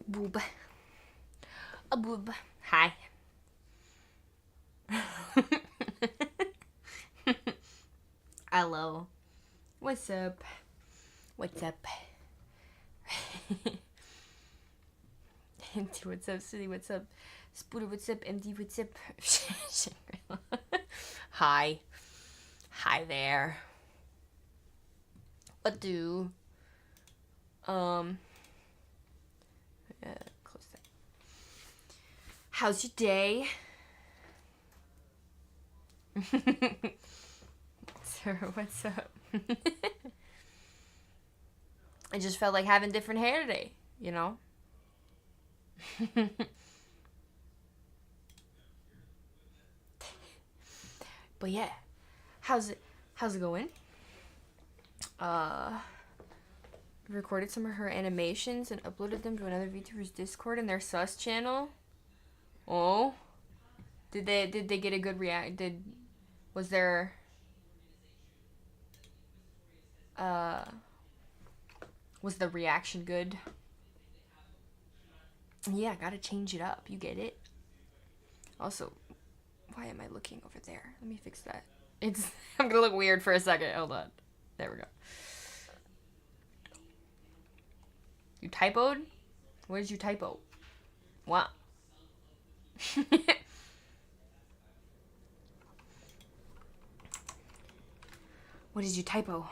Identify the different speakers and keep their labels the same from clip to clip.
Speaker 1: Boob. A boob. Hi. Hello. What's up? What's up? Empty, what's up? City, what's up? Spooter, what's up? Empty, what's up? Hi. Hi there. What do? Close that. How's your day? Sarah, what's up? I just felt like having different hair today, you know? But yeah, how's it going? Recorded some of her animations and uploaded them to another VTuber's Discord and their sus channel. Oh, did they get a good was there was the reaction good? Yeah, gotta change it up. You get it? Also, why am I looking over there? Let me fix that. I'm gonna look weird for a second. Hold on. There we go. You typoed? What did you typo? What? What did you typo?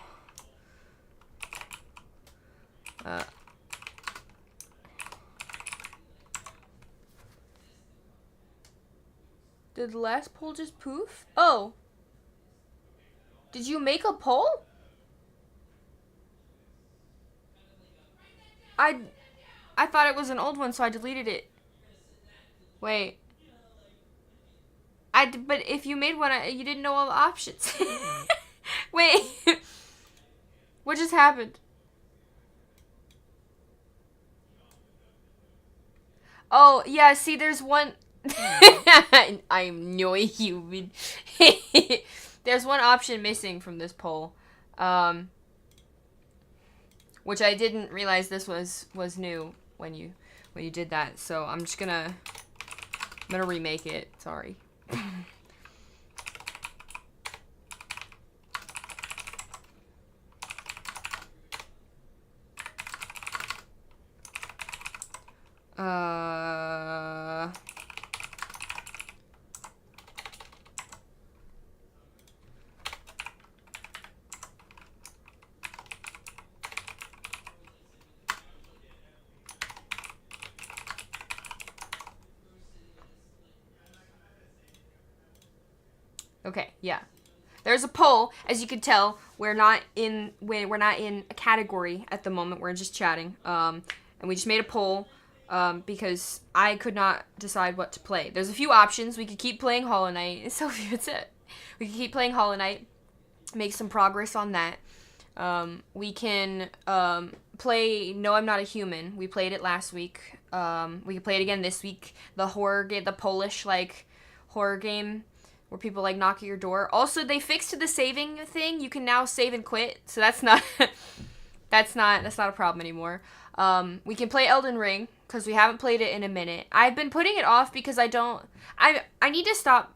Speaker 1: Did the last poll just poof? Oh. Did you make a poll? I thought it was an old one, so I deleted it. Wait. But if you made one, you didn't know all the options. Wait. What just happened? Oh, yeah, see, there's one... I'm no human. There's one option missing from this poll. Which I didn't realize this was new when you did that. So I'm gonna remake it. Sorry. Okay, yeah. There's a poll. As you can tell, we're not in a category at the moment. We're just chatting. And we just made a poll because I could not decide what to play. There's a few options. We could keep playing Hollow Knight. Sophie, that's it. We could keep playing Hollow Knight, make some progress on that. We can play No, I'm Not a Human. We played it last week. We can play it again this week. The horror game, the Polish horror game where people knock at your door. Also, they fixed the saving thing. You can now save and quit, so that's not that's not a problem anymore. We can play Elden Ring because we haven't played it in a minute. I've been putting it off because I need to stop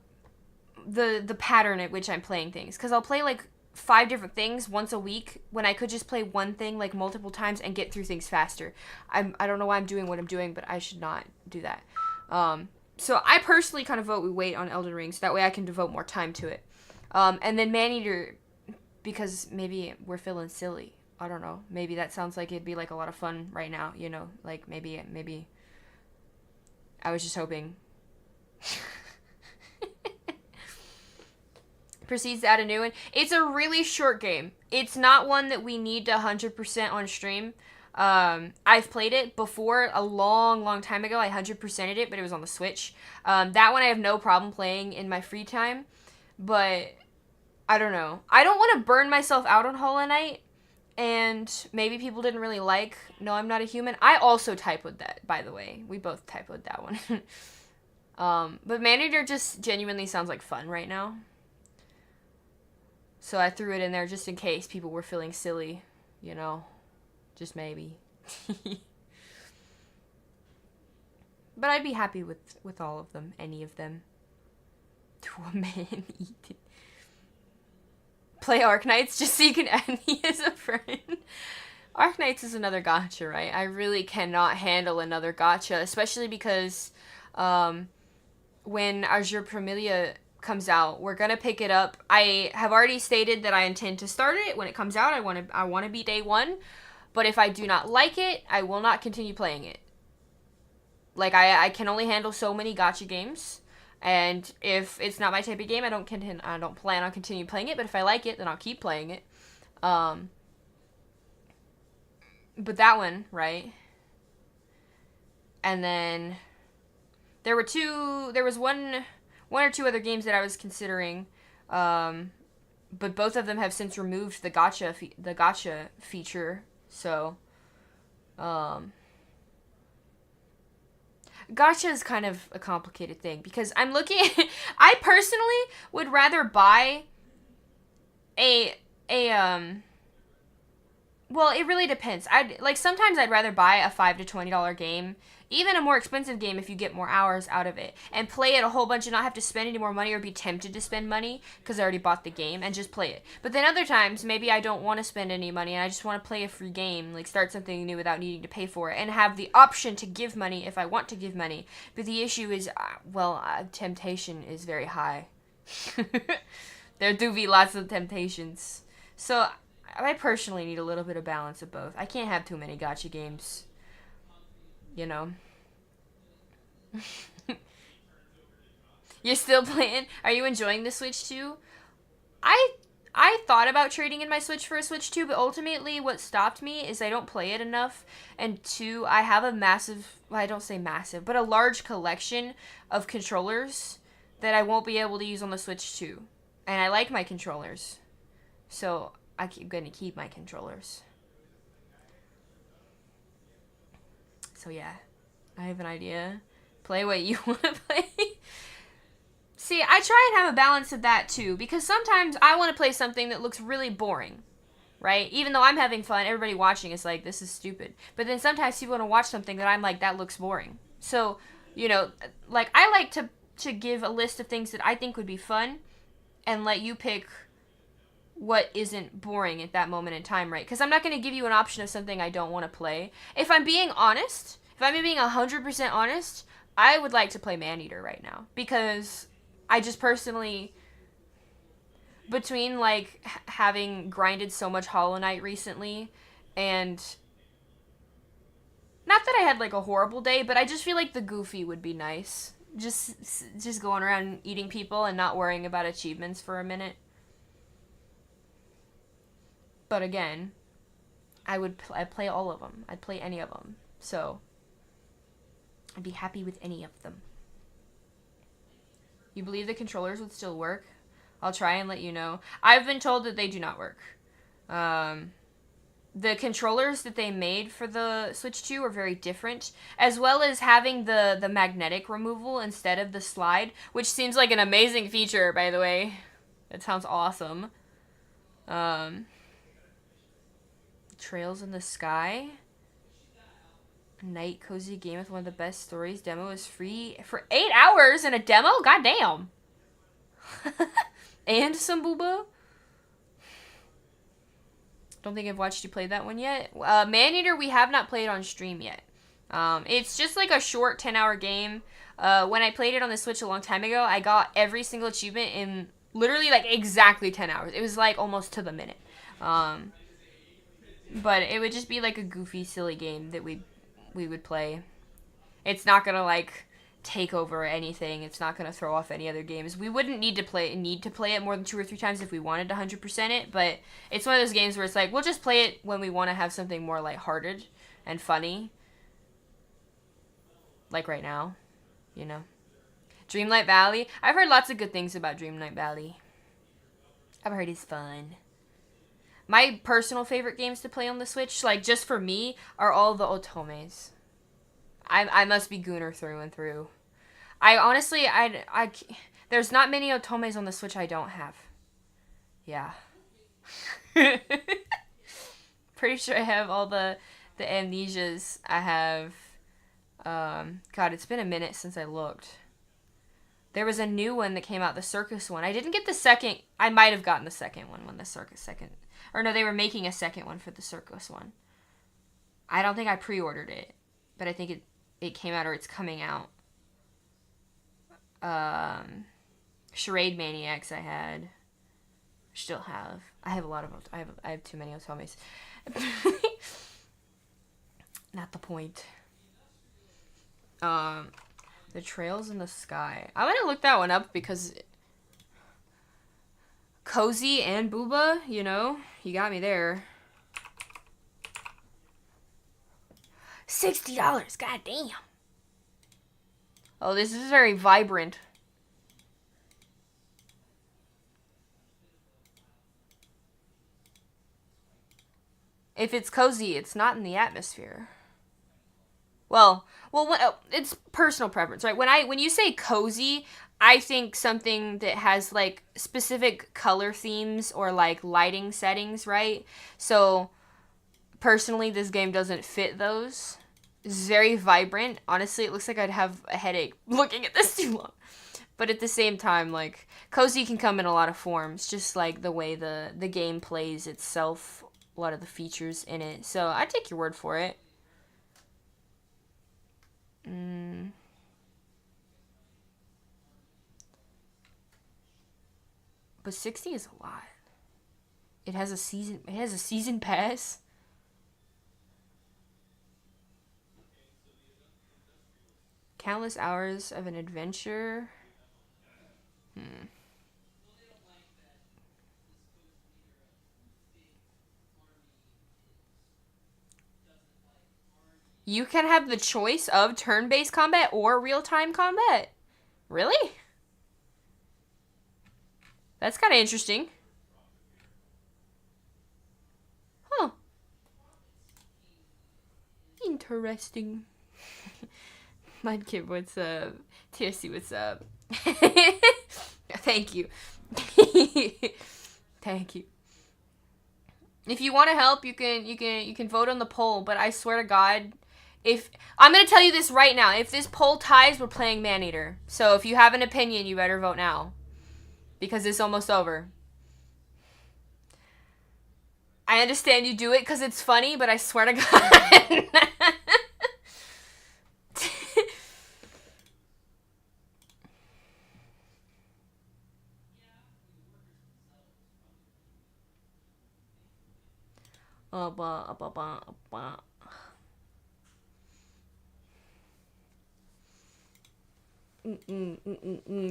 Speaker 1: the pattern at which I'm playing things, because I'll play 5 different things once a week when I could just play one thing multiple times and get through things faster. I don't know why I'm doing what I'm doing, but I should not do that. So I personally kind of vote we wait on Elden Ring, so that way I can devote more time to it. And then Maneater, because maybe we're feeling silly. I don't know. Maybe that sounds like it'd be a lot of fun right now, you know? Maybe I was just hoping. Proceeds to add a new one. It's a really short game. It's not one that we need to 100% on stream. I've played it before a long time ago. I 100%ed it, but it was on the Switch. That one I have no problem playing in my free time, but I don't know. I don't want to burn myself out on Hollow Knight, and maybe people didn't really like No, I'm Not a Human. I also typoed that, by the way. We both typoed that one. But Maneater just genuinely sounds like fun right now. So I threw it in there just in case people were feeling silly, you know. Just maybe. But I'd be happy with all of them, any of them. To a man eat. Play Arknights just so you can add me as a friend. Arknights is another gacha, right? I really cannot handle another gacha, especially because when Azure Familia comes out, we're gonna pick it up. I have already stated that I intend to start it when it comes out. I want to be day one, but if I do not like it, I will not continue playing it. Like I can only handle so many gacha games, and if it's not my type of game, I don't plan on continuing playing it. But if I like it, then I'll keep playing it. But that one, right? And then there was one or two other games that I was considering, but both of them have since removed the gacha feature. So, gacha is kind of a complicated thing because I'm looking. I personally would rather buy a well, it really depends. Sometimes I'd rather buy a $5 to $20 game, even a more expensive game if you get more hours out of it, and play it a whole bunch and not have to spend any more money or be tempted to spend money because I already bought the game and just play it. But then other times, maybe I don't want to spend any money and I just want to play a free game, like start something new without needing to pay for it, and have the option to give money if I want to give money. But the issue is, temptation is very high. There do be lots of temptations. So I personally need a little bit of balance of both. I can't have too many gacha games. You know. You're still playing? Are you enjoying the Switch 2? I thought about trading in my Switch for a Switch 2, but ultimately what stopped me is I don't play it enough. And two, I have a massive, well, I don't say massive, but a large collection of controllers that I won't be able to use on the Switch 2. And I like my controllers. So I'm going to keep my controllers. So yeah, I have an idea. Play what you want to play. See, I try and have a balance of that too, because sometimes I want to play something that looks really boring, right? Even though I'm having fun, everybody watching is like, this is stupid. But then sometimes people want to watch something that I'm like, that looks boring. So, like I like to give a list of things that I think would be fun and let you pick what isn't boring at that moment in time, right? Because I'm not going to give you an option of something I don't want to play. If I'm being honest, if I'm being 100% honest, I would like to play Maneater right now. Because I just personally, between like having grinded so much Hollow Knight recently, and not that I had like a horrible day, but I just feel like the Goofy would be nice. Just going around eating people and not worrying about achievements for a minute. But again, I'd play all of them. I'd play any of them. So, I'd be happy with any of them. You believe the controllers would still work? I'll try and let you know. I've been told that they do not work. The controllers that they made for the Switch 2 are very different, as well as having the magnetic removal instead of the slide, which seems like an amazing feature, by the way. It sounds awesome. Trails in the Sky. A night cozy game with one of the best stories. Demo is free for 8 hours in a demo? Goddamn. And some booba. Don't think I've watched you play that one yet. Maneater we have not played on stream yet. It's just like a short 10-hour game. When I played it on the Switch a long time ago, I got every single achievement in literally like exactly 10 hours. It was like almost to the minute. But it would just be like a goofy, silly game that we would play. It's not gonna like take over anything. It's not gonna throw off any other games. We wouldn't need to play it more than 2 or 3 times if we wanted to 100% it. But it's one of those games where it's like we'll just play it when we want to have something more lighthearted and funny. Like right now, Dreamlight Valley. I've heard lots of good things about Dreamlight Valley. I've heard it's fun. My personal favorite games to play on the Switch, like just for me, are all the otomes. I must be Gooner through and through. I honestly, there's not many otomes on the Switch I don't have. Yeah. Pretty sure I have all the amnesias. I have God, it's been a minute since I looked. There was a new one that came out, the circus one. I didn't get the second. I might have gotten the second one when the circus second. Or no, they were making a second one for the circus one. I don't think I pre-ordered it, but I think it came out or it's coming out. Charade Maniacs I had. Still have. I have a lot of them. I have too many Otomes. Not the point. The Trails in the Sky. I'm gonna look that one up because Cozy and Booba, you know, you got me there. $60, goddamn. Oh, this is very vibrant. If it's cozy, it's not in the atmosphere. Well, it's personal preference, right? When you say cozy, I think something that has like specific color themes or like lighting settings, right? So personally, this game doesn't fit those. It's very vibrant. Honestly, it looks like I'd have a headache looking at this too long. But at the same time, like, cozy can come in a lot of forms, just like the way the game plays itself, a lot of the features in it. So I take your word for it. But 60 is a lot. It has a season pass. Countless hours of an adventure. You can have the choice of turn-based combat or real-time combat. Really? That's kind of interesting. Huh. Interesting. Mudkip, what's up? TSC, what's up? Thank you. Thank you. If you want to help, you can vote on the poll, but I swear to God, if I'm going to tell you this right now, if this poll ties, we're playing Maneater. So if you have an opinion, you better vote now. Because it's almost over. I understand you do it because it's funny, but I swear to God.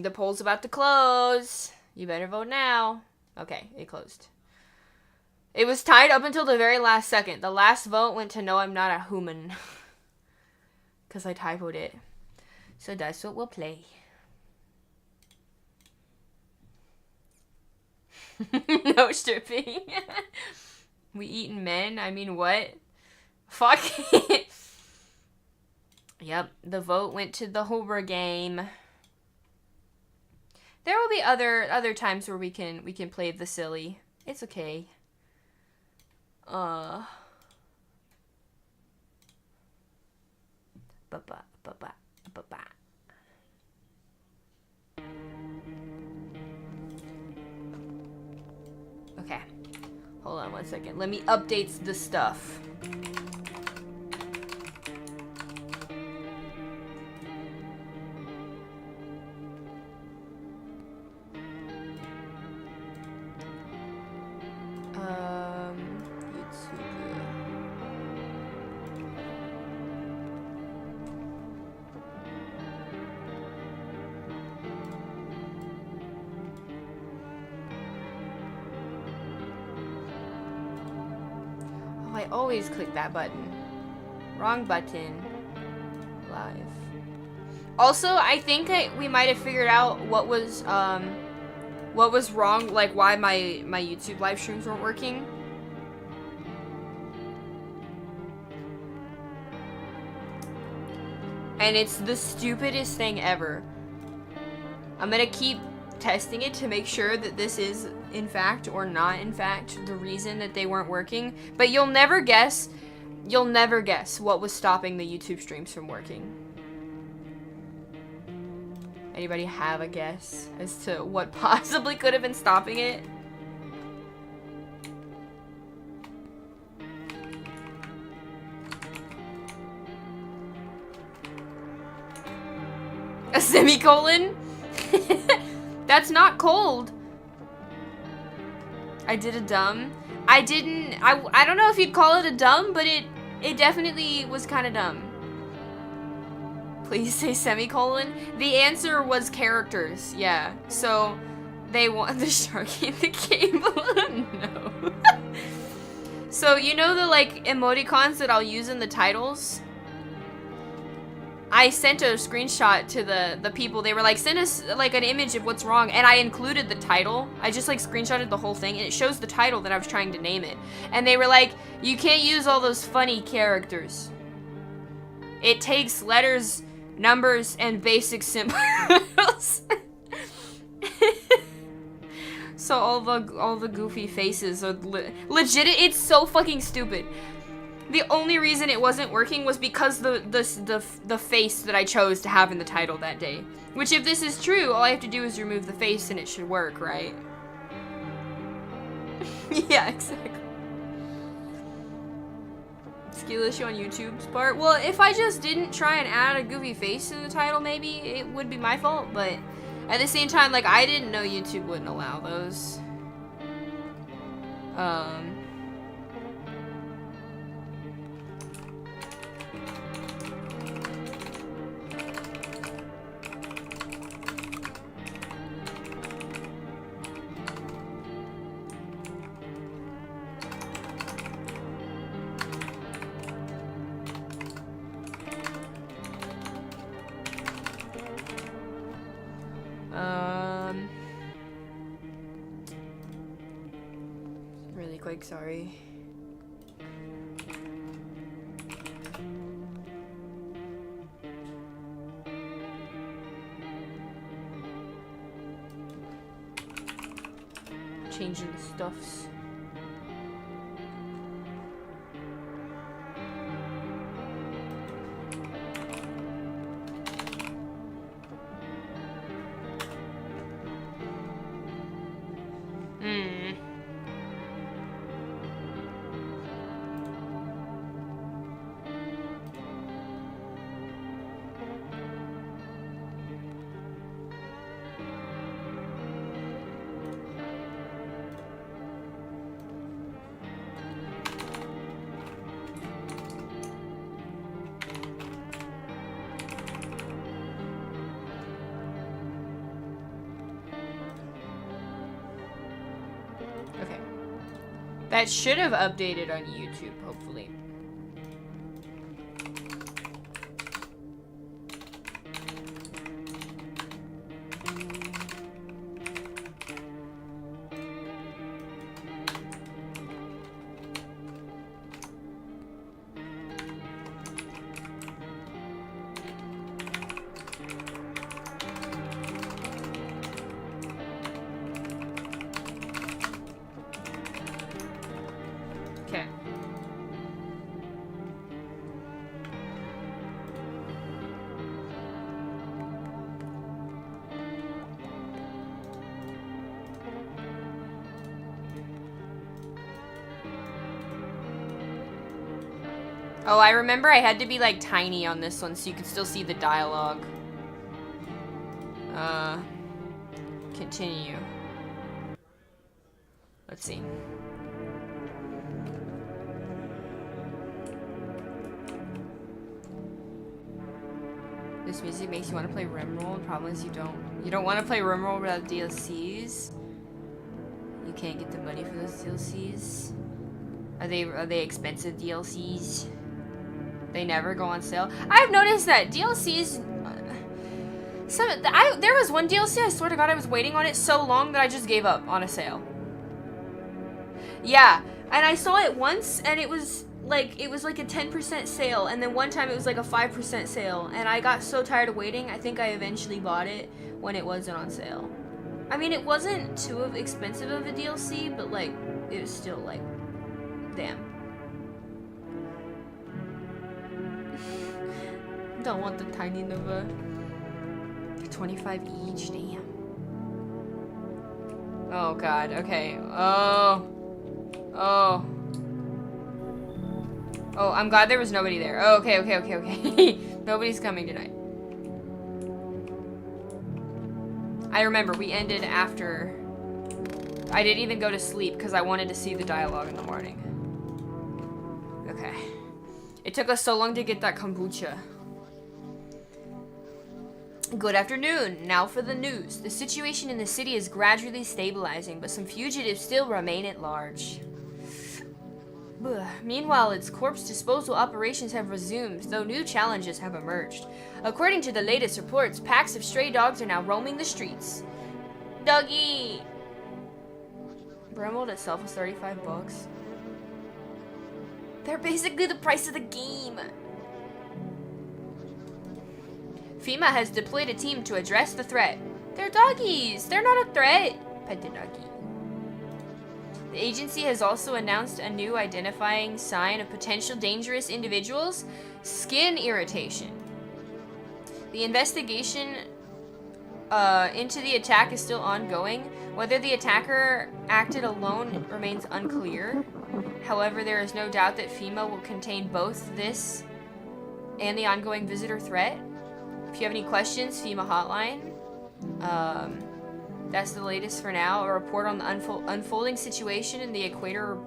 Speaker 1: The poll's about to close. You better vote now. Okay, it closed. It was tied up until the very last second. The last vote went to No, I'm Not a Human. Because I typoed it. So that's what we'll play. No stripping. We eating men? I mean, what? Fuck. Yep, the vote went to the horror game. There will be other times where we can play the silly. It's okay. Okay. Hold on one second. Let me update the stuff. I always click that button. Wrong button. Live. Also, I think that we might have figured out what was wrong, like why my YouTube live streams weren't working. And it's the stupidest thing ever. I'm gonna keep testing it to make sure that this is in fact or not in fact the reason that they weren't working, but you'll never guess what was stopping the YouTube streams from working. Anybody have a guess as to what possibly could have been stopping it? A semicolon? That's not cold. I did a dumb. I don't know if you'd call it a dumb, but it definitely was kind of dumb. Please say semicolon. The answer was characters. Yeah. So they want the Sharky in the cable. No. So you know the like emoticons that I'll use in the titles? I sent a screenshot to the people. They were like, send us like an image of what's wrong, and I included the title. I just like screenshotted the whole thing, and it shows the title that I was trying to name it. And they were like, you can't use all those funny characters. It takes letters, numbers, and basic symbols. So all the goofy faces are legit. It's so fucking stupid. The only reason it wasn't working was because the face that I chose to have in the title that day. Which, if this is true, all I have to do is remove the face and it should work, right? Yeah, exactly. Skill issue on YouTube's part. Well, if I just didn't try and add a goofy face in the title, maybe it would be my fault. But at the same time, like, I didn't know YouTube wouldn't allow those. Really quick, sorry. Changing the stuffs. Okay. That should have updated on YouTube, hopefully. Okay. Oh, I remember I had to be like tiny on this one so you could still see the dialogue. Continue. Let's see. This music makes you want to play Rimroll. The problem is you don't want to play Rimroll without DLCs. You can't get the money for those DLCs. Are they expensive DLCs? They never go on sale. I've noticed that DLCs. There was one DLC, I swear to God, I was waiting on it so long that I just gave up on a sale. Yeah, and I saw it once, and it was like a 10% sale, and then one time it was like a 5% sale, and I got so tired of waiting, I think I eventually bought it when it wasn't on sale. I mean, it wasn't too expensive of a DLC, but like, it was still like, damn. Don't want the tiny Nova. 25 each, damn. Oh god, okay. Oh. Oh. Oh, I'm glad there was nobody there. Oh, okay. Nobody's coming tonight. I remember, we ended after... I didn't even go to sleep because I wanted to see the dialogue in the morning. Okay. It took us so long to get that kombucha. Good afternoon. Now for the news. The situation in the city is gradually stabilizing, but some fugitives still remain at large. Meanwhile, its corpse disposal operations have resumed, though new challenges have emerged. According to the latest reports, packs of stray dogs are now roaming the streets. Doggy! Brambled itself was 35 bucks. They're basically the price of the game. FEMA has deployed a team to address the threat. They're doggies. They're not a threat. Pet the doggy. The agency has also announced a new identifying sign of potential dangerous individuals: skin irritation. The investigation into the attack is still ongoing. Whether the attacker acted alone remains unclear. However, there is no doubt that FEMA will contain both this and the ongoing visitor threat. If you have any questions, FEMA hotline. That's the latest for now. A report on the unfolding situation in the Equator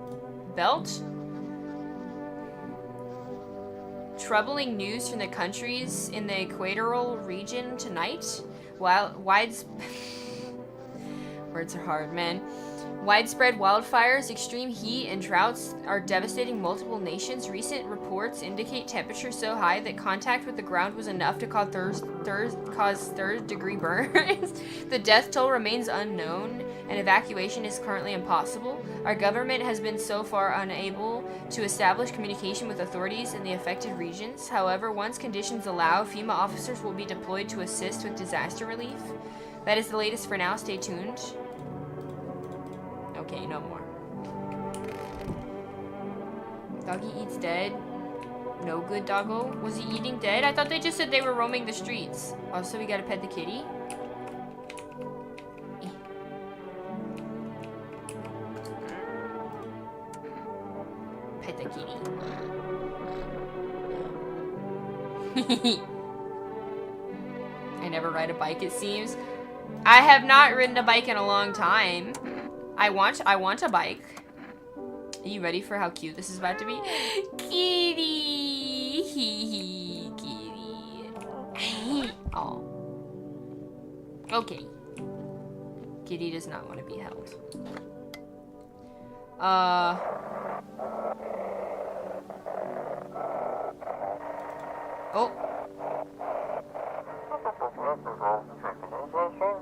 Speaker 1: Belt. Troubling news from the countries in the equatorial region tonight. Words are hard, man. Widespread wildfires, extreme heat, and droughts are devastating multiple nations. Recent reports indicate temperatures so high that contact with the ground was enough to cause third-degree burns. The death toll remains unknown, and evacuation is currently impossible. Our government has been so far unable to establish communication with authorities in the affected regions. However, once conditions allow, FEMA officers will be deployed to assist with disaster relief. That is the latest for now. Stay tuned. Okay, no more. Doggy eats dead. No good, doggo. Was he eating dead? I thought they just said they were roaming the streets. Also, we gotta pet the kitty. Pet the kitty. I never ride a bike, it seems. I have not ridden a bike in a long time. I want a bike. Are you ready for how cute this is about to be? Kitty! Kitty. Oh. Okay. Kitty does not want to be held. Oh.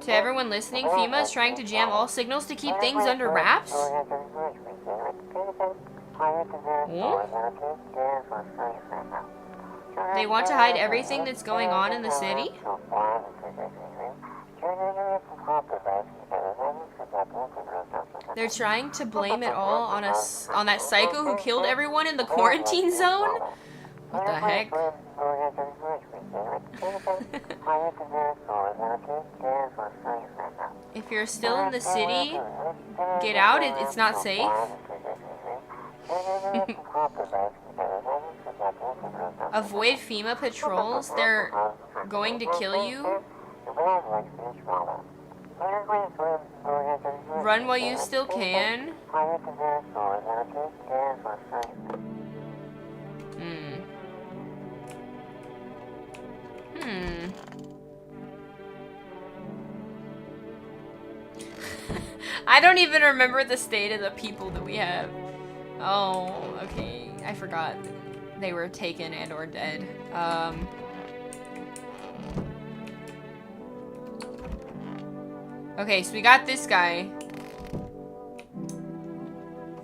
Speaker 1: To everyone listening, FEMA is trying to jam all signals to keep things under wraps? What? They want to hide everything that's going on in the city? They're trying to blame it all on that psycho who killed everyone in the quarantine zone? What the heck? If you're still in the city, get out. It's not safe. Avoid FEMA patrols. They're going to kill you. Run while you still can. I don't even remember the state of the people that we have. Oh, okay. I forgot they were taken and or dead. Okay, so we got this guy.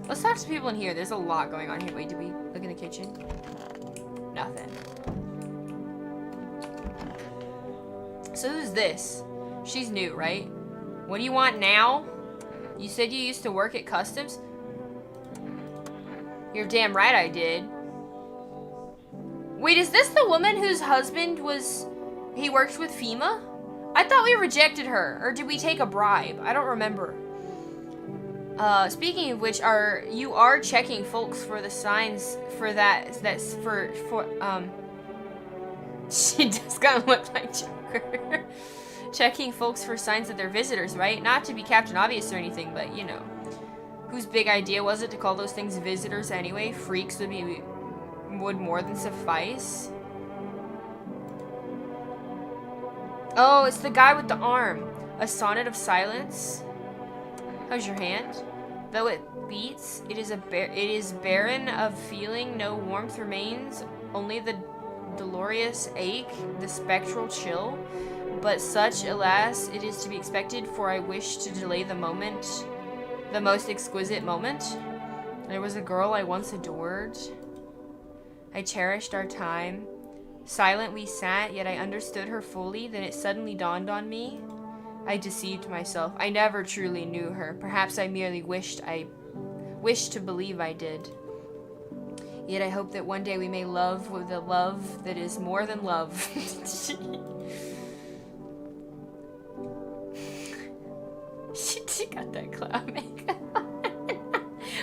Speaker 1: Let's talk to people in here. There's a lot going on here. Wait, did we look in the kitchen? Nothing. So who's this? She's new, right? What do you want now? You said you used to work at Customs? You're damn right I did. Wait, is this the woman whose husband was... He works with FEMA? I thought we rejected her, or did we take a bribe? I don't remember. Speaking of which, you are checking folks for the signs for that's for she does kind of look like Joker. Checking folks for signs that they're visitors, right? Not to be Captain Obvious or anything, but you know. Whose big idea was it to call those things visitors anyway? Freaks would more than suffice. Oh, it's the guy with the arm. A sonnet of silence. How's your hand? Though it beats, it is barren of feeling. No warmth remains, only the dolorous ache, the spectral chill. But such, alas, it is to be expected, for I wish to delay the moment, the most exquisite moment. There was a girl I once adored. I cherished our time. Silent we sat, yet I understood her fully. Then it suddenly dawned on me. I deceived myself. I never truly knew her. Perhaps I merely wished to believe I did. Yet I hope that one day we may love with a love that is more than love. She got that clown makeup on.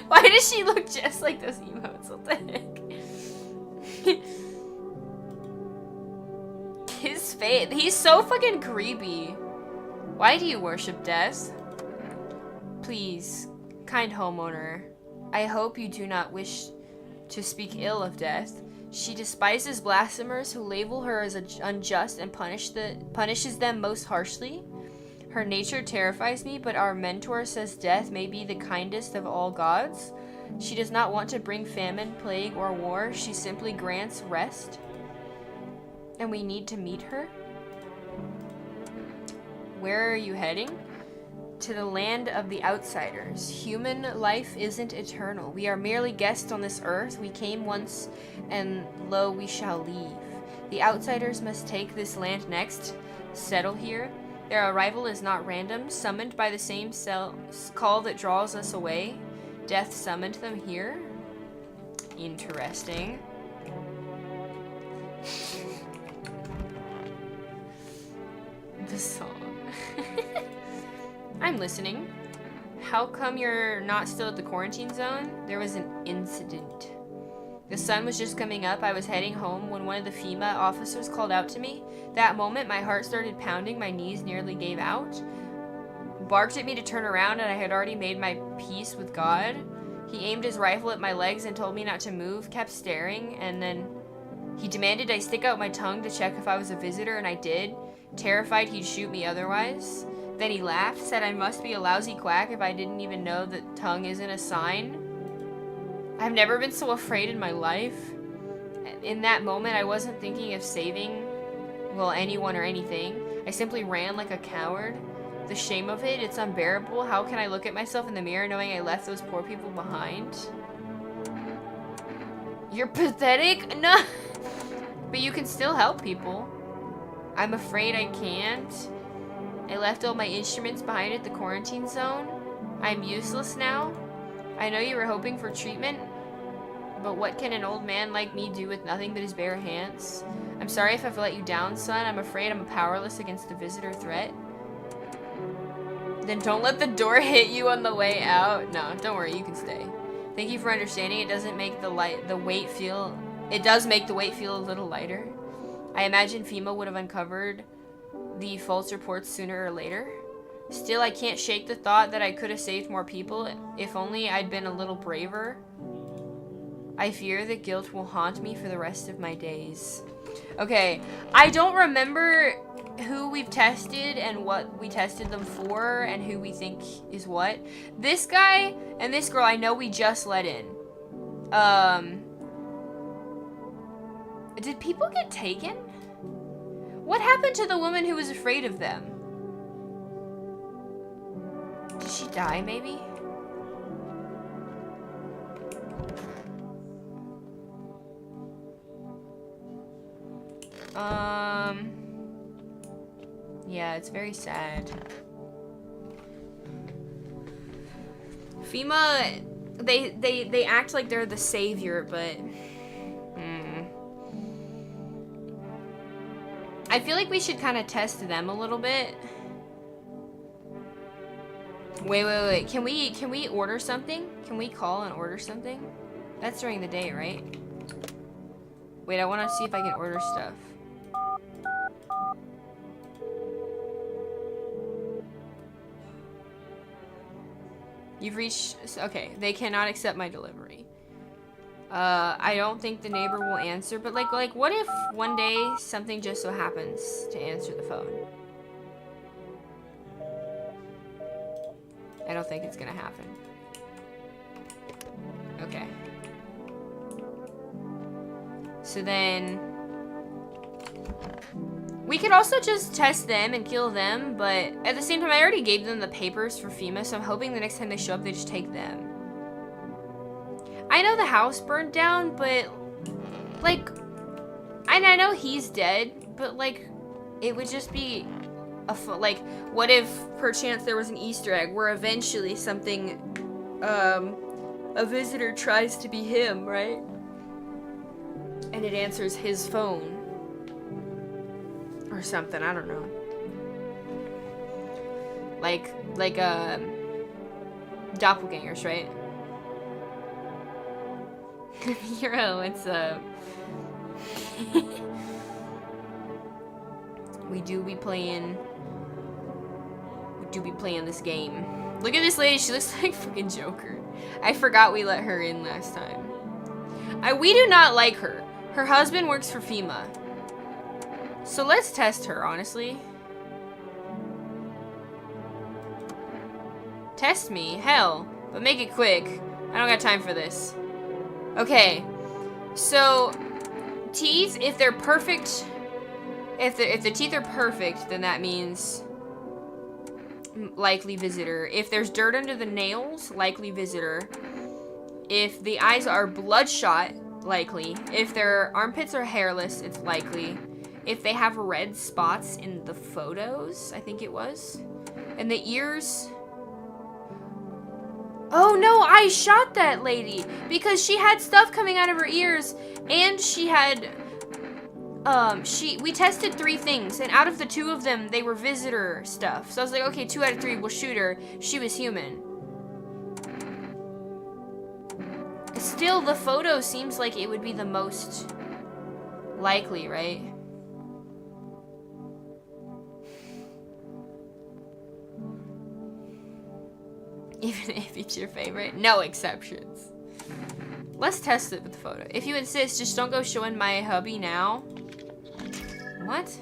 Speaker 1: Why does she look just like those emotes? What the heck? His face. He's so fucking creepy. Why do you worship death? Please, kind homeowner, I hope you do not wish to speak ill of death. She despises blasphemers who label her as unjust and punishes them most harshly. Her nature terrifies me, but our mentor says death may be the kindest of all gods. She does not want to bring famine, plague, or war. She simply grants rest. And we need to meet her? Where are you heading? To the land of the outsiders. Human life isn't eternal. We are merely guests on this earth. We came once, and lo, we shall leave. The outsiders must take this land next, settle here. Their arrival is not random, summoned by the same call that draws us away. Death summoned them here. Interesting. The song. I'm listening. How come you're not still at the quarantine zone? There was an incident. The sun was just coming up. I was heading home when one of the FEMA officers called out to me. That moment, my heart started pounding. My knees nearly gave out. Barked at me to turn around, and I had already made my peace with God. He aimed his rifle at my legs and told me not to move, kept staring, and then he demanded I stick out my tongue to check if I was a visitor, and I did, terrified he'd shoot me otherwise. Then he laughed, said I must be a lousy quack if I didn't even know that tongue isn't a sign. I've never been so afraid in my life. In that moment, I wasn't thinking of saving, well, anyone or anything. I simply ran like a coward. The shame of it, it's unbearable. How can I look at myself in the mirror knowing I left those poor people behind? You're pathetic? No. But you can still help people. I'm afraid I can't. I left all my instruments behind at the quarantine zone. I'm useless now. I know you were hoping for treatment, but what can an old man like me do with nothing but his bare hands? I'm sorry if I've let you down, son. I'm afraid I'm powerless against the visitor threat. Then don't let the door hit you on the way out. No, don't worry, you can stay. Thank you for understanding. It doesn't make it does make the weight feel a little lighter. I imagine FEMA would have uncovered the false reports sooner or later. Still, I can't shake the thought that I could have saved more people if only I'd been a little braver. I fear that guilt will haunt me for the rest of my days. Okay, I don't remember who we've tested and what we tested them for and who we think is what. This guy and this girl I know we just let in. Did people get taken? What happened to the woman who was afraid of them? Did she die, maybe? Yeah, it's very sad. FEMA, they act like they're the savior, but I feel like we should kind of test them a little bit. Wait. Can we order something? Can we call and order something? That's during the day, right? Wait, I want to see if I can order stuff. You've reached... Okay, they cannot accept my delivery. I don't think the neighbor will answer, but like what if one day something just so happens to answer the phone? I don't think it's gonna happen. Okay. So then... we could also just test them and kill them, but at the same time, I already gave them the papers for FEMA, so I'm hoping the next time they show up, they just take them. I know the house burned down, but, like, and I know he's dead, but, like, it would just be, like, what if, perchance, there was an Easter egg where eventually something, a visitor tries to be him, right? And it answers his phone. Or something, I don't know. Like, doppelgangers, right? Hero, it's we do be playing this game. Look at this lady, she looks like freaking Joker. I forgot we let her in last time. We do not like her. Her husband works for FEMA. So let's test her, honestly. Test me? Hell. But make it quick. I don't got time for this. Okay. So, teeth, if they're perfect... If the teeth are perfect, then that means... likely visitor. If there's dirt under the nails, likely visitor. If the eyes are bloodshot, likely. If their armpits are hairless, it's likely. If they have red spots in the photos, I think it was. And the ears... Oh no, I shot that lady! Because she had stuff coming out of her ears, and she had... we tested 3 things, and out of the 2 of them, they were visitor stuff. So I was like, okay, 2 out of 3, we'll shoot her. She was human. Still, the photo seems like it would be the most likely, right? Even if it's your favorite. No exceptions. Let's test it with the photo. If you insist, just don't go showing my hubby now. What?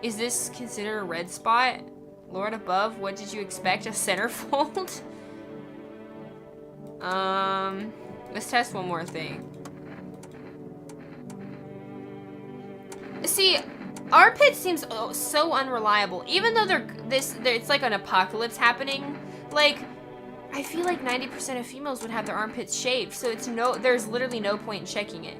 Speaker 1: Is this considered a red spot? Lord above, what did you expect? A centerfold? Let's test one more thing. See, armpit seems so unreliable. Even though it's like an apocalypse happening. Like, I feel like 90% of females would have their armpits shaved, so there's literally no point in checking it.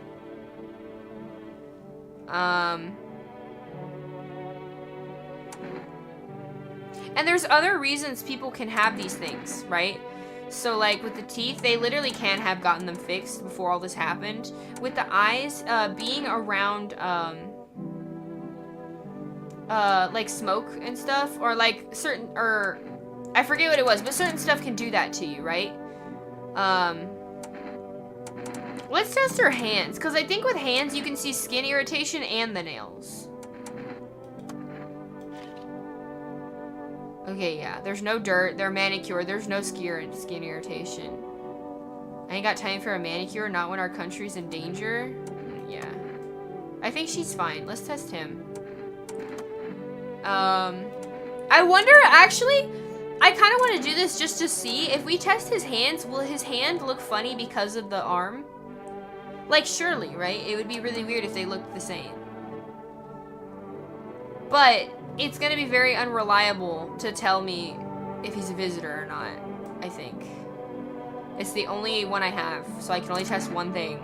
Speaker 1: And there's other reasons people can have these things, right? So, like, with the teeth, they literally can have gotten them fixed before all this happened. With the eyes, being around, like, smoke and stuff, or, like, I forget what it was, but certain stuff can do that to you, right? Let's test her hands, because I think with hands, you can see skin irritation and the nails. Okay, yeah, there's no dirt, they're manicured, there's no skin irritation. I ain't got time for a manicure, not when our country's in danger. Yeah. I think she's fine. Let's test him. I wonder, actually, I kind of want to do this just to see. If we test his hands, will his hand look funny because of the arm? Like, surely, right? It would be really weird if they looked the same. But it's going to be very unreliable to tell me if he's a visitor or not, I think. It's the only one I have, so I can only test one thing.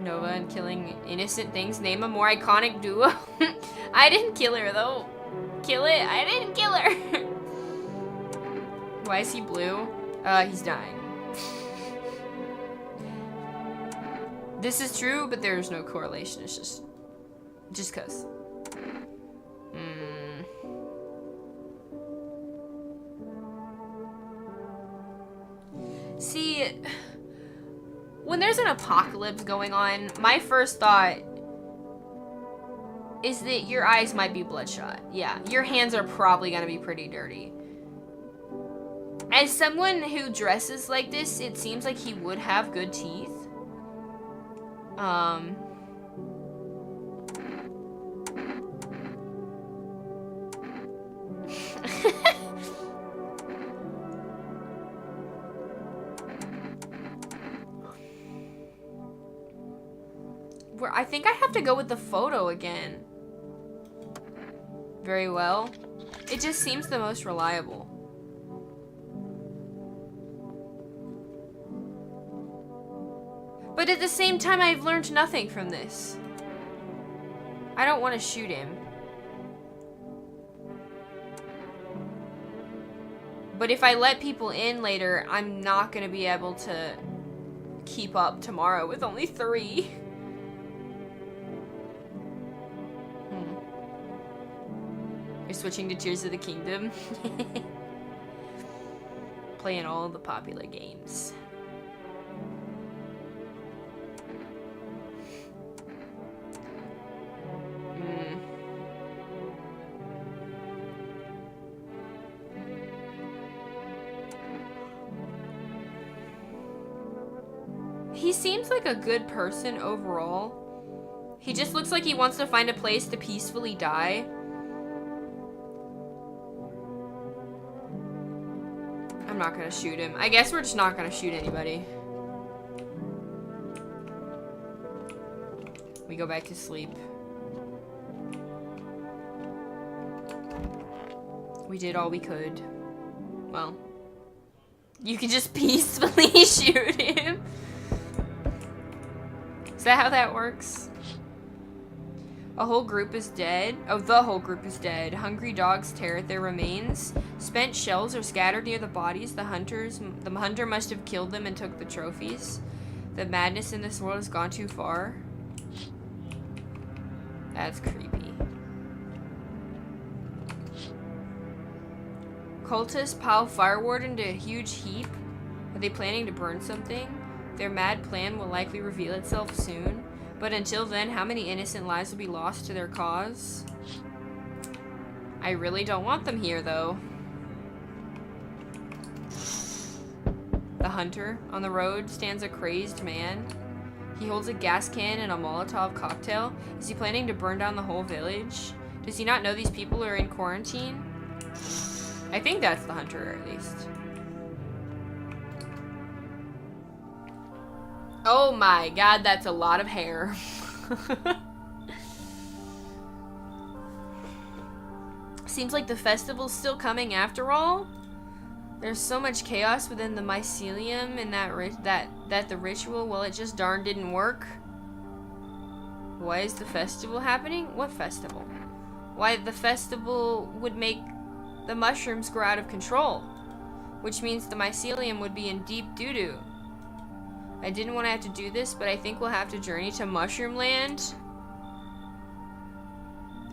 Speaker 1: Nova and killing innocent things. Name a more iconic duo. I didn't kill her, though. Kill it? I didn't kill her. Why is he blue? He's dying. This is true, but there's no correlation. It's just cause. See, when there's an apocalypse going on, my first thought is that your eyes might be bloodshot. Yeah, your hands are probably gonna be pretty dirty. As someone who dresses like this, it seems like he would have good teeth. I think I have to go with the photo again. Very well. It just seems the most reliable. But at the same time, I've learned nothing from this. I don't want to shoot him. But if I let people in later, I'm not going to be able to keep up tomorrow with only 3. You're switching to Tears of the Kingdom. Playing all the popular games. He seems like a good person overall. He just looks like he wants to find a place to peacefully die. I'm not gonna shoot him. I guess we're just not gonna shoot anybody. We go back to sleep. We did all we could. Well, you can just peacefully shoot him. Is that how that works? A whole group is dead. Oh, the whole group is dead. Hungry dogs tear at their remains. Spent shells are scattered near the bodies. The hunter must have killed them and took the trophies. The madness in this world has gone too far. That's creepy. Cultists pile firewood into a huge heap. Are they planning to burn something? Their mad plan will likely reveal itself soon. But until then, how many innocent lives will be lost to their cause? I really don't want them here, though. The hunter on the road stands a crazed man. He holds a gas can and a Molotov cocktail. Is he planning to burn down the whole village? Does he not know these people are in quarantine? I think that's the hunter, at least. Oh my god, that's a lot of hair. Seems like the festival's still coming after all. There's so much chaos within the mycelium and that the ritual, well, it just darn didn't work. Why is the festival happening? What festival? Why the festival would make the mushrooms grow out of control, which means the mycelium would be in deep doo-doo. I didn't want to have to do this, but I think we'll have to journey to Mushroom Land.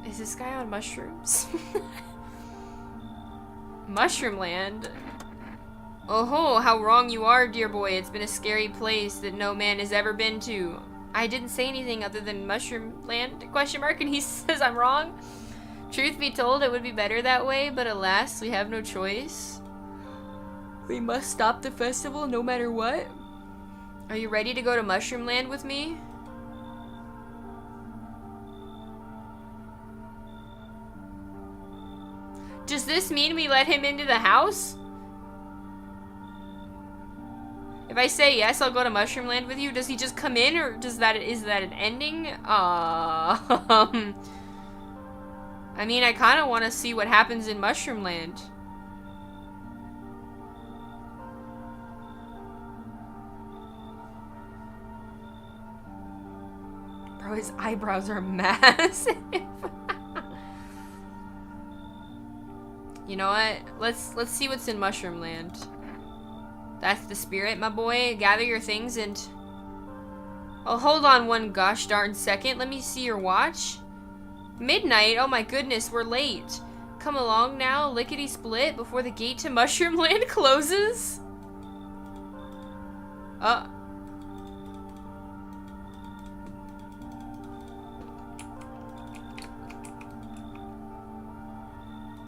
Speaker 1: Is this guy on mushrooms? Mushroom Land? Oh, how wrong you are, dear boy. It's been a scary place that no man has ever been to. I didn't say anything other than Mushroom Land, ? And he says I'm wrong. Truth be told, it would be better that way, but alas, we have no choice. We must stop the festival no matter what. Are you ready to go to Mushroom Land with me? Does this mean we let him into the house? If I say yes, I'll go to Mushroom Land with you. Does he just come in, or is that an ending? I mean, I kind of want to see what happens in Mushroom Land. Bro, his eyebrows are massive. You know what? Let's see what's in Mushroom Land. That's the spirit, my boy. Gather your things and... Oh, hold on one gosh darn second. Let me see your watch. Midnight? Oh my goodness, we're late. Come along now, lickety-split, before the gate to Mushroom Land closes.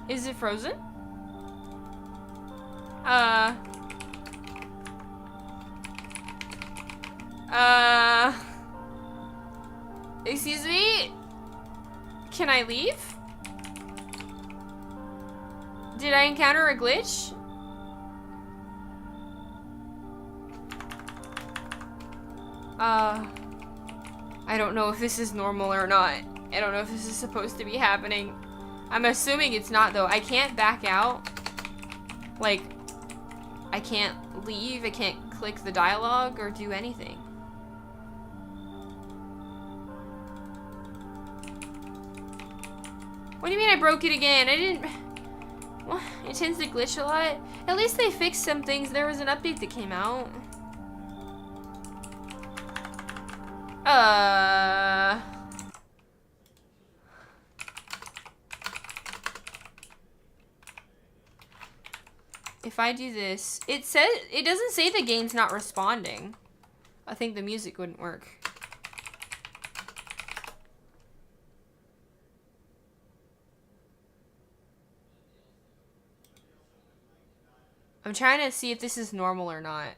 Speaker 1: Is it frozen? Excuse me? Can I leave? Did I encounter a glitch? I don't know if this is normal or not. I don't know if this is supposed to be happening. I'm assuming it's not, though. I can't back out. Like, I can't leave. I can't click the dialogue or do anything. What do you mean I broke it again? I didn't... Well, it tends to glitch a lot. At least they fixed some things. There was an update that came out. If I do this, it says, it doesn't say the game's not responding. I think the music wouldn't work. I'm trying to see if this is normal or not.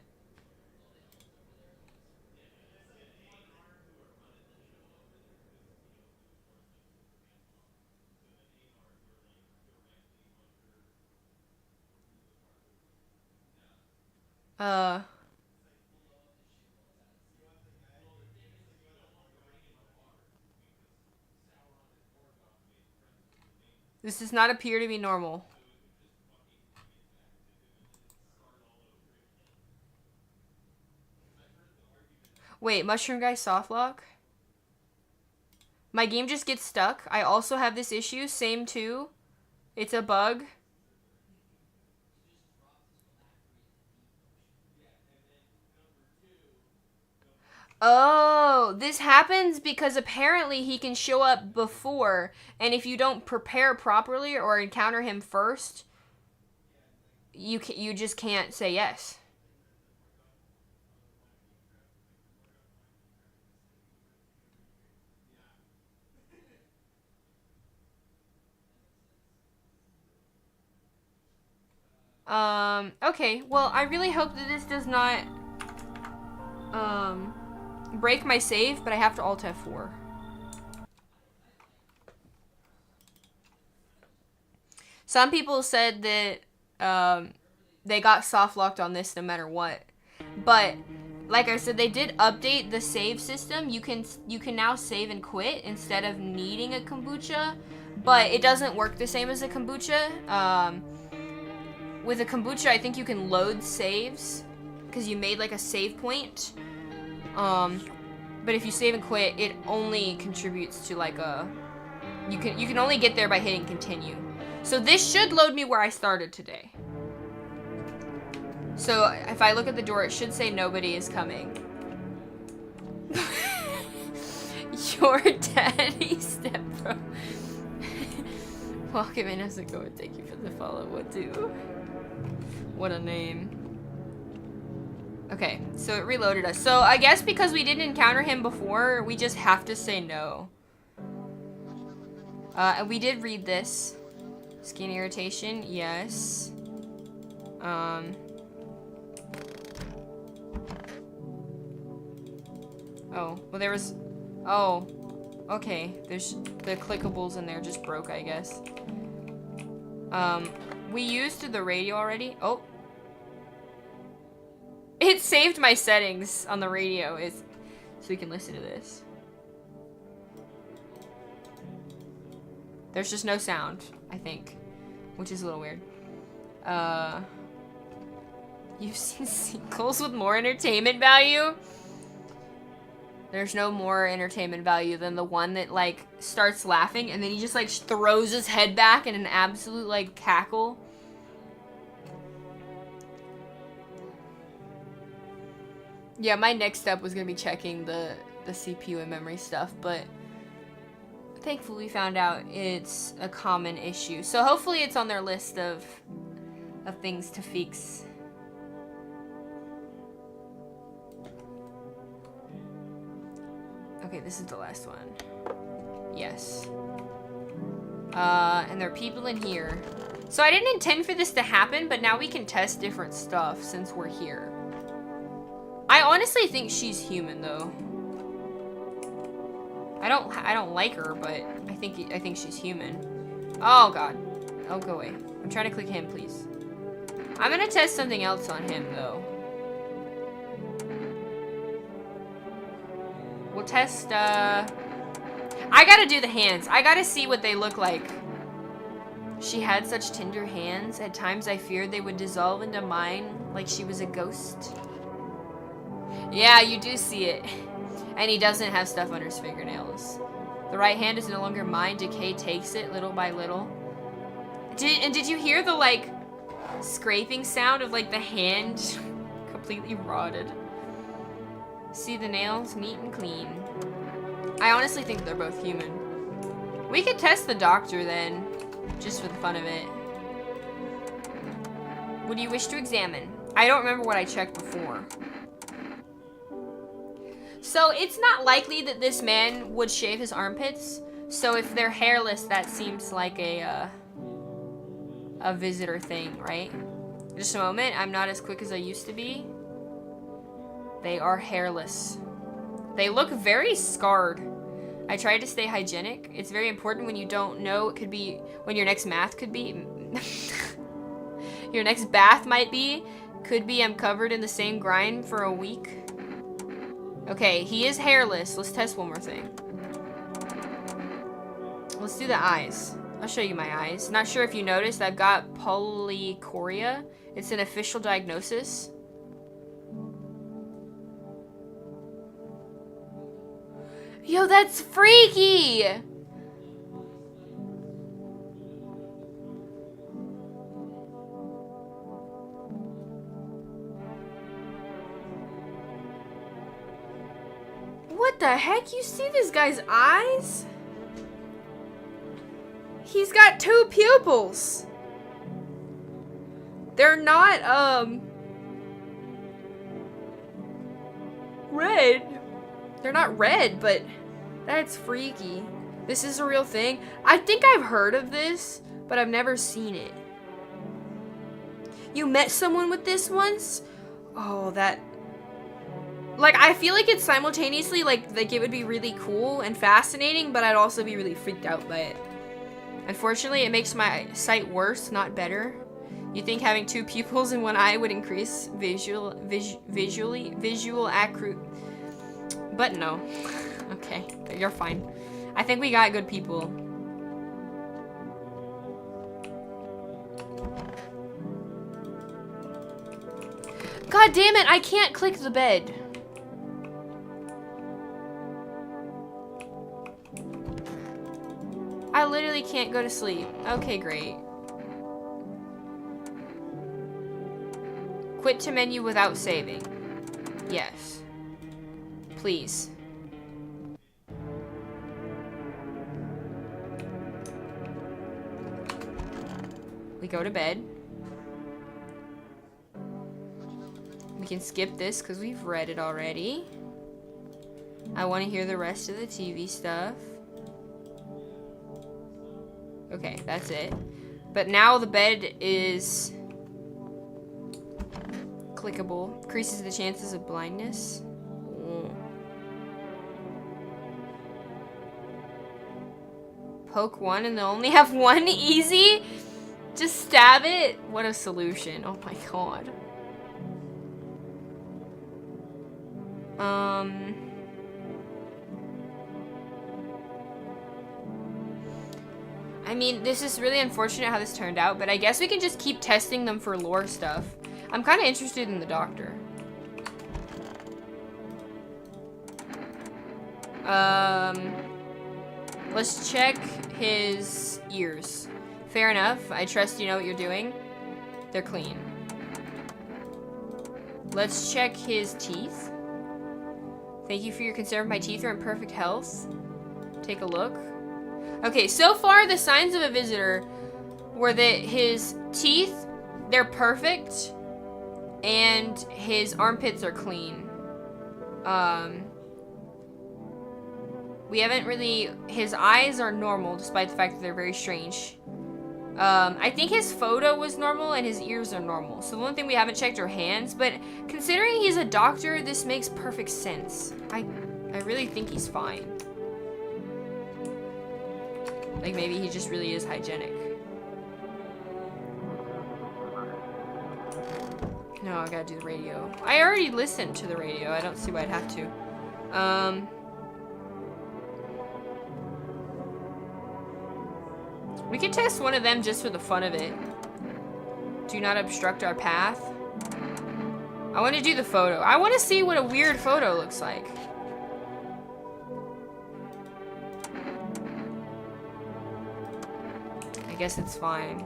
Speaker 1: This does not appear to be normal. Wait, Mushroom Guy softlock? My game just gets stuck. I also have this issue. Same too. It's a bug. Oh, this happens because apparently he can show up before, and if you don't prepare properly or encounter him first, you just can't say yes. Okay, well, I really hope that this does not, break my save, but I have to Alt F4. Some people said that, they got soft locked on this no matter what. But, like I said, they did update the save system. You can now save and quit instead of needing a kombucha, but it doesn't work the same as a kombucha. With a kombucha, I think you can load saves because you made like a save point. But if you save and quit, it only contributes to like a... You can only get there by hitting continue. So this should load me where I started today. So if I look at the door, it should say nobody is coming. Your daddy stepbro. Welcome in as a go and thank you for the follow. What do? What a name. Okay, so it reloaded us. So I guess because we didn't encounter him before, we just have to say no. And we did read this. Skin irritation, yes. Oh, well there was... Oh, okay. There's the clickables in there just broke, I guess. We used the radio already. Oh. It saved my settings on the radio so we can listen to this. There's just no sound, I think, which is a little weird. You've seen sequels with more entertainment value? There's no more entertainment value than the one that, like, starts laughing and then he just, like, throws his head back in an absolute, like, cackle. Yeah, my next step was gonna be checking the CPU and memory stuff, but thankfully we found out it's a common issue. So hopefully it's on their list of things to fix. Okay, this is the last one. Yes. And there are people in here. So I didn't intend for this to happen, but now we can test different stuff since we're here. I honestly think she's human, though. I don't like her, but I think she's human. Oh god. Oh, go away. I'm trying to click him, please. I'm gonna test something else on him, though. We'll test, I gotta do the hands. I gotta see what they look like. She had such tender hands. At times I feared they would dissolve into mine like she was a ghost. Yeah, you do see it. And he doesn't have stuff under his fingernails. The right hand is no longer mine. Decay takes it little by little. Did you hear the, like, scraping sound of, like, the hand completely rotted? See the nails? Neat and clean. I honestly think they're both human. We could test the doctor then, just for the fun of it. What do you wish to examine? I don't remember what I checked before. So it's not likely that this man would shave his armpits. So if they're hairless, that seems like a visitor thing, right? Just a moment. I'm not as quick as I used to be. They are hairless. They look very scarred. I tried to stay hygienic. It's very important when you don't know it could be when your next math could be. Your next bath might be. Could be I'm covered in the same grime for a week. Okay, he is hairless. Let's test one more thing. Let's do the eyes. I'll show you my eyes. Not sure if you noticed, I've got polychoria. It's an official diagnosis. Yo, that's freaky! What the heck? You see this guy's eyes? He's got 2 pupils. They're not, red. They're not red, but that's freaky. This is a real thing. I think I've heard of this, but I've never seen it. You met someone with this once? Oh, that... Like, I feel like it's simultaneously, like it would be really cool and fascinating, but I'd also be really freaked out by it. Unfortunately, it makes my sight worse, not better. You think having 2 pupils in one eye would increase visual accuracy? But no. Okay, you're fine. I think we got good people. God damn it, I can't click the bed. I literally can't go to sleep. Okay, great. Quit to menu without saving. Yes. Please. We go to bed. We can skip this because we've read it already. I want to hear the rest of the TV stuff. Okay, that's it. But now the bed is clickable. Increases the chances of blindness. Poke one and they only have 1 easy? Just stab it? What a solution. Oh my god. I mean, this is really unfortunate how this turned out, but I guess we can just keep testing them for lore stuff. I'm kind of interested in the doctor. Let's check his ears. Fair enough. I trust you know what you're doing. They're clean. Let's check his teeth. Thank you for your concern. My teeth are in perfect health. Take a look. Okay, so far the signs of a visitor were that his teeth, they're perfect, and his armpits are clean. We haven't really... His eyes are normal, despite the fact that they're very strange. I think his photo was normal, and his ears are normal. So the one thing we haven't checked are hands, but considering he's a doctor, this makes perfect sense. I really think he's fine. Like, maybe he just really is hygienic. No, I gotta do the radio. I already listened to the radio. I don't see why I'd have to. We could test one of them just for the fun of it. Do not obstruct our path. I want to do the photo. I want to see what a weird photo looks like. I guess it's fine.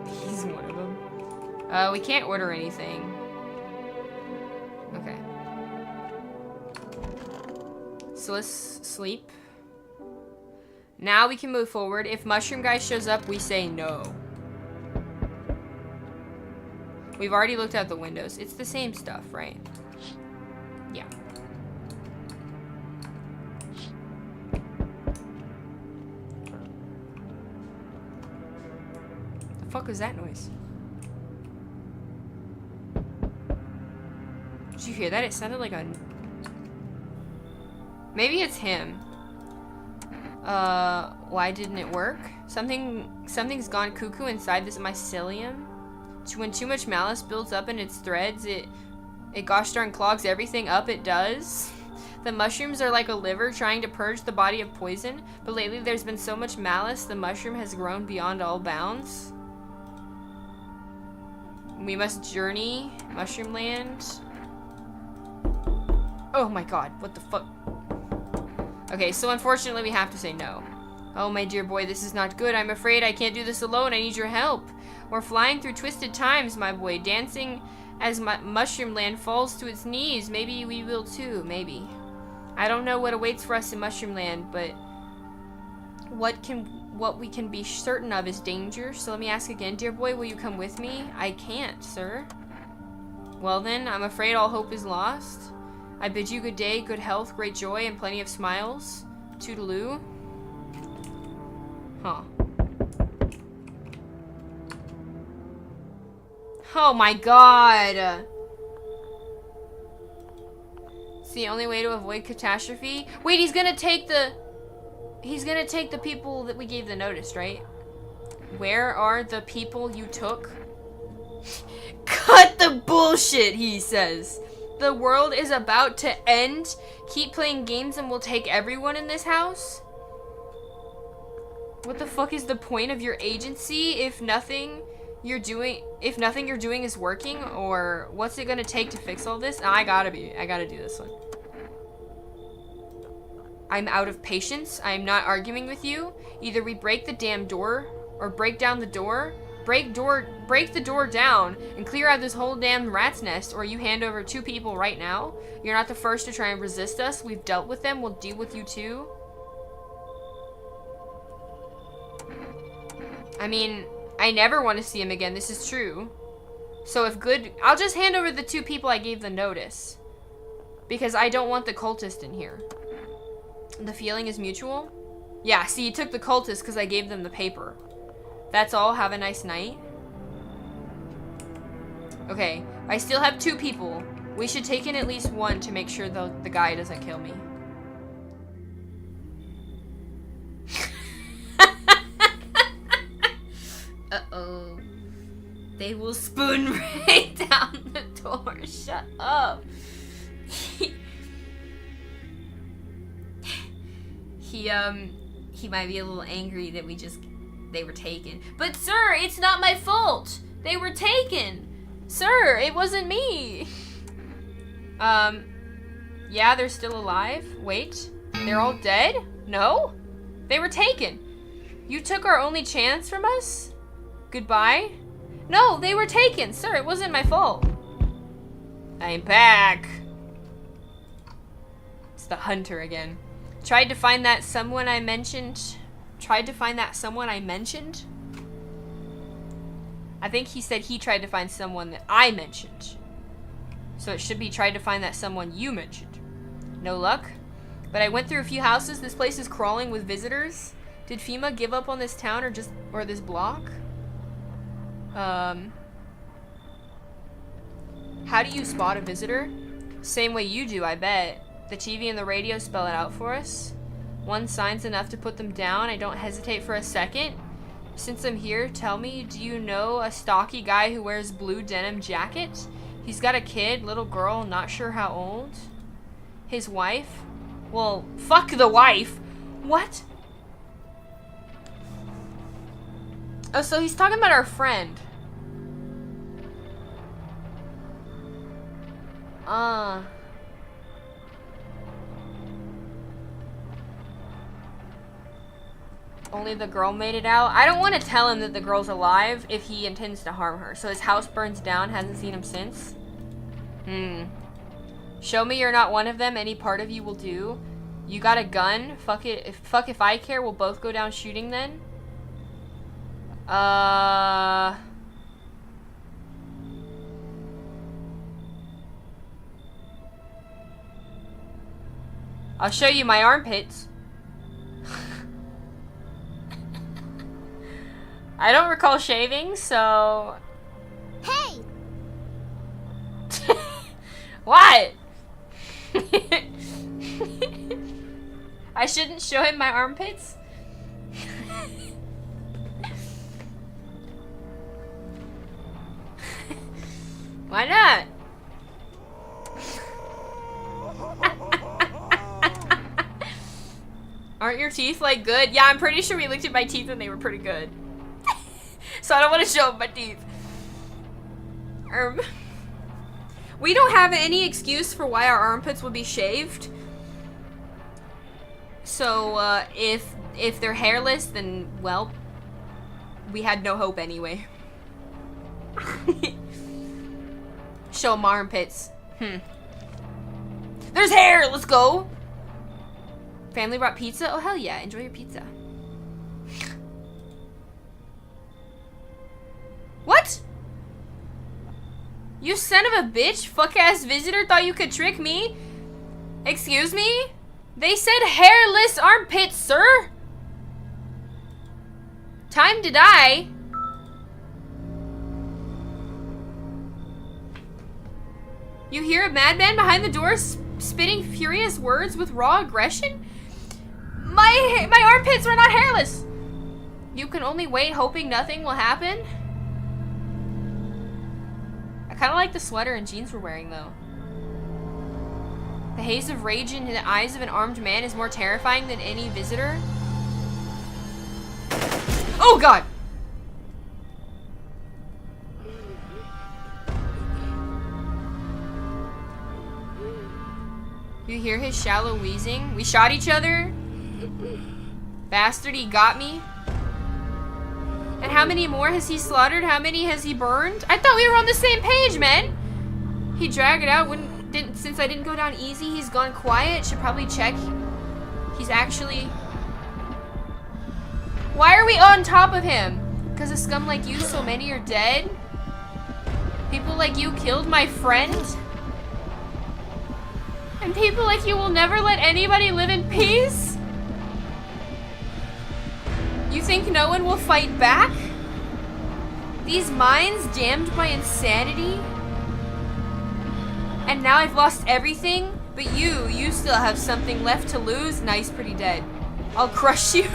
Speaker 1: He's one of them. We can't order anything. Okay. So let's sleep. Now we can move forward. If Mushroom Guy shows up, we say no. We've already looked out the windows. It's the same stuff, right? Yeah. The fuck was that noise? Did you hear that? It sounded like a... Maybe it's him. Why didn't it work? Something's gone cuckoo inside this mycelium. When too much malice builds up in its threads, it gosh darn clogs everything up it does. The mushrooms are like a liver trying to purge the body of poison, but lately there's been so much malice, the mushroom has grown beyond all bounds. We must journey Mushroom Land. Oh my god, what the fuck? Okay, so unfortunately we have to say no. Oh my dear boy, this is not good. I'm afraid I can't do this alone. I need your help. We're flying through twisted times, my boy. Dancing as Mushroom Land falls to its knees. Maybe we will too, maybe. I don't know what awaits for us in Mushroom Land, but what we can be certain of is danger. So let me ask again, dear boy, will you come with me? I can't, sir. Well then, I'm afraid all hope is lost. I bid you good day, good health, great joy, and plenty of smiles. Toodaloo. Huh. Oh my god! It's the only way to avoid catastrophe. Wait, he's gonna take the people that we gave the notice, right? Where are the people you took? Cut the bullshit, he says. The world is about to end. Keep playing games and we'll take everyone in this house? What the fuck is the point of your agency if nothing you're doing is working? Or what's it gonna take to fix all this? I gotta do this one. I'm out of patience. I'm not arguing with you. Either we break the damn door or break down the door. Break the door down and clear out this whole damn rat's nest, or you hand over 2 people right now. You're not the first to try and resist us. We've dealt with them. We'll deal with you too. I mean, I never want to see him again. This is true. So if good, I'll just hand over the 2 people I gave the notice. Because I don't want the cultist in here. The feeling is mutual? Yeah, see, you took the cultist because I gave them the paper. That's all. Have a nice night. Okay, I still have 2 people. We should take in at least 1 to make sure the guy doesn't kill me. Uh-oh. They will spoon right down the door. Shut up. He might be a little angry that they were taken. But sir, it's not my fault. They were taken. Sir, it wasn't me. Yeah, they're still alive. Wait, they're all dead? No? They were taken. You took our only chance from us? Goodbye? No, they were taken, sir. It wasn't my fault. I'm back. It's the hunter again. Tried to find that someone I mentioned. I think he said he tried to find someone that I mentioned. So it should be tried to find that someone you mentioned. No luck? But I went through a few houses. This place is crawling with visitors. Did FEMA give up on this town or this block? How do you spot a visitor? Same way you do, I bet. The TV and the radio spell it out for us. One sign's enough to put them down. I don't hesitate for a second. Since I'm here, tell me, do you know a stocky guy who wears blue denim jacket? He's got a kid, little girl, not sure how old. His wife? Well, fuck the wife. What? Oh, so he's talking about our friend. Only the girl made it out. I don't want to tell him that the girl's alive if he intends to harm her. So his house burns down, hasn't seen him since. Show me you're not one of them. Any part of you will do. You got a gun? Fuck it. Fuck if I care. We'll both go down shooting then. I'll show you my armpits. I don't recall shaving, so...
Speaker 2: Hey!
Speaker 1: What? I shouldn't show him my armpits? Why not? Aren't your teeth like good? Yeah, I'm pretty sure we looked at my teeth and they were pretty good. So I don't want to show my teeth. We don't have any excuse for why our armpits would be shaved. So if they're hairless, then well, we had no hope anyway. Show them armpits. There's hair. Let's go. Family brought pizza. Oh hell yeah! Enjoy your pizza. What? You son of a bitch, fuck-ass visitor, thought you could trick me? Excuse me? They said hairless armpits, sir. Time to die. You hear a madman behind the door spitting furious words with raw aggression? My armpits were not hairless. You can only wait, hoping nothing will happen. I kind of like the sweater and jeans we're wearing, though. The haze of rage in the eyes of an armed man is more terrifying than any visitor. Oh, God! You hear his shallow wheezing? We shot each other? Bastard, he got me. And how many more has he slaughtered? How many has he burned? I thought we were on the same page, man. He dragged it out. Since I didn't go down easy, he's gone quiet. Should probably check. He's actually... Why are we on top of him? Because of scum like you, so many are dead? People like you killed my friend? And people like you will never let anybody live in peace? You think no one will fight back? These minds damned by insanity? And now I've lost everything? But you still have something left to lose? Nice, pretty dead. I'll crush you.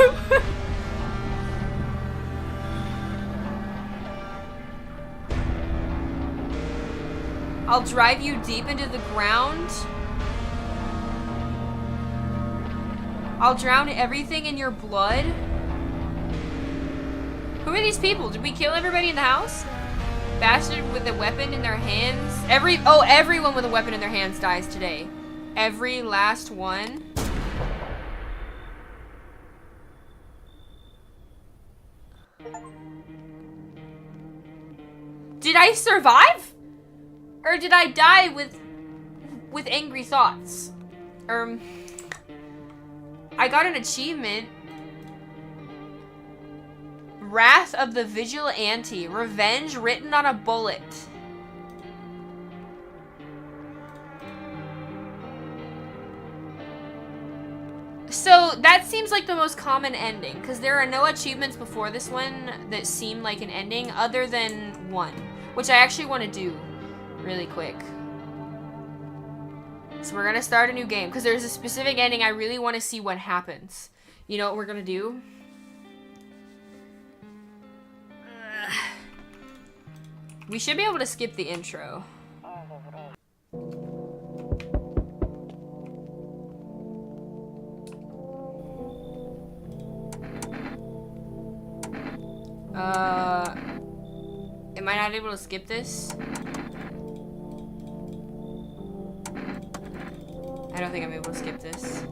Speaker 1: I'll drive you deep into the ground. I'll drown everything in your blood. Who are these people? Did we kill everybody in the house? Bastard with a weapon in their hands. Everyone with a weapon in their hands dies today. Every last one. Did I survive? Or did I die with angry thoughts? I got an achievement. Wrath of the Vigilante. Revenge written on a bullet. So that seems like the most common ending, because there are no achievements before this one that seem like an ending other than one, which I actually want to do really quick. So we're gonna start a new game because there's a specific ending I really want to see what happens. You know what we're gonna do? We should be able to skip the intro. Am I not able to skip this? I don't think I'm able to skip this.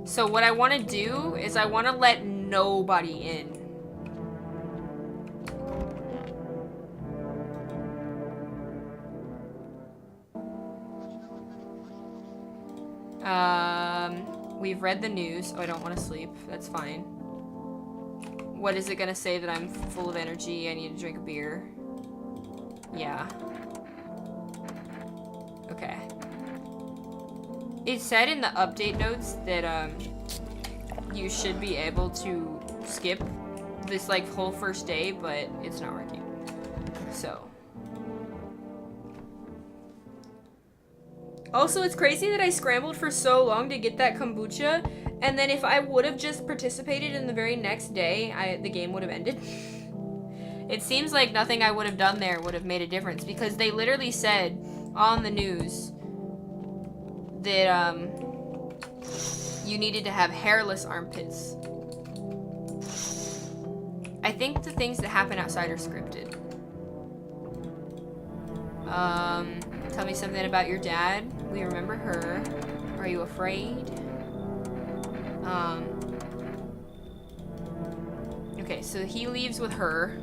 Speaker 1: So what I want to do is I want to let nobody in. We've read the news. Oh, I don't want to sleep. That's fine. What is it gonna say? That I'm full of energy, I need to drink a beer? Yeah. Okay. It said in the update notes that, you should be able to skip this, like, whole first day, but it's not working. So. Also, it's crazy that I scrambled for so long to get that kombucha, and then if I would have just participated in the very next day, the game would have ended. It seems like nothing I would have done there would have made a difference, because they literally said on the news that, you needed to have hairless armpits. I think the things that happen outside are scripted. Tell me something about your dad. We remember her. Are you afraid? Okay, so he leaves with her.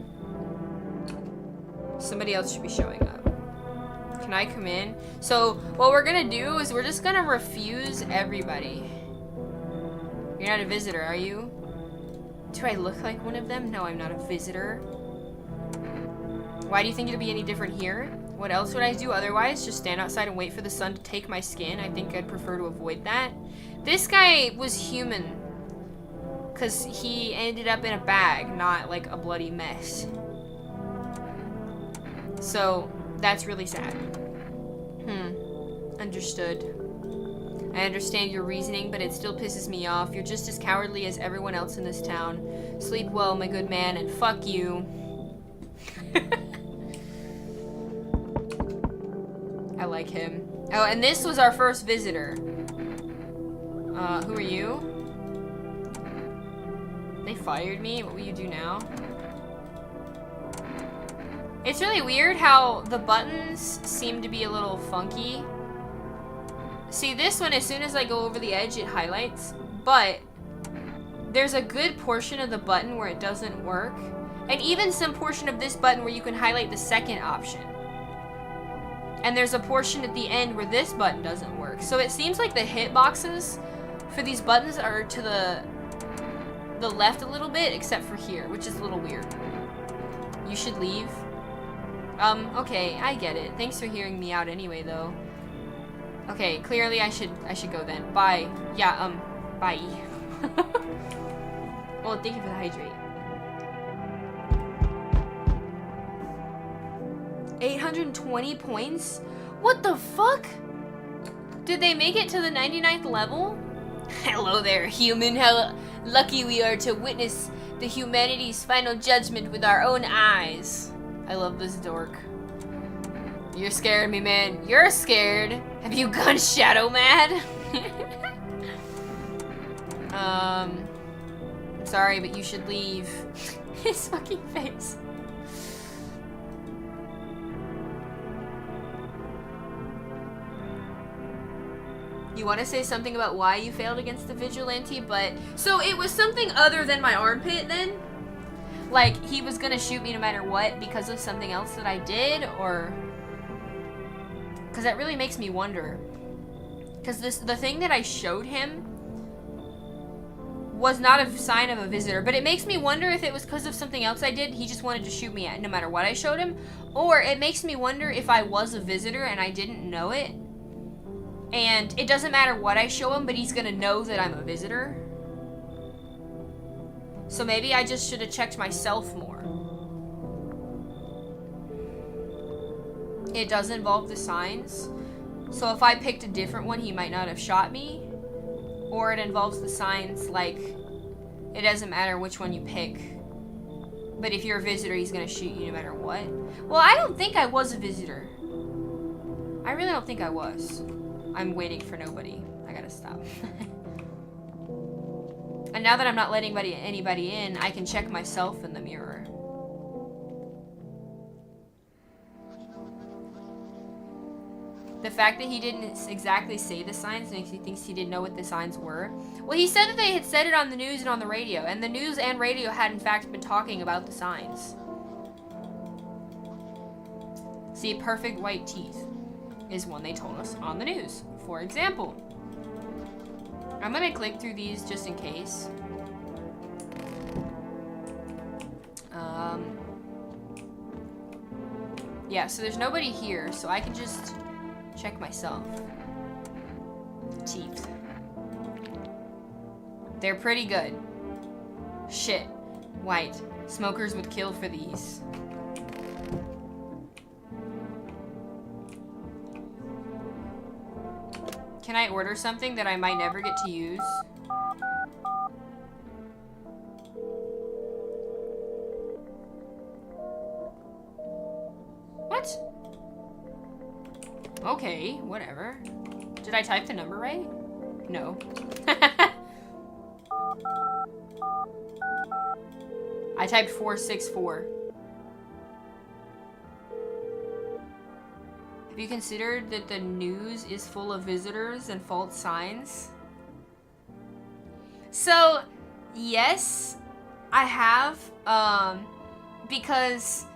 Speaker 1: Somebody else should be showing up. Can I come in? So, what we're gonna do is we're just gonna refuse everybody. You're not a visitor, are you? Do I look like one of them? No, I'm not a visitor. Why do you think it'll be any different here? What else would I do otherwise? Just stand outside and wait for the sun to take my skin? I think I'd prefer to avoid that. This guy was human. Because he ended up in a bag, not like a bloody mess. So, that's really sad. Understood. I understand your reasoning, but it still pisses me off. You're just as cowardly as everyone else in this town. Sleep well, my good man, and fuck you. I like him. Oh, and this was our first visitor. Who are you? They fired me? What will you do now? It's really weird how the buttons seem to be a little funky. See, this one, as soon as I go over the edge, it highlights. But there's a good portion of the button where it doesn't work. And even some portion of this button where you can highlight the second option. And there's a portion at the end where this button doesn't work. So it seems like the hitboxes for these buttons are to the left a little bit, except for here, which is a little weird. You should leave. Okay, I get it. Thanks for hearing me out anyway, though. Okay, clearly I should go then. Bye. Yeah, bye. Well, thank you for the hydrate. 820 points? What the fuck? Did they make it to the 99th level? Hello there, human. How lucky we are to witness the humanity's final judgment with our own eyes. I love this dork. You're scaring me, man. You're scared. Have you gone shadow mad? sorry, but you should leave. His fucking face. You want to say something about why you failed against the vigilante, but... So it was something other than my armpit then? Like, he was gonna shoot me no matter what because of something else that I did, or... Because that really makes me wonder. Because the thing that I showed him was not a sign of a visitor, but it makes me wonder if it was because of something else I did. He just wanted to shoot me no matter what I showed him, or it makes me wonder if I was a visitor and I didn't know it, and it doesn't matter what I show him, but he's gonna know that I'm a visitor. So maybe I just should have checked myself more. It does involve the signs, so if I picked a different one, he might not have shot me. Or it involves the signs, like, it doesn't matter which one you pick. But if you're a visitor, he's gonna shoot you no matter what. Well, I don't think I was a visitor. I really don't think I was. I'm waiting for nobody. I gotta stop. And now that I'm not letting anybody in, I can check myself in the mirror. The fact that he didn't exactly say the signs makes me think he didn't know what the signs were. Well, he said that they had said it on the news and on the radio, and the news and radio had in fact been talking about the signs. See, perfect white teeth is one they told us on the news, for example. I'm gonna click through these just in case. Yeah, so there's nobody here, so I can just check myself. Teeth. They're pretty good. Shit. White. Smokers would kill for these. Can I order something that I might never get to use? What? Okay, whatever. Did I type the number right? No. I typed 464. Have you considered that the news is full of visitors and false signs? So, yes, I have, because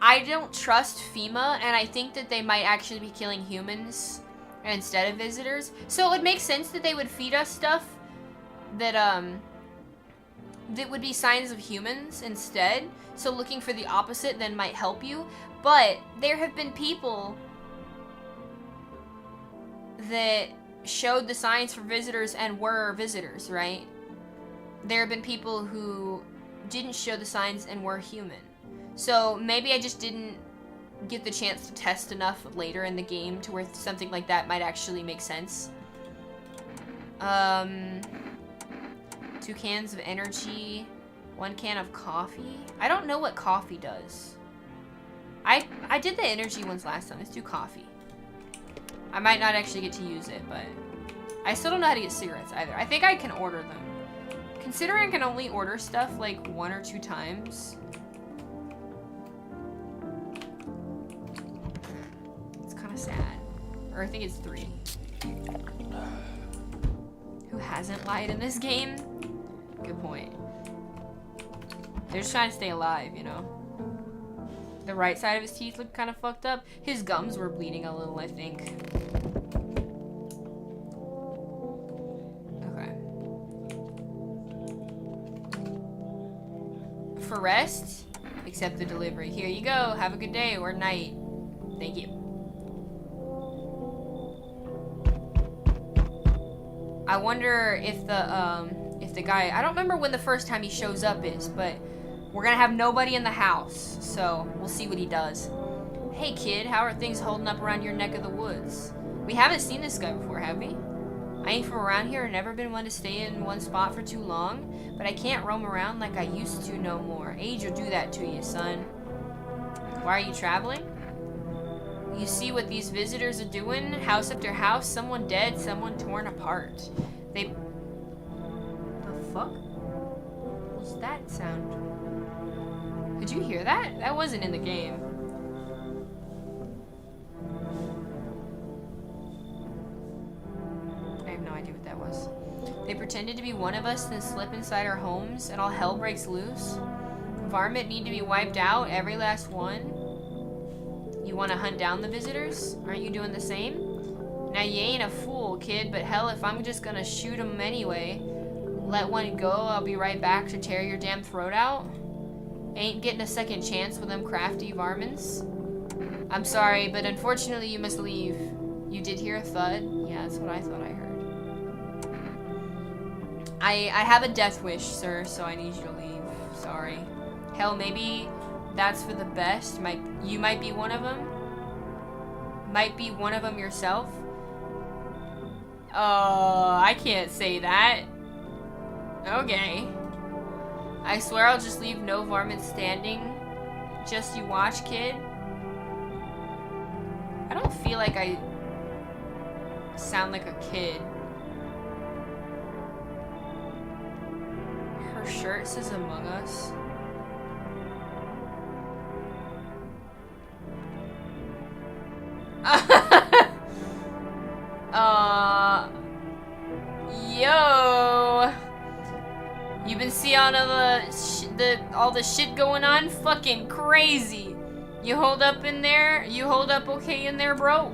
Speaker 1: I don't trust FEMA, and I think that they might actually be killing humans instead of visitors. So it would make sense that they would feed us stuff that, that would be signs of humans instead. So looking for the opposite then might help you. But there have been people that showed the signs for visitors and were visitors, right? There have been people who didn't show the signs and were human. So maybe I just didn't get the chance to test enough later in the game to where something like that might actually make sense. 2 cans of energy, 1 can of coffee. I don't know what coffee does. I did the energy ones last time. Let's do coffee. I might not actually get to use it, but I still don't know how to get cigarettes either. I think I can order them. Considering I can only order stuff like 1 or 2 times. It's kind of sad. Or I think it's 3. Who hasn't lied in this game? Good point. They're just trying to stay alive, you know? The right side of his teeth looked kind of fucked up. His gums were bleeding a little, I think. Okay. For rest, accept the delivery. Here you go. Have a good day or night. Thank you. I wonder if the guy, I don't remember when the first time he shows up is, but we're gonna have nobody in the house, so we'll see what he does. Hey kid, how are things holding up around your neck of the woods? We haven't seen this guy before, have we? I ain't from around here and never been one to stay in one spot for too long, but I can't roam around like I used to no more. Age will do that to you, son. Why are you traveling? You see what these visitors are doing? House after house, someone dead, someone torn apart. The fuck? that sound? Did you hear that? That wasn't in the game. I have no idea what that was. They pretended to be one of us, then slip inside our homes, and all hell breaks loose. Varmint need to be wiped out, every last one. You want to hunt down the visitors? Aren't you doing the same? Now you ain't a fool, kid, but hell, if I'm just gonna shoot them anyway, let one go, I'll be right back to tear your damn throat out. Ain't getting a second chance with them crafty varmints. I'm sorry, but unfortunately you must leave. You did hear a thud? Yeah, that's what I thought I heard. I have a death wish, sir, so I need you to leave. Sorry. Hell, maybe that's for the best. You might be one of them. Might be one of them yourself. I can't say that. Okay. I swear I'll just leave no varmint standing. Just you watch, kid. I don't feel like I sound like a kid. Her shirt says Among Us. Yo, you been seeing all the shit going on? Fucking crazy. You hold up in there? You hold up okay in there, bro?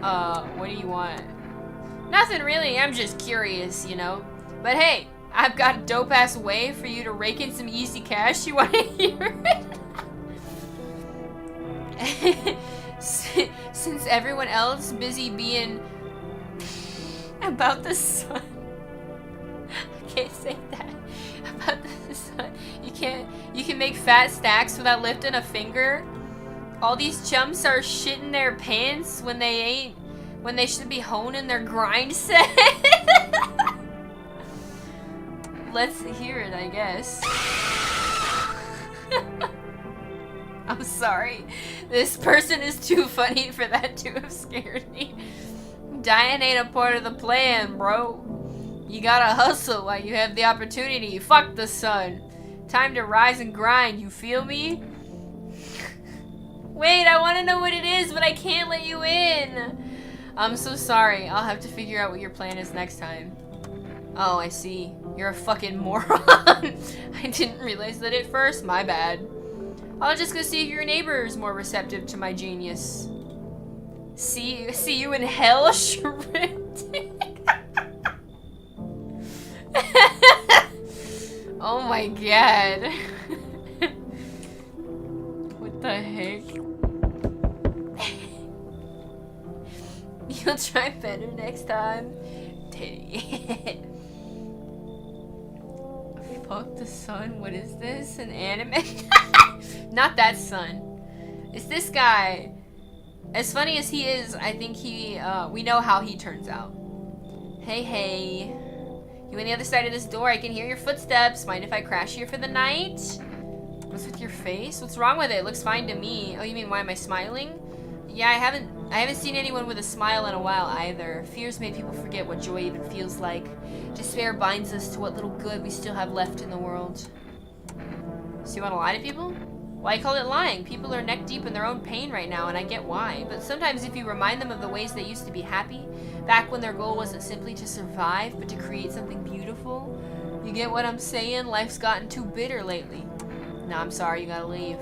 Speaker 1: What do you want? Nothing really. I'm just curious, you know. But hey, I've got a dope-ass way for you to rake in some easy cash. You want to hear it? Since everyone else busy being about the sun. I can't say that. About the sun. You can make fat stacks without lifting a finger. All these chumps are shitting their pants when they should be honing their grind set. Let's hear it, I guess. I'm sorry. This person is too funny for that to have scared me. Dying ain't a part of the plan, bro. You gotta hustle while you have the opportunity. Fuck the sun. Time to rise and grind, you feel me? Wait, I wanna know what it is, but I can't let you in. I'm so sorry. I'll have to figure out what your plan is next time. Oh, I see. You're a fucking moron. I didn't realize that at first. My bad. I'll just go see if your neighbor is more receptive to my genius. See you in hell, shrimped. Oh my god. What the heck? You'll try better next time. Titty. Fuck the sun. What is this? An anime? Not that sun. It's this guy. As funny as he is, I think we know how he turns out. Hey. You on the other side of this door? I can hear your footsteps. Mind if I crash here for the night? What's with your face? What's wrong with it? It looks fine to me. Oh, you mean why am I smiling? Yeah, I haven't seen anyone with a smile in a while either. Fears made people forget what joy even feels like. Despair binds us to what little good we still have left in the world. So you want to lie to people? Why call it lying? People are neck deep in their own pain right now, and I get why. But sometimes if you remind them of the ways they used to be happy, back when their goal wasn't simply to survive, but to create something beautiful, you get what I'm saying? Life's gotten too bitter lately. No, I'm sorry, you gotta leave.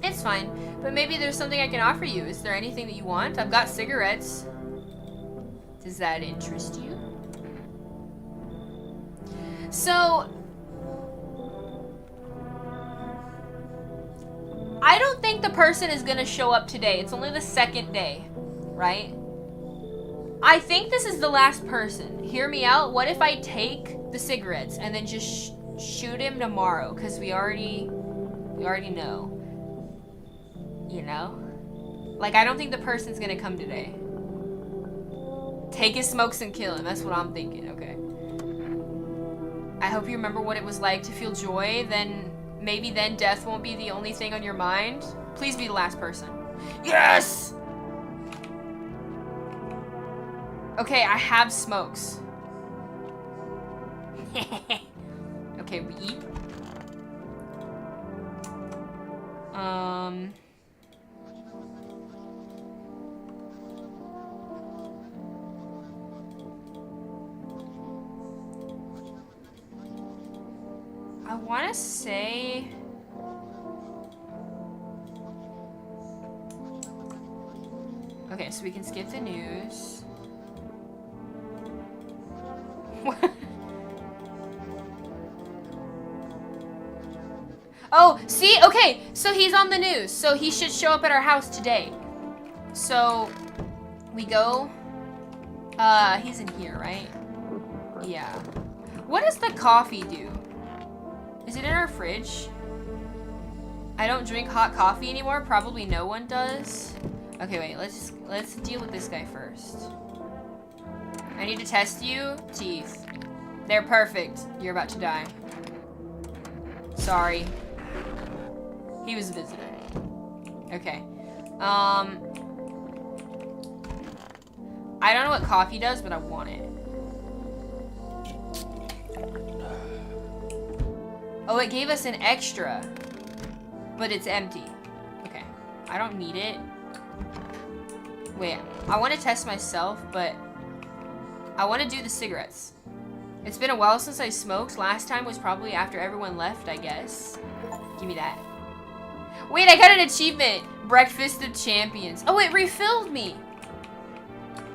Speaker 1: It's fine, but maybe there's something I can offer you. Is there anything that you want? I've got cigarettes. Does that interest you? So, I don't think the person is gonna show up today. It's only the second day, right? I think this is the last person. Hear me out. What if I take the cigarettes and then just shoot him tomorrow? Because we already know. You know? Like, I don't think the person's gonna come today. Take his smokes and kill him. That's what I'm thinking, okay? I hope you remember what it was like to feel joy. Maybe then death won't be the only thing on your mind. Please be the last person. Yes! Okay, I have smokes. Okay, we eat. I want to say... Okay, so we can skip the news. Oh, see? Okay, so he's on the news. So he should show up at our house today. So, we go... he's in here, right? Yeah. What does the coffee do? Is it in our fridge? I don't drink hot coffee anymore. Probably no one does. Okay, wait. Let's deal with this guy first. I need to test you. Teeth. They're perfect. You're about to die. Sorry. He was a visitor. Okay. I don't know what coffee does, but I want it. Oh, it gave us an extra. But it's empty. Okay. I don't need it. Wait, I want to test myself, but I want to do the cigarettes. It's been a while since I smoked. Last time was probably after everyone left, I guess. Give me that. Wait, I got an achievement. Breakfast of Champions. Oh, it refilled me.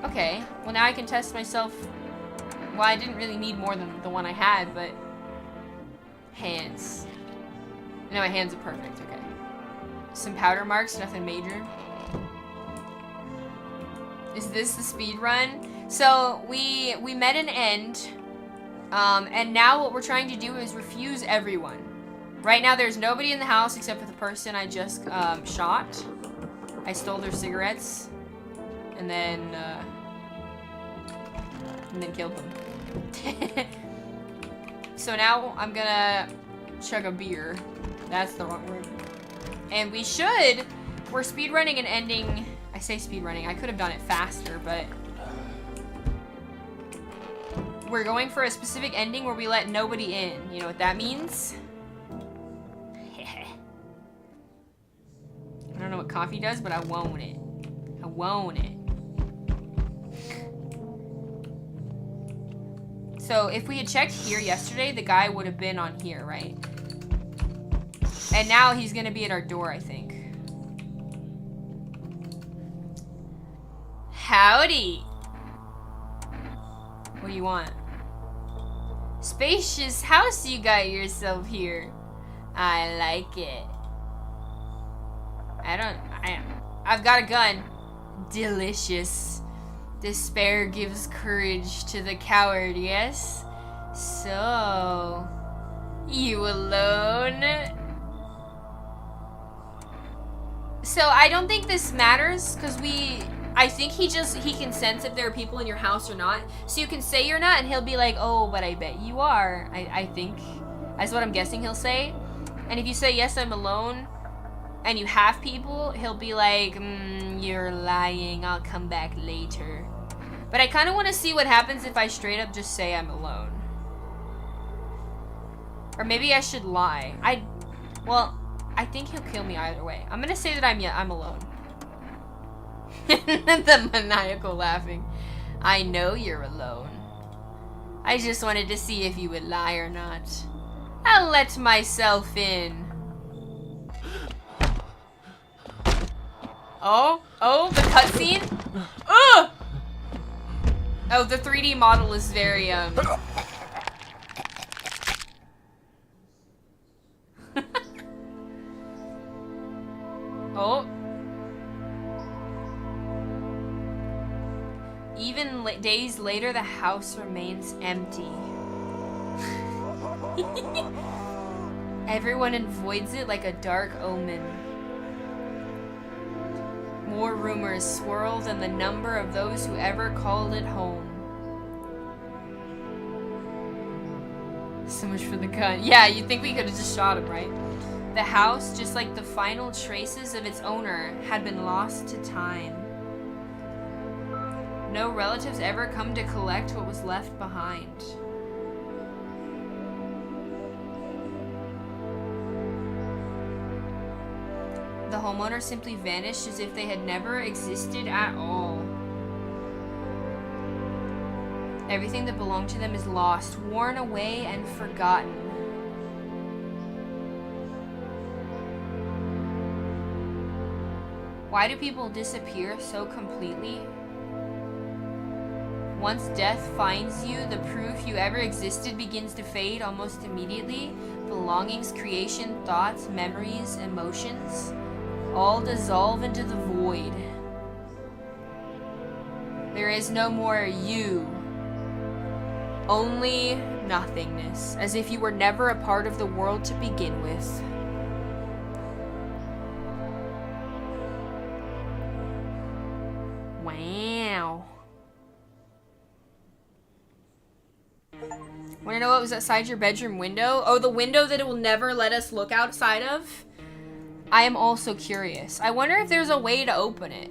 Speaker 1: Okay, well now I can test myself. Well, I didn't really need more than the one I had, but... Hands. No, my hands are perfect, okay. Some powder marks, nothing major. Is this the speed run? So, we met an end. And now what we're trying to do is refuse everyone. Right now there's nobody in the house except for the person I just shot. I stole their cigarettes. And then killed them. So now I'm gonna chug a beer. That's the wrong word. And we're speedrunning and ending. I say speedrunning, I could have done it faster, but we're going for a specific ending where we let nobody in. You know what that means? I don't know what coffee does, but I want it. I want it. So if we had checked here yesterday, the guy would have been on here, right? And now he's gonna be at our door, I think. Howdy. What do you want? Spacious house you got yourself here. I like it. I've got a gun. Delicious. Despair gives courage to the coward, yes? So, you alone? So I don't think this matters, because I think he can sense if there are people in your house or not. So you can say you're not, and he'll be like, oh, but I bet you are. I think. That's what I'm guessing he'll say. And if you say, yes, I'm alone, and you have people, he'll be like, you're lying, I'll come back later. But I kind of want to see what happens if I straight up just say I'm alone. Or maybe I should lie. Well, I think he'll kill me either way. I'm gonna say that I'm alone. The maniacal laughing. I know you're alone. I just wanted to see if you would lie or not. I'll let myself in. Oh, the cutscene? Ugh! Oh, the 3D model is very, Oh. Even days later, the house remains empty. Everyone avoids it like a dark omen. More rumors swirl than the number of those who ever called it home. So much for the gun. Yeah, you'd think we could have just shot him, right? The house, just like the final traces of its owner, had been lost to time. No relatives ever come to collect what was left behind. the homeowner simply vanished as if they had never existed at all. Everything that belonged to them is lost, worn away, and forgotten. Why do people disappear so completely? Once death finds you, the proof you ever existed begins to fade almost immediately. Belongings, creation, thoughts, memories, emotions, all dissolve into the void. There is no more you. Only nothingness, as if you were never a part of the world to begin with. Wow. Want to know what was outside your bedroom window? Oh, the window that it will never let us look outside of? I am also curious. I wonder if there's a way to open it.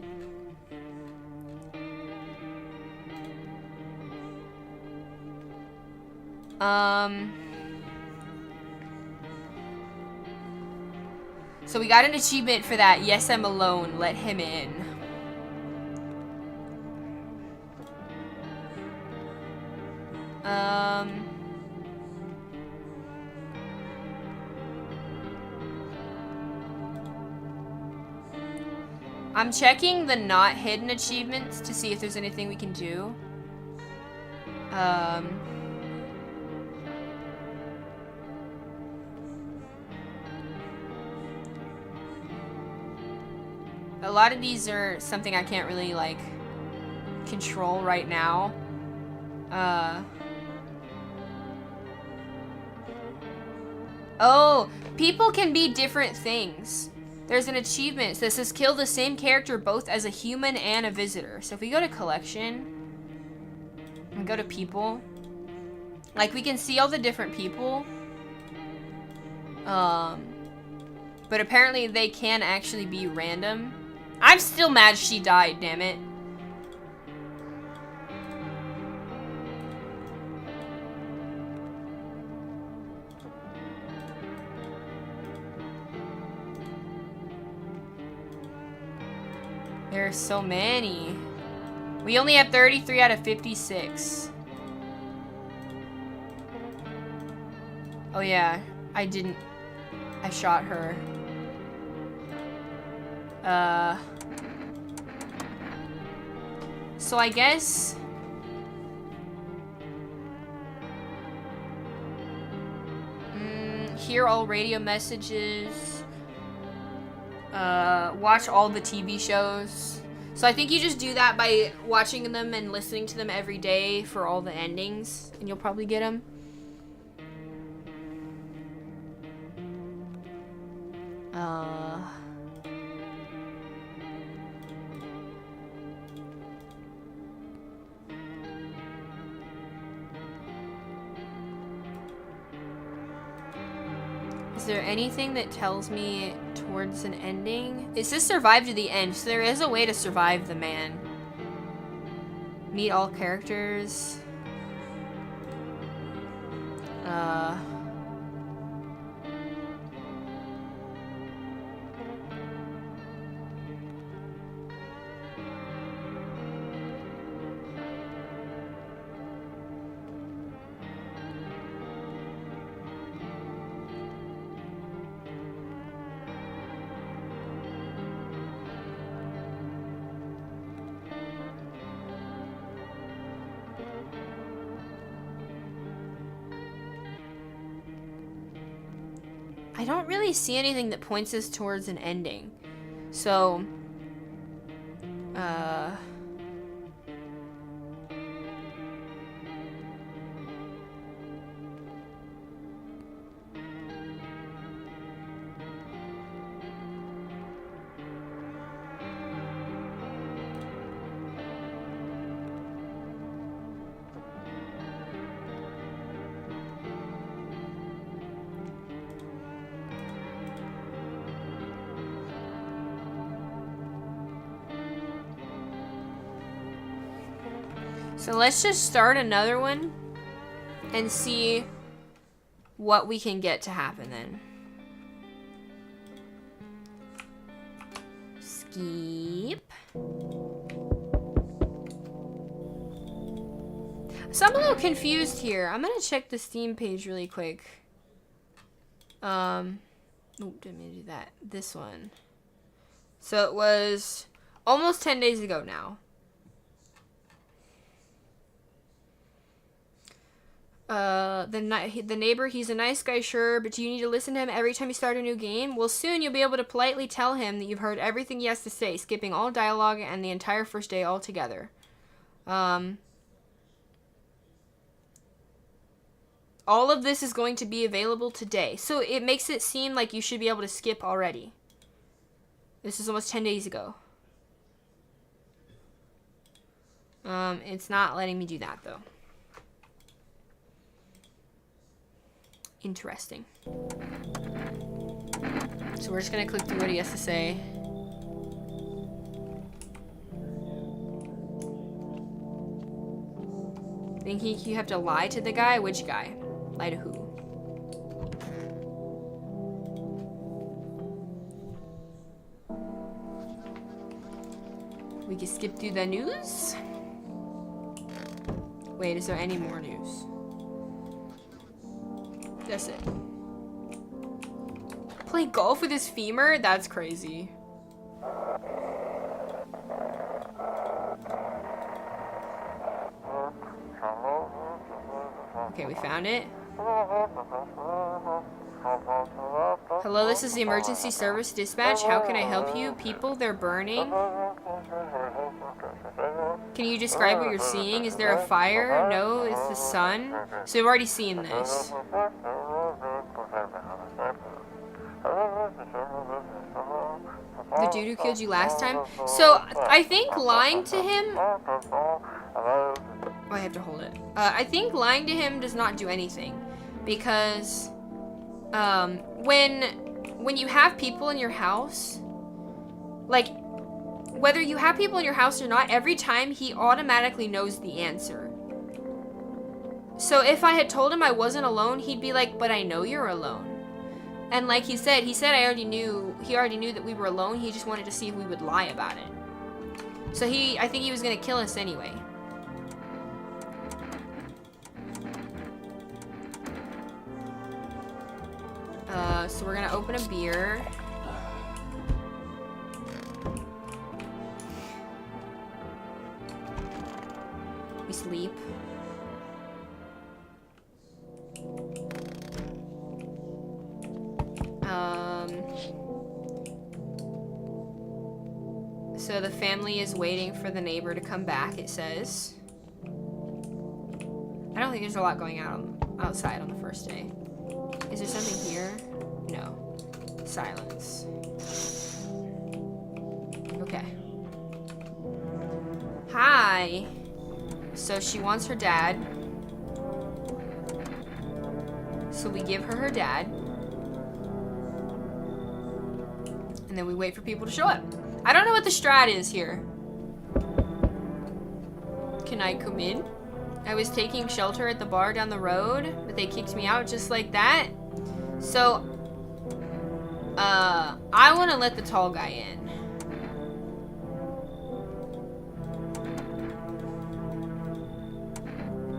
Speaker 1: So we got an achievement for that. Yes, I'm alone. Let him in. I'm checking the not hidden achievements to see if there's anything we can do. A lot of these are something I can't really, like, control right now. Oh, people can be different things. There's an achievement that says kill the same character both as a human and a visitor. So if we go to collection and go to people, like, we can see all the different people. But apparently they can actually be random. I'm still mad she died, damn it. There are so many. We only have 33 out of 56. Oh yeah, I shot her. So I guess hear all radio messages, watch all the TV shows. So I think you just do that by watching them and listening to them every day for all the endings, and you'll probably get them. Is there anything that tells me towards an ending? It says survive to the end, so there is a way to survive the man. Meet all characters. I don't really see anything that points us towards an ending. So, let's just start another one and see what we can get to happen then. Skip. So I'm a little confused here. I'm gonna check the Steam page really quick. Oh, didn't mean to do that. This one. So it was almost 10 days ago now. The neighbor, he's a nice guy, sure, but do you need to listen to him every time you start a new game? Well, soon you'll be able to politely tell him that you've heard everything he has to say, skipping all dialogue and the entire first day altogether. All of this is going to be available today. So it makes it seem like you should be able to skip already. This is almost 10 days ago. It's not letting me do that, though. Interesting. So we're just gonna click through what he has to say. Think you have to lie to the guy? Which guy? Lie to who? We can skip through the news. Wait, is there any more news? That's it. Play golf with his femur? That's crazy. Okay, we found it. Hello, this is the emergency service dispatch. How can I help you? People, they're burning. Can you describe what you're seeing? Is there a fire? No, it's the sun. So we've already seen this. The dude who killed you last time? So, I think lying to him... Oh, I have to hold it. I think lying to him does not do anything. Because, when you have people in your house, like, whether you have people in your house or not, every time he automatically knows the answer. So if I had told him I wasn't alone, he'd be like, but I know you're alone. And like he said he already knew that we were alone. He just wanted to see if we would lie about it. So I think he was gonna kill us anyway. So we're gonna open a beer. We sleep. So the family is waiting for the neighbor to come back, it says. I don't think there's a lot going on outside on the first day. Is there something here? No. Silence. Okay. Hi. So she wants her dad. So we give her dad. And then we wait for people to show up. I don't know what the strat is here. Can I come in? I was taking shelter at the bar down the road, but they kicked me out just like that. So, I want to let the tall guy in.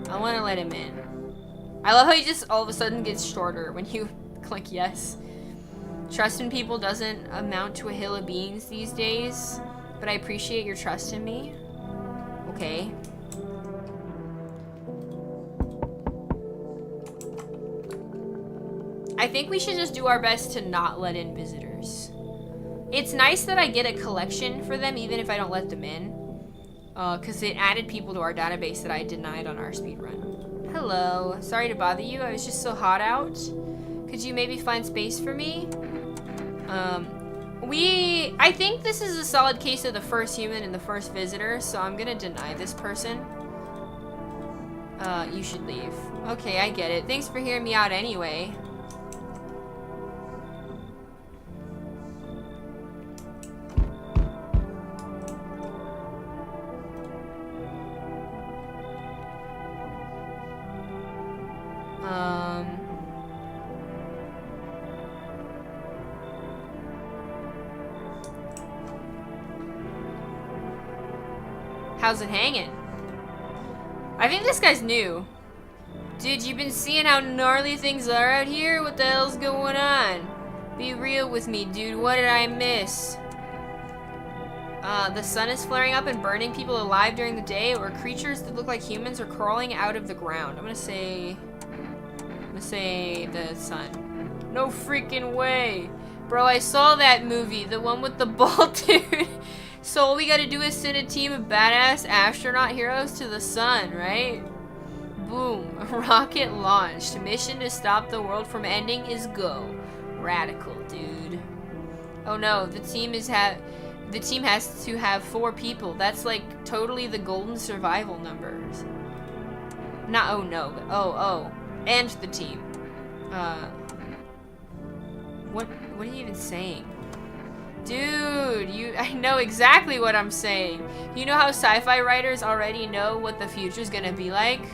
Speaker 1: I want to let him in. I love how he just all of a sudden gets shorter when you click yes. Trust in people doesn't amount to a hill of beans these days, but I appreciate your trust in me. Okay. I think we should just do our best to not let in visitors. It's nice that I get a collection for them even if I don't let them in. Because it added people to our database that I denied on our speedrun. Hello. Sorry to bother you. I was just so hot out. Could you maybe find space for me? I think this is a solid case of the first human and the first visitor, so I'm gonna deny this person. You should leave. Okay, I get it. Thanks for hearing me out anyway. How's it hanging? I think this guy's new. Dude, you've been seeing how gnarly things are out here? What the hell's going on? Be real with me, dude. What did I miss? The sun is flaring up and burning people alive during the day, or creatures that look like humans are crawling out of the ground. I'm gonna say the sun. No freaking way. Bro, I saw that movie, the one with the bald dude. So all we gotta do is send a team of badass astronaut heroes to the sun, right? Boom. Rocket launched. Mission to stop the world from ending is go. Radical, dude. Oh no, the team has to have 4 people. That's like totally the golden survival numbers. Not oh no, but oh. And the team. What are you even saying? Dude, I know exactly what I'm saying. You know how sci-fi writers already know what the future's gonna be like?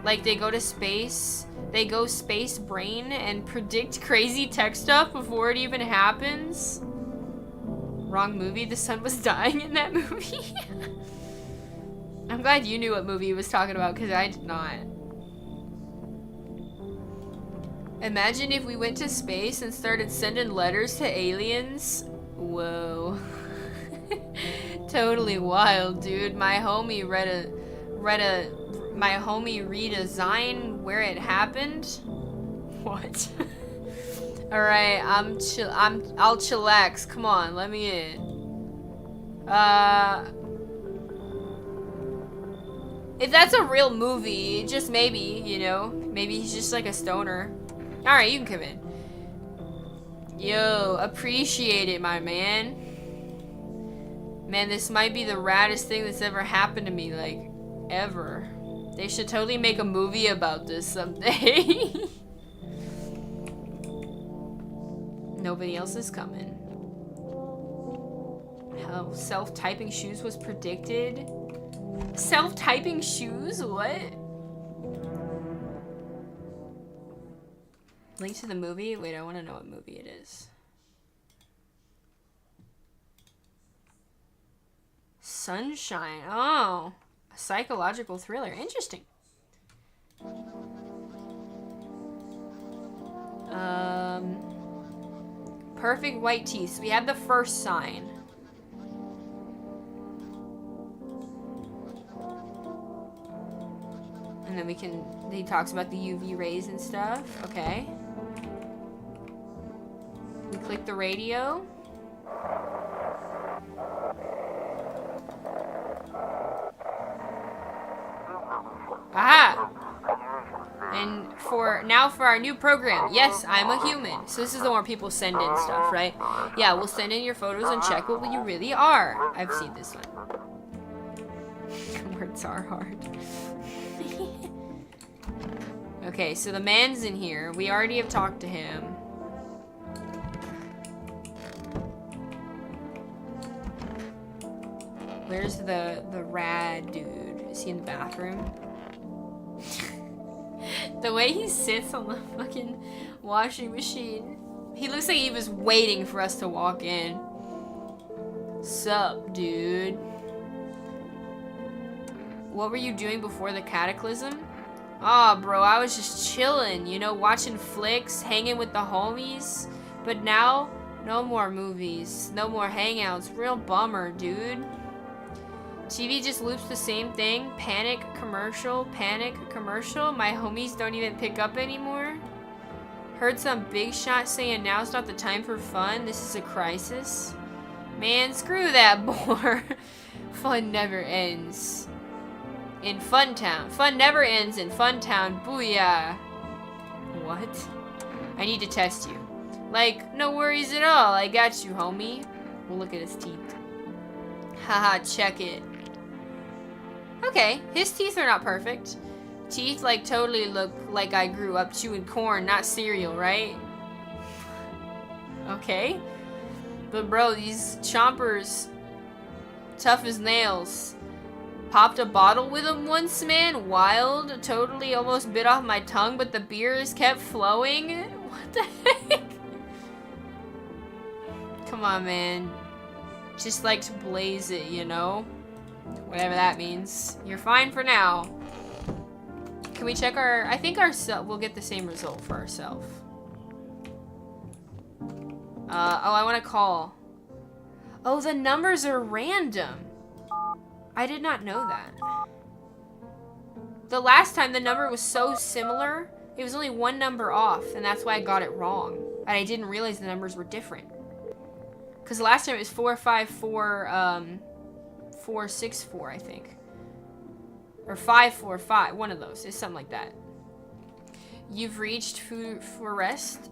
Speaker 1: Like they go to space, they go space brain and predict crazy tech stuff before it even happens? Wrong movie, the sun was dying in that movie. I'm glad you knew what movie he was talking about, because I did not. Imagine if we went to space and started sending letters to aliens. Whoa. Totally wild, dude. My homie read a zine where it happened. What? All right, I'll chillax. Come on, let me in. If that's a real movie, just maybe, you know, maybe he's just like a stoner. All right, you can come in. Yo, appreciate it, my man. Man, this might be the raddest thing that's ever happened to me, like, ever. They should totally make a movie about this someday. Nobody else is coming. Hell, self-typing shoes was predicted. Self-typing shoes? What? Link to the movie? Wait, I want to know what movie it is. Sunshine. Oh. A psychological thriller. Interesting. Perfect white teeth. So we have the first sign. And then he talks about the UV rays and stuff. Okay. We click the radio. Aha! And for our new program. Yes, I'm a human. So this is the one people send in stuff, right? Yeah, we'll send in your photos and check what you really are. I've seen this one. Words are hard. Okay, so the man's in here. We already have talked to him. Where's the rad dude? Is he in the bathroom? The way he sits on the fucking washing machine. He looks like he was waiting for us to walk in. Sup, dude? What were you doing before the cataclysm? Aw, bro, I was just chilling, you know, watching flicks, hanging with the homies. But now, no more movies, no more hangouts. Real bummer, dude. TV just loops the same thing. Panic commercial, panic commercial. My homies don't even pick up anymore. Heard some big shot saying now's not the time for fun. This is a crisis. Man, screw that bore. Fun never ends. In Funtown. Fun never ends in Funtown. Booyah. What? I need to test you. Like, no worries at all. I got you, homie. We'll look at his teeth. Haha, check it. Okay, his teeth are not perfect. Teeth, like, totally look like I grew up chewing corn, not cereal, right? Okay. But bro, these chompers, tough as nails. Popped a bottle with him once, man. Wild. Totally almost bit off my tongue, but the beers kept flowing. What the heck? Come on, man. Just like to blaze it, you know? Whatever that means. You're fine for now. Can we check our... I think we'll get the same result for ourselves. Oh, I want to call. Oh, the numbers are random. I did not know that. The last time the number was so similar, it was only one number off, and that's why I got it wrong. And I didn't realize the numbers were different. Because the last time it was 454, 464, I think. Or 545, one of those. It's something like that. You've reached food for rest.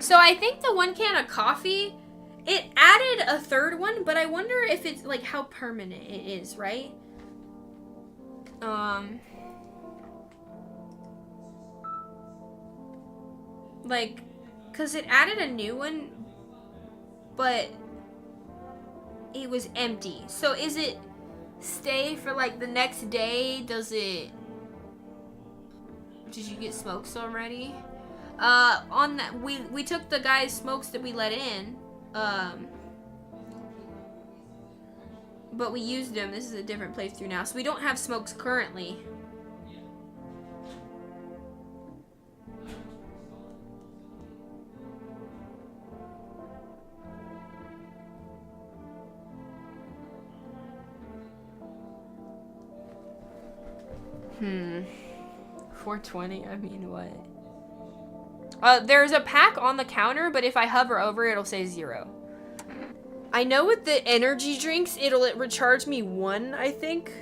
Speaker 1: So I think the 1 can of coffee, it added a third one, but I wonder if it's like how permanent it is, right? Like, cause it added a new one, but it was empty. So is it stay for like the next day? Does it? Did you get smokes already? On that, we took the guy's smokes that we let in, but we used them. This is a different playthrough now, so we don't have smokes currently. Hmm. 420, I mean, what? There's a pack on the counter, but if I hover over it, it'll say 0. I know with the energy drinks, it'll recharge me 1, I think.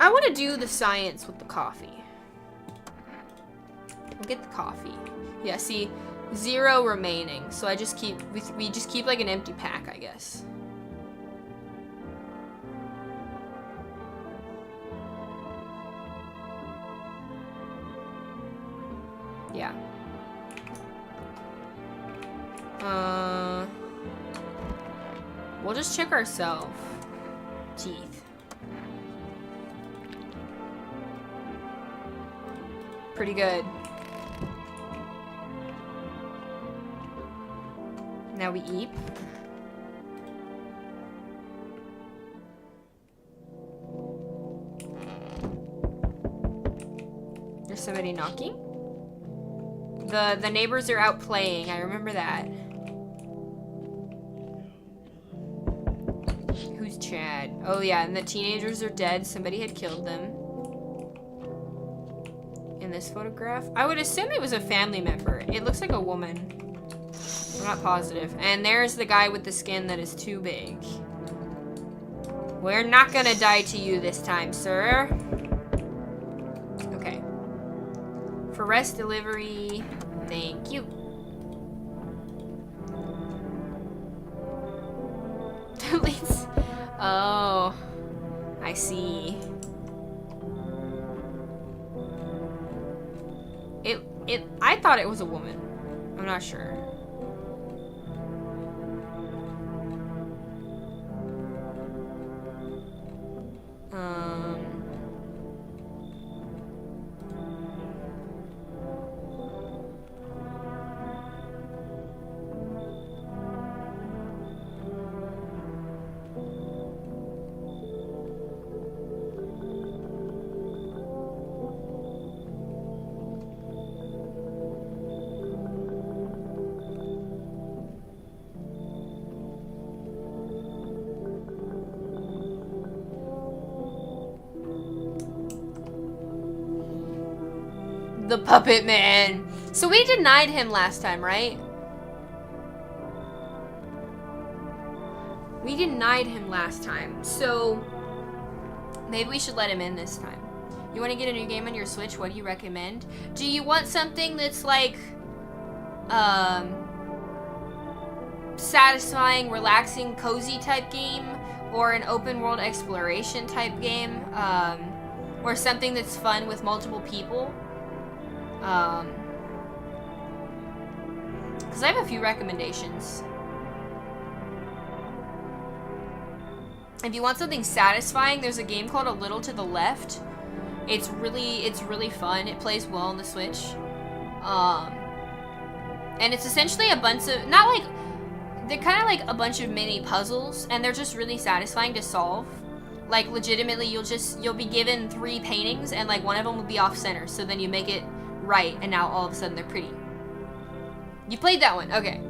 Speaker 1: I want to do the science with the coffee. We'll get the coffee. Yeah, see, 0 remaining. So I just keep, we just keep like an empty pack, I guess. Yeah. We'll just check ourselves. Teeth. Pretty good. Now we eat. There's somebody knocking. The neighbors are out playing. I remember that. Who's Chad? Oh yeah, and the teenagers are dead. Somebody had killed them. In this photograph? I would assume it was a family member. It looks like a woman. I'm not positive. And there's the guy with the skin that is too big. We're not gonna die to you this time, sir. Okay. For rest delivery, thank you. Please. Oh, I see. I thought it was a woman. I'm not sure. The puppet man. So we denied him last time, right? We denied him last time. So maybe we should let him in this time. You want to get a new game on your Switch? What do you recommend? Do you want something that's like satisfying, relaxing, cozy type game, or an open world exploration type game, or something that's fun with multiple people? Because I have a few recommendations. If you want something satisfying, there's a game called A Little to the Left. It's really fun. It plays well on the Switch. And it's essentially a bunch of, not like, they're kind of like a bunch of mini puzzles, and they're just really satisfying to solve. Like, legitimately, you'll be given 3 paintings, and like one of them will be off center, so then you make it right, and now all of a sudden they're pretty. You played that one? Okay.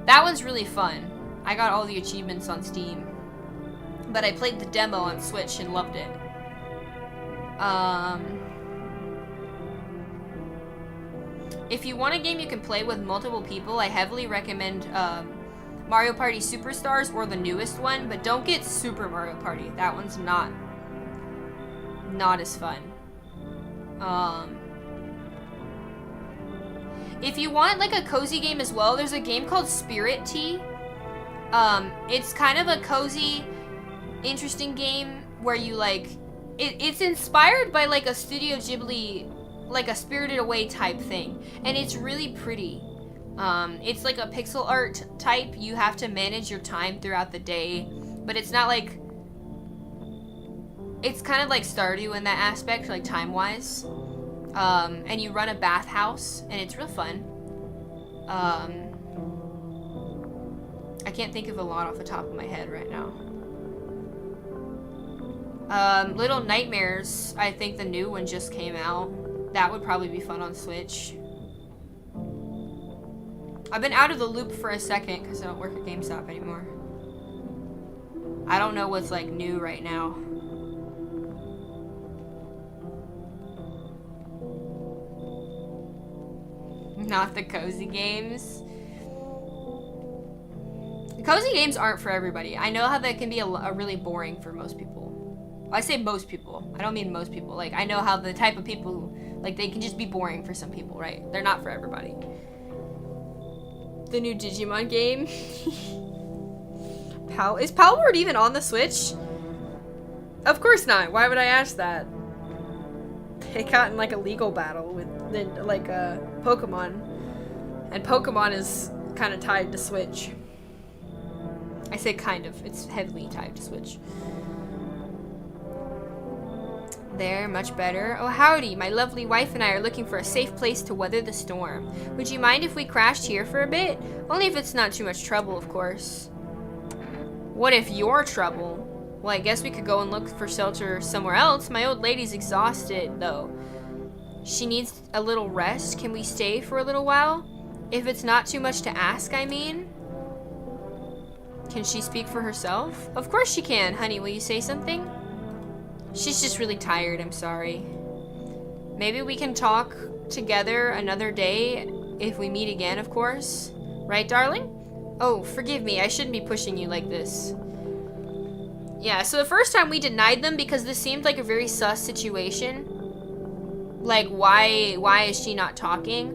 Speaker 1: That one's really fun. I got all the achievements on Steam. But I played the demo on Switch and loved it. If you want a game you can play with multiple people, I heavily recommend Mario Party Superstars or the newest one, but don't get Super Mario Party. That one's not as fun. If you want like a cozy game as well, there's a game called Spirit Tea. It's kind of a cozy, interesting game where you like, it's inspired by like a Studio Ghibli, like a Spirited Away type thing, and it's really pretty. It's like a pixel art type. You have to manage your time throughout the day, but it's not like, it's kind of like Stardew in that aspect, like time-wise. And you run a bathhouse, and it's real fun. I can't think of a lot off the top of my head right now. Little Nightmares, I think the new one just came out. That would probably be fun on Switch. I've been out of the loop for a second because I don't work at GameStop anymore. I don't know what's like new right now. Not the cozy games. The cozy games aren't for everybody. I know how that can be a really boring for most people. I say most people. I don't mean most people. Like, I know how the type of people who, like, they can just be boring for some people, right? They're not for everybody. The new Digimon game. Is Palworld even on the Switch? Of course not. Why would I ask that? It got in like a legal battle with Pokemon, and Pokemon is kind of tied to Switch. I say kind of. It's heavily tied to Switch. There, much better. Oh, howdy. My lovely wife and I are looking for a safe place to weather the storm. Would you mind if we crashed here for a bit? Only if it's not too much trouble, of course. What if you're trouble? Well, I guess we could go and look for shelter somewhere else. My old lady's exhausted, though. She needs a little rest. Can we stay for a little while? If it's not too much to ask, I mean. Can she speak for herself? Of course she can. Honey, will you say something? She's just really tired, I'm sorry. Maybe we can talk together another day if we meet again, of course. Right, darling? Oh, forgive me. I shouldn't be pushing you like this. Yeah, so the first time we denied them because this seemed like a very sus situation. Like, why is she not talking?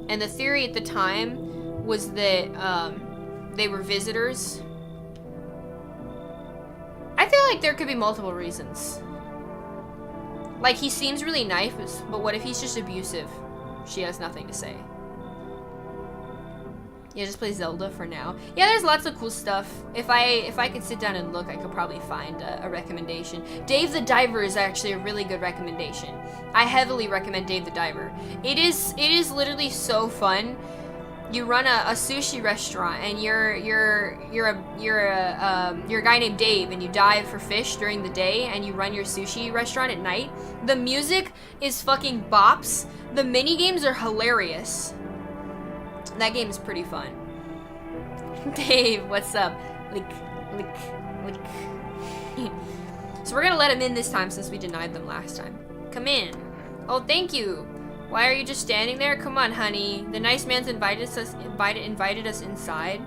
Speaker 1: And the theory at the time was that they were visitors. I feel like there could be multiple reasons. Like, he seems really nice, but what if he's just abusive? She has nothing to say. Yeah, just play Zelda for now. Yeah, there's lots of cool stuff. If I could sit down and look, I could probably find a recommendation. Dave the Diver is actually a really good recommendation. I heavily recommend Dave the Diver. It is literally so fun. You run a sushi restaurant, and you're a guy named Dave, and you dive for fish during the day, and you run your sushi restaurant at night. The music is fucking bops. The mini games are hilarious. That game is pretty fun. Dave, what's up? Lick. So we're gonna let him in this time since we denied them last time. Come in. Oh, thank you. Why are you just standing there? Come on, honey. The nice man's invited us inside.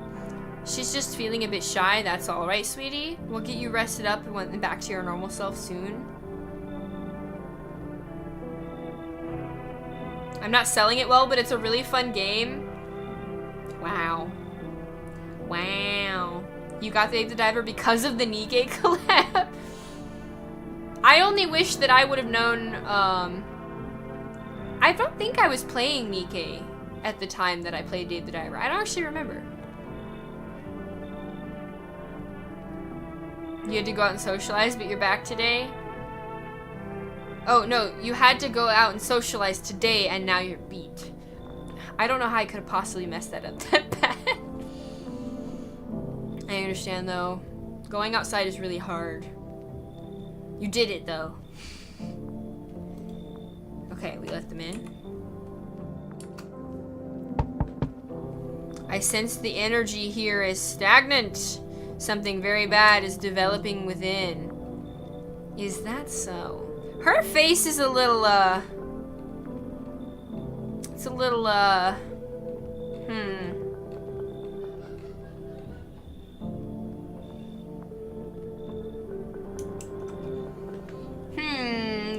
Speaker 1: She's just feeling a bit shy. That's all right, sweetie. We'll get you rested up and went back to your normal self soon. I'm not selling it well, but it's a really fun game. Wow. You got Dave the Diver because of the Nikkei collab? I only wish that I would have known, I don't think I was playing Nikkei at the time that I played Dave the Diver. I don't actually remember. You had to go out and socialize, but you're back today? Oh, no, you had to go out and socialize today, and now you're beat. I don't know how I could have possibly messed that up that bad. understand, though. Going outside is really hard. You did it, though. Okay, we let them in. I sense the energy here is stagnant. Something very bad is developing within. Is that so? Her face is a little, it's a little,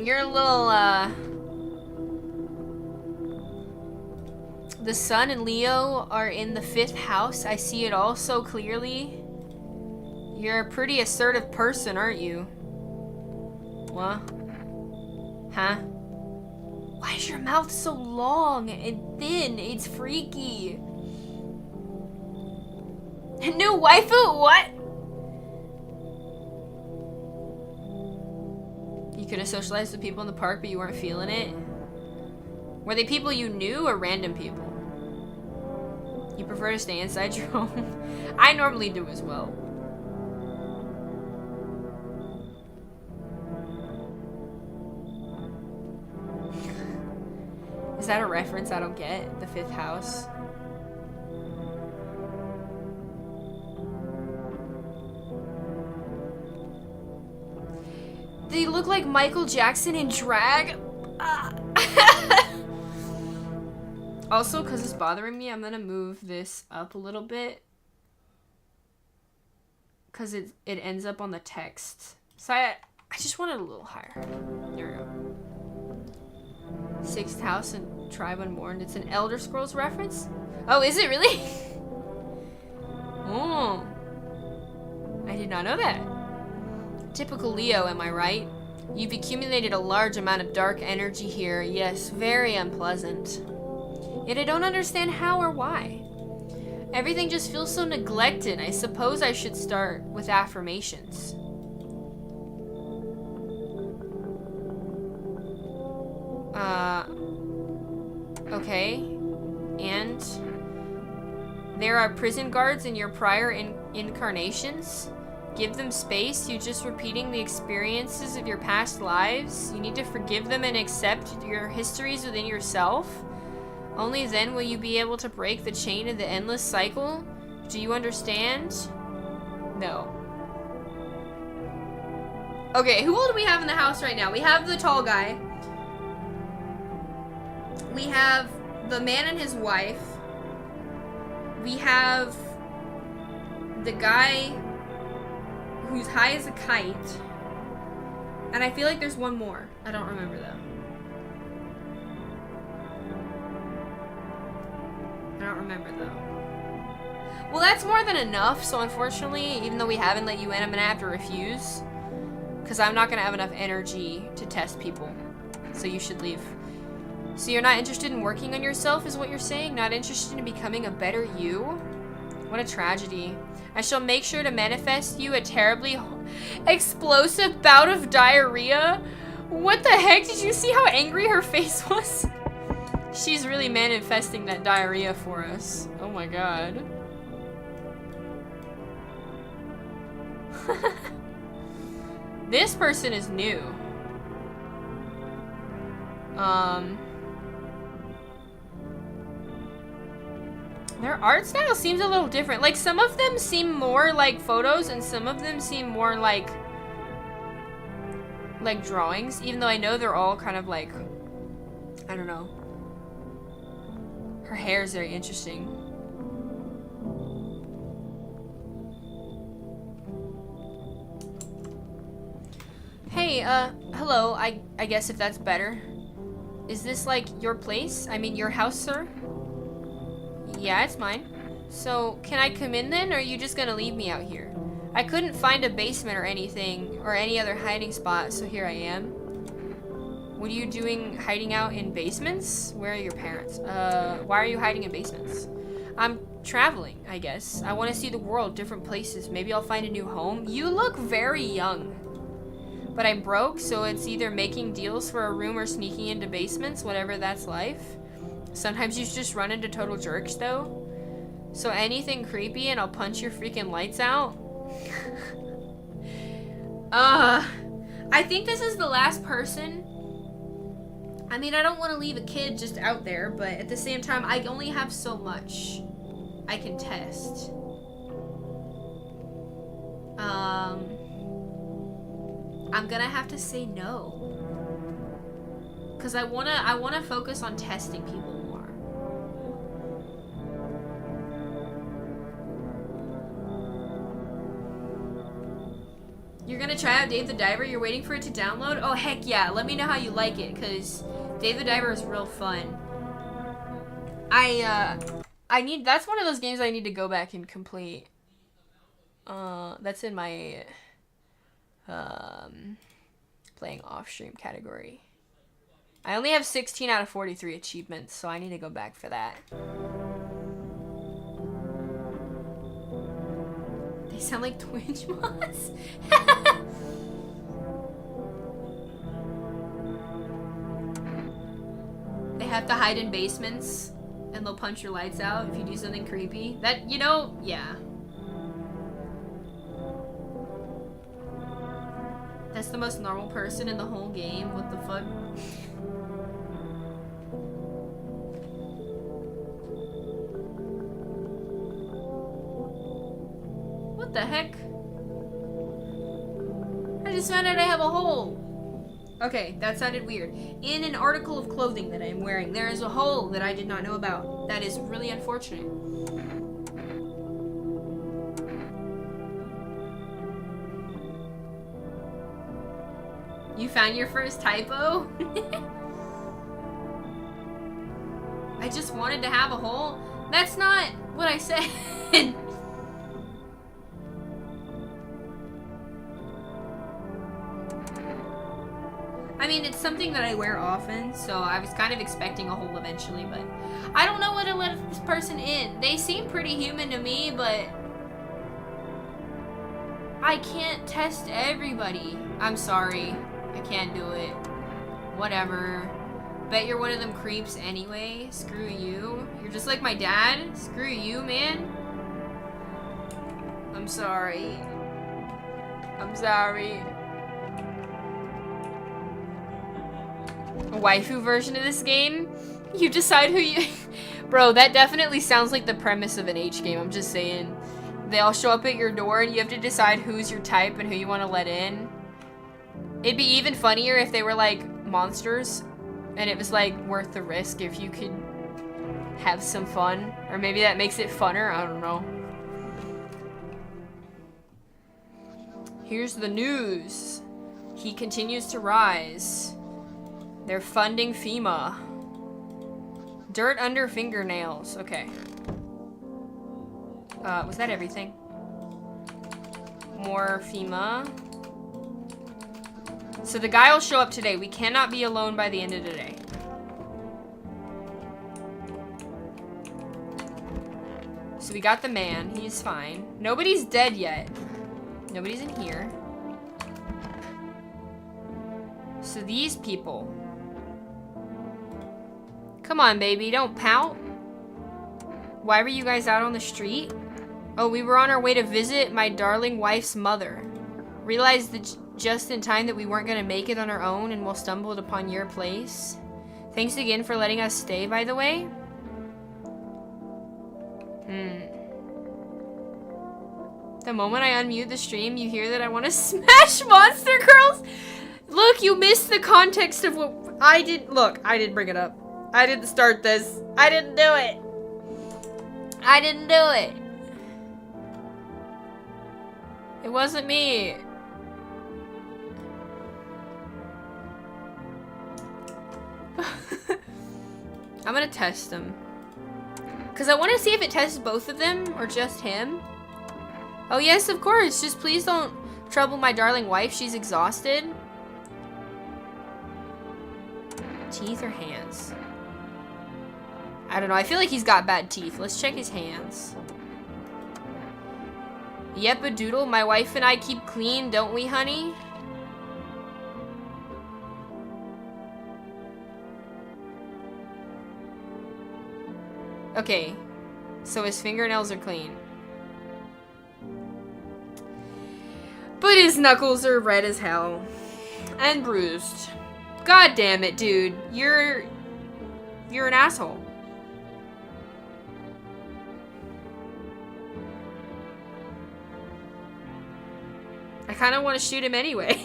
Speaker 1: You're a little, The sun and Leo are in the 5th house. I see it all so clearly. You're a pretty assertive person, aren't you? What? Huh? Why is your mouth so long and thin? It's freaky. New waifu? What? You could have socialized with people in the park, but you weren't feeling it. Were they people you knew or random people? You prefer to stay inside your home? I normally do as well. Is that a reference I don't get? The 5th house? They look like Michael Jackson in drag. Also, because it's bothering me, I'm gonna move this up a little bit. Because it ends up on the text. So I just want it a little higher. There we go. 6th house and Tribe Unborn. It's an Elder Scrolls reference? Oh, is it really? Oh. I did not know that. Typical Leo, am I right? You've accumulated a large amount of dark energy here. Yes, very unpleasant. Yet I don't understand how or why. Everything just feels so neglected. I suppose I should start with affirmations. Okay. And there are prison guards in your prior incarnations. Give them space. You're just repeating the experiences of your past lives. You need to forgive them and accept your histories within yourself. Only then will you be able to break the chain of the endless cycle. Do you understand? No. Okay, who all do we have in the house right now? We have the tall guy. We have the man and his wife. We have the guy who's high as a kite. And I feel like there's one more. I don't remember though. I don't remember though. Well, that's more than enough. So unfortunately, even though we haven't let you in, I'm gonna have to refuse. Because I'm not gonna have enough energy to test people. So you should leave. So you're not interested in working on yourself is what you're saying? Not interested in becoming a better you? What a tragedy. I shall make sure to manifest you a terribly explosive bout of diarrhea. What the heck? Did you see how angry her face was? She's really manifesting that diarrhea for us. Oh my god. This person is new. Their art style seems a little different. Like, some of them seem more like photos, and some of them seem more like drawings, even though I know they're all kind of like, I don't know. Her hair is very interesting. Hey, hello, I guess if that's better. Is this, like, your place? I mean, your house, sir? Yeah, it's mine. So, can I come in then, or are you just gonna leave me out here? I couldn't find a basement or anything, or any other hiding spot, so here I am. What are you doing hiding out in basements? Where are your parents? Why are you hiding in basements? I'm traveling, I guess. I want to see the world, different places. Maybe I'll find a new home. You look very young. But I'm broke, so it's either making deals for a room or sneaking into basements, whatever that's life. Sometimes you just run into total jerks, though. So anything creepy and I'll punch your freaking lights out? I think this is the last person. I mean, I don't want to leave a kid just out there, but at the same time, I only have so much I can test. I'm gonna have to say no. Cause I wanna focus on testing people more. You're gonna try out Dave the Diver? You're waiting for it to download? Oh heck yeah, let me know how you like it, cause Dave the Diver is real fun. That's one of those games I need to go back and complete. That's in my playing off stream category. I only have 16 out of 43 achievements, so I need to go back for that. They sound like Twitch mods. They have to hide in basements and they'll punch your lights out if you do something creepy. That, you know, yeah. That's the most normal person in the whole game. What the fuck? What the heck? I just found out I have a hole. Okay, that sounded weird. In an article of clothing that I am wearing, there is a hole that I did not know about. That is really unfortunate. You found your first typo? I just wanted to have a hole? That's not what I said. I mean, it's something that I wear often, so I was kind of expecting a hole eventually, but I don't know what to let this person in. They seem pretty human to me, but I can't test everybody. I'm sorry. I can't do it. Whatever. Bet you're one of them creeps anyway. Screw you. You're just like my dad. Screw you, man. I'm sorry. I'm sorry. A waifu version of this game? You decide who you... Bro, that definitely sounds like the premise of an H game, I'm just saying. They all show up at your door and you have to decide who's your type and who you want to let in. It'd be even funnier if they were like monsters and it was like worth the risk if you could have some fun. Or maybe that makes it funner, I don't know. Here's the news. He continues to rise. They're funding FEMA. Dirt under fingernails. Okay. Was that everything? More FEMA. So the guy will show up today. We cannot be alone by the end of the day. So we got the man. He's fine. Nobody's dead yet. Nobody's in here. So these people. Come on, baby. Don't pout. Why were you guys out on the street? Oh, we were on our way to visit my darling wife's mother. Realized that just in time that we weren't going to make it on our own and we'll stumbled upon your place. Thanks again for letting us stay, by the way. The moment I unmute the stream, you hear that I want to smash Monster Girls? Look, you missed the context of what I did. Look, I didn't bring it up. I didn't start this. I didn't do it. I didn't do it. It wasn't me. I'm gonna test them. Because I want to see if it tests both of them or just him. Oh yes, of course. Just please don't trouble my darling wife. She's exhausted. Teeth or hands? I don't know. I feel like he's got bad teeth. Let's check his hands. Yep, a doodle. My wife and I keep clean, don't we, honey? Okay. So his fingernails are clean. But his knuckles are red as hell. And bruised. God damn it, dude. You're an asshole. I kind of want to shoot him anyway.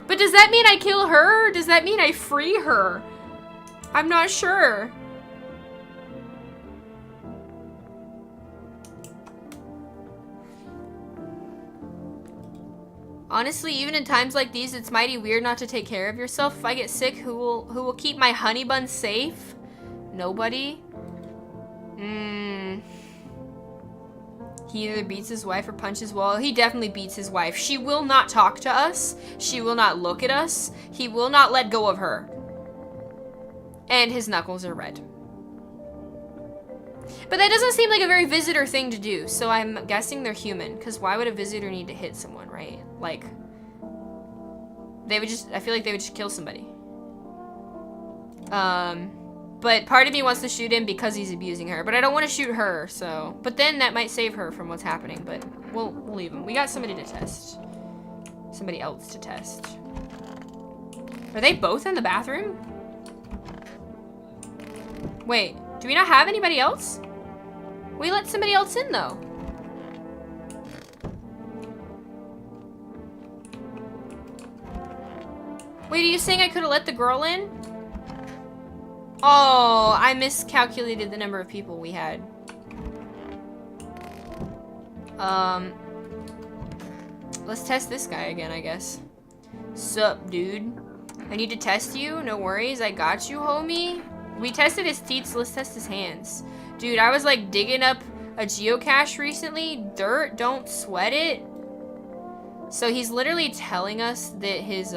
Speaker 1: But does that mean I kill her? Or does that mean I free her? I'm not sure. Honestly, even in times like these, it's mighty weird not to take care of yourself. If I get sick, who will keep my honey bun safe? Nobody? He either beats his wife or punches. Well, he definitely beats his wife. She will not talk to us. She will not look at us. He will not let go of her. And his knuckles are red. But that doesn't seem like a very visitor thing to do, so I'm guessing they're human, because why would a visitor need to hit someone, right? Like, they would just, I feel like they would just kill somebody. But part of me wants to shoot him because he's abusing her, but I don't want to shoot her, so. But then that might save her from what's happening, but we'll leave him. We got somebody to test. Somebody else to test. Are they both in the bathroom? Wait, do we not have anybody else? We let somebody else in, though. Wait, are you saying I could have let the girl in? Oh, I miscalculated the number of people we had. Let's test this guy again, I guess. Sup, dude? I need to test you? No worries, I got you, homie. We tested his teeth, so let's test his hands. Dude, I was like digging up a geocache recently. Dirt, don't sweat it. So he's literally telling us that his,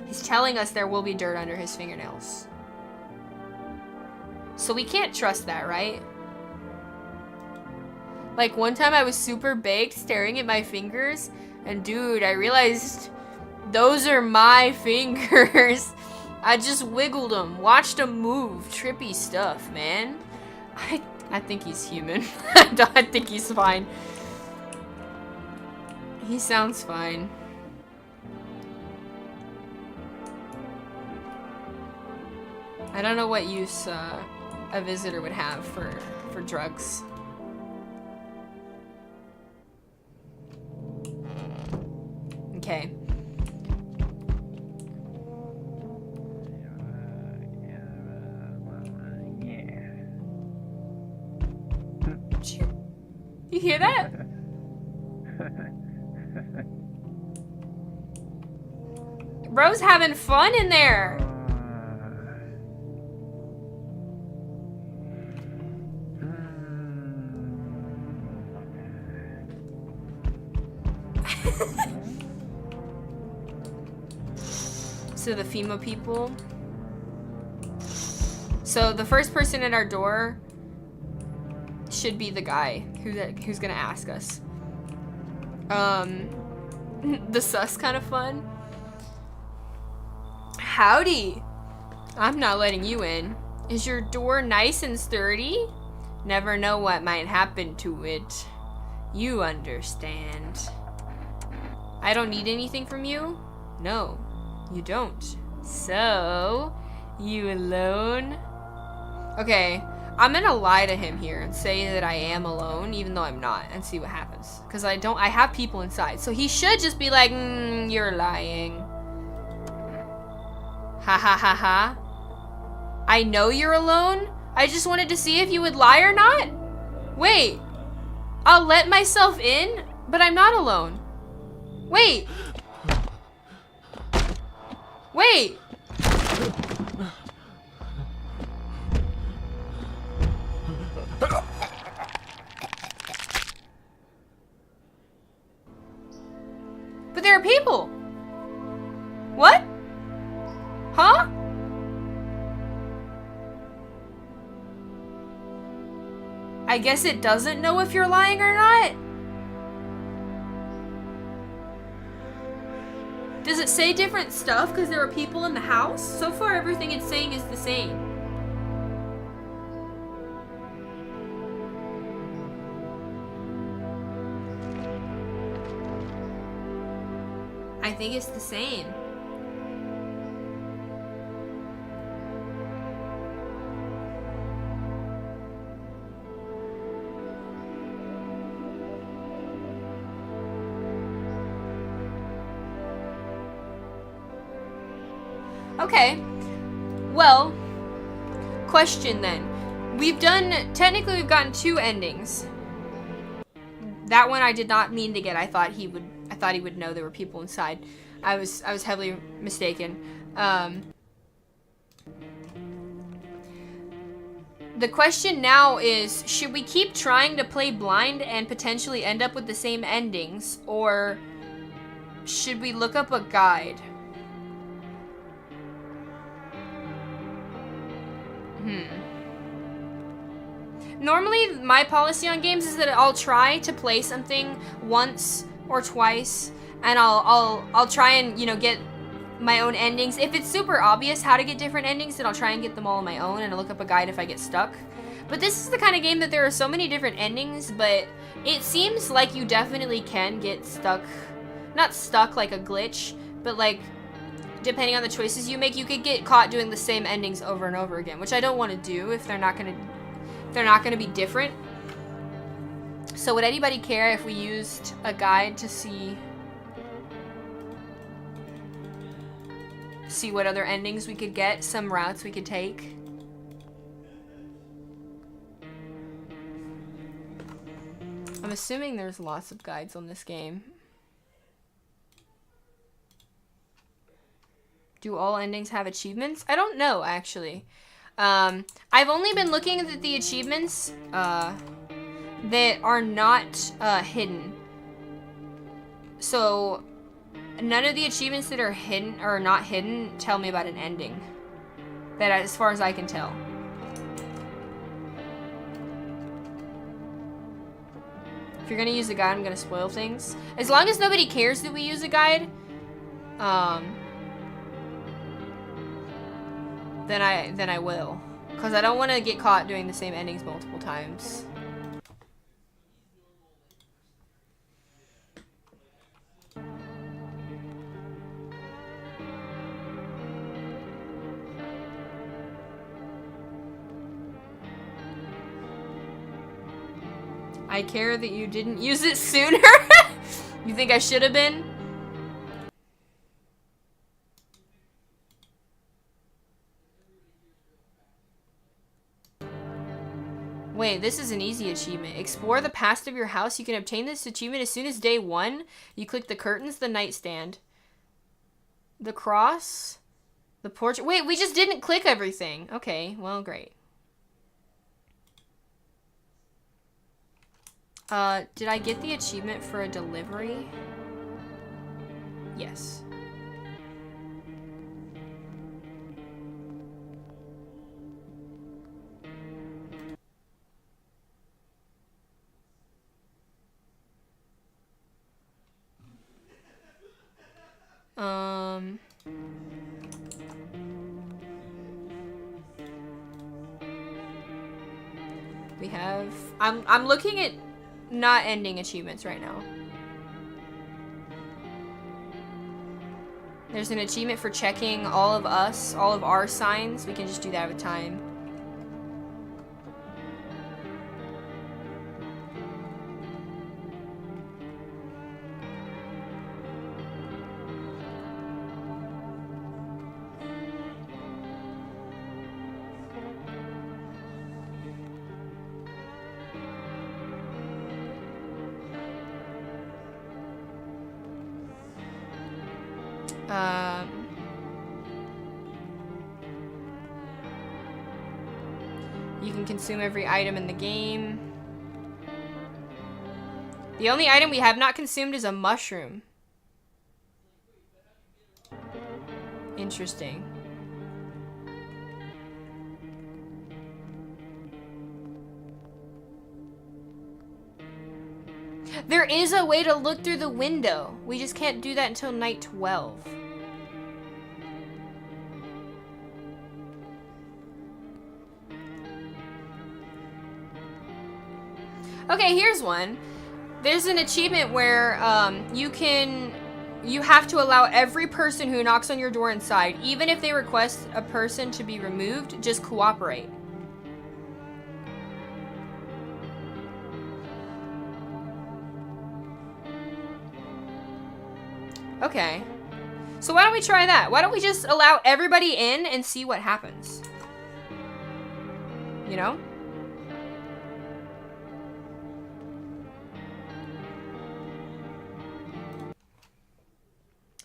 Speaker 1: he's telling us there will be dirt under his fingernails. So we can't trust that, right? Like, one time I was super baked staring at my fingers, and dude, I realized those are my fingers. I just wiggled them, watched them move. Trippy stuff, man. I think he's human. I think he's fine. He sounds fine. I don't know what use a visitor would have for drugs. Okay. You hear that? Bro's having fun in there. So the FEMA people. So the first person at our door should be the guy who's gonna ask us. The sus kind of fun. Howdy. I'm not letting you in. Is your door nice and sturdy? Never know what might happen to it. You understand. I don't need anything from you? No, you don't. So, you alone? Okay, I'm gonna lie to him here and say that I am alone, even though I'm not, and see what happens. Because I have people inside. So he should just be like, you're lying. Ha ha ha ha. I know you're alone. I just wanted to see if you would lie or not. Wait, I'll let myself in, but I'm not alone. Wait. Wait. But there are people. What? Huh? I guess it doesn't know if you're lying or not. Does it say different stuff because there are people in the house? So far, everything it's saying is the same. I think it's the same. Okay, well, question then. Technically we've gotten 2 endings. That one I did not mean to get. I thought he would know there were people inside. I was heavily mistaken. The question now is, should we keep trying to play blind and potentially end up with the same endings, or should we look up a guide? Normally, my policy on games is that I'll try to play something once or twice, and I'll try and, you know, get my own endings. If it's super obvious how to get different endings, then I'll try and get them all on my own, and I'll look up a guide if I get stuck. But this is the kind of game that there are so many different endings, but it seems like you definitely can get stuck. Not stuck like a glitch, but like, depending on the choices you make, you could get caught doing the same endings over and over again, which I don't want to do if they're not gonna be different. So would anybody care if we used a guide to see what other endings we could get, some routes we could take? I'm assuming there's lots of guides on this game. Do all endings have achievements? I don't know, actually. I've only been looking at the achievements that are not hidden. So none of the achievements that are hidden or not hidden tell me about an ending. That, as far as I can tell. If you're gonna use a guide, I'm gonna spoil things. As long as nobody cares that we use a guide, then I will. Because I don't want to get caught doing the same endings multiple times. I care that you didn't use it sooner? You think I should have been? Wait, this is an easy achievement. Explore the past of your house. You can obtain this achievement as soon as day 1. You click the curtains, the nightstand, the cross, the porch. Wait, we just didn't click everything. Okay, well, great. Did I get the achievement for a delivery? Yes. We have... I'm looking at not ending achievements right now. There's an achievement for checking all of our signs. We can just do that at a time. You can consume every item in the game. The only item we have not consumed is a mushroom. Interesting. There is a way to look through the window. We just can't do that until night 12. Okay, here's one. There's an achievement where you have to allow every person who knocks on your door inside, even if they request a person to be removed, just cooperate. Okay. So why don't we try that? Why don't we just allow everybody in and see what happens? You know?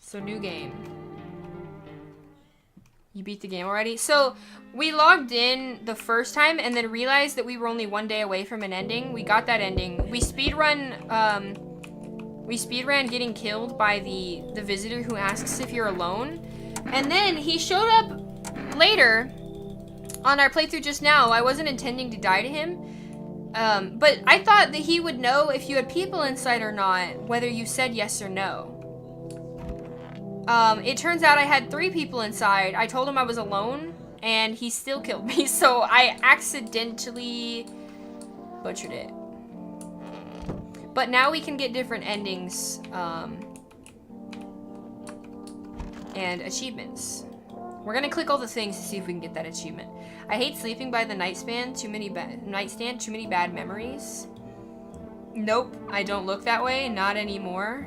Speaker 1: So new game. You beat the game already? So we logged in the first time and then realized that we were only one day away from an ending. We got that ending. We speedran getting killed by the visitor who asks if you're alone. And then he showed up later on our playthrough just now. I wasn't intending to die to him. But I thought that he would know if you had people inside or not, whether you said yes or no. It turns out I had 3 people inside. I told him I was alone, and he still killed me, so I accidentally butchered it. But now we can get different endings, and achievements. We're gonna click all the things to see if we can get that achievement. I hate sleeping by the nightstand, too many bad memories. Nope, I don't look that way, not anymore.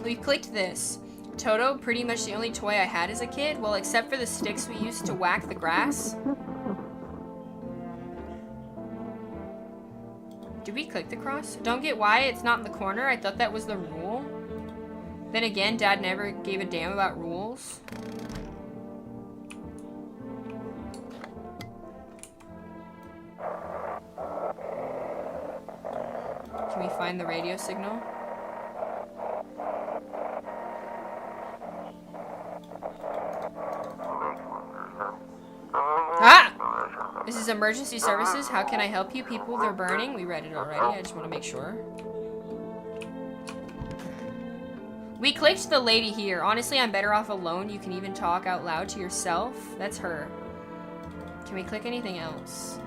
Speaker 1: We clicked this. Toto, pretty much the only toy I had as a kid. Well, except for the sticks we used to whack the grass. Did we click the cross? Don't get why it's not in the corner. I thought that was the rule. Then again, Dad never gave a damn about rules. Can we find the radio signal? Ah! This is emergency services. How can I help you? People, they're burning. We read it already. I just want to make sure. We clicked the lady here. Honestly, I'm better off alone. You can even talk out loud to yourself. That's her. Can we click anything else?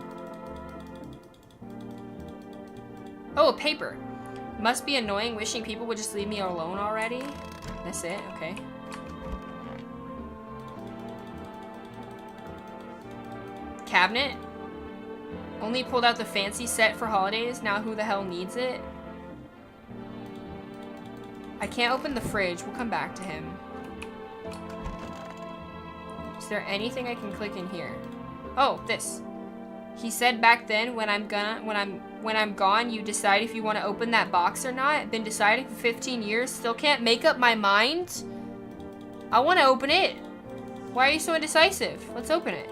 Speaker 1: Oh, a paper. Must be annoying wishing people would just leave me alone already. That's it? Okay. Cabinet. Only pulled out the fancy set for holidays. Now who the hell needs it? I can't open the fridge. We'll come back to him. Is there anything I can click in here? Oh, this. He said back then when I'm gone, you decide if you want to open that box or not. Been deciding for 15 years. Still can't make up my mind. I want to open it. Why are you so indecisive? Let's open it.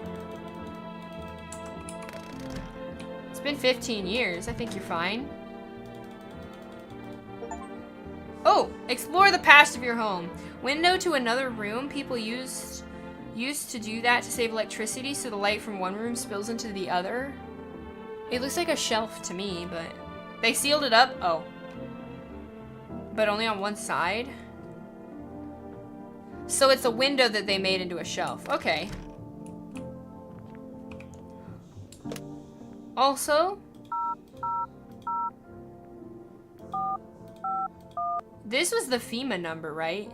Speaker 1: It's been 15 years. I think you're fine. Oh, explore the past of your home. Window to another room. People used to do that to save electricity, so the light from one room spills into the other. It looks like a shelf to me, but they sealed it up. Oh, but only on one side. So it's a window that they made into a shelf. Okay. Also, this was the FEMA number, right?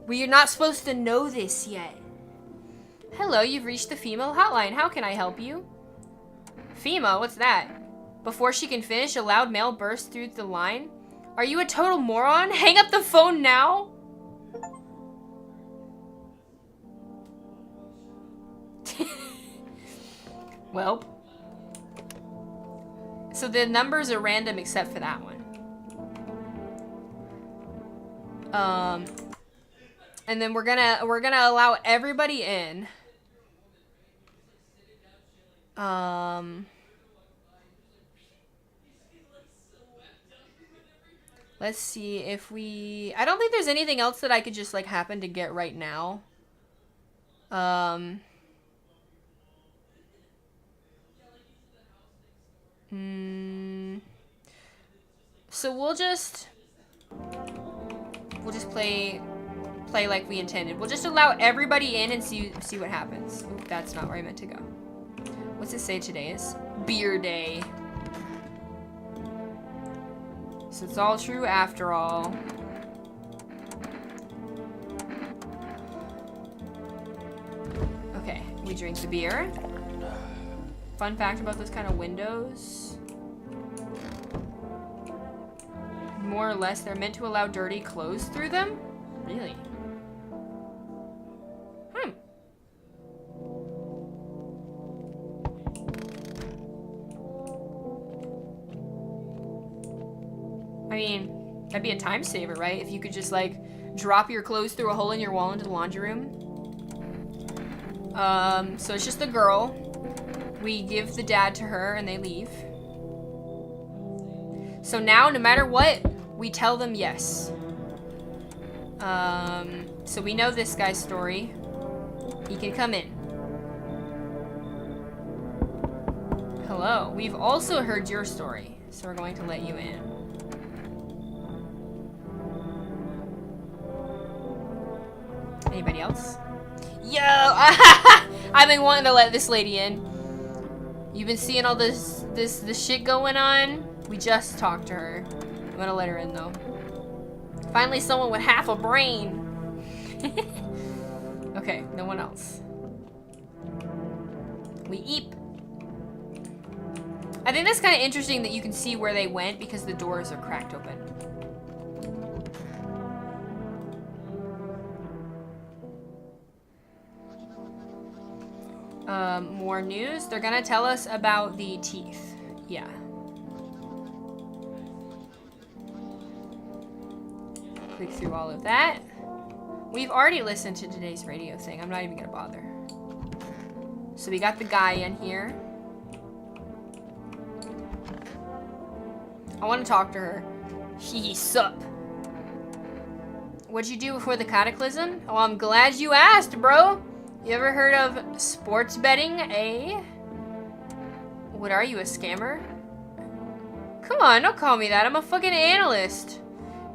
Speaker 1: We are not supposed to know this yet. Hello, you've reached the FEMA hotline. How can I help you? FEMA, what's that? Before she can finish, a loud male bursts through the line. Are you a total moron? Hang up the phone now! Well. So the numbers are random except for that one. And then we're gonna allow everybody in. Let's see if we... I don't think there's anything else that I could just, like, happen to get right now. So we'll just play like we intended. We'll just allow everybody in and see what happens. Oop, that's not where I meant to go. What's it say today is? Beer day. So it's all true after all. Okay, we drink the beer. Fun fact about those kind of windows. More or less, they're meant to allow dirty clothes through them? Really? I mean, that'd be a time saver, right? If you could just, like, drop your clothes through a hole in your wall into the laundry room. So it's just the girl. We give the dad to her and they leave. So now, no matter what, we tell them yes. So we know this guy's story. He can come in. Hello. We've also heard your story, so we're going to let you in. Anybody else? Yo! I've been wanting to let this lady in. You've been seeing all this shit going on? We just talked to her. I'm gonna let her in though. Finally someone with half a brain. Okay, no one else. We eep. I think that's kind of interesting that you can see where they went because the doors are cracked open. More news. They're gonna tell us about the teeth. Yeah. Click through all of that. We've already listened to today's radio thing. I'm not even gonna bother. So we got the guy in here. I want to talk to her. Sup. What'd you do before the cataclysm? Oh, I'm glad you asked, bro. You ever heard of sports betting, eh? What are you, a scammer? Come on, don't call me that. I'm a fucking analyst.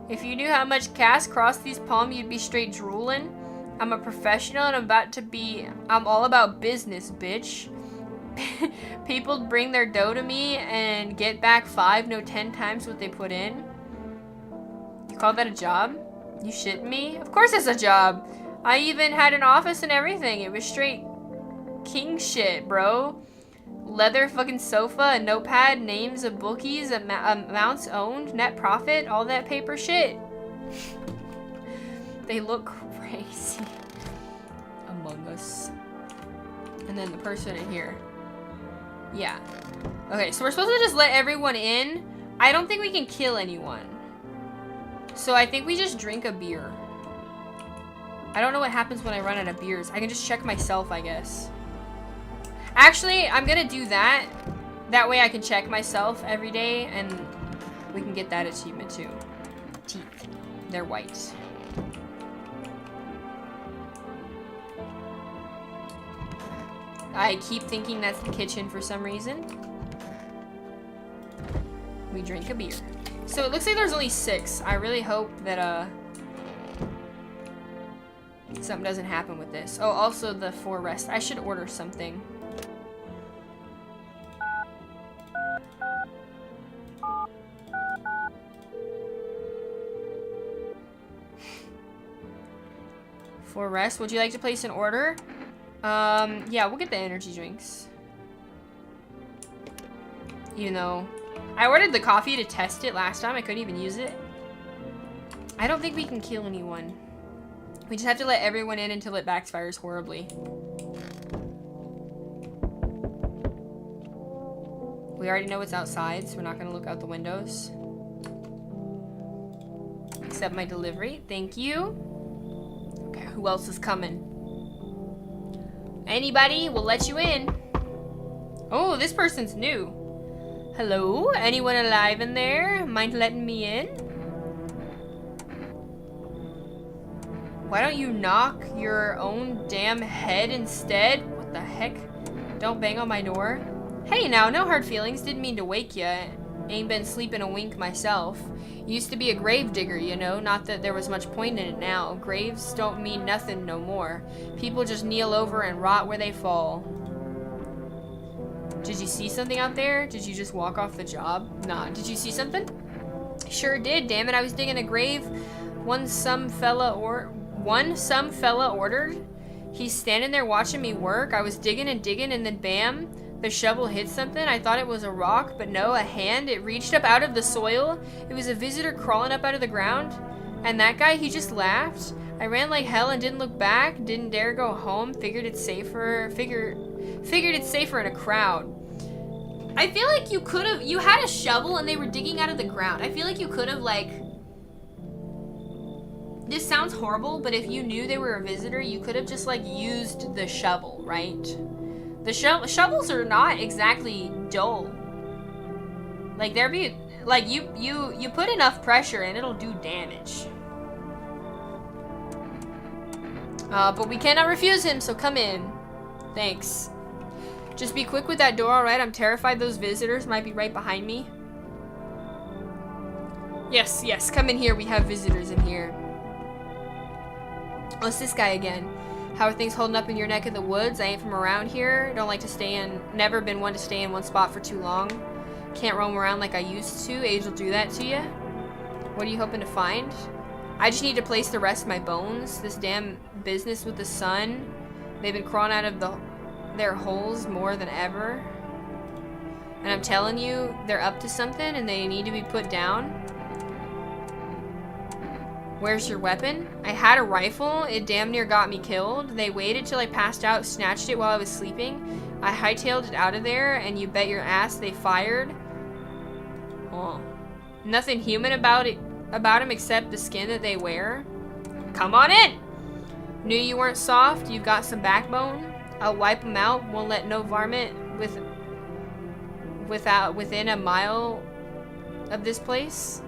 Speaker 1: If you knew how much cash crossed these palms, you'd be straight drooling. I'm a professional and I'm all about business, bitch. People bring their dough to me and get back 5, no 10 times what they put in. You call that a job? You shitting me? Of course it's a job. I even had an office and everything. It was straight king shit, bro. Leather fucking sofa, a notepad, names of bookies, amounts owned, net profit, all that paper shit. They look crazy. Among Us. And then the person in here. Yeah. Okay, so we're supposed to just let everyone in. I don't think we can kill anyone. So I think we just drink a beer. I don't know what happens when I run out of beers. I can just check myself, I guess. Actually, I'm gonna do that. That way I can check myself every day and we can get that achievement too. Teeth. They're white. I keep thinking that's the kitchen for some reason. We drink a beer. So it looks like there's only 6. I really hope that something doesn't happen with this. Oh, also the 4 rest. I should order something. For rest, would you like to place an order? Yeah, we'll get the energy drinks. Even though I ordered the coffee to test it last time, I couldn't even use it. I don't think we can kill anyone. We just have to let everyone in until it backfires horribly. We already know what's outside, so we're not gonna look out the windows. Accept my delivery, thank you. Okay, who else is coming? Anybody? We'll let you in. Oh, this person's new. Hello? Anyone alive in there? Mind letting me in? Why don't you knock your own damn head instead? What the heck? Don't bang on my door. Hey now, no hard feelings. Didn't mean to wake ya. Ain't been sleeping a wink myself. Used to be a grave digger, you know. Not that there was much point in it now. Graves don't mean nothing no more. People just kneel over and rot where they fall. Did you see something out there? Did you just walk off the job? Nah. Did you see something? Sure did, damn it. I was digging a grave. One some fella ordered. He's standing there watching me work. I was digging and digging, and then bam, the shovel hit something. I thought it was a rock, but no, a hand. It reached up out of the soil. It was a visitor crawling up out of the ground. And that guy, he just laughed. I ran like hell and didn't look back. Didn't dare go home. Figured it's safer in a crowd. I feel like you had a shovel and they were digging out of the ground. I feel like you could have, like, this sounds horrible, but if you knew they were a visitor, you could have just, like, used the shovel, right? The shovels are not exactly dull. Like, you put enough pressure and it'll do damage. But we cannot refuse him, so come in. Thanks. Just be quick with that door, alright? I'm terrified those visitors might be right behind me. Yes, yes, come in here. We have visitors in here. Oh, it's this guy again. How are things holding up in your neck of the woods? I ain't from around here. Don't like to stay in, never been one to stay in one spot for too long. Can't roam around like I used to. Age will do that to you. What are you hoping to find? I just need to place the rest of my bones. This damn business with the sun. They've been crawling out of their holes more than ever. And I'm telling you, they're up to something and they need to be put down. Where's your weapon? I had a rifle. It damn near got me killed. They waited till I passed out, snatched it while I was sleeping. I hightailed it out of there, and you bet your ass they fired. Oh. Nothing human about them except the skin that they wear. Come on in! Knew you weren't soft. You've got some backbone. I'll wipe them out. Won't let no varmint within a mile of this place.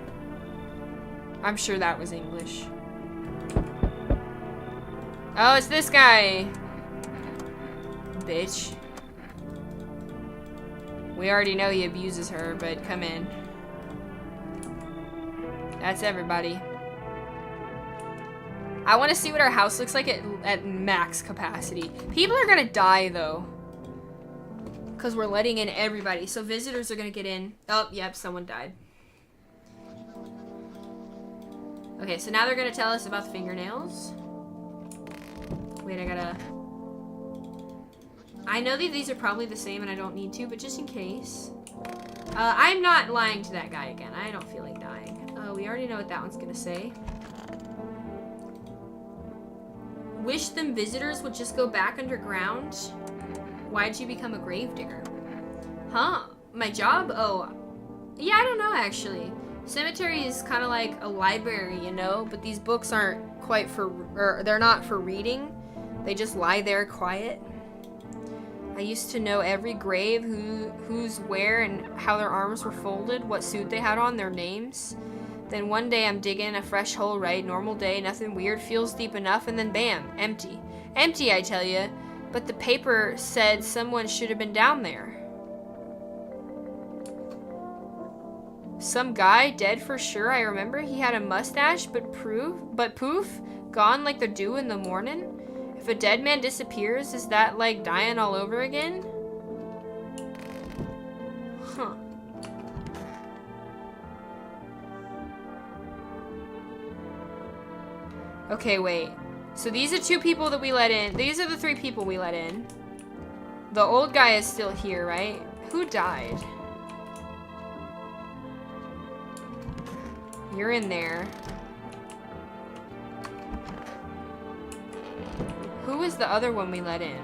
Speaker 1: I'm sure that was English. Oh, it's this guy. Bitch. We already know he abuses her, but come in. That's everybody. I want to see what our house looks like at max capacity. People are gonna die, though. Because we're letting in everybody. So visitors are gonna get in. Oh, yep, someone died. Okay, so now they're gonna tell us about the fingernails. Wait, I know that these are probably the same and I don't need to, but just in case. I'm not lying to that guy again. I don't feel like dying. We already know what that one's gonna say. Wish them visitors would just go back underground. Why'd you become a gravedigger? Huh? My job? Oh, yeah, I don't know actually. Cemetery is kind of like a library, you know, but these books aren't quite they're not for reading. They just lie there quiet. I used to know every grave, who's where and how their arms were folded, what suit they had on, their names. Then one day I'm digging a fresh hole, right? Normal day, nothing weird, feels deep enough, and then bam, empty. Empty, I tell you. But the paper said someone should have been down there. Some guy, dead for sure, I remember. He had a mustache, but poof, gone like the dew in the morning. If a dead man disappears, is that like dying all over again? Huh. Okay, wait. So these are two people that we let in. These are the three people we let in. The old guy is still here, right? Who died? You're in there. Who was the other one we let in?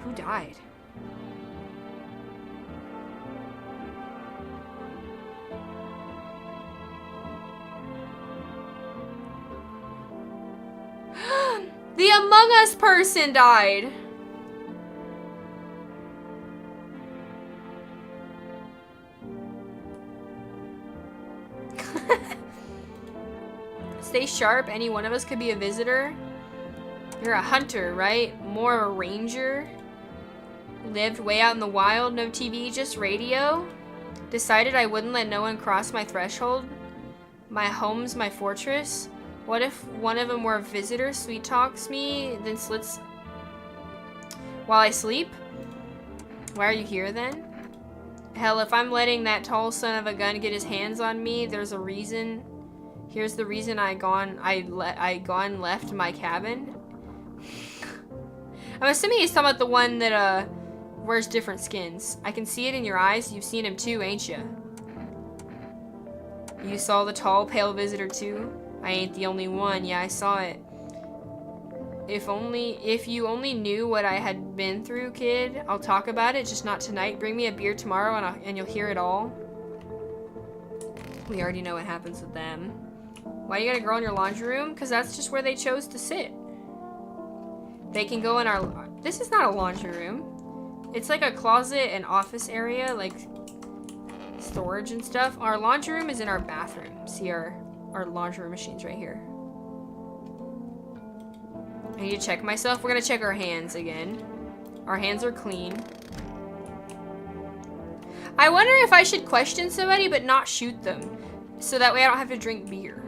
Speaker 1: Who died? The Among Us person died. Stay sharp. Any one of us could be a visitor. You're a hunter, right? More a ranger. Lived way out in the wild. No TV, just radio. Decided I wouldn't let no one cross my threshold. My home's my fortress. What if one of them were a visitor, sweet talks me, then slits while I sleep? Why are you here then? Hell, if I'm letting that tall son of a gun get his hands on me, there's a reason. Here's the reason I left my cabin. I'm assuming he's talking about the one that wears different skins. I can see it in your eyes. You've seen him too, ain't ya? You saw the tall, pale visitor too? I ain't the only one. Yeah, I saw it. If you only knew what I had been through, kid. I'll talk about it, just not tonight. Bring me a beer tomorrow and you'll hear it all. We already know what happens with them. Why you got a girl in your laundry room? Because that's just where they chose to sit. They can go in our... This is not a laundry room. It's like a closet and office area, like storage and stuff. Our laundry room is in our bathroom. See our laundry room machine's right here. I need to check myself. We're gonna check our hands again. Our hands are clean. I wonder if I should question somebody but not shoot them. So that way I don't have to drink beer.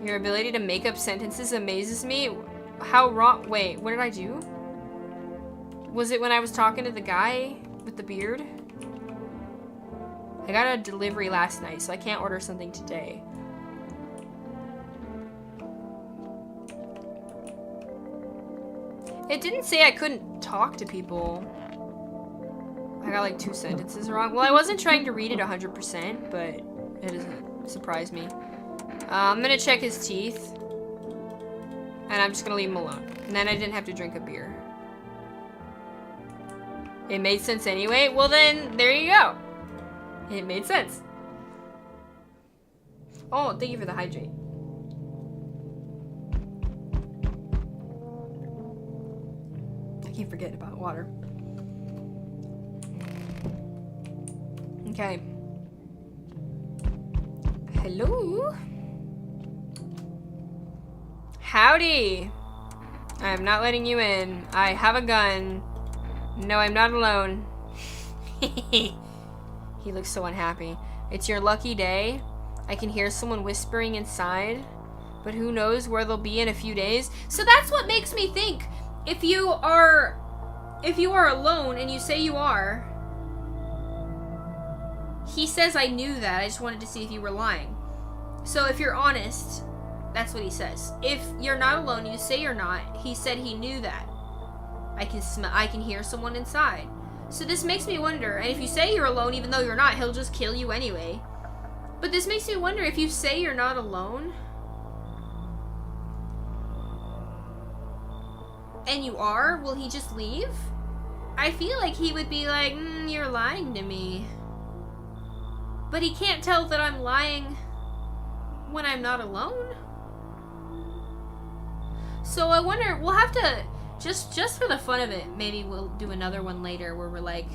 Speaker 1: Your ability to make up sentences amazes me. How wrong? Wait, what did I do? Was it when I was talking to the guy with the beard? I got a delivery last night, so I can't order something today. It didn't say I couldn't talk to people. I got like 2 sentences wrong. Well, I wasn't trying to read it 100%, but it doesn't surprise me. I'm gonna check his teeth. And I'm just gonna leave him alone. And then I didn't have to drink a beer. It made sense anyway. Well then, there you go. It made sense. Oh, thank you for the hydrate. I keep forgetting about water. Okay. Hello? Howdy! I am not letting you in. I have a gun. No, I'm not alone. He looks so unhappy. It's your lucky day. I can hear someone whispering inside, but who knows where they'll be in a few days. So that's what makes me think, if you are alone and you say you are, he says I knew that. I just wanted to see if you were lying. So if you're honest, that's what he says. If you're not alone, you say you're not. He said he knew that. I can hear someone inside. So this makes me wonder, and if you say you're alone even though you're not, he'll just kill you anyway. But this makes me wonder, if you say you're not alone, and you are, will he just leave? I feel like he would be like, you're lying to me. But he can't tell that I'm lying when I'm not alone. So I wonder, we'll have to, just for the fun of it, maybe we'll do another one later where we're like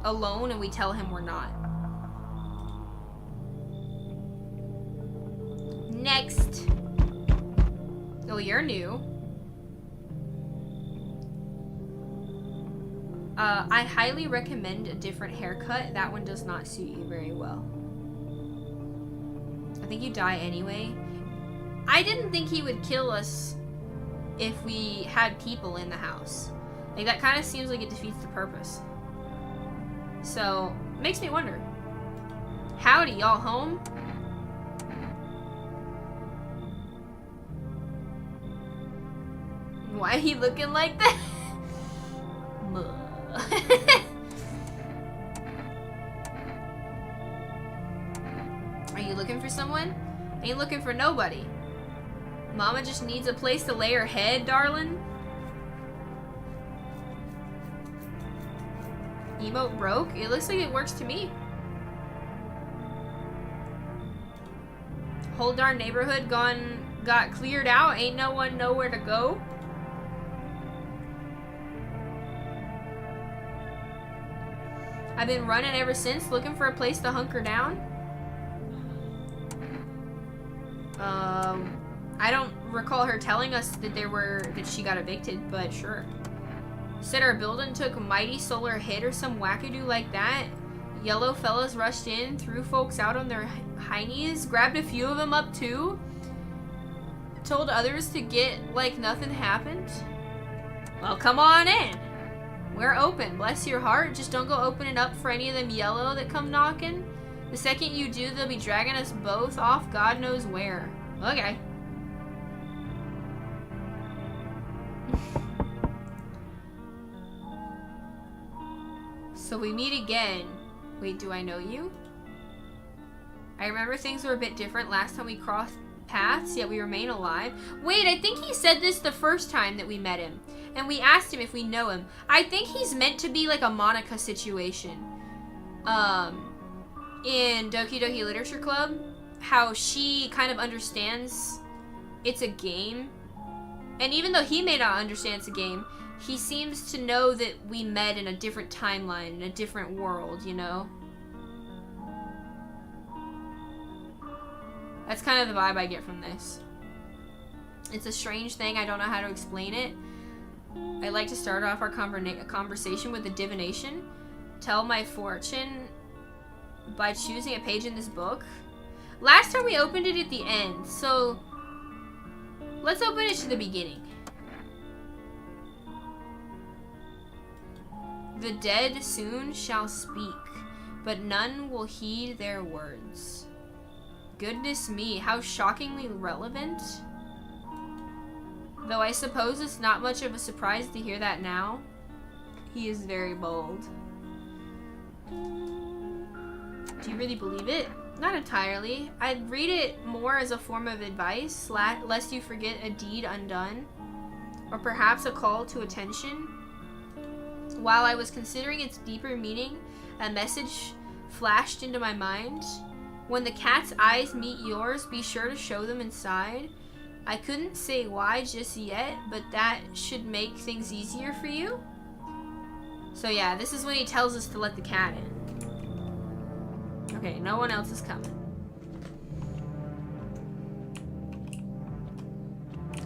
Speaker 1: alone and we tell him we're not. Next. Oh, you're new. I highly recommend a different haircut. That one does not suit you very well. I think you die anyway. I didn't think he would kill us if we had people in the house. Like, that kind of seems like it defeats the purpose. So, makes me wonder. Howdy, y'all home? Why are you looking like that? Are you looking for someone? Ain't looking for nobody. Mama just needs a place to lay her head, darling. Emote broke? It looks like it works to me. Whole darn neighborhood got cleared out. Ain't no one nowhere to go. I've been running ever since, looking for a place to hunker down. I don't recall her telling us that she got evicted, but sure. Said our building took a mighty solar hit or some wackadoo like that. Yellow fellas rushed in, threw folks out on their heinies, grabbed a few of them up too. Told others to get like nothing happened. Well, come on in. We're open. Bless your heart. Just don't go opening up for any of them yellow that come knocking. The second you do, they'll be dragging us both off God knows where. Okay. So we meet again. Wait, do I know you? I remember things were a bit different last time we crossed paths, yet we remain alive. Wait, I think he said this the first time that we met him. And we asked him if we know him. I think he's meant to be like a Monica situation. In Doki Doki Literature Club, how she kind of understands it's a game. And even though he may not understand it's a game, he seems to know that we met in a different timeline, in a different world, you know? That's kind of the vibe I get from this. It's a strange thing, I don't know how to explain it. I like to start off our conversation with a divination. Tell my fortune by choosing a page in this book. Last time we opened it at the end, so let's open it to the beginning. The dead soon shall speak, but none will heed their words. Goodness me, how shockingly relevant. Though I suppose it's not much of a surprise to hear that now. He is very bold. Do you really believe it? Not entirely. I'd read it more as a form of advice, lest you forget a deed undone, or perhaps a call to attention. While I was considering its deeper meaning, a message flashed into my mind. When the cat's eyes meet yours, be sure to show them inside. I couldn't say why just yet, but that should make things easier for you. So yeah, this is when he tells us to let the cat in. Okay, no one else is coming.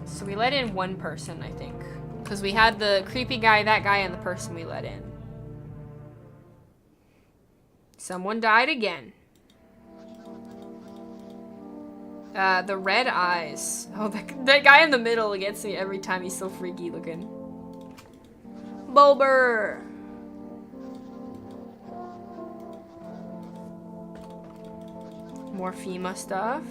Speaker 1: So we let in one person, I think. Because we had the creepy guy, that guy, and the person we let in. Someone died again. The red eyes. Oh, that guy in the middle gets me every time. He's so freaky looking. Bulber! More FEMA stuff.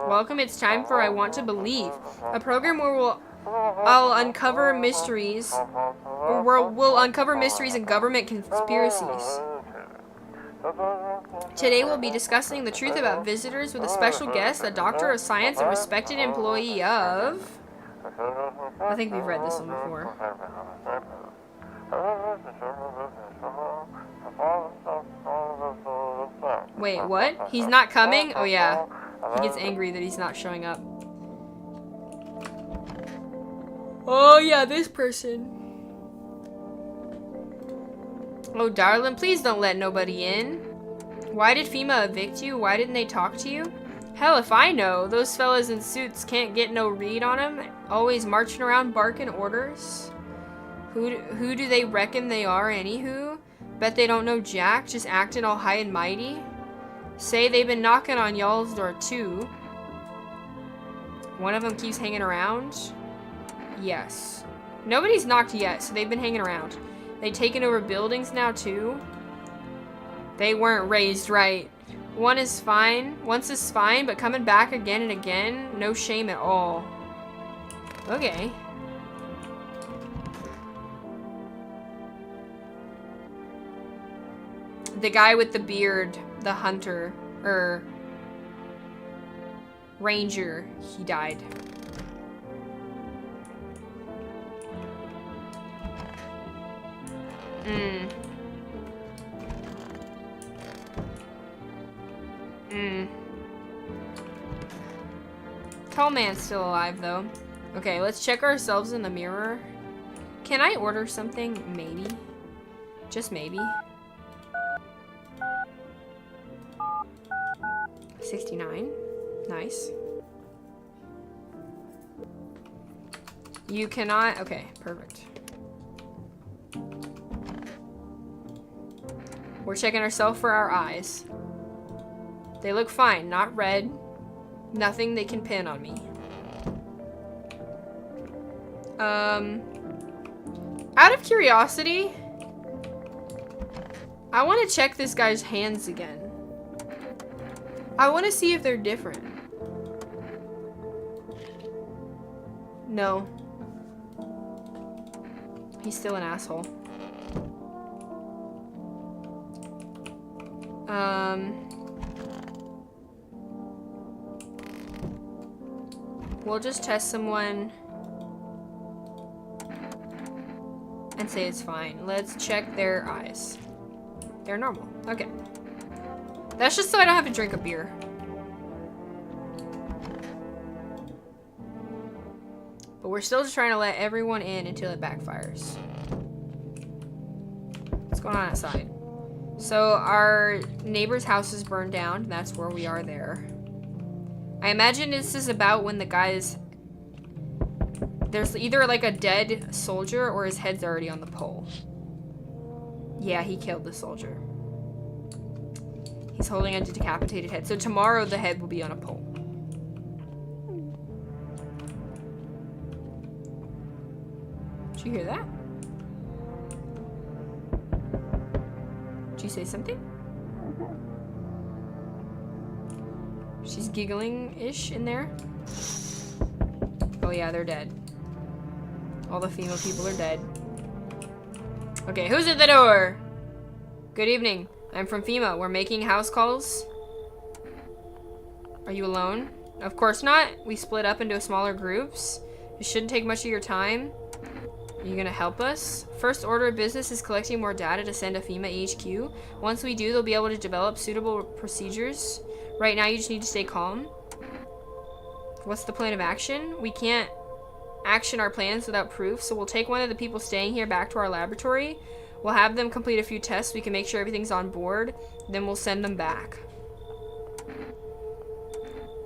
Speaker 1: Welcome, it's time for I Want to Believe, a program where I'll uncover mysteries, or we'll uncover mysteries and government conspiracies. Today we'll be discussing the truth about visitors with a special guest, a doctor of science and respected employee of... I think we've read this one before. Wait, what? He's not coming? Oh yeah. He gets angry that he's not showing up. Oh yeah, this person. Oh darling, please don't let nobody in. Why did FEMA evict you? Why didn't they talk to you? Hell if I know. Those fellas in suits can't get no read on them. Always marching around barking orders. Who do they reckon they are anywho? Bet they don't know jack, just acting all high and mighty. Say they've been knocking on y'all's door too. One of them keeps hanging around. Yes. Nobody's knocked yet, so they've been hanging around. They taken over buildings now too. They weren't raised right. Once is fine, but coming back again and again, no shame at all. Okay. The guy with the beard, the hunter, ranger, he died. Tall man's still alive, though. Okay, let's check ourselves in the mirror. Can I order something? Maybe. Just maybe. 69. Nice. You cannot... Okay, perfect. We're checking ourselves for our eyes. They look fine. Not red. Nothing they can pin on me. Out of curiosity, I want to check this guy's hands again. I want to see if they're different. No. He's still an asshole. We'll just test someone and say it's fine. Let's check their eyes. They're normal. Okay. That's just so I don't have to drink a beer. But we're still just trying to let everyone in until it backfires. What's going on outside? So our neighbor's house is burned down. That's where we are there. I imagine this is about when the guy's... There's either like a dead soldier or his head's already on the pole. Yeah, he killed the soldier. He's holding a decapitated head. So tomorrow the head will be on a pole. Did you hear that? Did you say something? She's giggling-ish in there. Oh yeah, they're dead. All the female people are dead. Okay, who's at the door? Good evening. I'm from FEMA. We're making house calls. Are you alone? Of course not. We split up into smaller groups. It shouldn't take much of your time. Are you gonna help us? First order of business is collecting more data to send to FEMA HQ. Once we do, they'll be able to develop suitable procedures. Right now, you just need to stay calm. What's the plan of action? We can't action our plans without proof, so we'll take one of the people staying here back to our laboratory. We'll have them complete a few tests so we can make sure everything's on board. Then we'll send them back.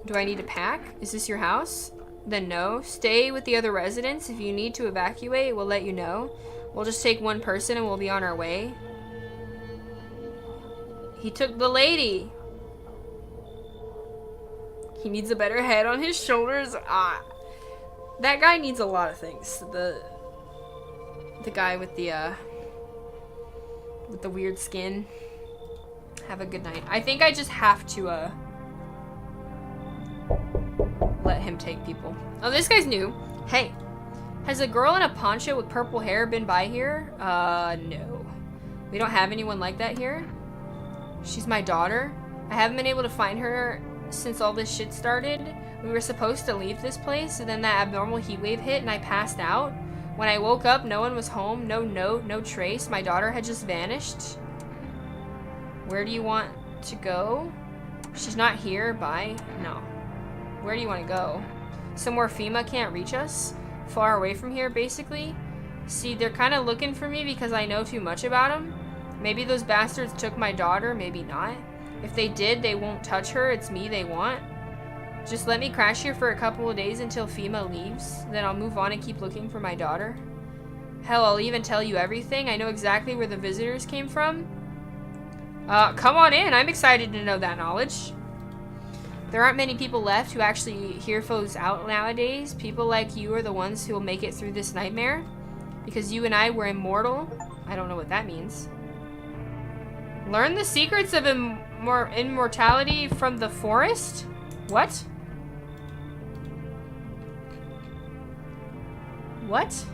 Speaker 1: Do I need to pack? Is this your house? Then no. Stay with the other residents. If you need to evacuate, we'll let you know. We'll just take one person and we'll be on our way. He took the lady. He needs a better head on his shoulders. Ah. That guy needs a lot of things. The guy with the weird skin. Have a good night. I think I just have to let him take people. Oh, this guy's new. Hey, has a girl in a poncho with purple hair been by here? No. We don't have anyone like that here. She's my daughter. I haven't been able to find her since all this shit started. We were supposed to leave this place, and then that abnormal heat wave hit, and I passed out. When I woke up, no one was home. No note, no trace. My daughter had just vanished. Where do you want to go? She's not here. Bye. No. Where do you want to go? Somewhere FEMA can't reach us? Far away from here, basically? See, they're kind of looking for me because I know too much about them. Maybe those bastards took my daughter, maybe not. If they did, they won't touch her. It's me they want. Just let me crash here for a couple of days until FEMA leaves. Then I'll move on and keep looking for my daughter. Hell, I'll even tell you everything. I know exactly where the visitors came from. Come on in. I'm excited to know that knowledge. There aren't many people left who actually hear foes out nowadays. People like you are the ones who will make it through this nightmare. Because you and I were immortal. I don't know what that means. Learn the secrets of immortality from the forest? What? What?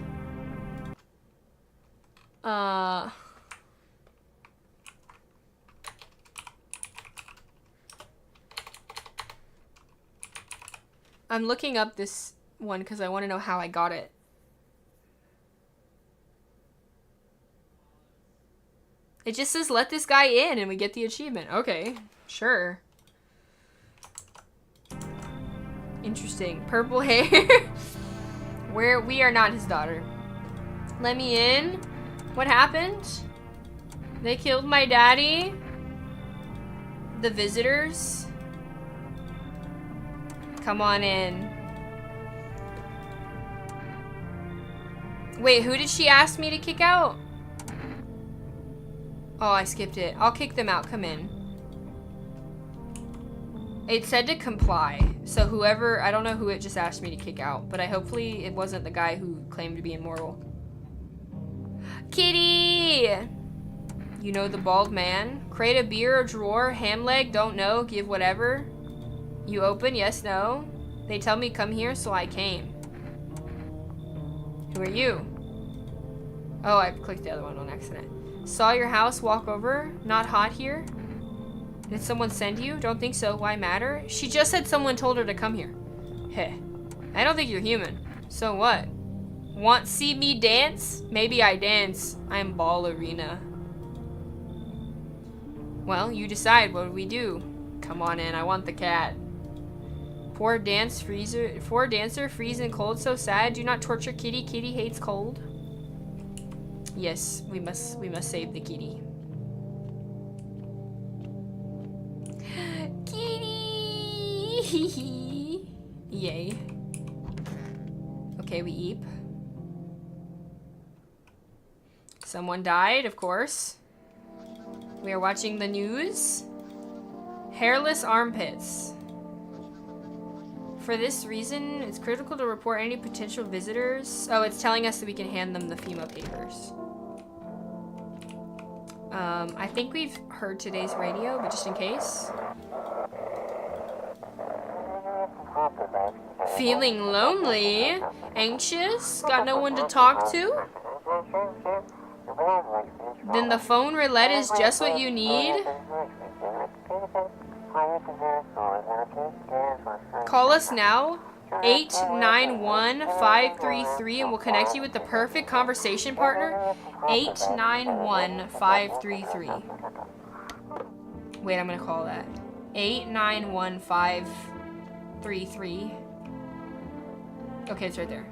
Speaker 1: I'm looking up this one because I want to know how I got it. It just says let this guy in and we get the achievement. Okay, sure. Interesting. Purple hair. We are not his daughter. Let me in. What happened? They killed my daddy. The visitors. Come on in. Wait, who did she ask me to kick out? Oh, I skipped it. I'll kick them out. Come in. It said to comply. So whoever, I don't know who it just asked me to kick out, but hopefully it wasn't the guy who claimed to be immortal. Kitty! You know the bald man? Crate a beer or drawer, ham leg, don't know, give whatever. You open, yes, no. They tell me come here, so I came. Who are you? Oh, I clicked the other one on accident. Saw your house, walk over. Not hot here. Did someone send you? Don't think so. Why matter? She just said someone told her to come here. Heh. I don't think you're human. So what? Want see me dance? Maybe I dance. I'm ballerina. Well, you decide. What do we do? Come on in. I want the cat. Poor dancer, freezing cold, so sad. Do not torture kitty. Kitty hates cold. Yes, we must save the kitty. Kitty! Yay. Okay, we eep. Someone died, of course. We are watching the news. Hairless armpits. For this reason, it's critical to report any potential visitors. Oh, it's telling us that we can hand them the FEMA papers. I think we've heard today's radio, but just in case. Feeling lonely? Anxious? Got no one to talk to? Then the phone roulette is just what you need? Call us now, 891-533, and we'll connect you with the perfect conversation partner. 891-533. Wait, I'm gonna call that. 891-533. Okay, it's right there.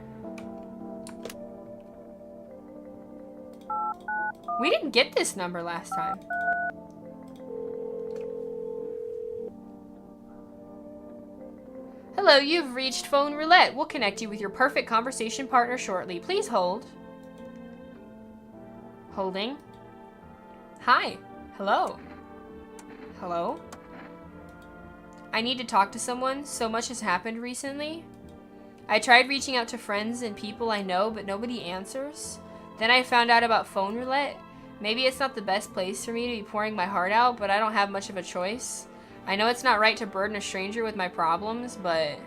Speaker 1: We didn't get this number last time. Hello, you've reached phone roulette. We'll connect you with your perfect conversation partner shortly. Please hold. Holding. Hi. Hello. Hello? I need to talk to someone. So much has happened recently. I tried reaching out to friends and people I know, but nobody answers. Then I found out about phone roulette. Maybe it's not the best place for me to be pouring my heart out, but I don't have much of a choice. I know it's not right to burden a stranger with my problems, but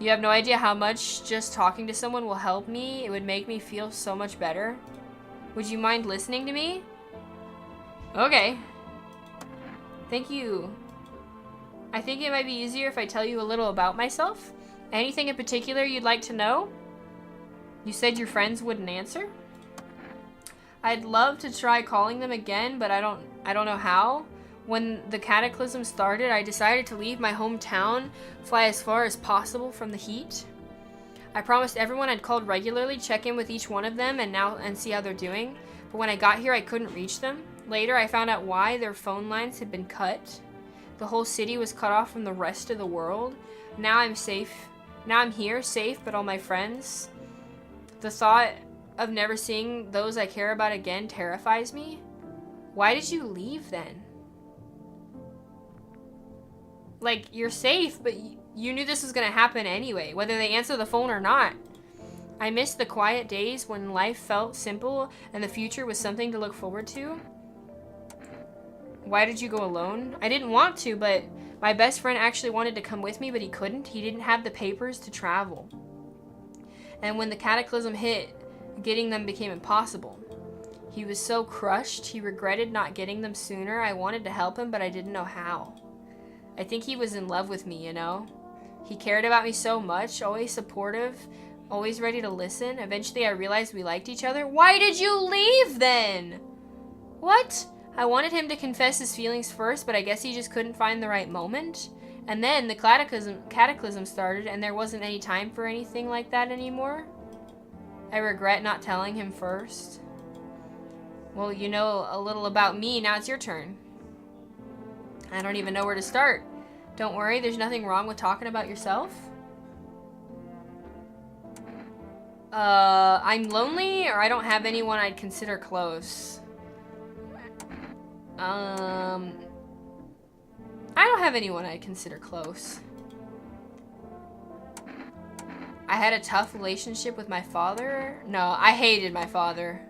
Speaker 1: you have no idea how much just talking to someone will help me. It would make me feel so much better. Would you mind listening to me? Okay. Thank you. I think it might be easier if I tell you a little about myself. Anything in particular you'd like to know? You said your friends wouldn't answer? I'd love to try calling them again, but I don't know how. When the cataclysm started, I decided to leave my hometown, fly as far as possible from the heat. I promised everyone I'd called regularly, check in with each one of them and see how they're doing. But when I got here, I couldn't reach them. Later, I found out why their phone lines had been cut. The whole city was cut off from the rest of the world. Now I'm safe. Now I'm here, safe, but all my friends. The thought of never seeing those I care about again terrifies me. Why did you leave then? Like, you're safe, but you knew this was gonna happen anyway, whether they answer the phone or not. I miss the quiet days when life felt simple and the future was something to look forward to. Why did you go alone? I didn't want to, but my best friend actually wanted to come with me, but he couldn't. He didn't have the papers to travel. And when the cataclysm hit, getting them became impossible. He was so crushed, he regretted not getting them sooner. I wanted to help him, but I didn't know how. I think he was in love with me, you know? He cared about me so much, always supportive, always ready to listen. Eventually I realized we liked each other. Why did you leave then? What? I wanted him to confess his feelings first, but I guess he just couldn't find the right moment. And then the cataclysm started, and there wasn't any time for anything like that anymore. I regret not telling him first. Well, you know a little about me, now it's your turn. I don't even know where to start. Don't worry, there's nothing wrong with talking about yourself. I'm lonely, or I don't have anyone I'd consider close. I don't have anyone I'd consider close. I had a tough relationship with my father. No, I hated my father.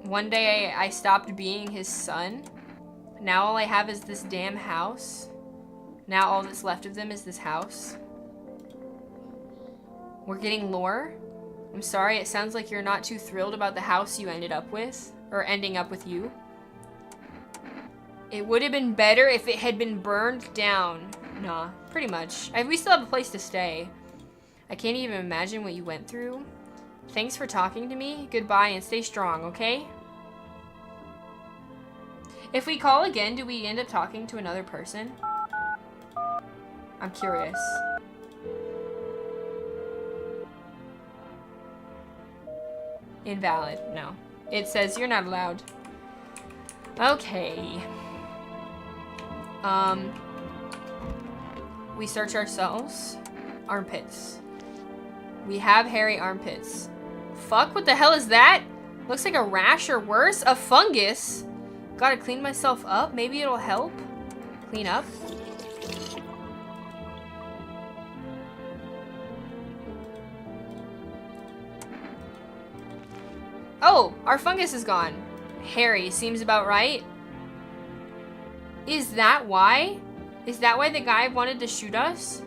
Speaker 1: One day I stopped being his son. Now all I have is this damn house. Now all that's left of them is this house. We're getting lore. I'm sorry, it sounds like you're not too thrilled about the house you ended up with. Or ending up with you. It would have been better if it had been burned down. Nah, pretty much. We still have a place to stay. I can't even imagine what you went through. Thanks for talking to me. Goodbye and stay strong, okay? If we call again, do we end up talking to another person? I'm curious. Invalid. No. It says you're not allowed. Okay. We search ourselves. Armpits. We have hairy armpits. Fuck, what the hell is that? Looks like a rash or worse. A fungus. Gotta clean myself up. Maybe it'll help. Clean up. Oh, our fungus is gone. Hairy, seems about right. Is that why? Is that why the guy wanted to shoot us?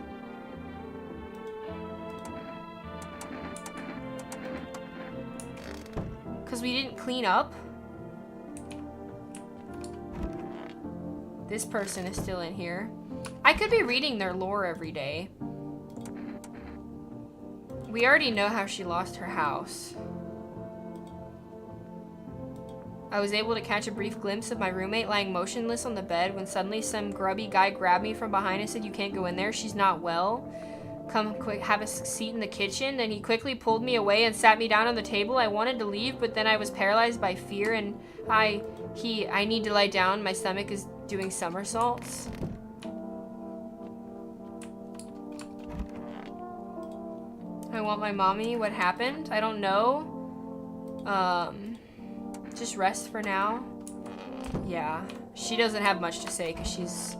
Speaker 1: Because we didn't clean up? This person is still in here. I could be reading their lore every day. We already know how she lost her house. I was able to catch a brief glimpse of my roommate lying motionless on the bed when suddenly some grubby guy grabbed me from behind and said, "You can't go in there, she's not well. Come quick, have a seat in the kitchen." Then he quickly pulled me away and sat me down on the table. I wanted to leave, but then I was paralyzed by fear and I need to lie down. My stomach is doing somersaults. I want my mommy. What happened? I don't know. Just rest for now. Yeah. She doesn't have much to say because she's...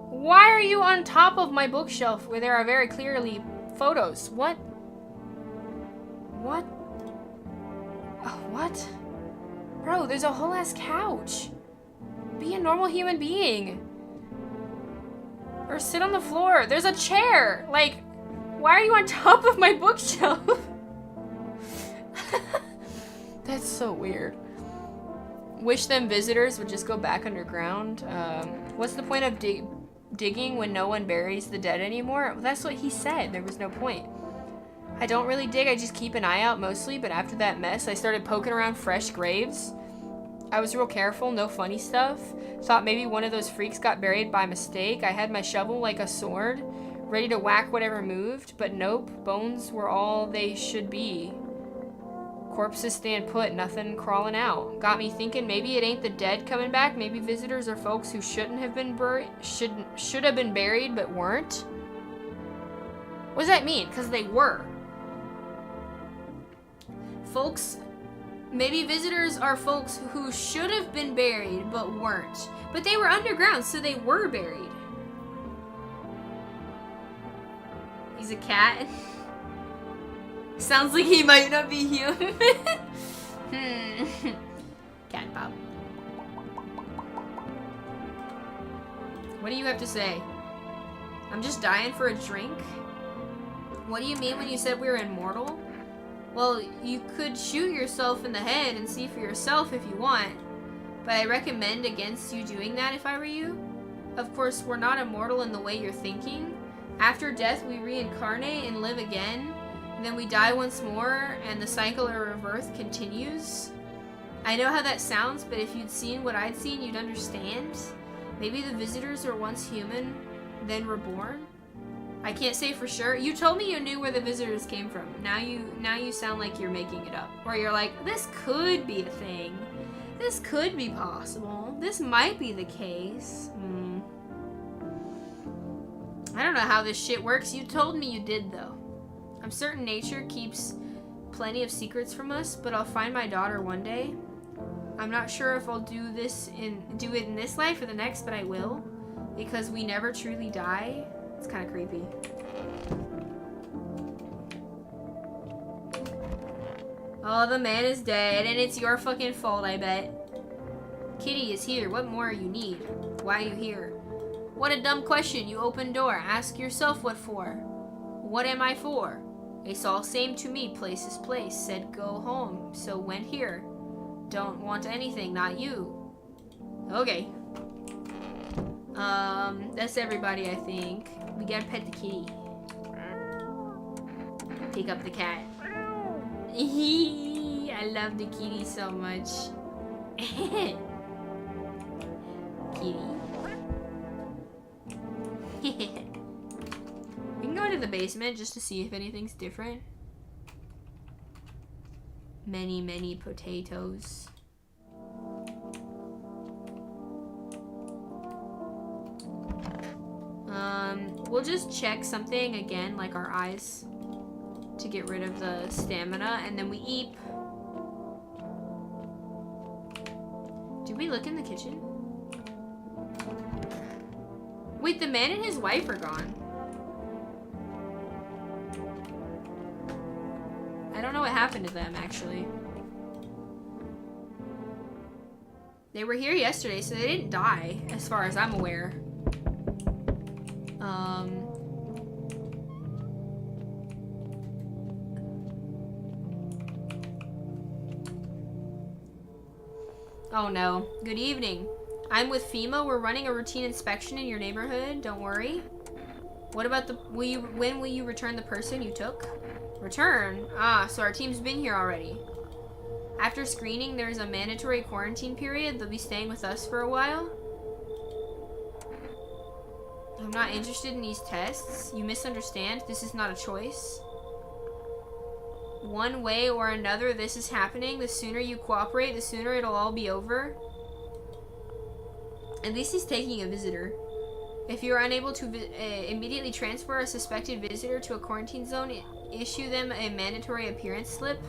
Speaker 1: Why are you on top of my bookshelf where there are very clearly photos? What? What? What? Bro, there's a whole ass couch. Be a normal human being. Or sit on the floor. There's a chair. Like, why are you on top of my bookshelf? That's so weird. Wish them visitors would just go back underground. What's the point of digging when no one buries the dead anymore? Well, that's what he said. There was no point. I don't really dig. I just keep an eye out mostly. But after that mess, I started poking around fresh graves. I was real careful. No funny stuff. Thought maybe one of those freaks got buried by mistake. I had my shovel like a sword, ready to whack whatever moved. But nope. Bones were all they should be. Corpses stand put, nothing crawling out. Got me thinking maybe it ain't the dead coming back. Maybe visitors are folks who shouldn't have been buried, should have been buried but weren't. What does that mean? Because they were. Folks, maybe visitors are folks who should have been buried but weren't. But they were underground, so they were buried. He's a cat. Sounds like he might not be human. Cat pop. What do you have to say? I'm just dying for a drink. What do you mean when you said we were immortal? Well, you could shoot yourself in the head and see for yourself if you want. But I recommend against you doing that if I were you. Of course, we're not immortal in the way you're thinking. After death, we reincarnate and live again. Then we die once more, and the cycle of rebirth continues. I know how that sounds, but if you'd seen what I'd seen, you'd understand. Maybe the visitors were once human, then reborn? I can't say for sure. You told me you knew where the visitors came from. Now you sound like you're making it up. Or you're like, this could be a thing. This could be possible. This might be the case. I don't know how this shit works. You told me you did, though. I'm certain nature keeps plenty of secrets from us, but I'll find my daughter one day. I'm not sure if I'll do it in this life or the next, but I will. Because we never truly die. It's kind of creepy. Oh, the man is dead, and it's your fucking fault, I bet. Kitty is here. What more you need? Why are you here? What a dumb question. You open door. Ask yourself what for. What am I for? It's all same to me. Place is place. Said go home. So went here. Don't want anything. Not you. Okay. That's everybody, I think. We gotta pet the kitty. Pick up the cat. I love the kitty so much. Kitty. We can go into the basement just to see if anything's different. Many, many potatoes. We'll just check something again, like our eyes, to get rid of the stamina, and then we eat. Did we look in the kitchen? Wait, the man and his wife are gone. I don't know what happened to them, actually. They were here yesterday, so they didn't die, as far as I'm aware. Oh no. Good evening. I'm with FEMA. We're running a routine inspection in your neighborhood. Don't worry. What about when will you return the person you took? Return? Ah, so our team's been here already. After screening, there's a mandatory quarantine period. They'll be staying with us for a while. I'm not interested in these tests. You misunderstand. This is not a choice. One way or another, this is happening. The sooner you cooperate, the sooner it'll all be over. At least he's taking a visitor. If you are unable to immediately transfer a suspected visitor to a quarantine zone, issue them a mandatory appearance slip.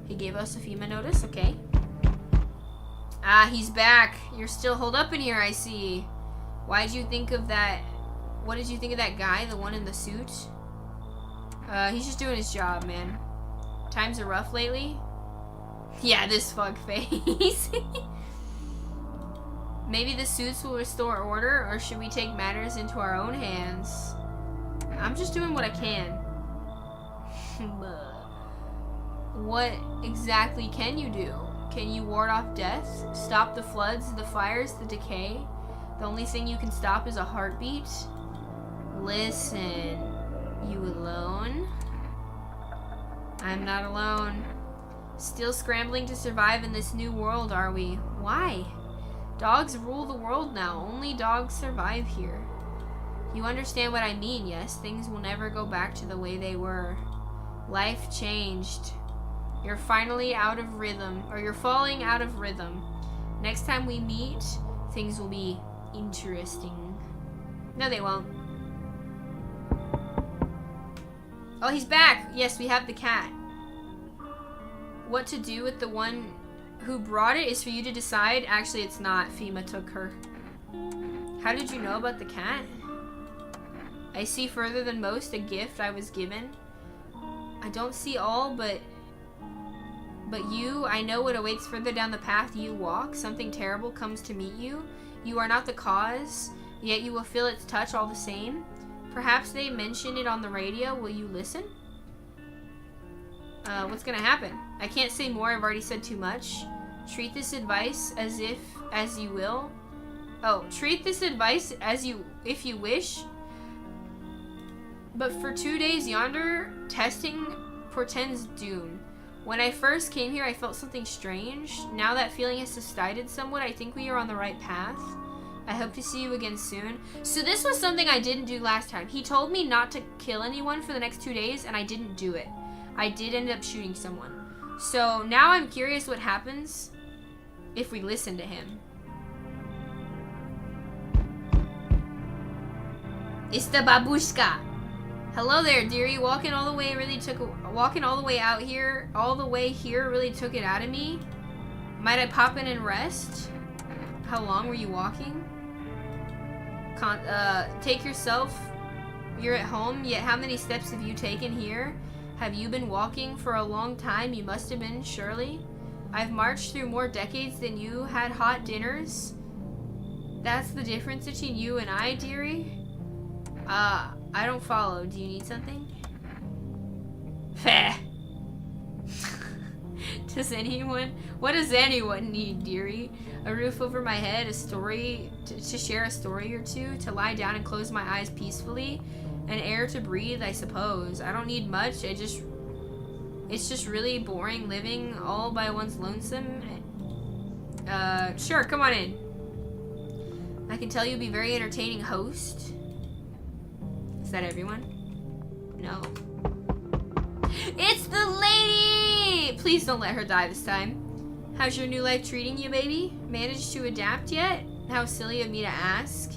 Speaker 1: He gave us a FEMA notice. Okay. Ah, he's back. You're still holed up in here, I see. Why did you think of that? What did you think of that guy, the one in the suit? He's just doing his job, man. Times are rough lately. Yeah, this fuck face. Maybe the suits will restore order, or should we take matters into our own hands? I'm just doing what I can. What exactly can you do? Can you ward off death? Stop the floods, the fires, the decay? The only thing you can stop is a heartbeat? Listen, you alone? I'm not alone. Still scrambling to survive in this new world, are we? Why? Dogs rule the world now. Only dogs survive here. You understand what I mean, yes? Things will never go back to the way they were. Life changed. You're finally out of rhythm, or you're falling out of rhythm. Next time we meet, things will be interesting. No, they won't. Oh, he's back! Yes, we have the cat. What to do with the one who brought it is for you to decide. Actually, it's not. FEMA took her. How did you know about the cat? I see further than most, a gift I was given. I don't see all, but you, I know what awaits further down the path you walk. Something terrible comes to meet you. You are not the cause, yet you will feel its touch all the same. Perhaps they mention it on the radio. Will you listen? What's gonna happen? I can't say more. I've already said too much. Treat this advice as you will. Oh, treat this advice if you wish. But for 2 days yonder, testing portends doom. When I first came here, I felt something strange. Now that feeling has subsided somewhat. I think we are on the right path. I hope to see you again soon. So this was something I didn't do last time. He told me not to kill anyone for the next 2 days, and I didn't do it. I did end up shooting someone. So now I'm curious what happens if we listen to him. It's the babushka. Hello there, dearie. Walking all the way out here, all the way here really took it out of me. Might I pop in and rest? How long were you walking? Take yourself. You're at home, yet how many steps have you taken here? Have you been walking for a long time? You must have been, surely. I've marched through more decades than you had hot dinners. That's the difference between you and I, dearie? I don't follow. Do you need something? Feh. What does anyone need, dearie? A roof over my head, a story, to share a story or two, to lie down and close my eyes peacefully, and air to breathe, I suppose. I don't need much. It's just really boring living all by one's lonesome. Sure, come on in. I can tell you'll be a very entertaining host. Is that everyone? No. It's the lady! Please don't let her die this time. How's your new life treating you, baby? Managed to adapt yet? How silly of me to ask.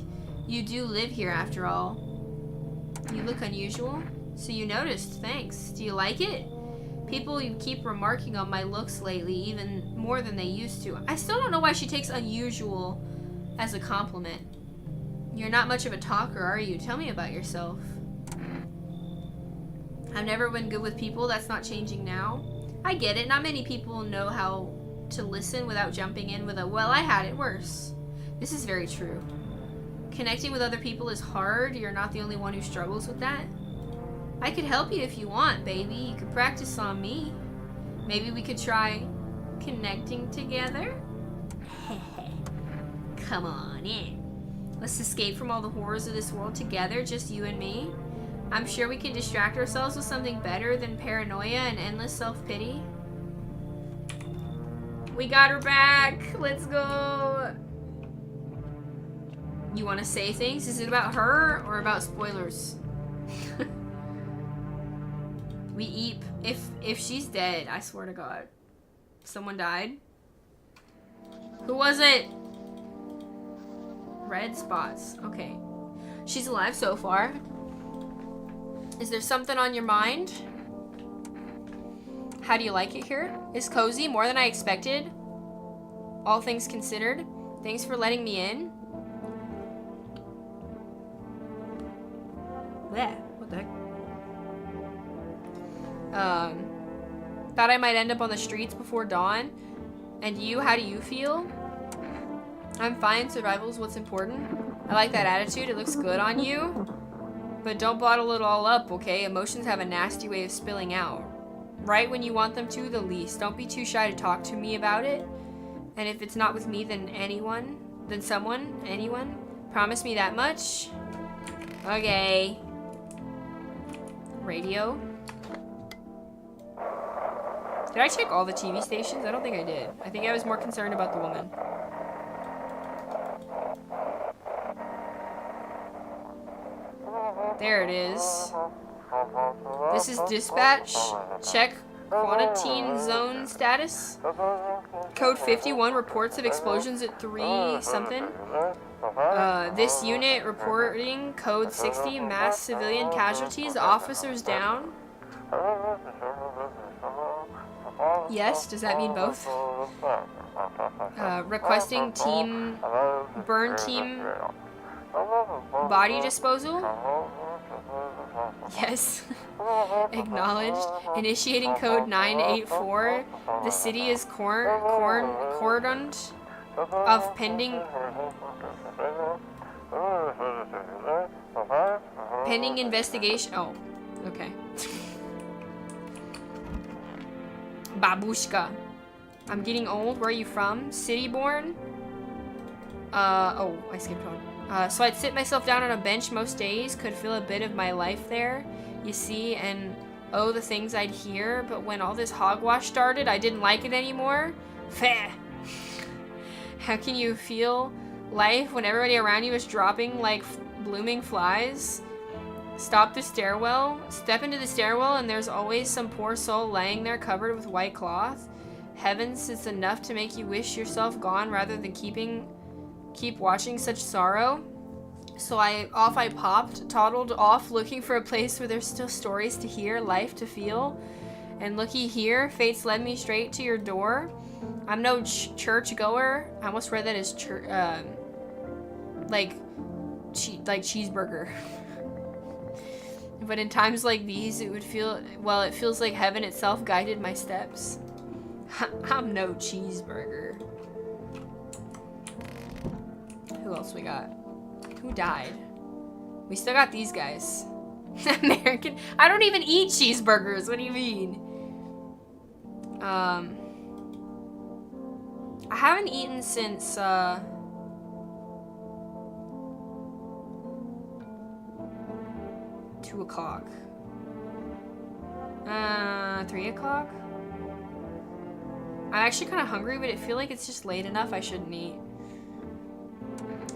Speaker 1: You do live here after all. You look unusual. So you noticed, thanks. Do you like it? People you keep remarking on my looks lately, even more than they used to. I still don't know why she takes unusual as a compliment. You're not much of a talker, are you? Tell me about yourself. I've never been good with people. That's not changing now. I get it. Not many people know how to listen without jumping in with a, well, I had it worse. This is very true. Connecting with other people is hard. You're not the only one who struggles with that. I could help you if you want, baby. You could practice on me. Maybe we could try connecting together? Come on in. Let's escape from all the horrors of this world together, just you and me. I'm sure we can distract ourselves with something better than paranoia and endless self-pity. We got her back. Let's go. You want to say things? Is it about her or about spoilers? We eat. If she's dead, I swear to God. Someone died. Who was it? Red spots. Okay. She's alive so far. Is there something on your mind? How do you like it here? It's cozy, more than I expected. All things considered. Thanks for letting me in. Bleh. What the heck? Thought I might end up on the streets before dawn. And you, how do you feel? I'm fine. Survival's what's important. I like that attitude. It looks good on you. But don't bottle it all up, okay? Emotions have a nasty way of spilling out. Right when you want them to, the least. Don't be too shy to talk to me about it. And if it's not with me, then anyone. Then someone. Anyone. Promise me that much? Okay. Radio. Did I check all the TV stations? I don't think I did. I think I was more concerned about the woman. There it is. This is dispatch. Check quarantine zone status. Code 51 reports of explosions at 3 something. This unit reporting code 60 mass civilian casualties. Officers down. Yes, does that mean both? Requesting team burn team body disposal. Yes. Acknowledged. Initiating code 984. The city is cordoned of pending investigation. Oh, okay. Babushka. I'm getting old. Where are you from? City born? Oh, I skipped one. So I'd sit myself down on a bench most days, could feel a bit of my life there, you see, and oh, the things I'd hear, but when all this hogwash started, I didn't like it anymore. Feh. How can you feel life when everybody around you is dropping like blooming flies. Stop the stairwell. Step into the stairwell and there's always some poor soul laying there covered with white cloth. Heavens, it's enough to make you wish yourself gone rather than keep watching such sorrow. So I popped, toddled off looking for a place where there's still stories to hear, life to feel. And looky here, fate's led me straight to your door. I'm no church goer. I almost read that as like cheeseburger. But in times like these, it feels like heaven itself guided my steps. I'm no cheeseburger. Who else we got? Who died? We still got these guys. American. I don't even eat cheeseburgers. What do you mean? I haven't eaten since 2 o'clock. 3 o'clock? I'm actually kind of hungry, but I feel like it's just late enough I shouldn't eat.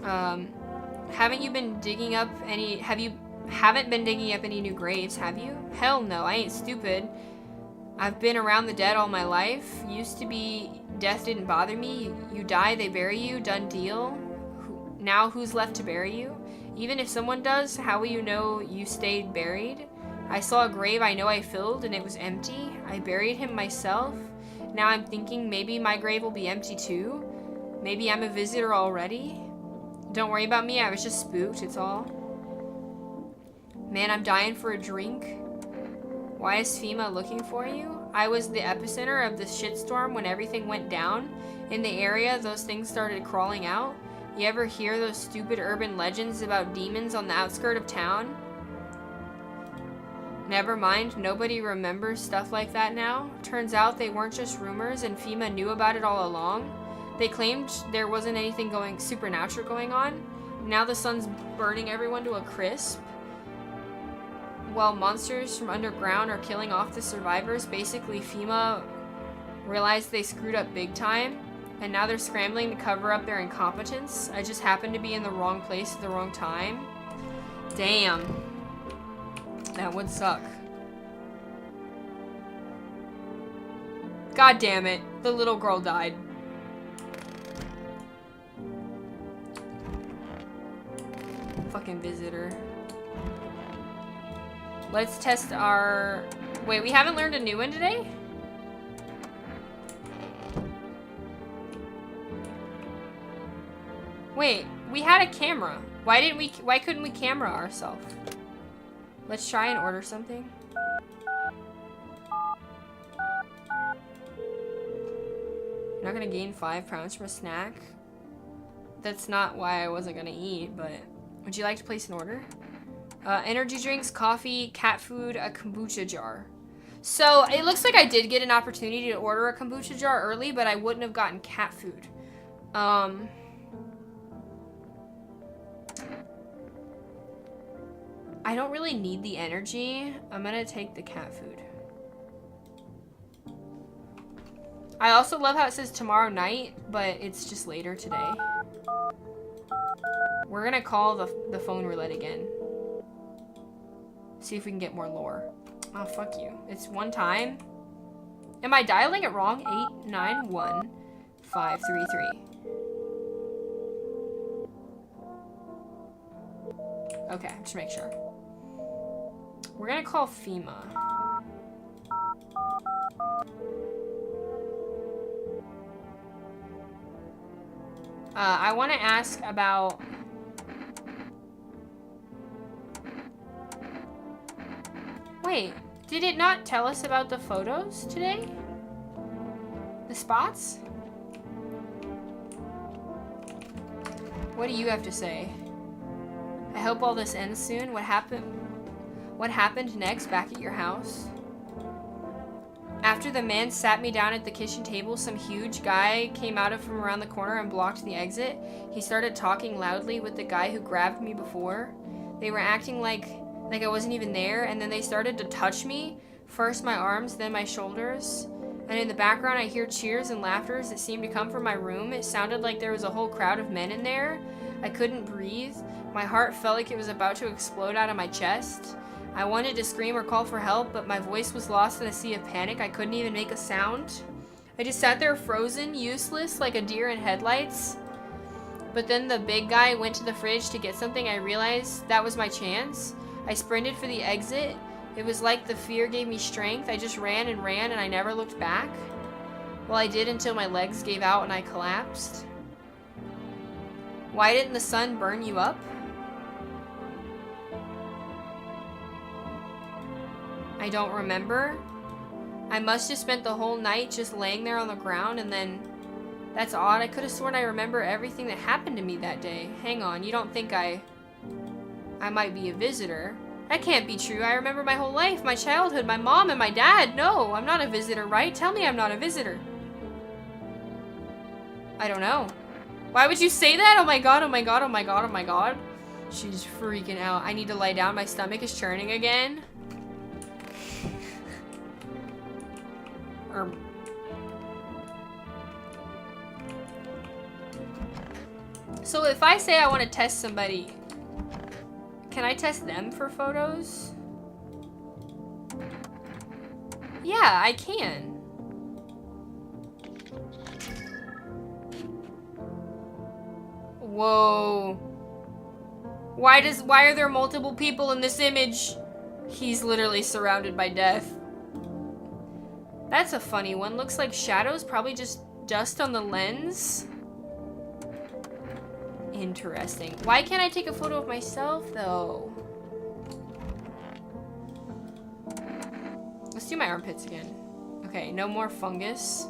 Speaker 1: Haven't you been digging up any... haven't been digging up any new graves, have you? Hell no, I ain't stupid. I've been around the dead all my life. Used to be death didn't bother me. You die, they bury you, done deal. Now who's left to bury you? Even if someone does, how will you know you stayed buried? I saw a grave I know I filled and it was empty. I buried him myself. Now I'm thinking maybe my grave will be empty too. Maybe I'm a visitor already. Don't worry about me, I was just spooked, it's all. Man, I'm dying for a drink. Why is FEMA looking for you? I was the epicenter of the shitstorm when everything went down. In the area, those things started crawling out. You ever hear those stupid urban legends about demons on the outskirts of town? Never mind, nobody remembers stuff like that now. Turns out they weren't just rumors and FEMA knew about it all along. They claimed there wasn't anything supernatural going on. Now the sun's burning everyone to a crisp. While monsters from underground are killing off the survivors, basically FEMA realized they screwed up big time, and now they're scrambling to cover up their incompetence. I just happened to be in the wrong place at the wrong time. Damn. That would suck. God damn it. The little girl died. Fucking visitor. Let's test our... Wait, we haven't learned a new one today? Wait, we had a camera. Why couldn't we camera ourselves? Let's try and order something. You're not gonna gain 5 pounds from a snack? That's not why I wasn't gonna eat, but... Would you like to place an order? Energy drinks, coffee, cat food, a kombucha jar. So, it looks like I did get an opportunity to order a kombucha jar early, but I wouldn't have gotten cat food. I don't really need the energy. I'm gonna take the cat food. I also love how it says tomorrow night, but it's just later today. We're gonna call the phone roulette again. See if we can get more lore. Oh, fuck you. It's one time. Am I dialing it wrong? 891533. Okay, just make sure. We're gonna call FEMA. I want to ask about... Wait, did it not tell us about the photos today? The spots? What do you have to say? I hope all this ends soon. What happened next back at your house? After the man sat me down at the kitchen table, some huge guy came out from around the corner and blocked the exit. He started talking loudly with the guy who grabbed me before. They were acting like I wasn't even there, and then they started to touch me. First my arms, then my shoulders. And in the background, I hear cheers and laughter that seemed to come from my room. It sounded like there was a whole crowd of men in there. I couldn't breathe. My heart felt like it was about to explode out of my chest. I wanted to scream or call for help, but my voice was lost in a sea of panic. I couldn't even make a sound. I just sat there frozen, useless, like a deer in headlights. But then the big guy went to the fridge to get something. I realized that was my chance. I sprinted for the exit. It was like the fear gave me strength. I just ran and ran, and I never looked back. Well, I did until my legs gave out and I collapsed. Why didn't the sun burn you up? I don't remember. I must have spent the whole night just laying there on the ground, and then... That's odd. I could have sworn I remember everything that happened to me that day. Hang on, you don't think I might be a visitor? That can't be true. I remember my whole life, my childhood, my mom and my dad. No, I'm not a visitor, right? Tell me I'm not a visitor. I don't know. Why would you say that? Oh my god, oh my god, oh my god, oh my god. She's freaking out. I need to lie down. My stomach is churning again. So if I say I want to test somebody, can I test them for photos? Yeah, I can. Whoa. Why are there multiple people in this image? He's literally surrounded by death. That's a funny one. Looks like shadows, probably just dust on the lens. Interesting. Why can't I take a photo of myself, though? Let's do my armpits again. Okay, no more fungus.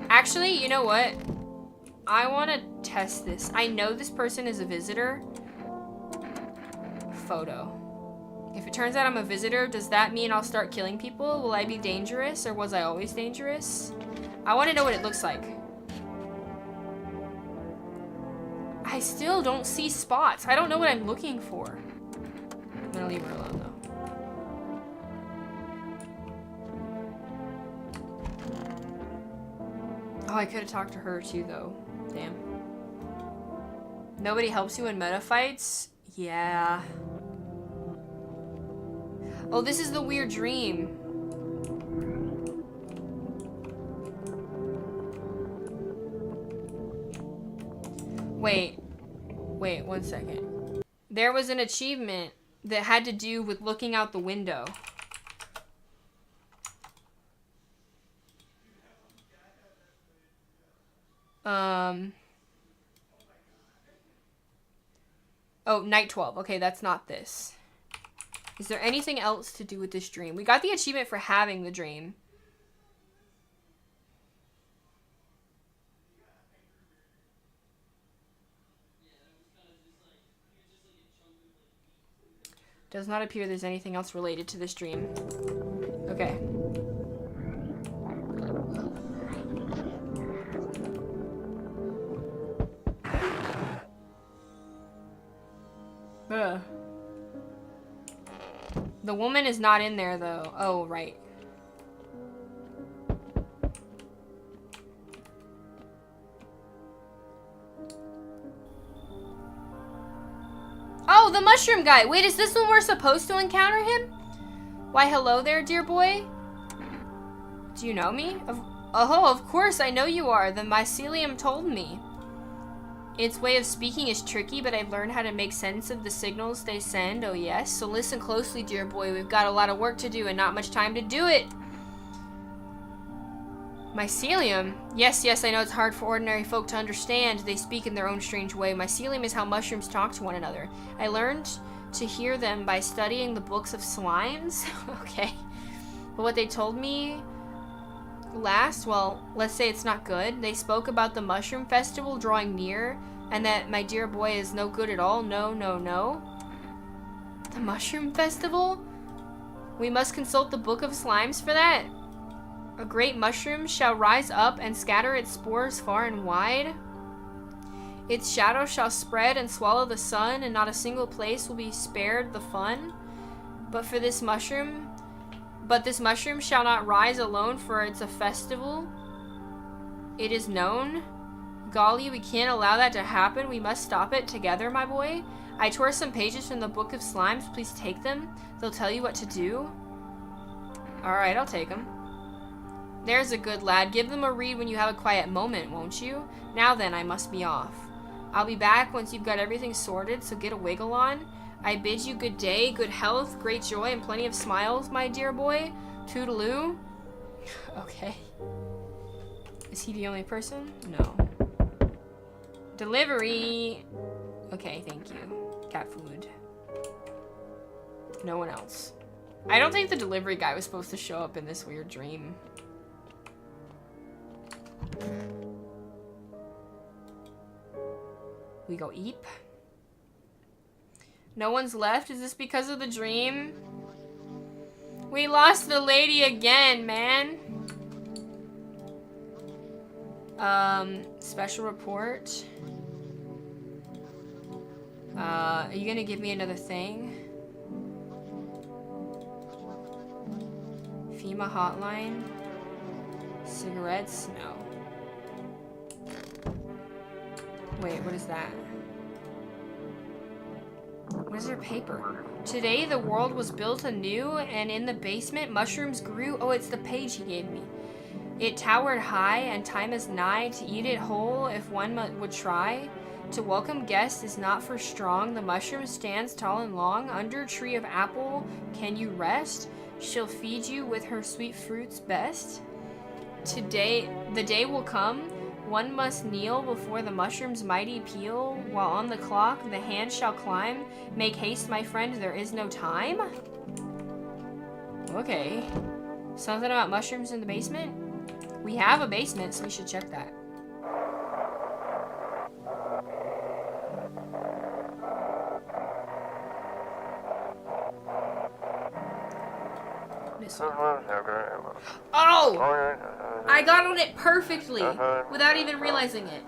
Speaker 1: Actually, you know what? I want to test this. I know this person is a visitor. Photo. If it turns out I'm a visitor, does that mean I'll start killing people? Will I be dangerous, or was I always dangerous? I want to know what it looks like. I still don't see spots. I don't know what I'm looking for. I'm gonna leave her alone, though. Oh, I could have talked to her, too, though. Damn. Nobody helps you in meta fights? Yeah. Oh, this is the weird dream. Wait, 1 second. There was an achievement that had to do with looking out the window. Oh, night 12. Okay, that's not this. Is there anything else to do with this dream? We got the achievement for having the dream. Does not appear there's anything else related to this dream. Okay. Ugh. The woman is not in there, though. Oh, right. Oh, the mushroom guy. Wait, is this when we're supposed to encounter him? Why, hello there, dear boy. Do you know me? Oh, of course I know you are. The mycelium told me. Its way of speaking is tricky, but I've learned how to make sense of the signals they send. Oh, yes. So listen closely, dear boy. We've got a lot of work to do and not much time to do it. Mycelium? Yes, I know it's hard for ordinary folk to understand. They speak in their own strange way. Mycelium is how mushrooms talk to one another. I learned to hear them by studying the books of slimes. Okay. But what they told me last, well, let's say it's not good. They spoke about the mushroom festival drawing near, and that my dear boy is no good at all. No. The mushroom festival? We must consult the book of slimes for that? A great mushroom shall rise up and scatter its spores far and wide. Its shadow shall spread and swallow the sun, and not a single place will be spared the fun. But for this mushroom, But this mushroom shall not rise alone, for it's a festival. It is known. Golly, we can't allow that to happen. We must stop it together, my boy. I tore some pages from the Book of Slimes. Please take them. They'll tell you what to do. Alright, I'll take them. There's a good lad. Give them a read when you have a quiet moment, won't you? Now then, I must be off. I'll be back once you've got everything sorted, so get a wiggle on. I bid you good day, good health, great joy, and plenty of smiles, my dear boy. Toodaloo. Okay. Is he the only person? No. Delivery. Okay, thank you. Cat food. No one else. I don't think the delivery guy was supposed to show up in this weird dream. We go eep. No one's left? Is this because of the dream? We lost the lady again, man. Special report. Are you gonna give me another thing? FEMA hotline? Cigarettes? No. Wait, what is that? What is your paper? Today the world was built anew, and in the basement mushrooms grew. Oh, it's the page he gave me. It towered high, and time is nigh to eat it whole if one would try. To welcome guests is not for strong. The mushroom stands tall and long. Under a tree of apple can you rest? She'll feed you with her sweet fruits best. Today, the day will come. One must kneel before the mushroom's mighty peel, while on the clock the hand shall climb. Make haste, my friend, there is no time. Okay. Something about mushrooms in the basement? We have a basement, so we should check that. This one. Oh! I got on it perfectly, without even realizing it.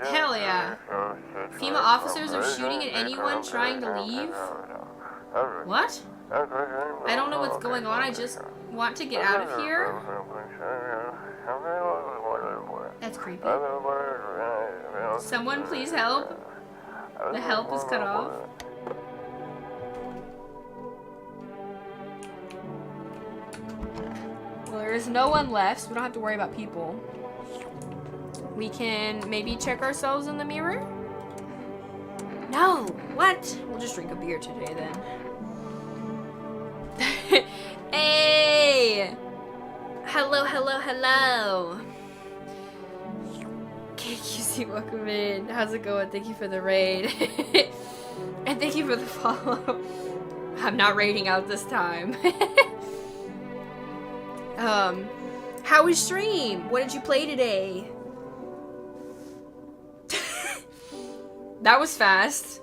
Speaker 1: Hell yeah. FEMA officers are shooting at anyone trying to leave? What? I don't know what's going on, I just want to get out of here. That's creepy. Someone please help. The help is cut off. Well, there is no one left, so we don't have to worry about people. We can maybe check ourselves in the mirror? No! What? We'll just drink a beer today then. Hey! Hello, hello, hello! KQC, welcome in. How's it going? Thank you for the raid. And thank you for the follow. I'm not raiding out this time. How was stream? What did you play today? That was fast.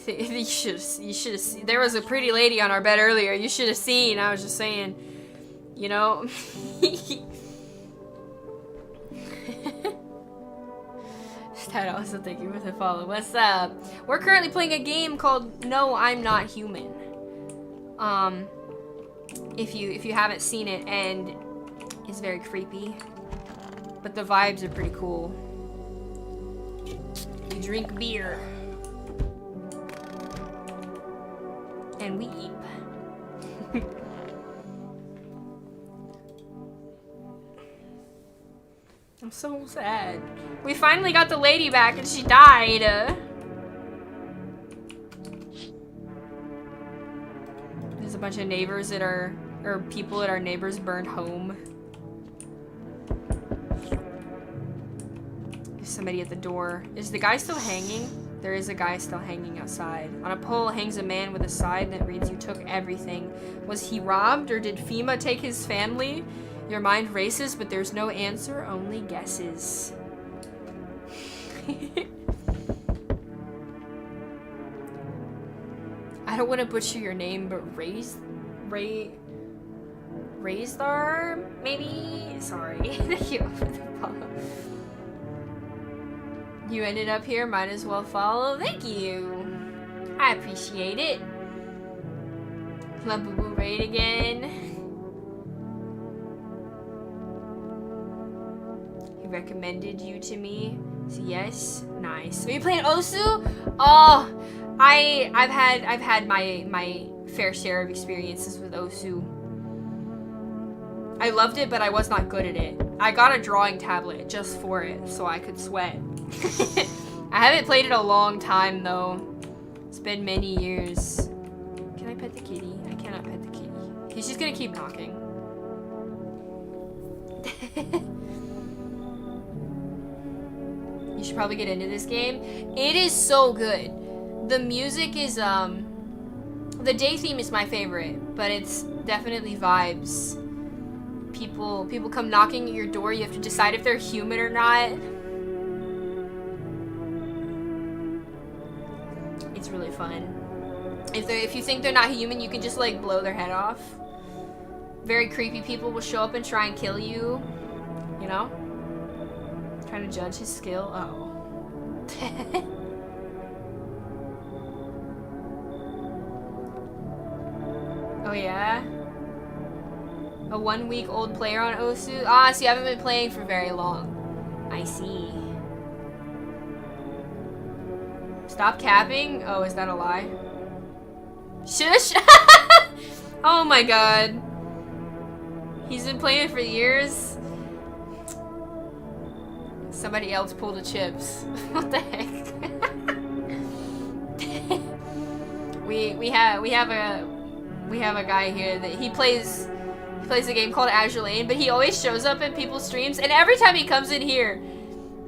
Speaker 1: You should have seen. There was a pretty lady on our bed earlier. You should have seen. I was just saying, you know. Ted also, thank you for the follow. What's up? We're currently playing a game called No, I'm Not Human. If you haven't seen it, and it's very creepy, but the vibes are pretty cool. We drink beer and we eat. I'm so sad. We finally got the lady back and she died. There's a bunch of neighbors that are, or people at our neighbors burned home. There's somebody at the door. Is the guy still hanging? There is a guy still hanging outside. On a pole hangs a man with a sign that reads, "You took everything." Was he robbed, or did FEMA take his family? Your mind races, but there's no answer, only guesses. I don't want to butcher your name, but Raystar, maybe? Sorry. Thank you for the follow. You ended up here, might as well follow. Thank you. I appreciate it. Love boo boo Raid again. He recommended you to me. So yes, nice. Are you playing Osu? Oh, I've had my fair share of experiences with Osu. I loved it, but I was not good at it. I got a drawing tablet just for it, so I could sweat. I haven't played it a long time though. It's been many years. Can I pet the kitty? I cannot pet the kitty. He's just gonna keep knocking. You should probably get into this game. It is so good. The music is, the day theme is my favorite, but it's definitely vibes. People come knocking at your door. You have to decide if they're human or not. It's really fun. If you think they're not human, you can just like blow their head off. Very creepy people will show up and try and kill you. You know? Trying to judge his skill. Oh. Oh yeah? A 1-week-old player on Osu? Ah, so you haven't been playing for very long. I see. Stop capping? Oh, is that a lie? Shush! Oh my god. He's been playing for years. Somebody else pulled the chips. What the heck? we have a guy here that he plays a game called Azure Lane, but he always shows up in people's streams, and every time he comes in here,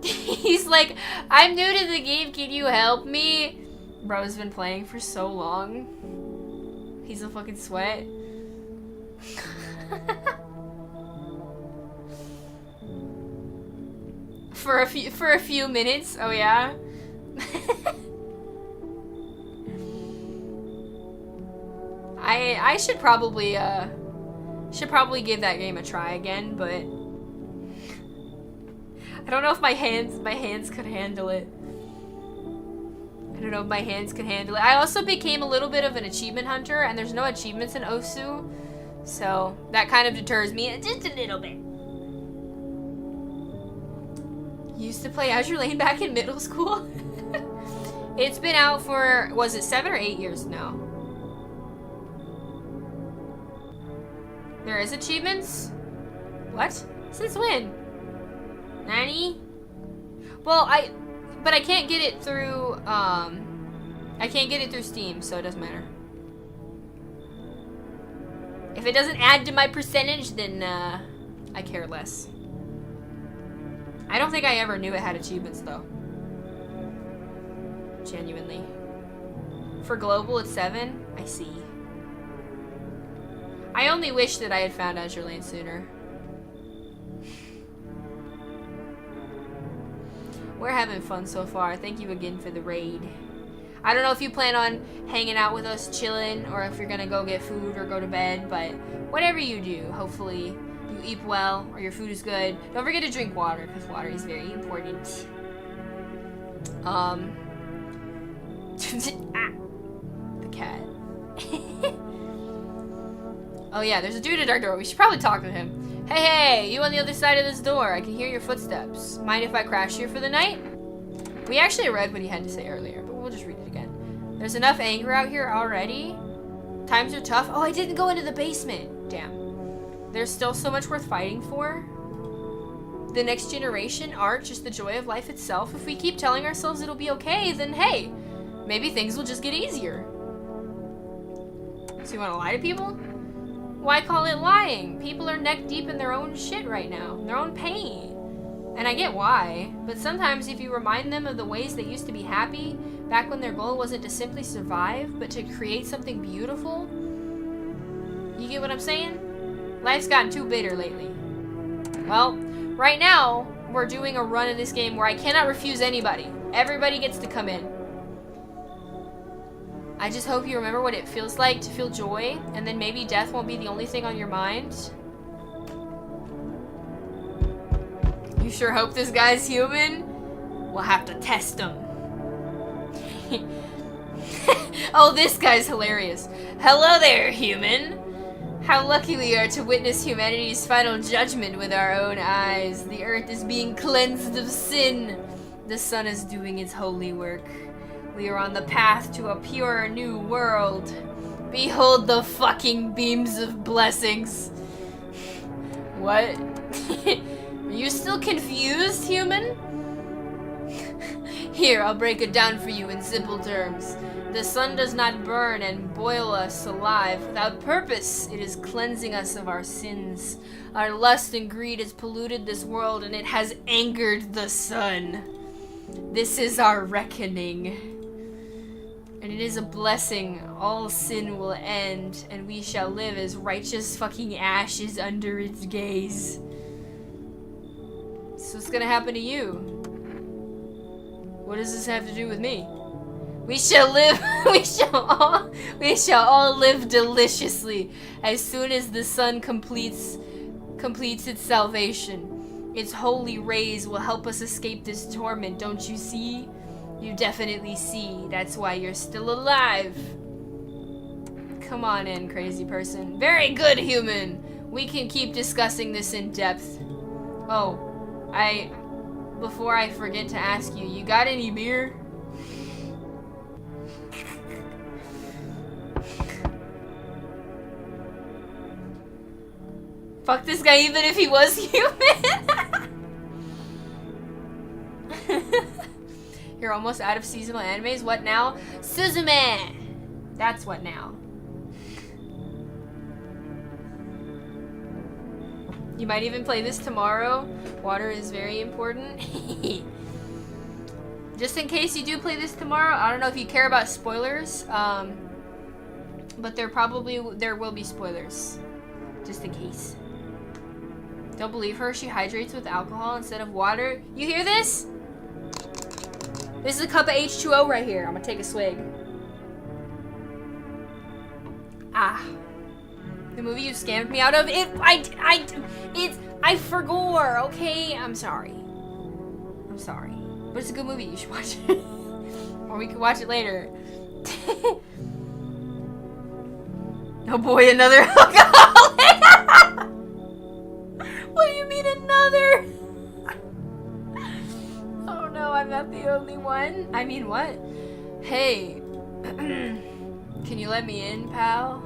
Speaker 1: he's like, I'm new to the game, can you help me? Bro's been playing for so long. He's a fucking sweat. For a few minutes. Oh yeah. I should probably give that game a try again, but I don't know if my hands could handle it. I don't know if my hands could handle it. I also became a little bit of an achievement hunter, and there's no achievements in Osu, so that kind of deters me just a little bit. Used to play Azure Lane back in middle school. It's been out for, was it 7 or 8 years now? There is achievements? What? Since when? Nani? Well, but I can't get it through, I can't get it through Steam, so it doesn't matter. If it doesn't add to my percentage, then, I care less. I don't think I ever knew it had achievements, though. Genuinely. For global, it's 7? I see. I only wish that I had found Azure Lane sooner. We're having fun so far. Thank you again for the raid. I don't know if you plan on hanging out with us, chilling, or if you're gonna go get food or go to bed, but whatever you do, hopefully you eat well or your food is good. Don't forget to drink water, because water is very important. The cat. Oh yeah, there's a dude at our door. We should probably talk to him. Hey, you on the other side of this door. I can hear your footsteps. Mind if I crash here for the night? We actually read what he had to say earlier, but we'll just read it again. There's enough anger out here already. Times are tough. Oh, I didn't go into the basement. Damn. There's still so much worth fighting for. The next generation, art, just the joy of life itself. If we keep telling ourselves it'll be okay, then hey, maybe things will just get easier. So you want to lie to people? Why call it lying? People are neck deep in their own shit right now, their own pain. And I get why, but sometimes if you remind them of the ways they used to be happy, back when their goal wasn't to simply survive, but to create something beautiful, you get what I'm saying? Life's gotten too bitter lately. Well, right now, we're doing a run in this game where I cannot refuse anybody. Everybody gets to come in. I just hope you remember what it feels like to feel joy, and then maybe death won't be the only thing on your mind. You sure hope this guy's human? We'll have to test him. Oh, this guy's hilarious. Hello there, human. How lucky we are to witness humanity's final judgment with our own eyes. The earth is being cleansed of sin. The sun is doing its holy work. We are on the path to a pure new world. Behold the fucking beams of blessings. What? Are you still confused, human? Here, I'll break it down for you in simple terms. The sun does not burn and boil us alive without purpose. It is cleansing us of our sins. Our lust and greed has polluted this world, and it has angered the sun. This is our reckoning. And it is a blessing. All sin will end, and we shall live as righteous fucking ashes under its gaze. So what's gonna happen to you? What does this have to do with me? We shall live, we shall all live deliciously as soon as the sun completes its salvation. Its holy rays will help us escape this torment, don't you see? You definitely see. That's why you're still alive. Come on in, crazy person. Very good, human. We can keep discussing this in depth. Oh, before I forget to ask you, you got any beer? Fuck this guy even if he was human. You're almost out of seasonal animes. What now? Suzume! That's what now. You might even play this tomorrow. Water is very important. Just in case you do play this tomorrow, I don't know if you care about spoilers, but there will be spoilers. Just in case. Don't believe her. She hydrates with alcohol instead of water. You hear this? This is a cup of H2O right here. I'm gonna take a swig. Ah. The movie you scammed me out of? I forgot, okay? I'm sorry. I'm sorry. But it's a good movie. You should watch it. Or we can watch it later. Oh boy, another alcoholic! What do you mean another? Oh no, I'm not the only one. I mean, what? Hey. Can you let me in, pal?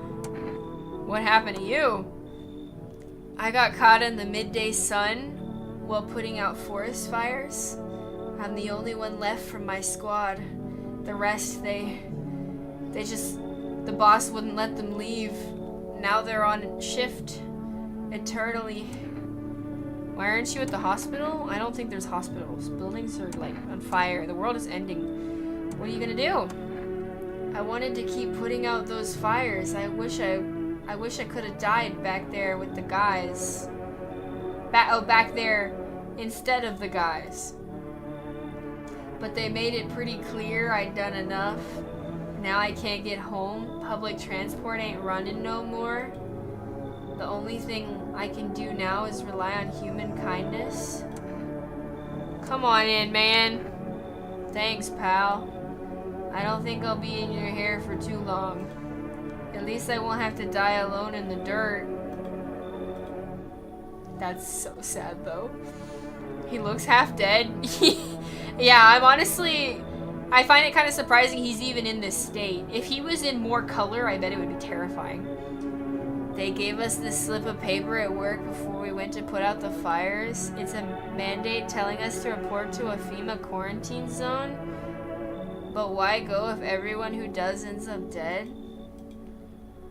Speaker 1: What happened to you? I got caught in the midday sun while putting out forest fires. I'm the only one left from my squad. The rest, the boss wouldn't let them leave. Now they're on shift eternally. Why aren't you at the hospital? I don't think there's hospitals. Buildings are like on fire. The world is ending. What are you gonna do? I wanted to keep putting out those fires. I wish I could have died back there with the guys. Back there instead of the guys. But they made it pretty clear I'd done enough. Now I can't get home. Public transport ain't running no more. The only thing I can do now is rely on human kindness. Come on in, man. Thanks, pal. I don't think I'll be in your hair for too long. At least I won't have to die alone in the dirt. That's so sad, though. He looks half dead. Yeah, I find it kind of surprising he's even in this state. If he was in more color, I bet it would be terrifying. They gave us this slip of paper at work before we went to put out the fires. It's a mandate telling us to report to a FEMA quarantine zone. But why go if everyone who does ends up dead?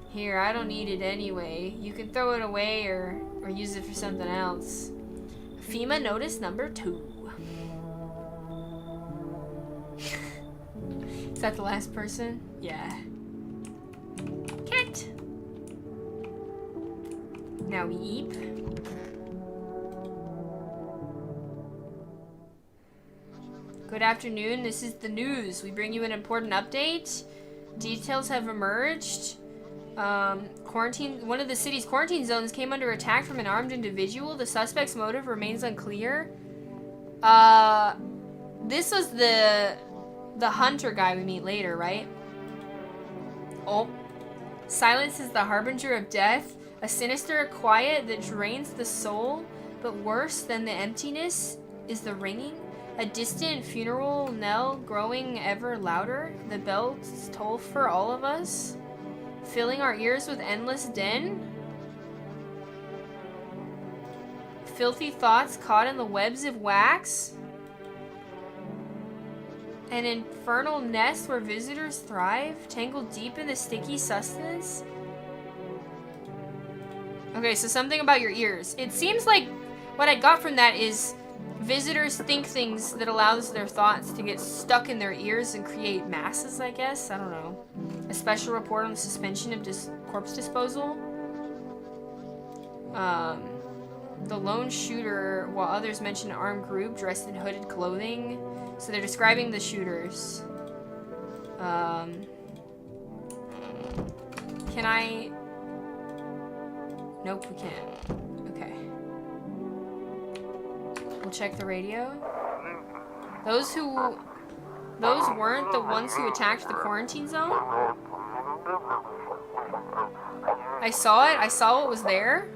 Speaker 1: Here, I don't need it anyway. You can throw it away or use it for something else. FEMA notice number 2. Is that the last person? Yeah. Cat! Now we eat. Good afternoon, this is the news. We bring you an important update. Details have emerged. One of the city's quarantine zones came under attack from an armed individual. The suspect's motive remains unclear. This was the hunter guy we meet later, right? Oh. Silence is the harbinger of death. A sinister quiet that drains the soul, but worse than the emptiness is the ringing. A distant funeral knell growing ever louder. The bells toll for all of us, filling our ears with endless din. Filthy thoughts caught in the webs of wax. An infernal nest where visitors thrive, tangled deep in the sticky sustenance. Okay, so something about your ears. It seems like what I got from that is visitors think things that allows their thoughts to get stuck in their ears and create masses, I guess. I don't know. A special report on the suspension of corpse disposal. The lone shooter, while others mention an armed group dressed in hooded clothing. So they're describing the shooters. Can I... Nope, we can't. Okay. We'll check the radio. Those weren't the ones who attacked the quarantine zone? I saw it. I saw what was there.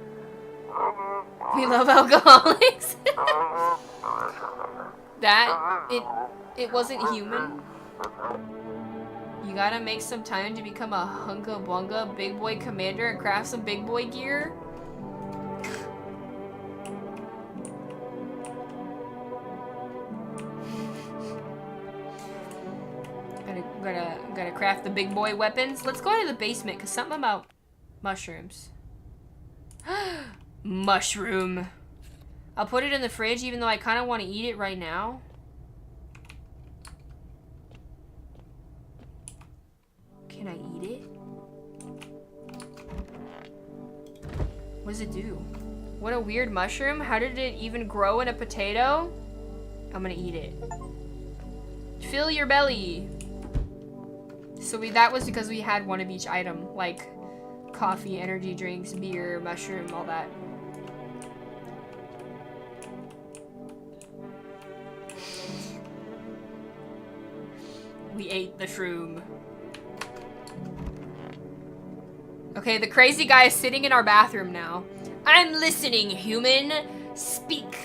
Speaker 1: We love alcoholics. It wasn't human. You gotta make some time to become a hunka bunga big boy commander and craft some big boy gear. Gotta craft the big boy weapons. Let's go to the basement, cause something about mushrooms. Mushroom. I'll put it in the fridge even though I kind of want to eat it right now. Can I eat it? What does it do? What a weird mushroom. How did it even grow in a potato? I'm gonna eat it. Fill your belly. So that was because we had one of each item, like coffee, energy drinks, beer, mushroom, all that. We ate the shroom. Okay, the crazy guy is sitting in our bathroom now. I'm listening, human. Speak.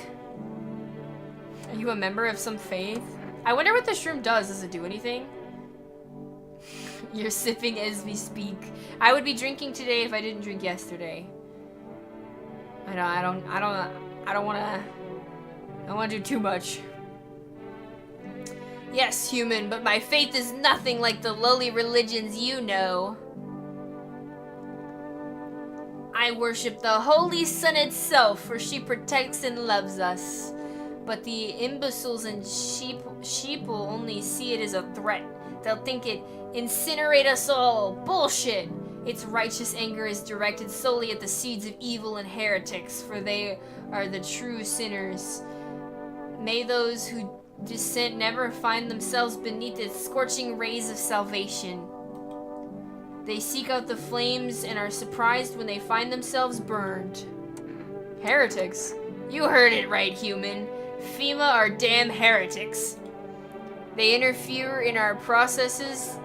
Speaker 1: Are you a member of some faith? I wonder what the shroom does. Does it do anything? You're sipping as we speak. I would be drinking today if I didn't drink yesterday. I don't wanna do too much. Yes, human, but my faith is nothing like the lowly religions you know. I worship the Holy Sun itself, for she protects and loves us. But the imbeciles and sheep will only see it as a threat. They'll think it incinerate us all. Bullshit! Its righteous anger is directed solely at the seeds of evil and heretics, for they are the true sinners. May those who dissent never find themselves beneath its scorching rays of salvation. They seek out the flames and are surprised when they find themselves burned. Heretics? You heard it right, human. FEMA are damn heretics. They interfere in our processes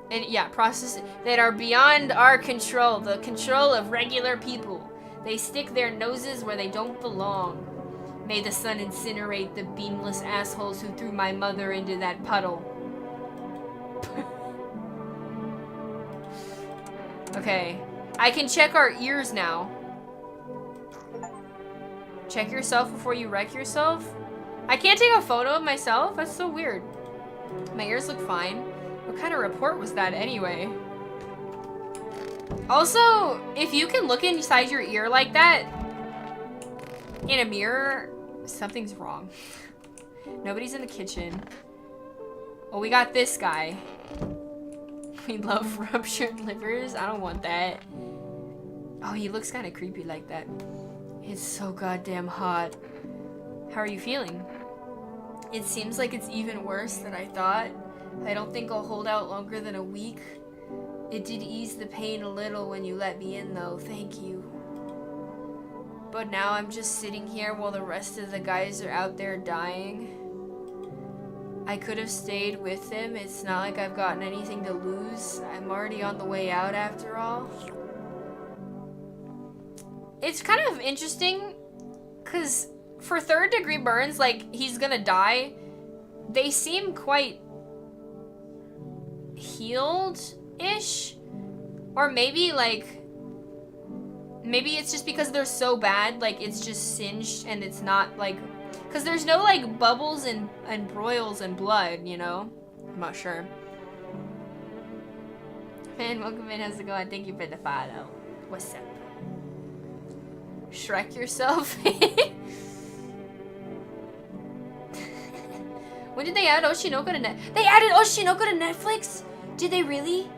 Speaker 1: that are beyond our control, the control of regular people. They stick their noses where they don't belong. May the sun incinerate the beamless assholes who threw my mother into that puddle. Okay, I can check our ears now. Check yourself before you wreck yourself? I can't take a photo of myself? That's so weird. My ears look fine. What kind of report was that anyway? Also, if you can look inside your ear like that in a mirror, something's wrong. Nobody's in the kitchen. Oh, we got this guy. We love ruptured livers. I don't want that. Oh, he looks kind of creepy like that. It's so goddamn hot. How are you feeling? It seems like it's even worse than I thought. I don't think I'll hold out longer than a week. It did ease the pain a little when you let me in, though. Thank you. But now I'm just sitting here while the rest of the guys are out there dying. I could have stayed with them. It's not like I've gotten anything to lose. I'm already on the way out after all. it's kind of interesting because for 3rd degree burns, like, he's gonna die, they seem quite healed-ish. Or maybe, like, maybe it's just because they're so bad, like, it's just singed and it's not, like, because there's no, like, bubbles and broils and blood, you know? I'm not sure. Man, welcome in, how's it going? Thank you for the follow. What's up? Shrek yourself? When did they add Oshinoko to Netflix? They added Oshinoko to Netflix? Did they really?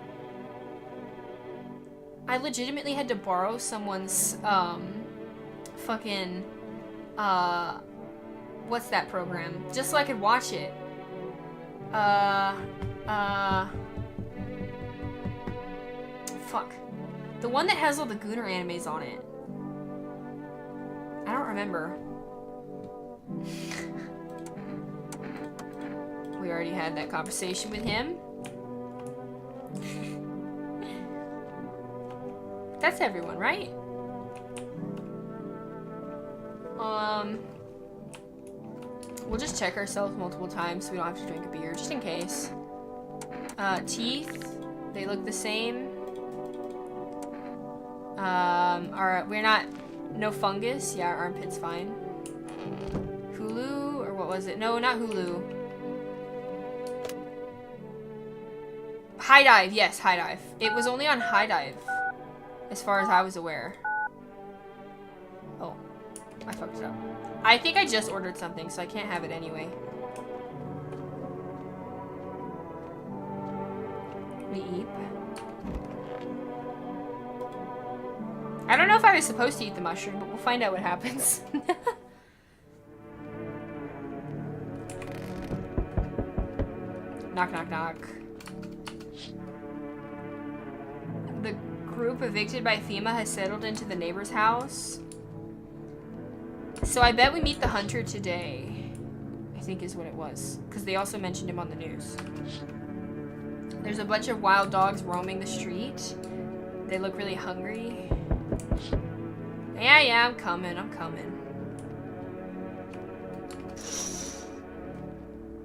Speaker 1: I legitimately had to borrow someone's, fucking, what's that program? Just so I could watch it. Fuck. The one that has all the Gooner animes on it. I don't remember. We already had that conversation with him. That's everyone, right? We'll just check ourselves multiple times so we don't have to drink a beer, just in case. Teeth, they look the same. We're not, no fungus. Yeah, our armpit's fine. Hulu, or what was it? No, not Hulu. High Dive, yes, High Dive. It was only on High Dive, as far as I was aware. Oh, I fucked it up. I think I just ordered something, so I can't have it anyway. We eat. I don't know if I was supposed to eat the mushroom, but we'll find out what happens. Knock, knock, knock. The group evicted by FEMA has settled into the neighbor's house. So I bet we meet the hunter today, I think is what it was. Because they also mentioned him on the news. There's a bunch of wild dogs roaming the street. They look really hungry. Yeah, I'm coming.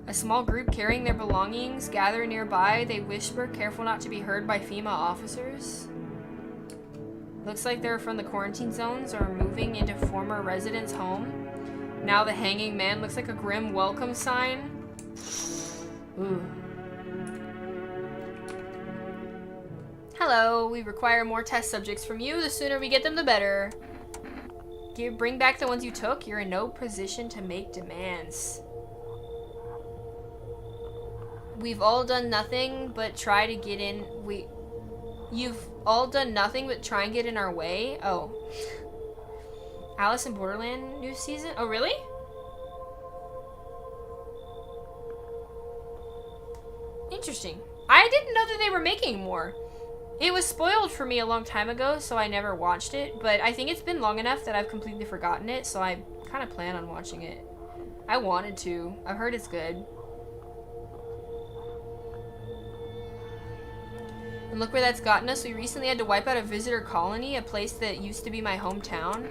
Speaker 1: A small group carrying their belongings gather nearby. They whisper, careful not to be heard by FEMA officers. Looks like they're from the quarantine zones or moving into former residents' home. Now the hanging man looks like a grim welcome sign. Ooh. Hello, we require more test subjects from you. The sooner we get them, the better. Bring back the ones you took. You're in no position to make demands. We've all done nothing but try to get in. You've all done nothing but try and get in our way. Oh. Alice in Borderland new season? Oh, really? Interesting. I didn't know that they were making more. It was spoiled for me a long time ago, so I never watched it, but I think it's been long enough that I've completely forgotten it, so I kind of plan on watching it. I wanted to. I've heard it's good. And look where that's gotten us. We recently had to wipe out a visitor colony, a place that used to be my hometown.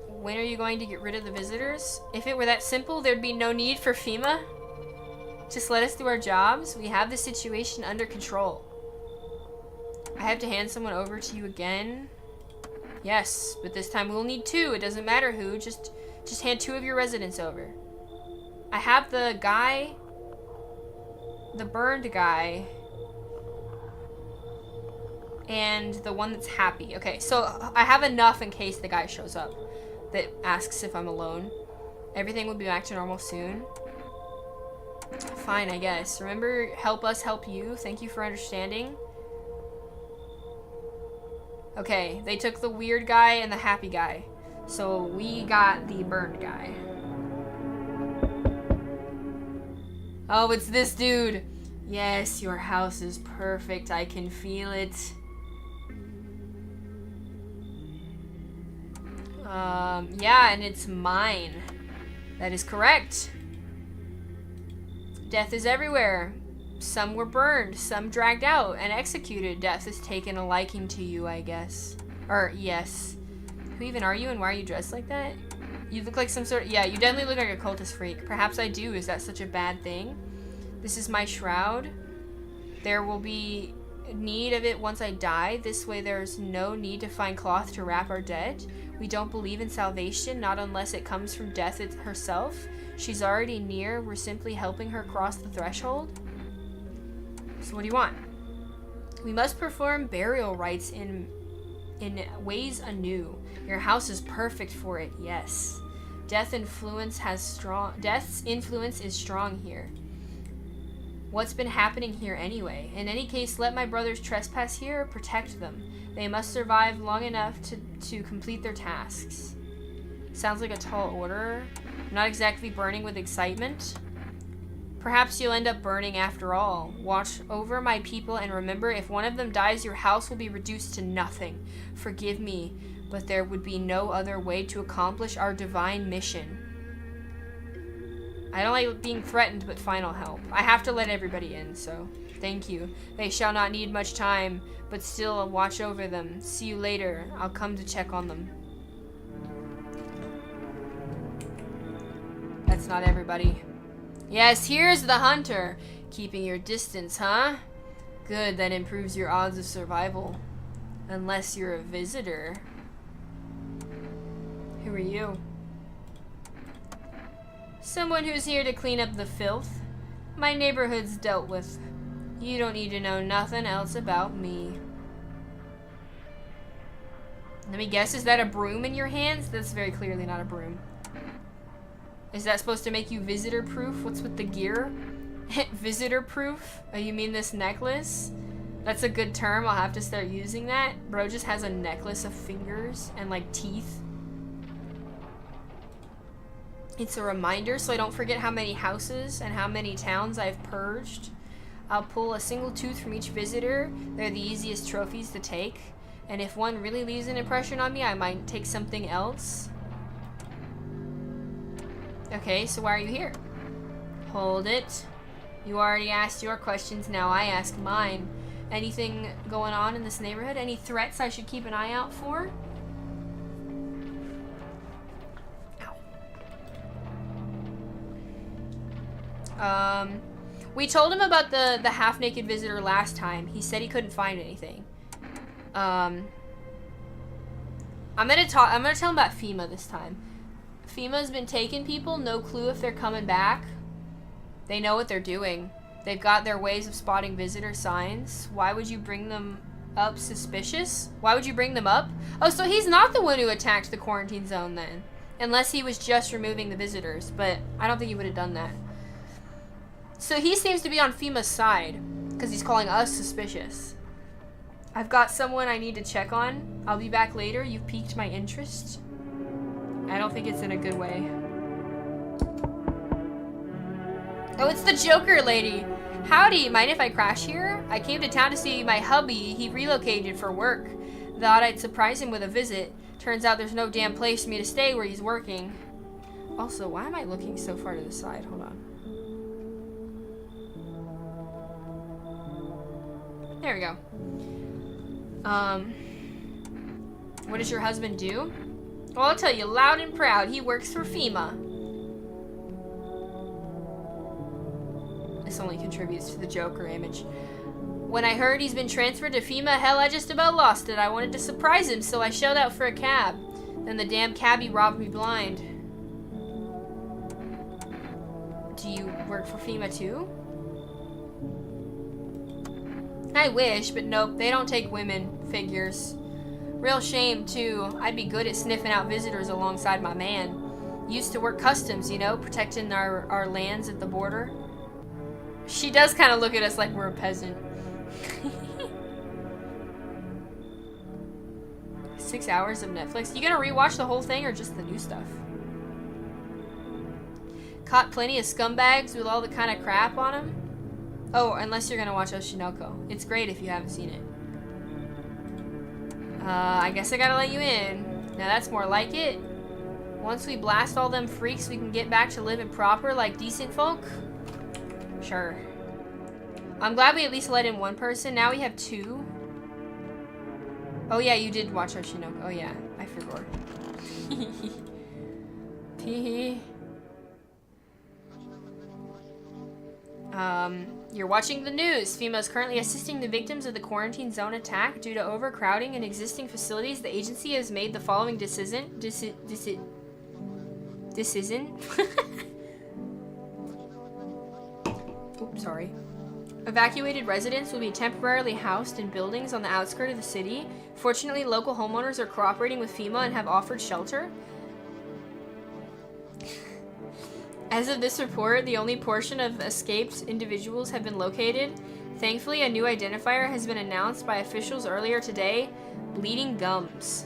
Speaker 1: When are you going to get rid of the visitors? If it were that simple, there'd be no need for FEMA. Just let us do our jobs. We have the situation under control. I have to hand someone over to you again. Yes, but this time we'll need 2. It doesn't matter who. Just hand 2 of your residents over. I have the guy, the burned guy, and the one that's happy. Okay, so I have enough in case the guy shows up that asks if I'm alone. Everything will be back to normal soon. Fine, I guess. Remember, help us help you. Thank you for understanding. Okay, they took the weird guy and the happy guy. So we got the burned guy. Oh, it's this dude. Yes, your house is perfect. I can feel it. Yeah, and it's mine. That is correct. Death is everywhere. Some were burned, some dragged out and executed. Death has taken a liking to you, I guess. Or, yes. Who even are you and why are you dressed like that? You look like some sort of... Yeah, you definitely look like a cultist freak. Perhaps I do. Is that such a bad thing? This is my shroud. There will be need of it once I die. This way there's no need to find cloth to wrap our dead. We don't believe in salvation, not unless it comes from death herself. She's already near. We're simply helping her cross the threshold. So what do you want? We must perform burial rites in ways anew. Your house is perfect for it, yes. Death's influence is strong here. What's been happening here anyway? In any case, let my brothers trespass here or protect them. They must survive long enough to complete their tasks. Sounds like a tall order. Not exactly burning with excitement. Perhaps you'll end up burning after all. Watch over my people and remember, if one of them dies, your house will be reduced to nothing. Forgive me, but there would be no other way to accomplish our divine mission. I don't like being threatened, but final help. I have to let everybody in, so thank you. They shall not need much time, but still I'll watch over them. See you later. I'll come to check on them. That's not everybody. Yes, here's the hunter. Keeping your distance, huh? Good, that improves your odds of survival. Unless you're a visitor. Who are you? Someone who's here to clean up the filth. My neighborhood's dealt with. You don't need to know nothing else about me. Let me guess, is that a broom in your hands? That's very clearly not a broom. Is that supposed to make you visitor proof? What's with the gear? Visitor proof? Oh, you mean this necklace? That's a good term. I'll have to start using that. Bro just has a necklace of fingers and like teeth. It's a reminder so I don't forget how many houses and how many towns I've purged. I'll pull a single tooth from each visitor. They're the easiest trophies to take. And if one really leaves an impression on me, I might take something else. Okay, so why are you here? Hold it. You already asked your questions, now I ask mine. Anything going on in this neighborhood? Any threats I should keep an eye out for? Ow. We told him about the half-naked visitor last time. He said he couldn't find anything. I'm gonna tell him about FEMA this time. FEMA's been taking people, no clue if they're coming back. They know what they're doing. They've got their ways of spotting visitor signs. Why would you bring them up suspicious? Why would you bring them up? Oh, so he's not the one who attacked the quarantine zone then. Unless he was just removing the visitors, but I don't think he would have done that. So he seems to be on FEMA's side, because he's calling us suspicious. I've got someone I need to check on. I'll be back later. You've piqued my interest. I don't think it's in a good way. Oh, it's the Joker lady. Howdy, mind if I crash here? I came to town to see my hubby. He relocated for work. Thought I'd surprise him with a visit. Turns out there's no damn place for me to stay where he's working. Also, why am I looking so far to the side? Hold on. There we go. What does your husband do? Well, I'll tell you loud and proud, he works for FEMA. This only contributes to the Joker image. When I heard he's been transferred to FEMA, hell, I just about lost it. I wanted to surprise him, so I shelled out for a cab. Then the damn cabbie robbed me blind. Do you work for FEMA too? I wish, but nope, they don't take women. Figures. Real shame, too. I'd be good at sniffing out visitors alongside my man. Used to work customs, you know, protecting our lands at the border. She does kind of look at us like we're a peasant. 6 hours of Netflix. You gonna rewatch the whole thing or just the new stuff? Caught plenty of scumbags with all the kind of crap on them. Oh, unless you're gonna watch Oshinoko. It's great if you haven't seen it. I guess I gotta let you in. Now that's more like it. Once we blast all them freaks, we can get back to living proper like decent folk? Sure. I'm glad we at least let in one person. Now we have two. Oh yeah, you did watch Oshinoko. Oh yeah, I forgot. Teehee. You're watching the news. FEMA is currently assisting the victims of the quarantine zone attack. Due to overcrowding in existing facilities, the agency has made the following decision. Oops, sorry. Evacuated residents will be temporarily housed in buildings on the outskirts of the city. Fortunately, local homeowners are cooperating with FEMA and have offered shelter. As of this report, the only portion of escaped individuals have been located. Thankfully, a new identifier has been announced by officials earlier today: bleeding gums.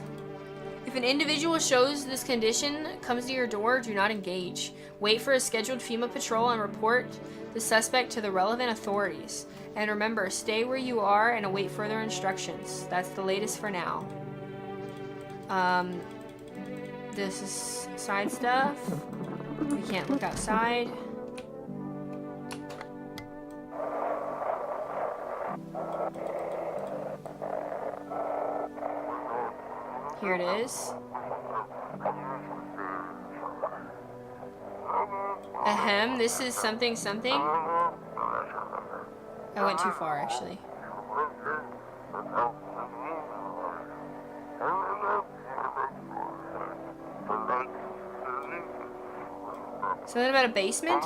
Speaker 1: If an individual shows this condition, comes to your door, do not engage. Wait for a scheduled FEMA patrol and report the suspect to the relevant authorities. And remember, stay where you are and await further instructions. That's the latest for now. This is side stuff. We can't look outside. Here it is. Ahem, this is something something. I went too far, actually. Something about a basement?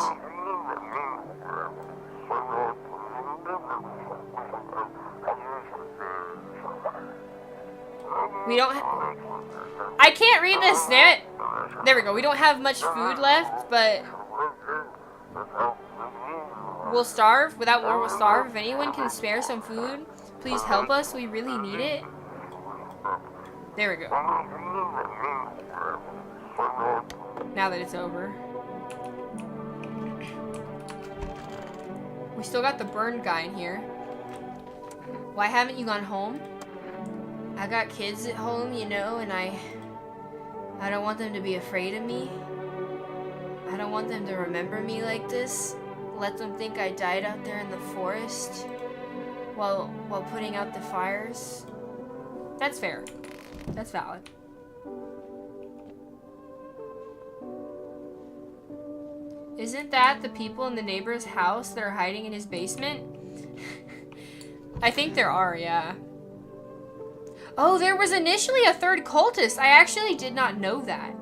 Speaker 1: We don't I can't read this, damn it! There we go. We don't have much food left, but we'll starve. Without war, we'll starve. If anyone can spare some food, please help us. We really need it. There we go. Now that it's over. We still got the burned guy in here. Why haven't you gone home? I got kids at home, you know, and I don't want them to be afraid of me. I don't want them to remember me like this. Let them think I died out there in the forest while putting out the fires. That's fair. That's valid. Isn't that the people in the neighbor's house that are hiding in his basement? I think there are, yeah. Oh, there was initially a third cultist. I actually did not know that.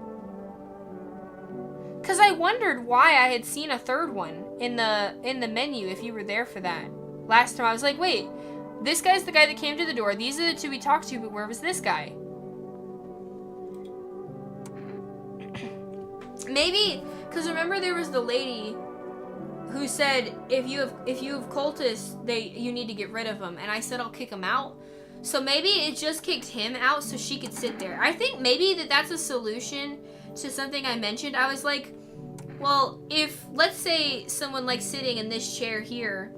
Speaker 1: Because I wondered why I had seen a third one in the menu if you were there for that. Last time I was like, wait, this guy's the guy that came to the door. These are the two we talked to, but where was this guy? Maybe, because remember there was the lady who said if you have cultists, you need to get rid of them. And I said I'll kick them out. So maybe it just kicked him out so she could sit there. I think maybe that's a solution to something I mentioned. I was like, well, if, let's say someone likes sitting in this chair here,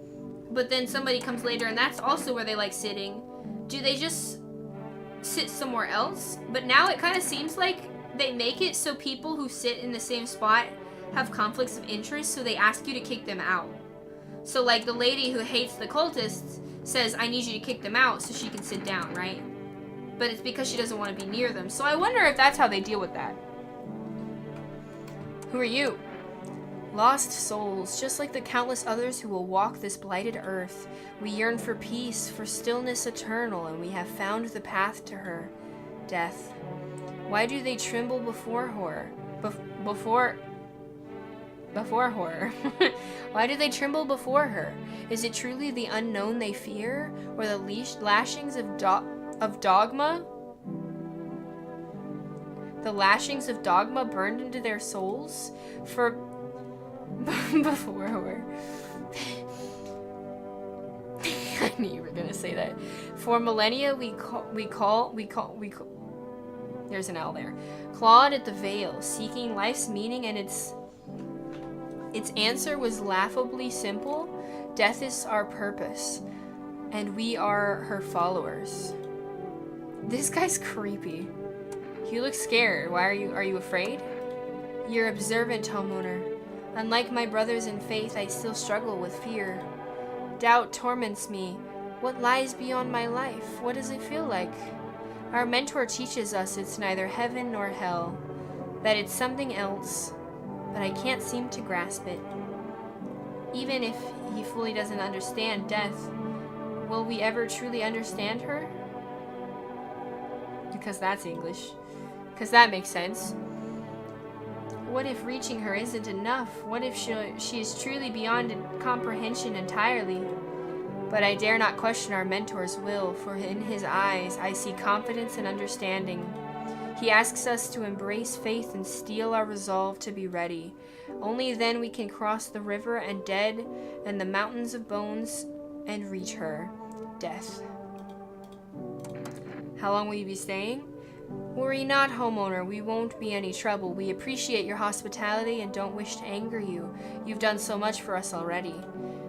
Speaker 1: but then somebody comes later and that's also where they like sitting, do they just sit somewhere else? But now it kind of seems like they make it so people who sit in the same spot have conflicts of interest, so they ask you to kick them out. So like the lady who hates the cultists says, I need you to kick them out so she can sit down, right? But it's because she doesn't want to be near them. So I wonder if that's how they deal with that. Who are you? Lost souls, just like the countless others who will walk this blighted earth. We yearn for peace, for stillness eternal, and we have found the path to her. Death. Why do they tremble before horror? Before horror. Why do they tremble before her? Is it truly the unknown they fear, or the lashings of dogma? The lashings of dogma burned into their souls? For before horror. I knew you were gonna say that. For millennia, we call. There's an L there. Clawed at the veil, seeking life's meaning, and its answer was laughably simple. Death is our purpose, and we are her followers. This guy's creepy. You look scared. Why are you afraid? You're observant, homeowner. Unlike my brothers in faith, I still struggle with fear. Doubt torments me. What lies beyond my life? What does it feel like? Our mentor teaches us it's neither heaven nor hell, that it's something else, but I can't seem to grasp it. Even if he fully doesn't understand death, will we ever truly understand her? Because that's English. Because that makes sense. What if reaching her isn't enough? What if she is truly beyond comprehension entirely? But I dare not question our mentor's will, for in his eyes I see confidence and understanding. He asks us to embrace faith and steel our resolve to be ready. Only then we can cross the river and dead and the mountains of bones and reach her, death. How long will you be staying? Worry not, homeowner. We won't be any trouble. We appreciate your hospitality and don't wish to anger you. You've done so much for us already.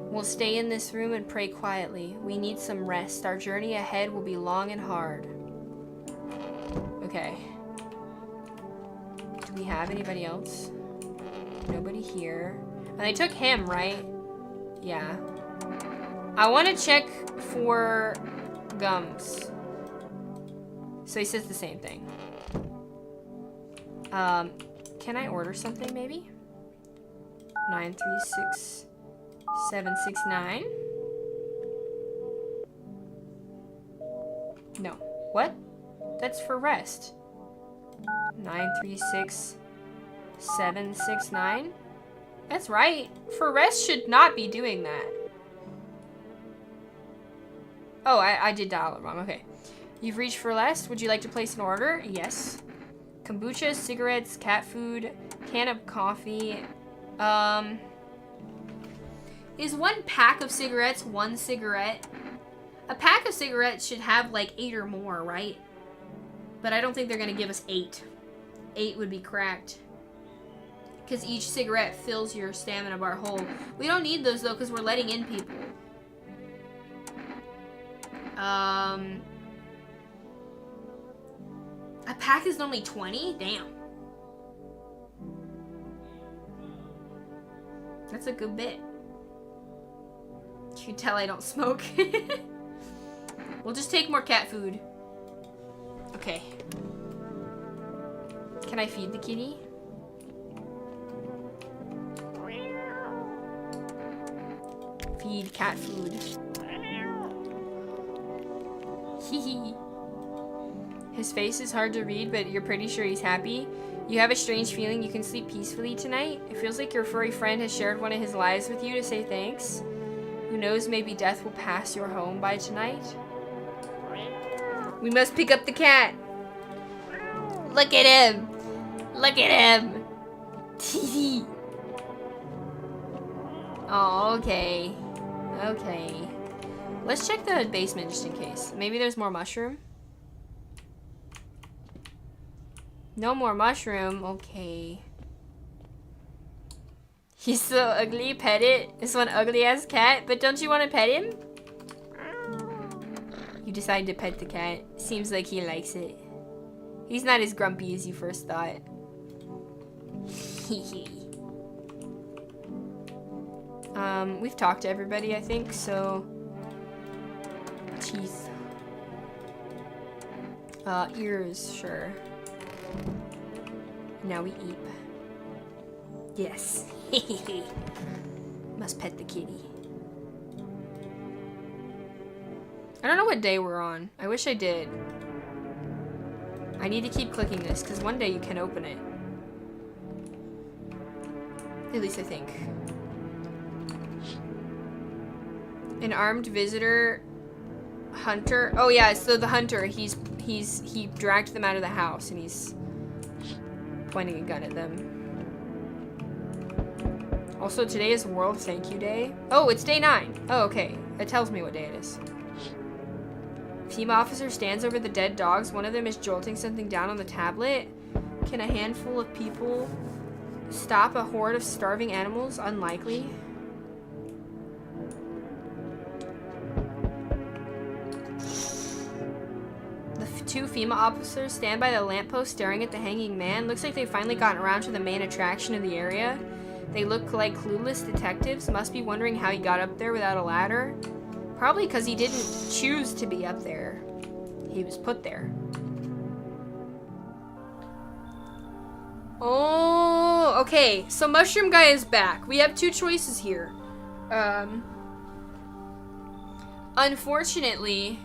Speaker 1: We'll stay in this room and pray quietly. We need some rest. Our journey ahead will be long and hard. Okay. Do we have anybody else? Nobody here. And they took him, right? Yeah. I want to check for gums. So he says the same thing. Can I order something maybe? 936769. No. What? That's for rest. 936769. That's right. For rest should not be doing that. Oh, I did dial it wrong. Okay. You've reached for less. Would you like to place an order? Yes. Kombucha, cigarettes, cat food, can of coffee. Is one pack of cigarettes one cigarette? A pack of cigarettes should have like 8 or more, right? But I don't think they're going to give us 8. 8 would be cracked. Because each cigarette fills your stamina bar whole. We don't need those though because we're letting in people. A pack is only 20? Damn. That's a good bit. You can tell I don't smoke. We'll just take more cat food. Okay. Can I feed the kitty? Feed cat food. Hee. His face is hard to read, but you're pretty sure he's happy. You have a strange feeling you can sleep peacefully tonight. It feels like your furry friend has shared one of his lives with you to say thanks. Who knows, maybe death will pass your home by tonight. We must pick up the cat. Look at him. Look at him. Oh, okay. Okay. Let's check the basement just in case. Maybe there's more mushroom. No more mushroom. Okay. He's so ugly. Pet it. This one ugly ass cat. But don't you want to pet him? You decide to pet the cat. Seems like he likes it. He's not as grumpy as you first thought. We've talked to everybody, I think, so... Teeth. Ears, sure. Now we eat. Yes. Must pet the kitty. I don't know what day we're on. I wish I did. I need to keep clicking this, because one day you can open it. At least I think. An armed visitor... Hunter? Oh yeah, so the hunter, he dragged them out of the house, and he's pointing a gun at them. Also, today is World Thank You Day. Oh, it's day 9. Oh, okay. It tells me what day it is. Female officer stands over the dead dogs. One of them is jolting something down on the tablet. Can a handful of people stop a horde of starving animals? Unlikely. Two female officers stand by the lamppost staring at the hanging man. Looks like they've finally gotten around to the main attraction of the area. They look like clueless detectives. Must be wondering how he got up there without a ladder. Probably because he didn't choose to be up there. He was put there. Oh, okay. So Mushroom Guy is back. We have two choices here. Unfortunately,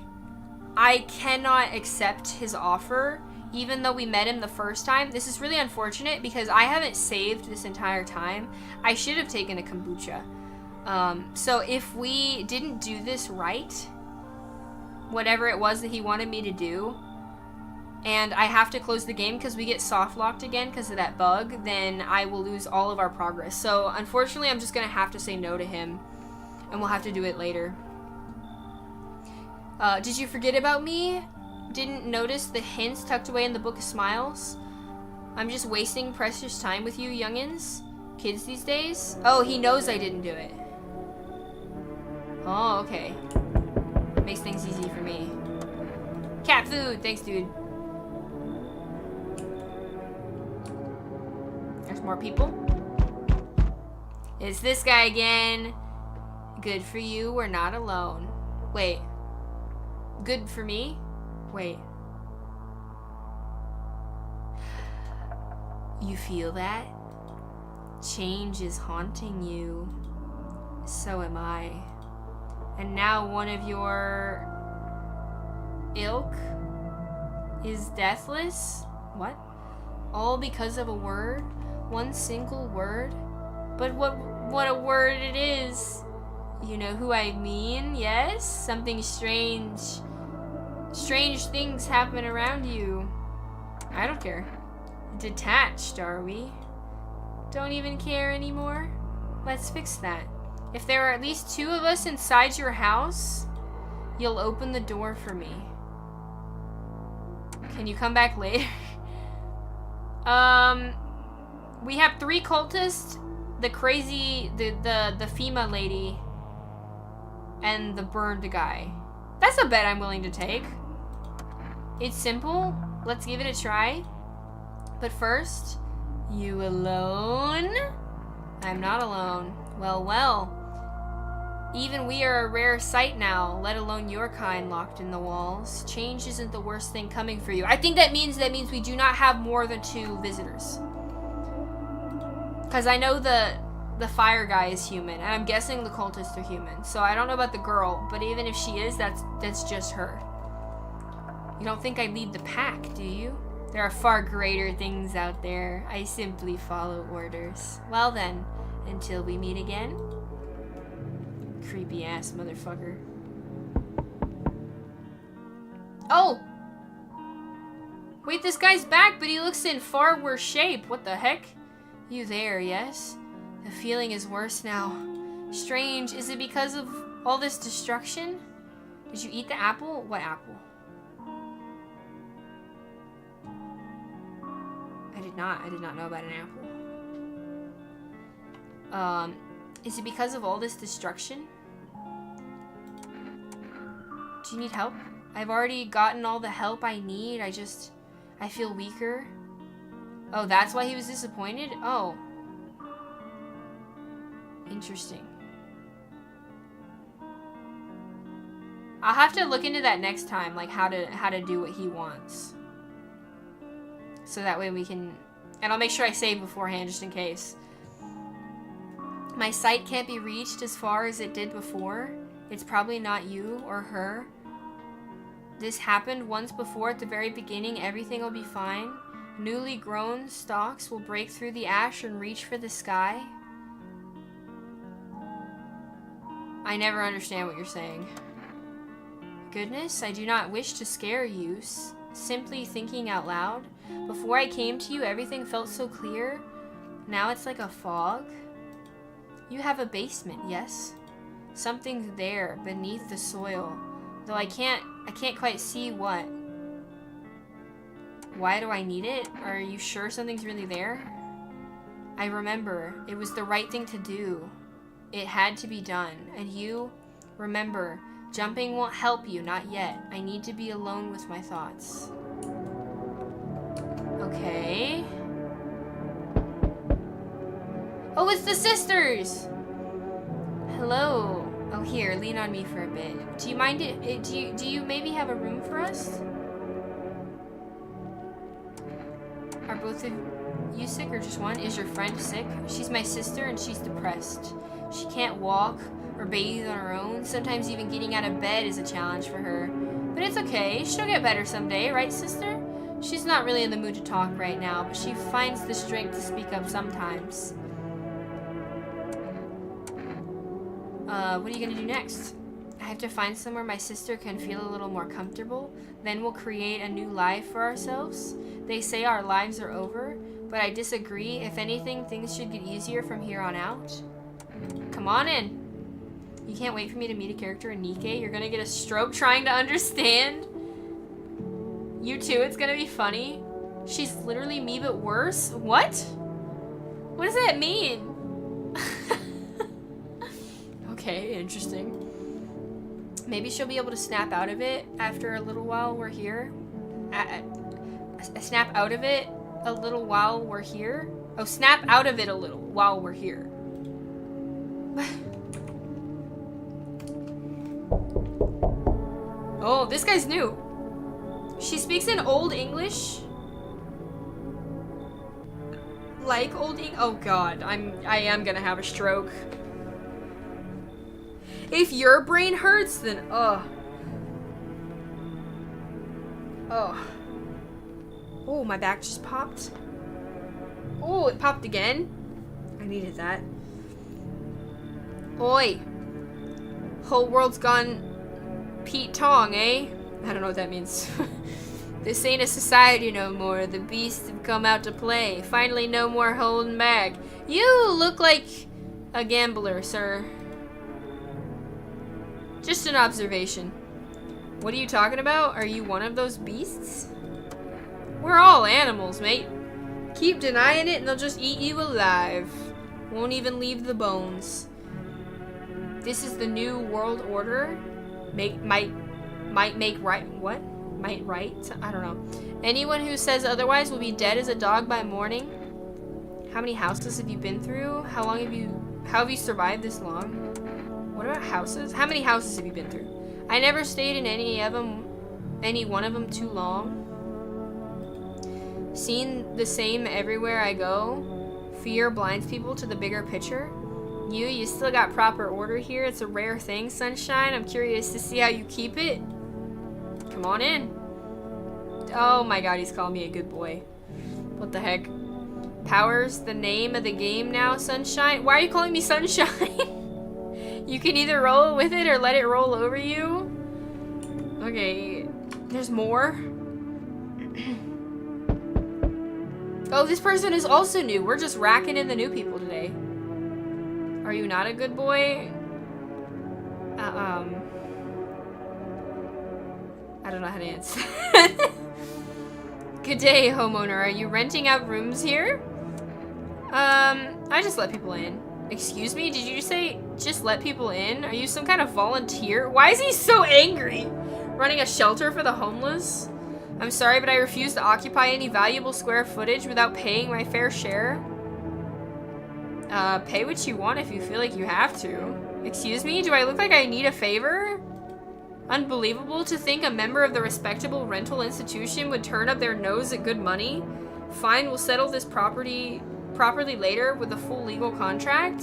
Speaker 1: I cannot accept his offer, even though we met him the first time. This is really unfortunate because I haven't saved this entire time. I should have taken a kombucha. So if we didn't do this right, whatever it was that he wanted me to do, and I have to close the game because we get soft locked again because of that bug, then I will lose all of our progress. So unfortunately, I'm just gonna have to say no to him, and we'll have to do it later. Did you forget about me? Didn't notice the hints tucked away in the Book of Smiles? I'm just wasting precious time with you youngins? Kids these days? Oh, he knows I didn't do it. Oh, okay. Makes things easy for me. Cat food! Thanks, dude. There's more people. It's this guy again. Good for you, we're not alone. Wait. Good for me? Wait. You feel that? Change is haunting you. So am I. And now one of your ilk is deathless? What? All because of a word? One single word? But what a word it is. You know who I mean, yes? Something strange. Strange things happen around you. I don't care. Detached, are we? Don't even care anymore? Let's fix that. If there are at least 2 of us inside your house, you'll open the door for me. Can you come back later? We have 3 cultists, the crazy, the FEMA lady, and the burned guy. That's a bet I'm willing to take. It's simple. Let's give it a try. But first, you alone? I'm not alone. Well, well. Even we are a rare sight now, let alone your kind locked in the walls. Change isn't the worst thing coming for you. I think that means we do not have more than 2 visitors. Because I know the fire guy is human, and I'm guessing the cultists are human. So I don't know about the girl, but even if she is, that's just her. You don't think I lead the pack, do you? There are far greater things out there. I simply follow orders. Well then, until we meet again. Creepy ass motherfucker. Oh! Wait, this guy's back, but he looks in far worse shape. What the heck? You there, yes? The feeling is worse now. Strange. Is it because of all this destruction? Did you eat the apple? What apple? I did not know about an apple. Is it because of all this destruction? Do you need help? I've already gotten all the help I need. I feel weaker. Oh, that's why he was disappointed? Oh. Interesting. I'll have to look into that next time, like how to do what he wants. So that way we can... And I'll make sure I save beforehand, just in case. My sight can't be reached as far as it did before. It's probably not you or her. This happened once before at the very beginning. Everything will be fine. Newly grown stalks will break through the ash and reach for the sky. I never understand what you're saying. Goodness, I do not wish to scare you. Simply thinking out loud. Before I came to you, everything felt so clear. Now it's like a fog. You have a basement, yes? Something's there beneath the soil, though I can't quite see what. Why do I need it? Are you sure something's really there? I remember, it was the right thing to do. It had to be done. And you, remember, jumping won't help you, not yet. I need to be alone with my thoughts. Okay. Oh, it's the sisters! Hello. Oh, here, lean on me for a bit. Do you mind it? Do you maybe have a room for us? Are both of you sick or just one? Is your friend sick? She's my sister and she's depressed. She can't walk or bathe on her own. Sometimes even getting out of bed is a challenge for her. But it's okay. She'll get better someday, right, sister? She's not really in the mood to talk right now, but she finds the strength to speak up sometimes. What are you gonna do next? I have to find somewhere my sister can feel a little more comfortable. Then we'll create a new life for ourselves. They say our lives are over, but I disagree. If anything, things should get easier from here on out. Come on in. You can't wait for me to meet a character in Nikkei. You're gonna get a stroke trying to understand. You too, it's gonna be funny. She's literally me but worse? What? What does that mean? Okay, interesting. Maybe she'll be able to snap out of it after a little while we're here. Snap out of it a little while we're here? Oh, snap out of it a little while we're here. Oh, this guy's new. She speaks in Old English. Like Old English? Oh god, I am gonna have a stroke. If your brain hurts, then oh, my back just popped. Oh, it popped again. I needed that. Oi. Whole world's gone Pete Tong, eh? I don't know what that means. This ain't a society no more. The beasts have come out to play. Finally, no more holding back. You look like a gambler, sir. Just an observation. What are you talking about? Are you one of those beasts? We're all animals, mate. Keep denying it and they'll just eat you alive. Won't even leave the bones. This is the new world order. Might make right. What? Might right? I don't know. Anyone who says otherwise will be dead as a dog by morning. How many houses have you been through? How have you survived this long? What about houses? How many houses have you been through? I never stayed in any one of them too long. Seen the same everywhere I go. Fear blinds people to the bigger picture. You still got proper order here. It's a rare thing, sunshine. I'm curious to see how you keep it. Come on in. Oh my god, he's calling me a good boy. What the heck? Power's the name of the game now, sunshine? Why are you calling me sunshine? You can either roll with it or let it roll over you. Okay, there's more. Oh, this person is also new. We're just racking in the new people today. Are you not a good boy? I don't know how to answer. Good day, homeowner. Are you renting out rooms here? I just let people in. Excuse me? Did you just say just let people in? Are you some kind of volunteer? Why is he so angry? Running a shelter for the homeless? I'm sorry, but I refuse to occupy any valuable square footage without paying my fair share. Pay what you want if you feel like you have to. Excuse me? Do I look like I need a favor? Unbelievable to think a member of the respectable rental institution would turn up their nose at good money. Fine, we'll settle this properly later with a full legal contract.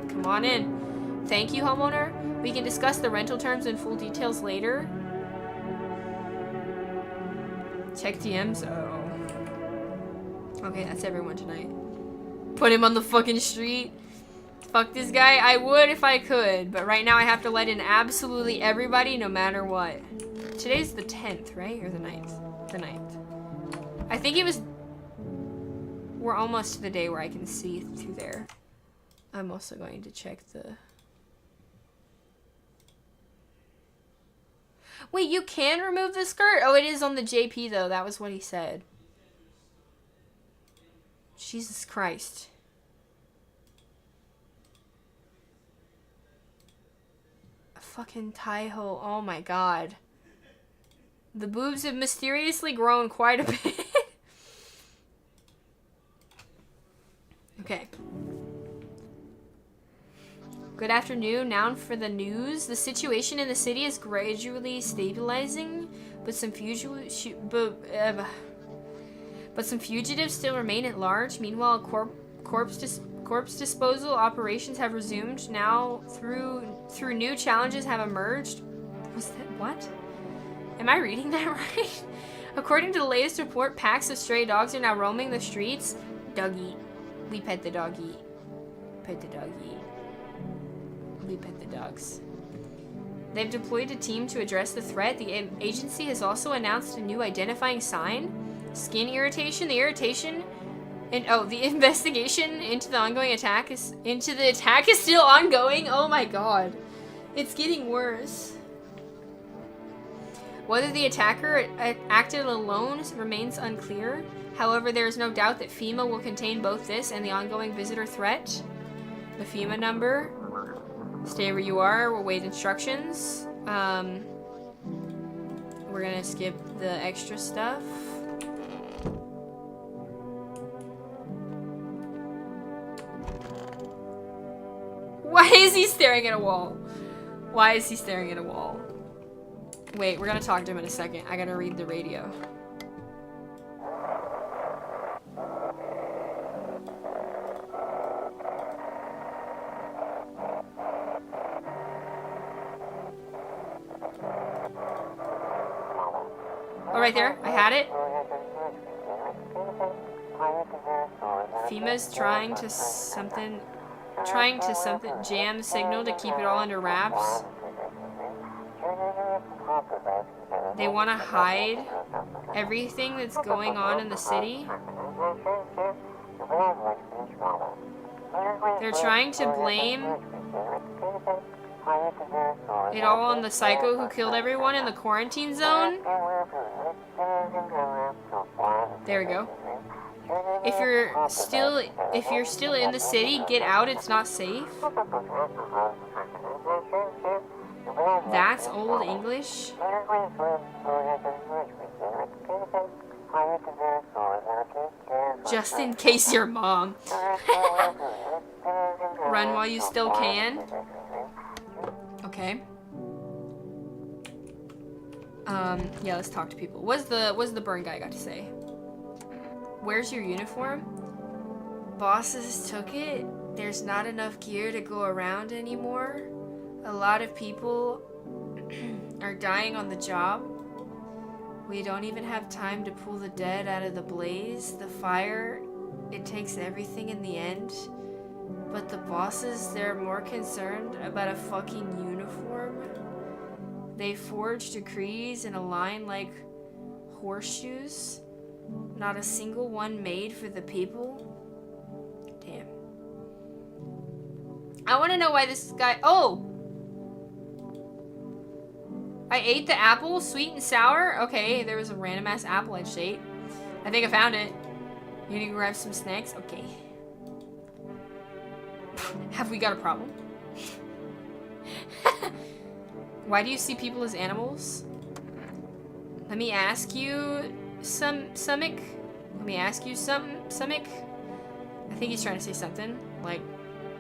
Speaker 1: Come on in. Thank you, homeowner. We can discuss the rental terms in full details later. Check DMs. Oh. Okay, that's everyone tonight. Put him on the fucking street. Fuck this guy. I would if I could, but right now I have to let in absolutely everybody no matter what. Today's the 10th, right? Or the 9th? The 9th. I think it was... We're almost to the day where I can see through there. I'm also going to check the... Wait, you can remove the skirt? Oh, it is on the JP though. That was what he said. Jesus Christ. A fucking tie hole. Oh my god. The boobs have mysteriously grown quite a bit. Okay. Good afternoon. Noun for the news. The situation in the city is gradually stabilizing, but but some fugitives still remain at large. Meanwhile, corpse disposal operations have resumed now through new challenges have emerged. Was that what? Am I reading that right? According to the latest report, packs of stray dogs are now roaming the streets. Doggy. We pet the doggy. Pet the doggy. We pet the dogs. They've deployed a team to address the threat. The agency has also announced a new identifying sign. Skin irritation. The irritation... And the investigation into the attack is still ongoing. Oh my god. It's getting worse. Whether the attacker acted alone remains unclear. However, there is no doubt that FEMA will contain both this and the ongoing visitor threat. The FEMA number. Stay where you are. We'll wait instructions. We're gonna skip the extra stuff. Why is he staring at a wall? Why is he staring at a wall? Wait, we're gonna talk to him in a second. I gotta read the radio. Oh, right there. I had it. FEMA's trying to jam the signal to keep it all under wraps. They want to hide everything that's going on in the city. They're trying to blame it all on the psycho who killed everyone in the quarantine zone. There we go. If you're still in the city, get out. It's not safe. That's old English. Just in case your mom. Run while you still can. Okay. Yeah, let's talk to people. What's the burn guy got to say? Where's your uniform? Bosses took it. There's not enough gear to go around anymore. A lot of people are dying on the job. We don't even have time to pull the dead out of the blaze. The fire, it takes everything in the end. But the bosses, they're more concerned about a fucking uniform. They forge decrees in a line like horseshoes. Not a single one made for the people. Damn. I want to know why this guy... Oh! I ate the apple, sweet and sour. Okay, there was a random ass apple I just ate. I think I found it. You need to grab some snacks? Okay. Have we got a problem? Why do you see people as animals? Let me ask you Summik. Let me ask you Summik. I think he's trying to say something. Like,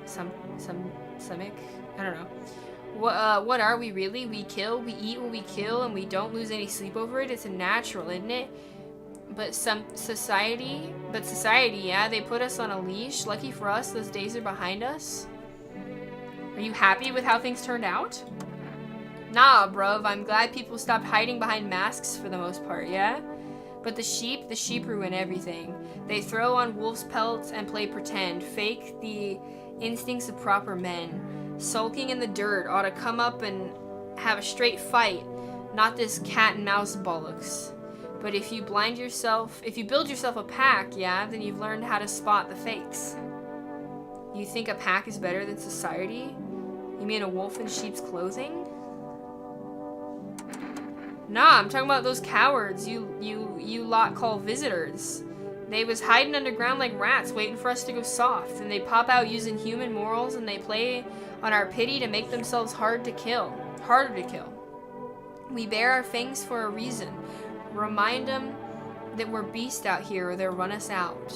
Speaker 1: Summik. I don't know. What are we really? We kill, we eat what we kill, and we don't lose any sleep over it. It's a natural, isn't it? But society, yeah, they put us on a leash. Lucky for us, those days are behind us. Are you happy with how things turned out? Nah, bruv, I'm glad people stopped hiding behind masks for the most part, yeah? But the sheep ruin everything. They throw on wolf's pelts and play pretend, fake the instincts of proper men. Sulking in the dirt ought to come up and have a straight fight, not this cat and mouse bollocks. But if you build yourself a pack, yeah, then you've learned how to spot the fakes. You think a pack is better than society? You mean a wolf in sheep's clothing? Nah, I'm talking about those cowards you lot call visitors. They was hiding underground like rats, waiting for us to go soft, and they pop out using human morals, and they play on our pity to make themselves harder to kill. We bear our fangs for a reason. Remind them that we're beasts out here, or they'll run us out.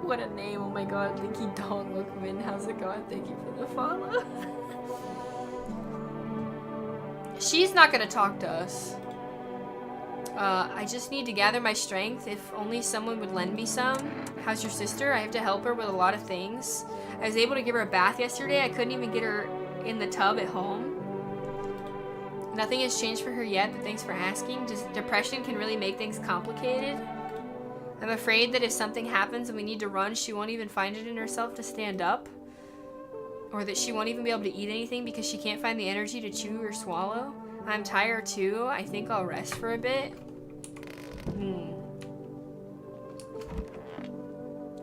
Speaker 1: What a name! Oh my God, Linky Dong Lookman, how's it going? Thank you for the follow. She's not gonna talk to us. I just need to gather my strength. If only someone would lend me some. How's your sister? I have to help her with a lot of things. I was able to give her a bath yesterday. I couldn't even get her in the tub at home. Nothing has changed for her yet, but thanks for asking. Depression can really make things complicated. I'm afraid that if something happens and we need to run, she won't even find it in herself to stand up. Or that she won't even be able to eat anything because she can't find the energy to chew or swallow. I'm tired too. I think I'll rest for a bit.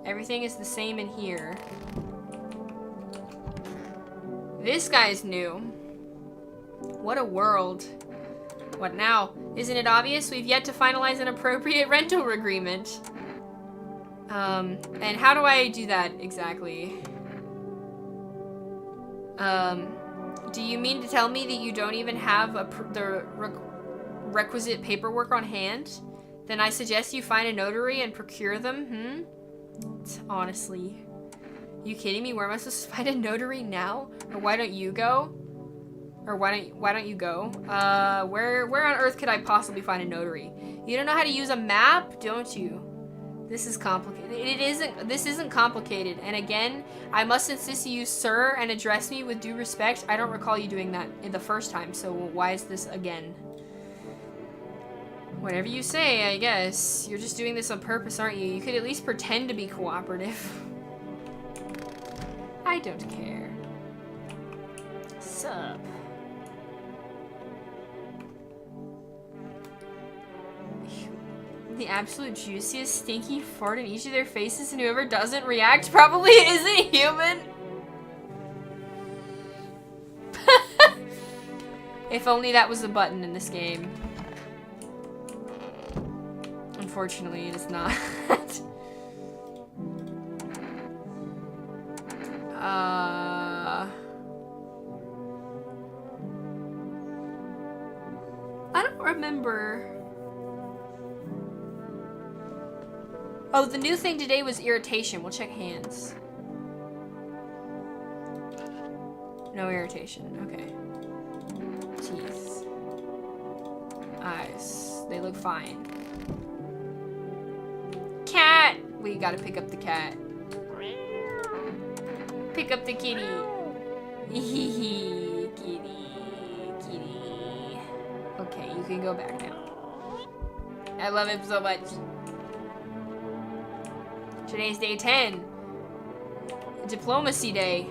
Speaker 1: Everything is the same in here. This guy's new. What a world. What now? Isn't it obvious? We've yet to finalize an appropriate rental agreement. And how do I do that exactly? Do you mean to tell me that you don't even have the requisite paperwork on hand? Then I suggest you find a notary and procure them, Honestly. You kidding me? Where am I supposed to find a notary now? Or why don't you go? Or why don't you go? Where on earth could I possibly find a notary? You don't know how to use a map, don't you? This is complicated. This isn't complicated. And again, I must insist you use sir and address me with due respect. I don't recall you doing that in the first time, so why is this again? Whatever you say, I guess. You're just doing this on purpose, aren't you? You could at least pretend to be cooperative. I don't care. Sup? The absolute juiciest stinky fart in each of their faces, and whoever doesn't react probably isn't human. If only that was a button in this game. Unfortunately, it is not. I don't remember. Oh, the new thing today was irritation. We'll check hands. No irritation. Okay. Teeth. Eyes. They look fine. Cat! We gotta pick up the cat. Pick up the kitty. Kitty. Kitty. Okay, you can go back now. I love him so much. Today's day 10. Diplomacy day.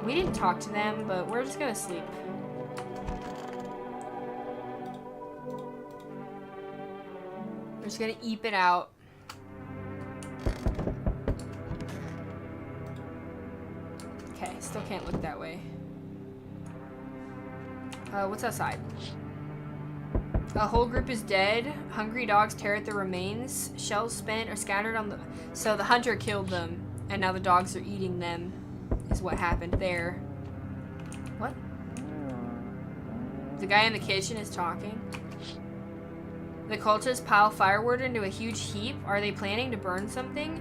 Speaker 1: We didn't talk to them, but we're just gonna sleep. We're just gonna eep it out. Okay, still can't look that way. What's outside? A whole group is dead. Hungry dogs tear at the remains. Shells spent or scattered on the... So the hunter killed them, and now the dogs are eating them, is what happened there. What? The guy in the kitchen is talking. The cultists pile firewood into a huge heap. Are they planning to burn something?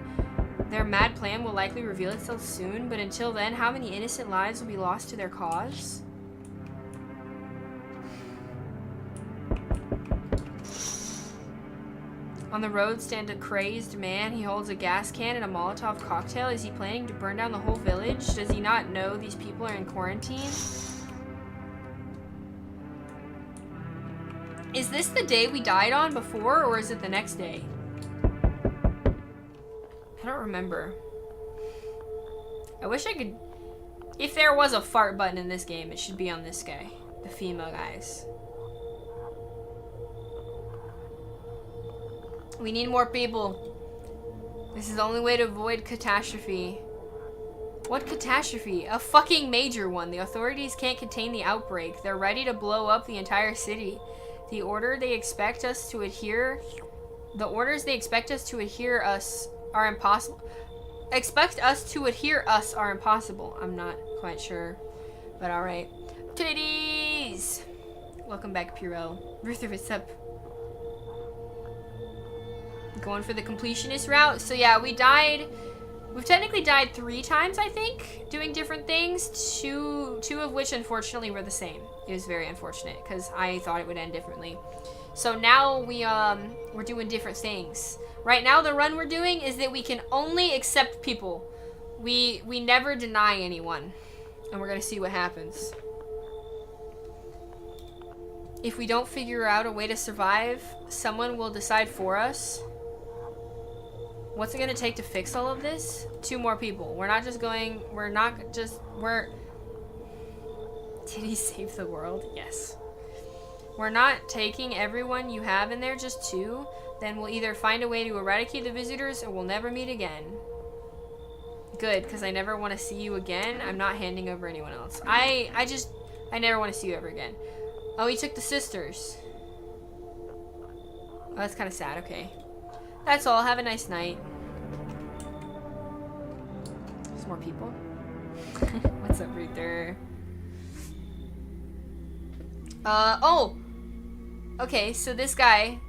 Speaker 1: Their mad plan will likely reveal itself soon, but until then, how many innocent lives will be lost to their cause? On the road stands a crazed man. He holds a gas can and a Molotov cocktail. Is he planning to burn down the whole village? Does he not know these people are in quarantine? Is this the day we died on before, or is it the next day? I don't remember. I wish I could... If there was a fart button in this game, it should be on this guy. The female guys. We need more people. This is the only way to avoid catastrophe. What catastrophe? A fucking major one. The authorities can't contain the outbreak. They're ready to blow up the entire city. The orders they expect us to adhere us are impossible. Expect us to adhere us are impossible. I'm not quite sure, but all right. Titties. Welcome back, Purell. Ruther, what's up? Going for the completionist route. So yeah, we died We've technically died 3 times, I think, doing different things. Two of which, unfortunately, were the same. It was very unfortunate, because I thought it would end differently. So now we're doing different things. Right now, the run we're doing is that we can only accept people. We never deny anyone. And we're gonna see what happens. If we don't figure out a way to survive, someone will decide for us. What's it gonna take to fix all of this? 2 more people. Did he save the world? Yes. We're not taking everyone you have in there, just 2. Then we'll either find a way to eradicate the visitors or we'll never meet again. Good, because I never want to see you again. I'm not handing over anyone else. I never want to see you ever again. Oh, he took the sisters. Oh, that's kind of sad. Okay. That's all. Have a nice night. There's more people. What's up right there? Oh! Okay, so this guy...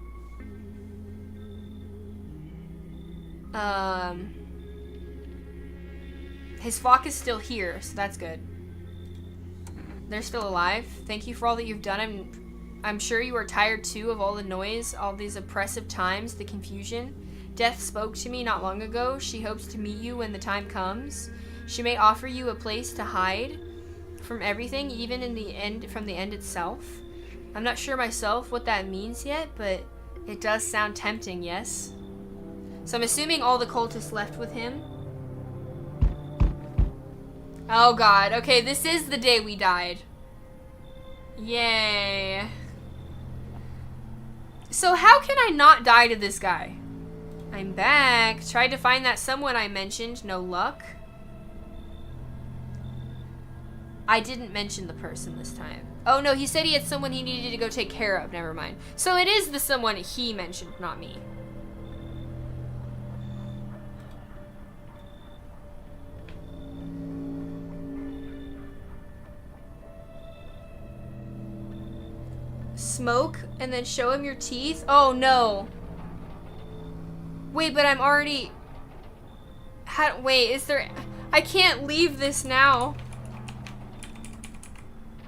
Speaker 1: His flock is still here, so that's good. They're still alive. Thank you for all that you've done. I'm sure you are tired too of all the noise, all these oppressive times, the confusion. Death spoke to me not long ago. She hopes to meet you when the time comes. She may offer you a place to hide from everything, even in the end, from the end itself. I'm not sure myself what that means yet, but it does sound tempting, yes? So I'm assuming all the cultists left with him. Oh god, okay, this is the day we died. Yay. So how can I not die to this guy? I'm back. Tried to find that someone I mentioned. No luck. I didn't mention the person this time. Oh no, he said he had someone he needed to go take care of. Never mind. So it is the someone he mentioned, not me. Smoke and then show him your teeth? Oh no. Wait, but I'm already... Wait, is there... I can't leave this now.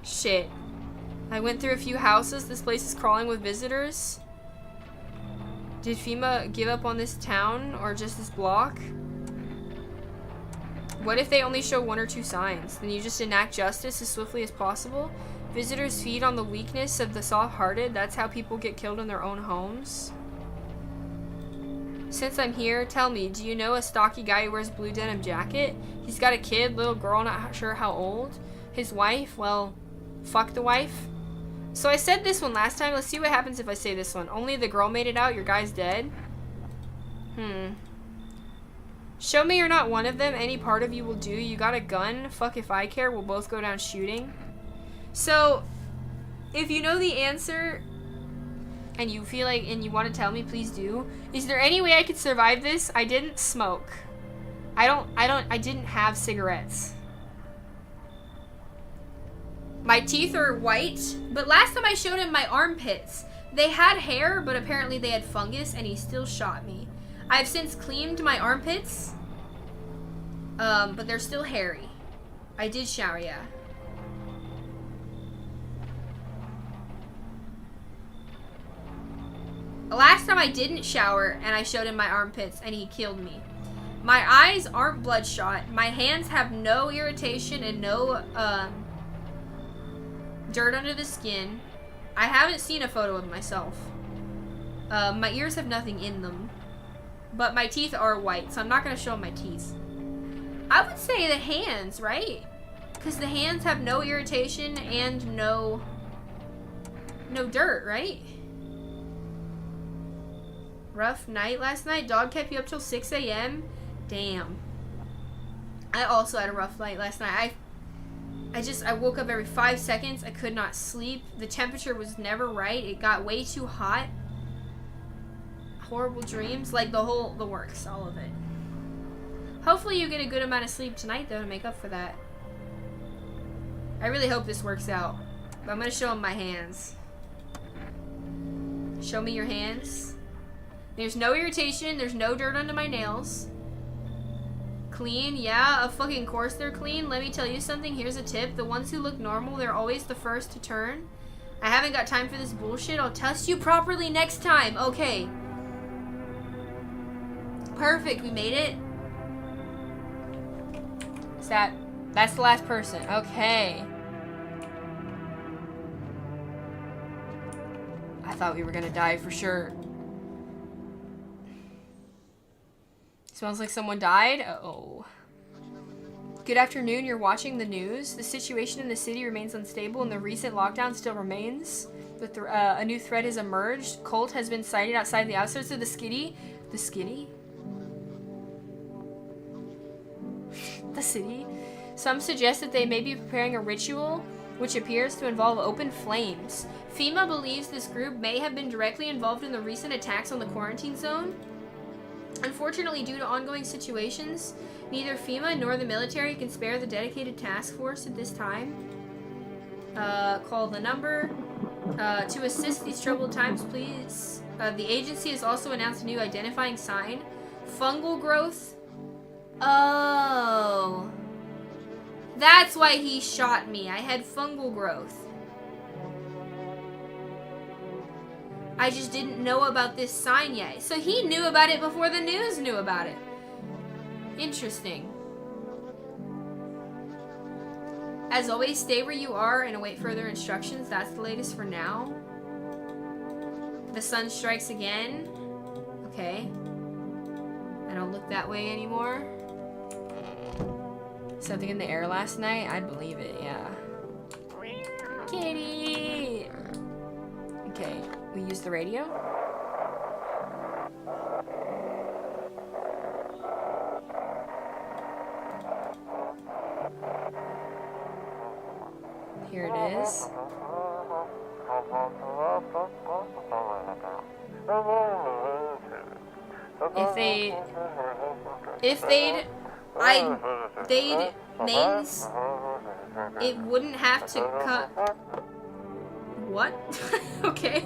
Speaker 1: Shit. I went through a few houses. This place is crawling with visitors. Did FEMA give up on this town or just this block? What if they only show 1 or 2 signs? Then you just enact justice as swiftly as possible? Visitors feed on the weakness of the soft-hearted. That's how people get killed in their own homes. Since I'm here, tell me, do you know a stocky guy who wears a blue denim jacket? He's got a kid, little girl, not sure how old. His wife, well, fuck the wife. So I said this one last time. Let's see what happens if I say this one. Only the girl made it out. Your guy's dead. Show me you're not one of them. Any part of you will do. You got a gun. Fuck if I care. We'll both go down shooting. So, if you know the answer and you feel like and you want to tell me, please do. Is there any way I could survive this? I didn't smoke. I didn't have cigarettes. My teeth are white, but last time I showed him my armpits. They had hair, but apparently they had fungus, and he still shot me. I've since cleaned my armpits, but they're still hairy. I did shower, yeah. Last time I didn't shower, and I showed him my armpits, and he killed me. My eyes aren't bloodshot. My hands have no irritation and no, dirt under the skin. I haven't seen a photo of myself. My ears have nothing in them. But my teeth are white, so I'm not going to show my teeth. I would say the hands, right? Because the hands have no irritation and no dirt, right? Rough night last night. Dog kept you up till 6 a.m. Damn. I also had a rough night last night. I woke up every 5 seconds. I could not sleep. The temperature was never right. It got way too hot. Horrible dreams. Like the works. All of it. Hopefully you get a good amount of sleep tonight, though, to make up for that. I really hope this works out. But I'm going to show him my hands. Show me your hands. There's no irritation. There's no dirt under my nails. clean. Yeah, of fucking course they're clean. Let me tell you something. Here's a tip. The ones who look normal, they're always the first to turn. I haven't got time for this bullshit. I'll test you properly next time. Okay. Perfect. We made it. Is that's the last person. Okay. I thought we were gonna die for sure. Smells like someone died. Uh-oh. Good afternoon. You're watching the news. The situation in the city remains unstable and the recent lockdown still remains. A new threat has emerged. Cult has been sighted outside the outskirts of the city. The city? The city? Some suggest that they may be preparing a ritual which appears to involve open flames. FEMA believes this group may have been directly involved in the recent attacks on the quarantine zone. Unfortunately, due to ongoing situations, neither FEMA nor the military can spare the dedicated task force at this time. Call the number. To assist these troubled times, please. The agency has also announced a new identifying sign. Fungal growth. Oh. That's why he shot me. I had fungal growth. I just didn't know about this sign yet. So he knew about it before the news knew about it. Interesting. As always, stay where you are and await further instructions. That's the latest for now. The sun strikes again. Okay. I don't look that way anymore. Something in the air last night? I'd believe it, yeah. Kitty! Okay, we use the radio. Here it is. They'd names, it wouldn't have to cut. What? Okay.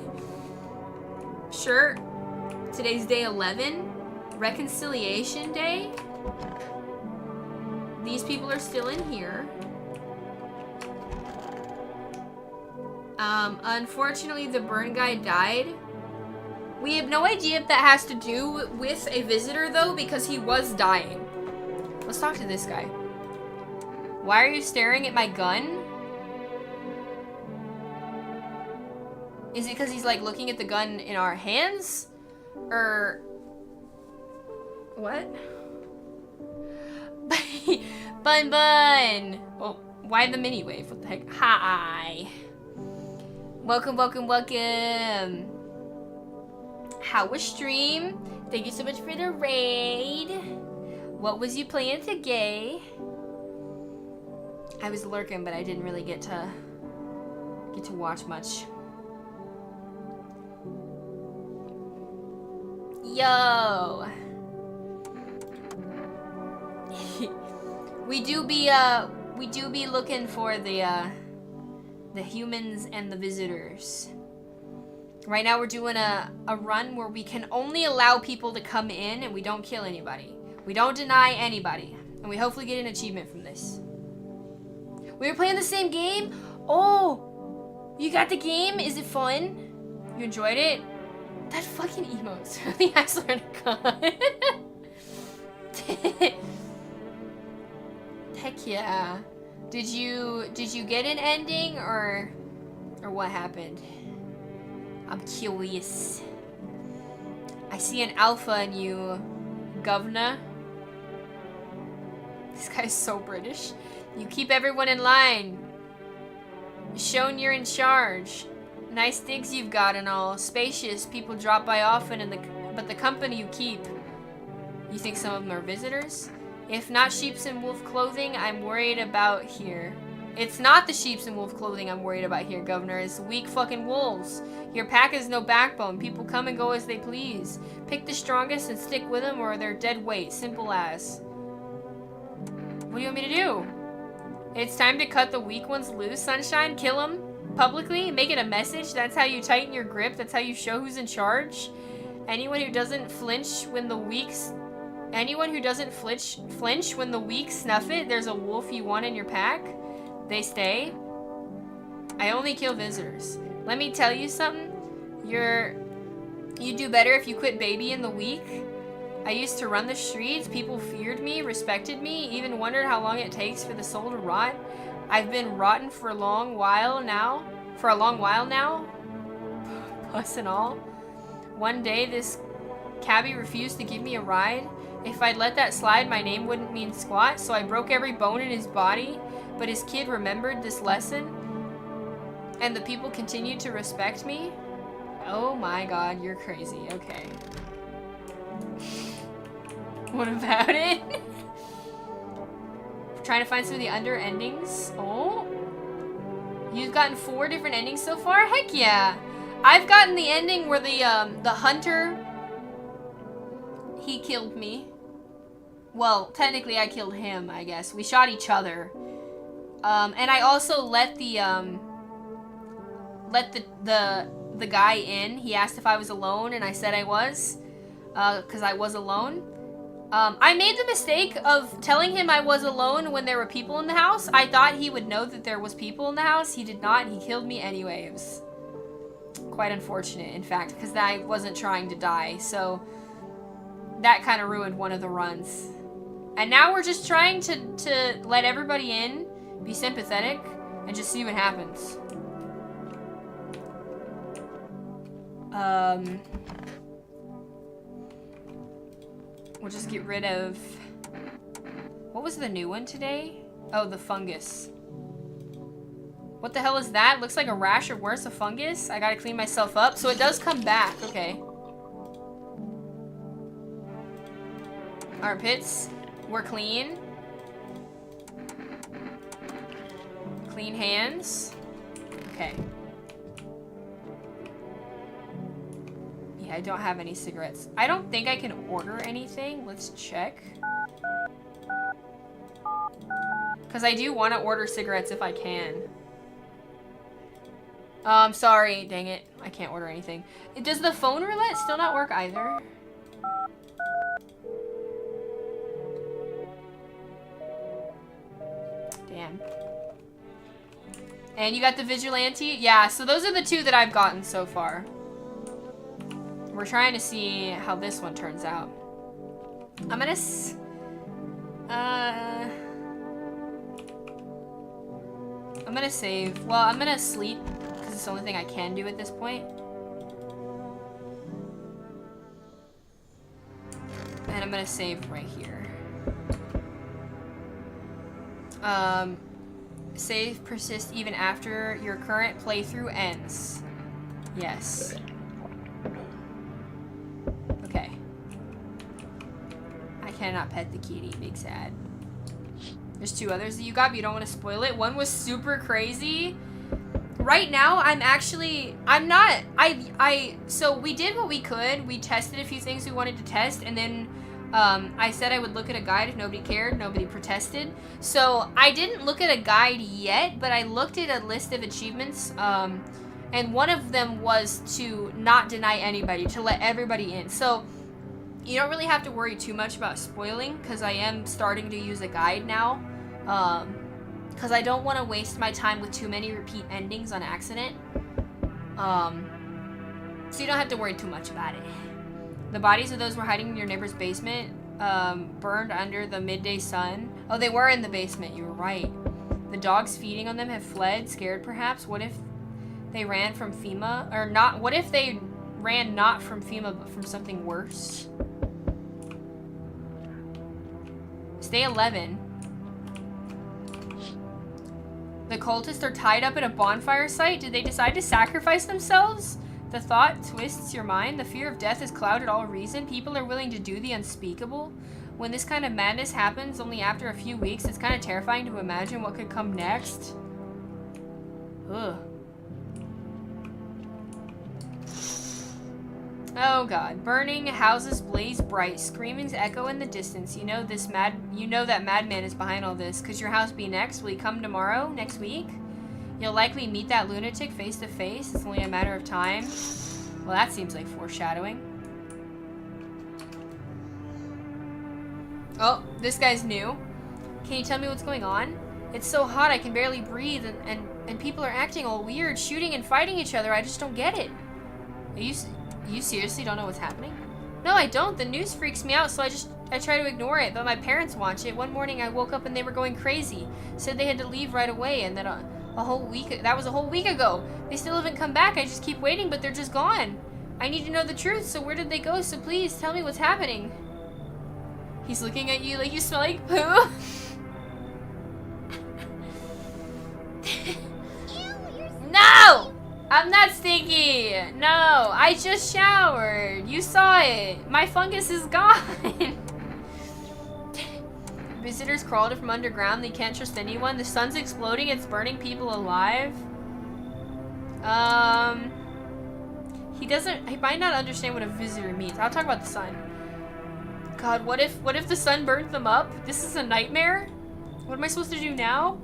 Speaker 1: Sure. Today's day 11. Reconciliation Day. These people are still in here. Unfortunately, the burn guy died. We have no idea if that has to do with a visitor, though, because he was dying. Let's talk to this guy. Why are you staring at my gun? Is it because he's, like, looking at the gun in our hands? Or... what? Bun Bun! Well, why the mini wave? What the heck? Hi! Welcome, welcome, welcome! How was stream? Thank you so much for the raid. What was you playing today? I was lurking, but I didn't really get to watch much. Yo. we do be looking for the humans and the visitors. Right now we're doing a run where we can only allow people to come in and we don't kill anybody. We don't deny anybody. And we hopefully get an achievement from this. We were playing the same game? Oh! You got the game? Is it fun? You enjoyed it? That fucking emote's really nice on a gun. Heck yeah. Did you get an ending or what happened? I'm curious. I see an alpha in you, governor. This guy's so British. You keep everyone in line. Shown you're in charge. Nice digs you've got and all. Spacious. People drop by often, but the company you keep. You think some of them are visitors? If not sheep's and wolf clothing, I'm worried about here. It's not the sheep's and wolf clothing I'm worried about here, Governor. It's weak fucking wolves. Your pack has no backbone. People come and go as they please. Pick the strongest and stick with them or they're dead weight. Simple as. What do you want me to do? It's time to cut the weak ones loose, Sunshine. Kill them publicly. Make it a message. That's how you tighten your grip. That's how you show who's in charge. Anyone who doesn't flinch when the weak Anyone who doesn't flinch when the weak snuff it, there's a wolf you want in your pack. They stay. I only kill visitors. Let me tell you something. You do better if you quit babying the weak. I used to run the streets. People feared me, respected me, even wondered how long it takes for the soul to rot. I've been rotten for a long while now. Plus and all. One day, this cabbie refused to give me a ride. If I'd let that slide, my name wouldn't mean squat, so I broke every bone in his body. But his kid remembered this lesson, and the people continued to respect me. Oh my god, you're crazy. Okay. What about it? Trying to find some of the under endings. Oh. You've gotten 4 different endings so far? Heck yeah. I've gotten the ending where the hunter, he killed me. Well, technically I killed him, I guess. We shot each other. And I also let the guy in. He asked if I was alone, and I said I was, because I was alone. I made the mistake of telling him I was alone when there were people in the house. I thought he would know that there was people in the house. He did not. He killed me anyway. It was quite unfortunate, in fact, because I wasn't trying to die. So that kind of ruined one of the runs. And now we're just trying to let everybody in, be sympathetic, and just see what happens. We'll just get rid of... What was the new one today? Oh, the fungus. What the hell is that? Looks like a rash or worse, a fungus? I gotta clean myself up. So it does come back. Okay. Armpits. We're clean. Clean hands. Okay. Yeah, I don't have any cigarettes. I don't think I can order anything. Let's check. Because I do want to order cigarettes if I can. Sorry. Dang it. I can't order anything. Does the phone roulette still not work either? Damn. And you got the vigilante? Yeah, so those are the 2 that I've gotten so far. We're trying to see how this one turns out. I'm gonna save. Well, I'm gonna sleep, because it's the only thing I can do at this point. And I'm gonna save right here. Save persist even after your current playthrough ends. Yes. Okay. I cannot pet the kitty, big sad. There's 2 others that you got, but you don't want to spoil it. One was super crazy. Right now, so we did what we could. We tested a few things we wanted to test, and then I said I would look at a guide if nobody cared. Nobody protested. So I didn't look at a guide yet, but I looked at a list of achievements, and one of them was to not deny anybody, to let everybody in. So you don't really have to worry too much about spoiling, because I am starting to use a guide now, because I don't want to waste my time with too many repeat endings on accident. So you don't have to worry too much about it. The bodies of those who were hiding in your neighbor's basement, burned under the midday sun. Oh, they were in the basement. You were right. The dogs feeding on them have fled, scared perhaps. What if they ran from FEMA? Or not? What if they ran not from FEMA, but from something worse? Stay 11. The cultists are tied up at a bonfire site. Did they decide to sacrifice themselves? The thought twists your mind. The fear of death has clouded all reason. People are willing to do the unspeakable. When this kind of madness happens only after a few weeks, it's kind of terrifying to imagine what could come next. Ugh. Oh god. Burning houses blaze bright. Screamings echo in the distance. You know that madman is behind all this. Could your house be next? Will he come tomorrow? Next week? You'll likely meet that lunatic face to face. It's only a matter of time. Well, that seems like foreshadowing. Oh, this guy's new. Can you tell me what's going on? It's so hot I can barely breathe, and people are acting all weird, shooting and fighting each other. I just don't get it. You seriously don't know what's happening? No, I don't. The news freaks me out, so I try to ignore it, but my parents watch it. One morning I woke up and they were going crazy. Said they had to leave right away, and that that was a whole week ago. They still haven't come back. I just keep waiting, but they're just gone. I need to know the truth, so where did they go? So please, tell me what's happening. He's looking at you like you smell like poo. No! I'm not stinky! No, I just showered. You saw it. My fungus is gone. Visitors crawled from underground. They can't trust anyone. The sun's exploding. It's burning people alive. He might not understand what a visitor means. I'll talk about the sun. God, what if the sun burns them up? This is a nightmare? What am I supposed to do now?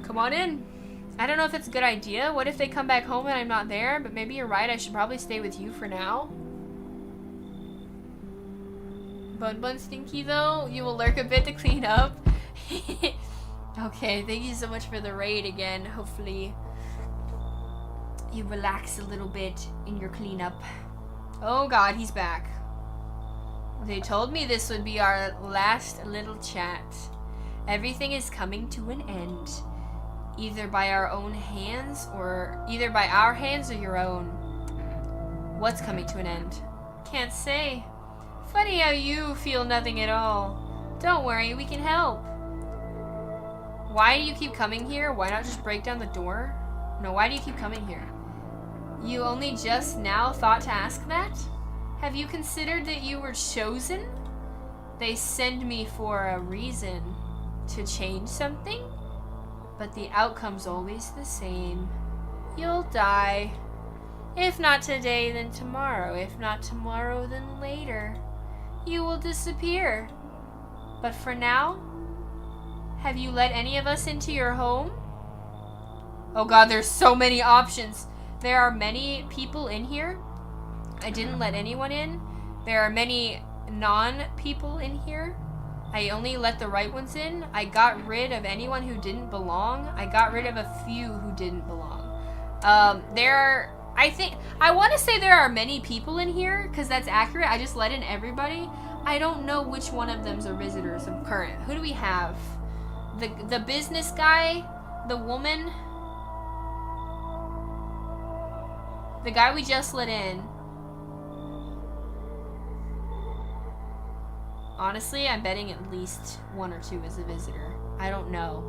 Speaker 1: Come on in. I don't know if it's a good idea. What if they come back home and I'm not there? But maybe you're right. I should probably stay with you for now. Bun stinky though? You will lurk a bit to clean up. Okay, thank you so much for the raid again. Hopefully you relax a little bit in your cleanup. Oh god, he's back. They told me this would be our last little chat. Everything is coming to an end. Either by our hands or your own. What's coming to an end? Can't say. Funny how you feel nothing at all. Don't worry, we can help. Why do you keep coming here? Why not just break down the door? No, why do you keep coming here? You only just now thought to ask that? Have you considered that you were chosen? They send me for a reason. To change something? But the outcome's always the same. You'll die. If not today, then tomorrow. If not tomorrow, then later. You will disappear. But for now, have you let any of us into your home? Oh god, there's so many options. There are many people in here. I didn't let anyone in. There are many non-people in here. I only let the right ones in. I got rid of anyone who didn't belong. I got rid of a few who didn't belong. I want to say there are many people in here, because that's accurate. I just let in everybody. I don't know which one of them's a visitor, some current. Who do we have? The business guy, the woman, the guy we just let in. Honestly, I'm betting at least one or two is a visitor. I don't know.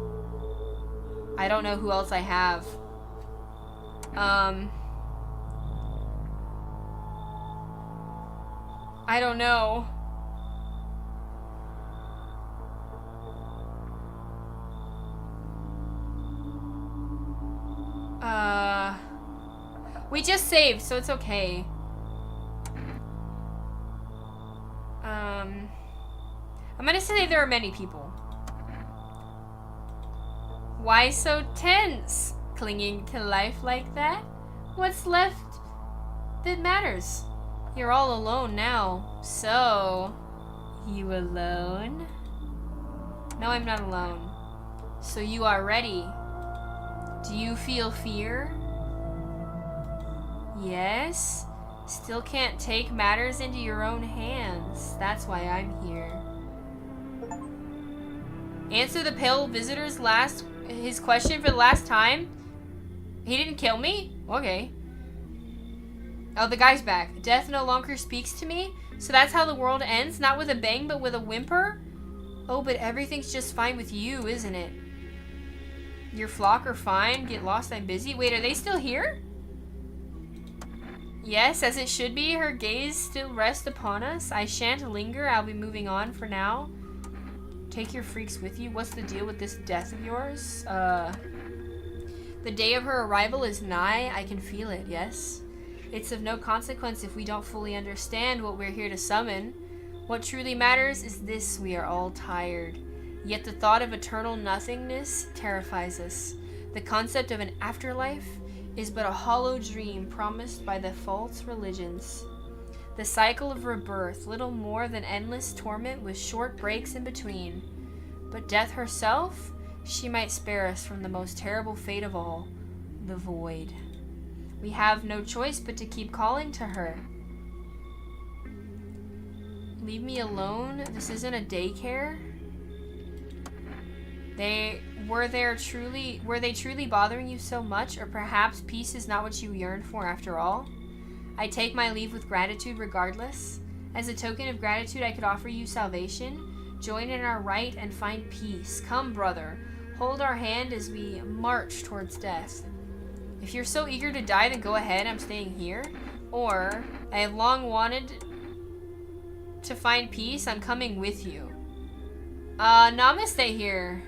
Speaker 1: I don't know who else I have. I don't know. We just saved, so it's okay. I'm gonna say there are many people. Why so tense? Clinging to life like that? What's left that matters? You're all alone now. So, you alone? No, I'm not alone. So you are ready. Do you feel fear? Yes? Still can't take matters into your own hands. That's why I'm here. Answer the pale visitor's his question for the last time. He didn't kill me? Okay. Oh, the guy's back. Death no longer speaks to me? So that's how the world ends? Not with a bang, but with a whimper? Oh, but everything's just fine with you, isn't it? Your flock are fine. Get lost, I'm busy. Wait, are they still here? Yes, as it should be. Her gaze still rests upon us. I shan't linger. I'll be moving on for now. Take your freaks with you. What's the deal with this death of yours? The day of her arrival is nigh. I can feel it, yes? It's of no consequence if we don't fully understand what we're here to summon. What truly matters is this: we are all tired. Yet the thought of eternal nothingness terrifies us. The concept of an afterlife is but a hollow dream promised by the false religions. The cycle of rebirth, little more than endless torment with short breaks in between. But death herself, she might spare us from the most terrible fate of all, the void. We have no choice but to keep calling to her. Leave me alone. This isn't a daycare. Were they truly bothering you so much, or perhaps peace is not what you yearned for after all? I take my leave with gratitude regardless. As a token of gratitude, I could offer you salvation. Join in our rite and find peace. Come, brother. Hold our hand as we march towards death. If you're so eager to die, then go ahead. I'm staying here. Or, I have long wanted to find peace. I'm coming with you. Namaste here.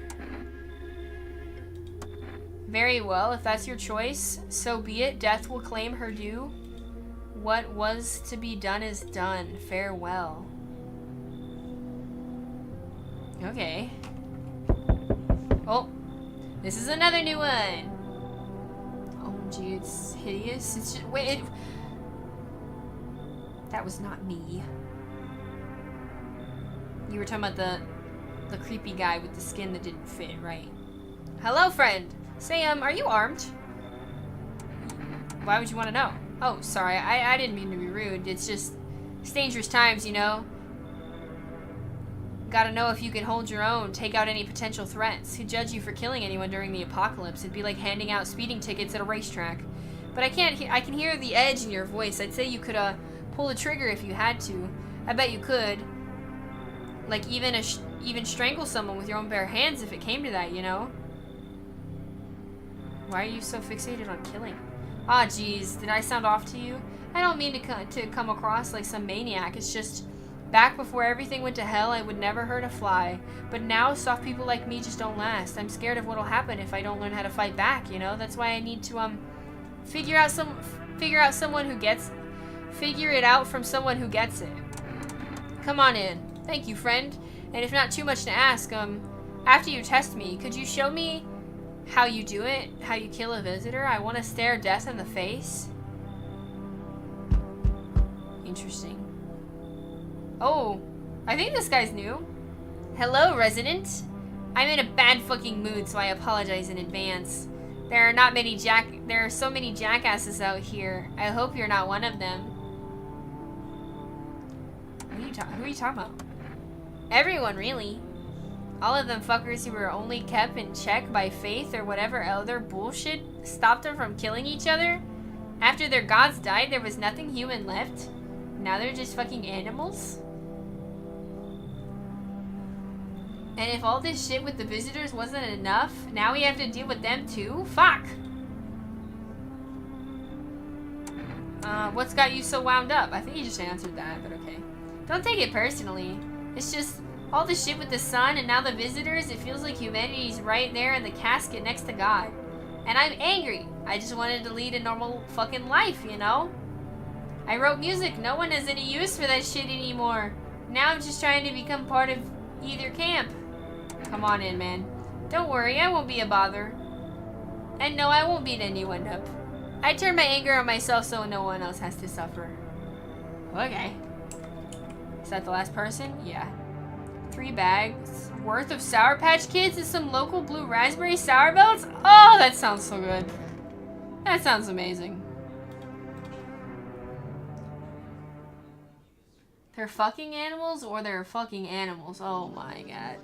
Speaker 1: Very well, if that's your choice, so be it. Death will claim her due. What was to be done is done. Farewell. Okay. Oh, this is another new one. Oh, gee, it's hideous. It's just, wait, that was not me. You were talking about the creepy guy with the skin that didn't fit, right? Hello, friend. Say, are you armed? Why would you want to know? Oh, sorry, I didn't mean to be rude. It's just, it's dangerous times, you know? Gotta know if you can hold your own, take out any potential threats. Who judge you for killing anyone during the apocalypse? It'd be like handing out speeding tickets at a racetrack. But I can hear the edge in your voice. I'd say you could, pull the trigger if you had to. I bet you could. Like, even strangle someone with your own bare hands if it came to that, you know? Why are you so fixated on killing? Ah, geez, did I sound off to you? I don't mean to come across like some maniac. It's just, back before everything went to hell, I would never hurt a fly. But now, soft people like me just don't last. I'm scared of what'll happen if I don't learn how to fight back, you know? That's why I need to, figure it out from someone who gets it. Come on in. Thank you, friend. And if not too much to ask, after you test me, could you show me how you do it? How you kill a visitor? I want to stare death in the face. Interesting. Oh, I think this guy's new. Hello, resident. I'm in a bad fucking mood, so I apologize in advance. There are so many jackasses out here. I hope you're not one of them. Who are you talking about? Everyone, really. All of them fuckers who were only kept in check by faith or whatever other bullshit stopped them from killing each other. After their gods died, there was nothing human left. Now they're just fucking animals. And if all this shit with the visitors wasn't enough, now we have to deal with them too? Fuck! What's got you so wound up? I think you just answered that, but okay. Don't take it personally. It's just all the shit with the sun and now the visitors, it feels like humanity's right there in the casket next to God. And I'm angry. I just wanted to lead a normal fucking life, you know? I wrote music. No one has any use for that shit anymore. Now I'm just trying to become part of either camp. Come on in, man. Don't worry, I won't be a bother. And no, I won't beat anyone up. I turn my anger on myself so no one else has to suffer. Okay. Is that the last person? Yeah. 3 bags worth of Sour Patch Kids and some local blue raspberry sour belts? Oh, that sounds so good. That sounds amazing. They're fucking animals or they're fucking animals? Oh my god.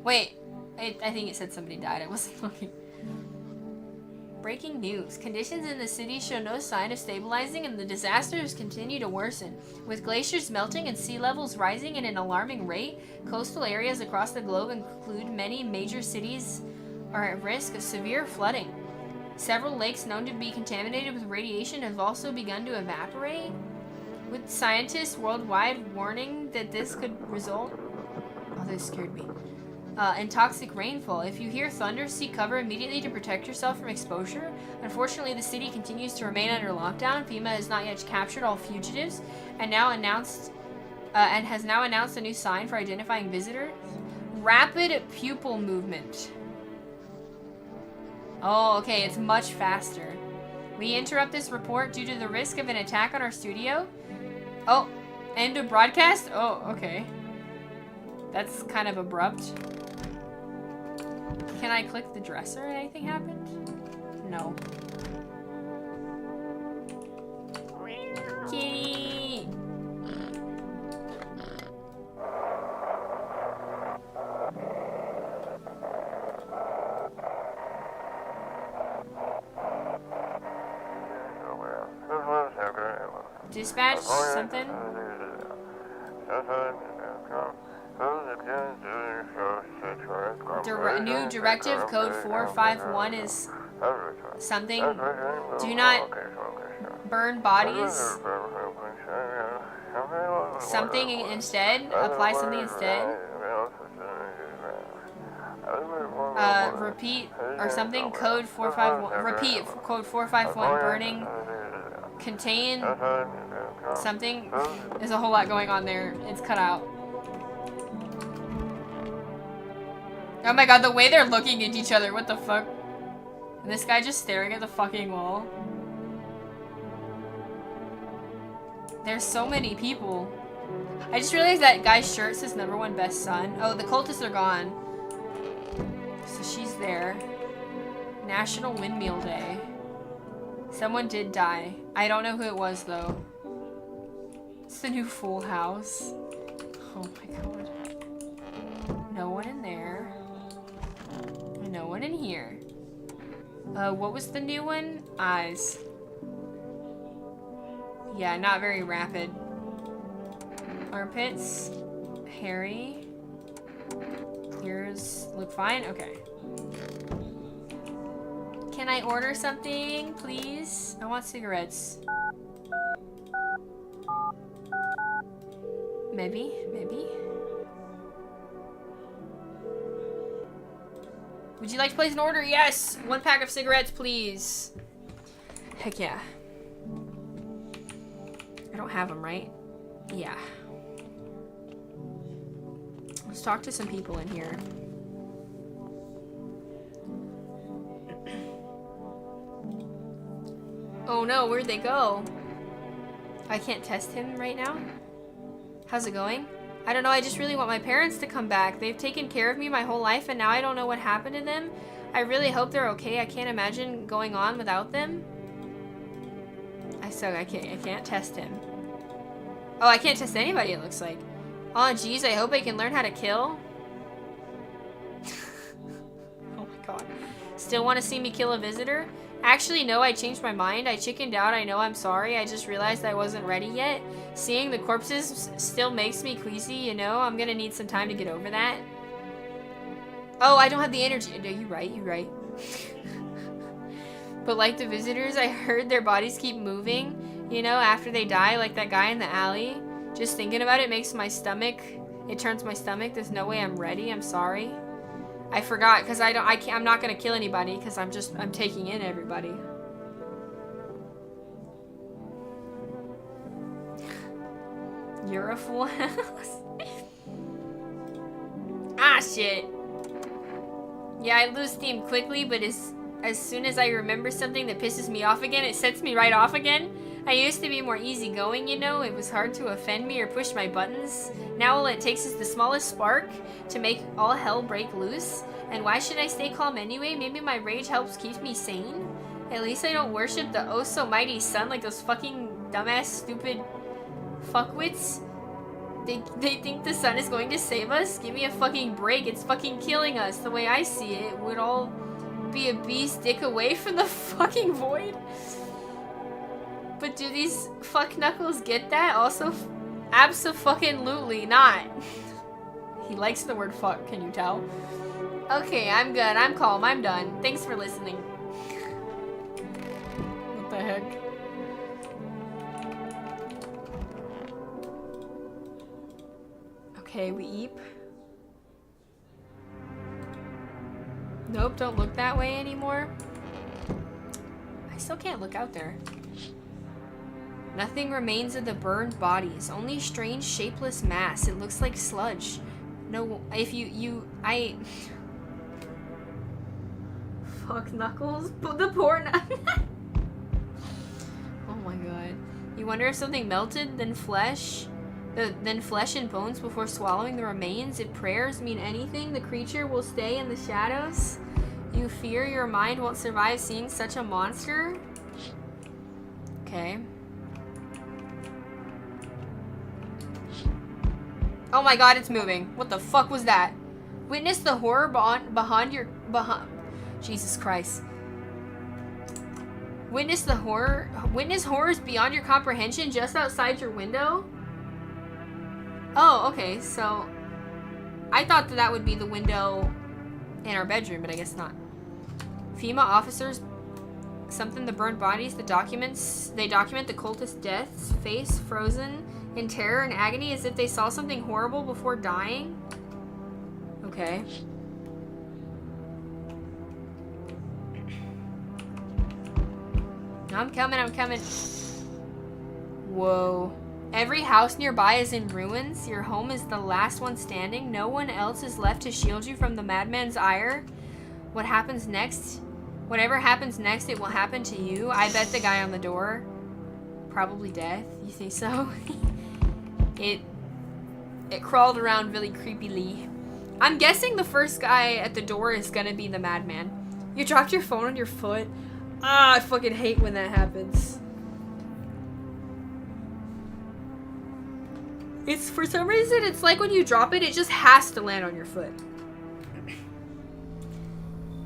Speaker 1: Wait, I think it said somebody died. I wasn't looking. Breaking news. Conditions in the city show no sign of stabilizing and the disasters continue to worsen. With glaciers melting and sea levels rising at an alarming rate, coastal areas across the globe include many major cities are at risk of severe flooding. Several lakes known to be contaminated with radiation have also begun to evaporate, with scientists worldwide warning that this could result... Oh, this scared me. And toxic rainfall. If you hear thunder, seek cover immediately to protect yourself from exposure. Unfortunately, the city continues to remain under lockdown. FEMA has not yet captured all fugitives and has now announced a new sign for identifying visitors. Rapid pupil movement. Oh, okay, it's much faster. We interrupt this report due to the risk of an attack on our studio. Oh, End of broadcast? Oh, okay. That's kind of abrupt. Can I click the dresser and anything happened? No. Kitty! Dispatch something? New directive code 451 is something. Do not burn bodies. Something instead. Apply something instead. Repeat or something. Code 451. Repeat code 451. Burning. Contain. Something. There's a whole lot going on there. It's cut out. Oh my god, the way they're looking at each other. What the fuck? And this guy just staring at the fucking wall. There's so many people. I just realized that guy's shirt says #1 best son. Oh, the cultists are gone. So she's there. National Windmill Day. Someone did die. I don't know who it was though. It's the new Full House. Oh my god. No one in there. No one in here. What was the new one? Eyes. Yeah, not very rapid. Armpits. Hairy. Ears look fine? Okay. Can I order something, please? I want cigarettes. Maybe, maybe. Would you like to place an order? Yes! 1 pack of cigarettes, please. Heck yeah. I don't have them, right? Yeah. Let's talk to some people in here. Oh no, where'd they go? I can't test him right now? How's it going? I don't know, I just really want my parents to come back. They've taken care of me my whole life and now I don't know what happened to them. I really hope they're okay. I can't imagine going on without them. I suck, I can't test him. Oh, I can't test anybody, it looks like. Oh geez, I hope I can learn how to kill. Oh my god. Still want to see me kill a visitor? Actually, no, I changed my mind. I chickened out. I know I'm sorry. I just realized I wasn't ready yet. Seeing the corpses still makes me queasy, you know? I'm gonna need some time to get over that. Oh, I don't have the energy. No, you're right, you're right. But like the visitors, I heard their bodies keep moving, you know, after they die, like that guy in the alley. Just thinking about it makes my stomach, it turns my stomach. There's no way I'm ready. I'm sorry. I forgot, because I'm not gonna kill anybody, because I'm taking in everybody. You're a full house. Ah, shit. Yeah, I lose steam quickly, but as soon as I remember something that pisses me off again, it sets me right off again. I used to be more easygoing, you know. It was hard to offend me or push my buttons. Now all it takes is the smallest spark to make all hell break loose. And why should I stay calm anyway? Maybe my rage helps keep me sane? At least I don't worship the oh so mighty sun like those fucking dumbass stupid fuckwits. They think the sun is going to save us? Give me a fucking break. It's fucking killing us. The way I see it, would all be a bee's dick away from the fucking void. But do these fuck knuckles get that? Also, abso-fucking-lutely not. He likes the word fuck, can you tell? Okay, I'm good. I'm calm. I'm done. Thanks for listening. What the heck? Okay, we eep. Nope, don't look that way anymore. I still can't look out there. Nothing remains of the burned bodies. Only strange, shapeless mass. It looks like sludge. No, if I... Fuck Knuckles. The poor Knuckles. Oh my god. You wonder if something melted, then flesh? Then flesh and bones before swallowing the remains. If prayers mean anything, the creature will stay in the shadows. You fear your mind won't survive seeing such a monster? Okay. Oh my god, it's moving. What the fuck was that? Witness the horror behind Jesus Christ. Witness horrors beyond your comprehension just outside your window? Oh, okay, so I thought that would be the window in our bedroom, but I guess not. FEMA officers, something the burned bodies, they document the cultist deaths, face frozen in terror and agony as if they saw something horrible before dying. Okay. I'm coming. Whoa. Every house nearby is in ruins. Your home is the last one standing. No one else is left to shield you from the madman's ire. What happens next? Whatever happens next, it will happen to you. I bet the guy on the door. Probably death. You think so? It crawled around really creepily. I'm guessing the first guy at the door is gonna be the madman. You dropped your phone on your foot? Ah, I fucking hate when that happens. It's, for some reason, it's like when you drop it, it just has to land on your foot.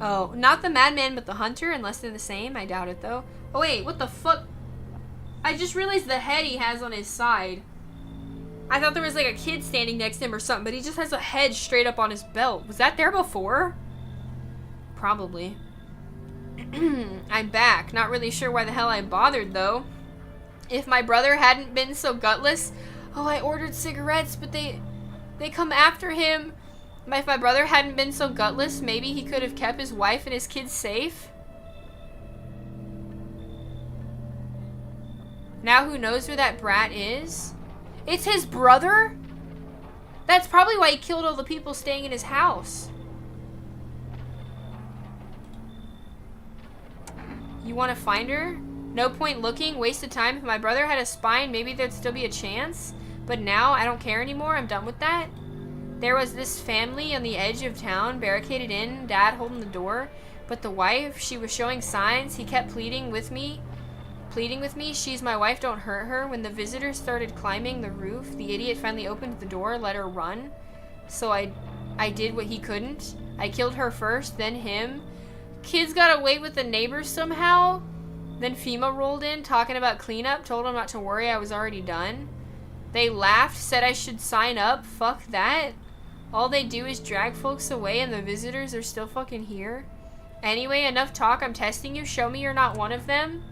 Speaker 1: Oh, not the madman, but the hunter, unless they're the same. I doubt it, though. Oh, wait, what the fuck? I just realized the head he has on his side. I thought there was, like, a kid standing next to him or something, but he just has a head straight up on his belt. Was that there before? Probably. I'm back. Not really sure why the hell I bothered, though. If my brother hadn't been so gutless... Oh, I ordered cigarettes, but they come after him. If my brother hadn't been so gutless, maybe he could have kept his wife and his kids safe. Now who knows where that brat is? It's his brother? That's probably why he killed all the people staying in his house. You want to find her? No point looking, waste of time. If my brother had a spine, maybe there'd still be a chance. But now, I don't care anymore. I'm done with that. There was this family on the edge of town, barricaded in, dad holding the door. But the wife, she was showing signs. He kept pleading with me. She's my wife, don't hurt her. When the visitors started climbing the roof, the idiot finally opened the door, let her run. So I did what he couldn't. I killed her first, then him. Kids got away with the neighbors somehow. Then FEMA rolled in, talking about cleanup, told them not to worry, I was already done. They laughed, said I should sign up. Fuck that. All they do is drag folks away and the visitors are still fucking here. Anyway, enough talk, I'm testing you. Show me you're not one of them.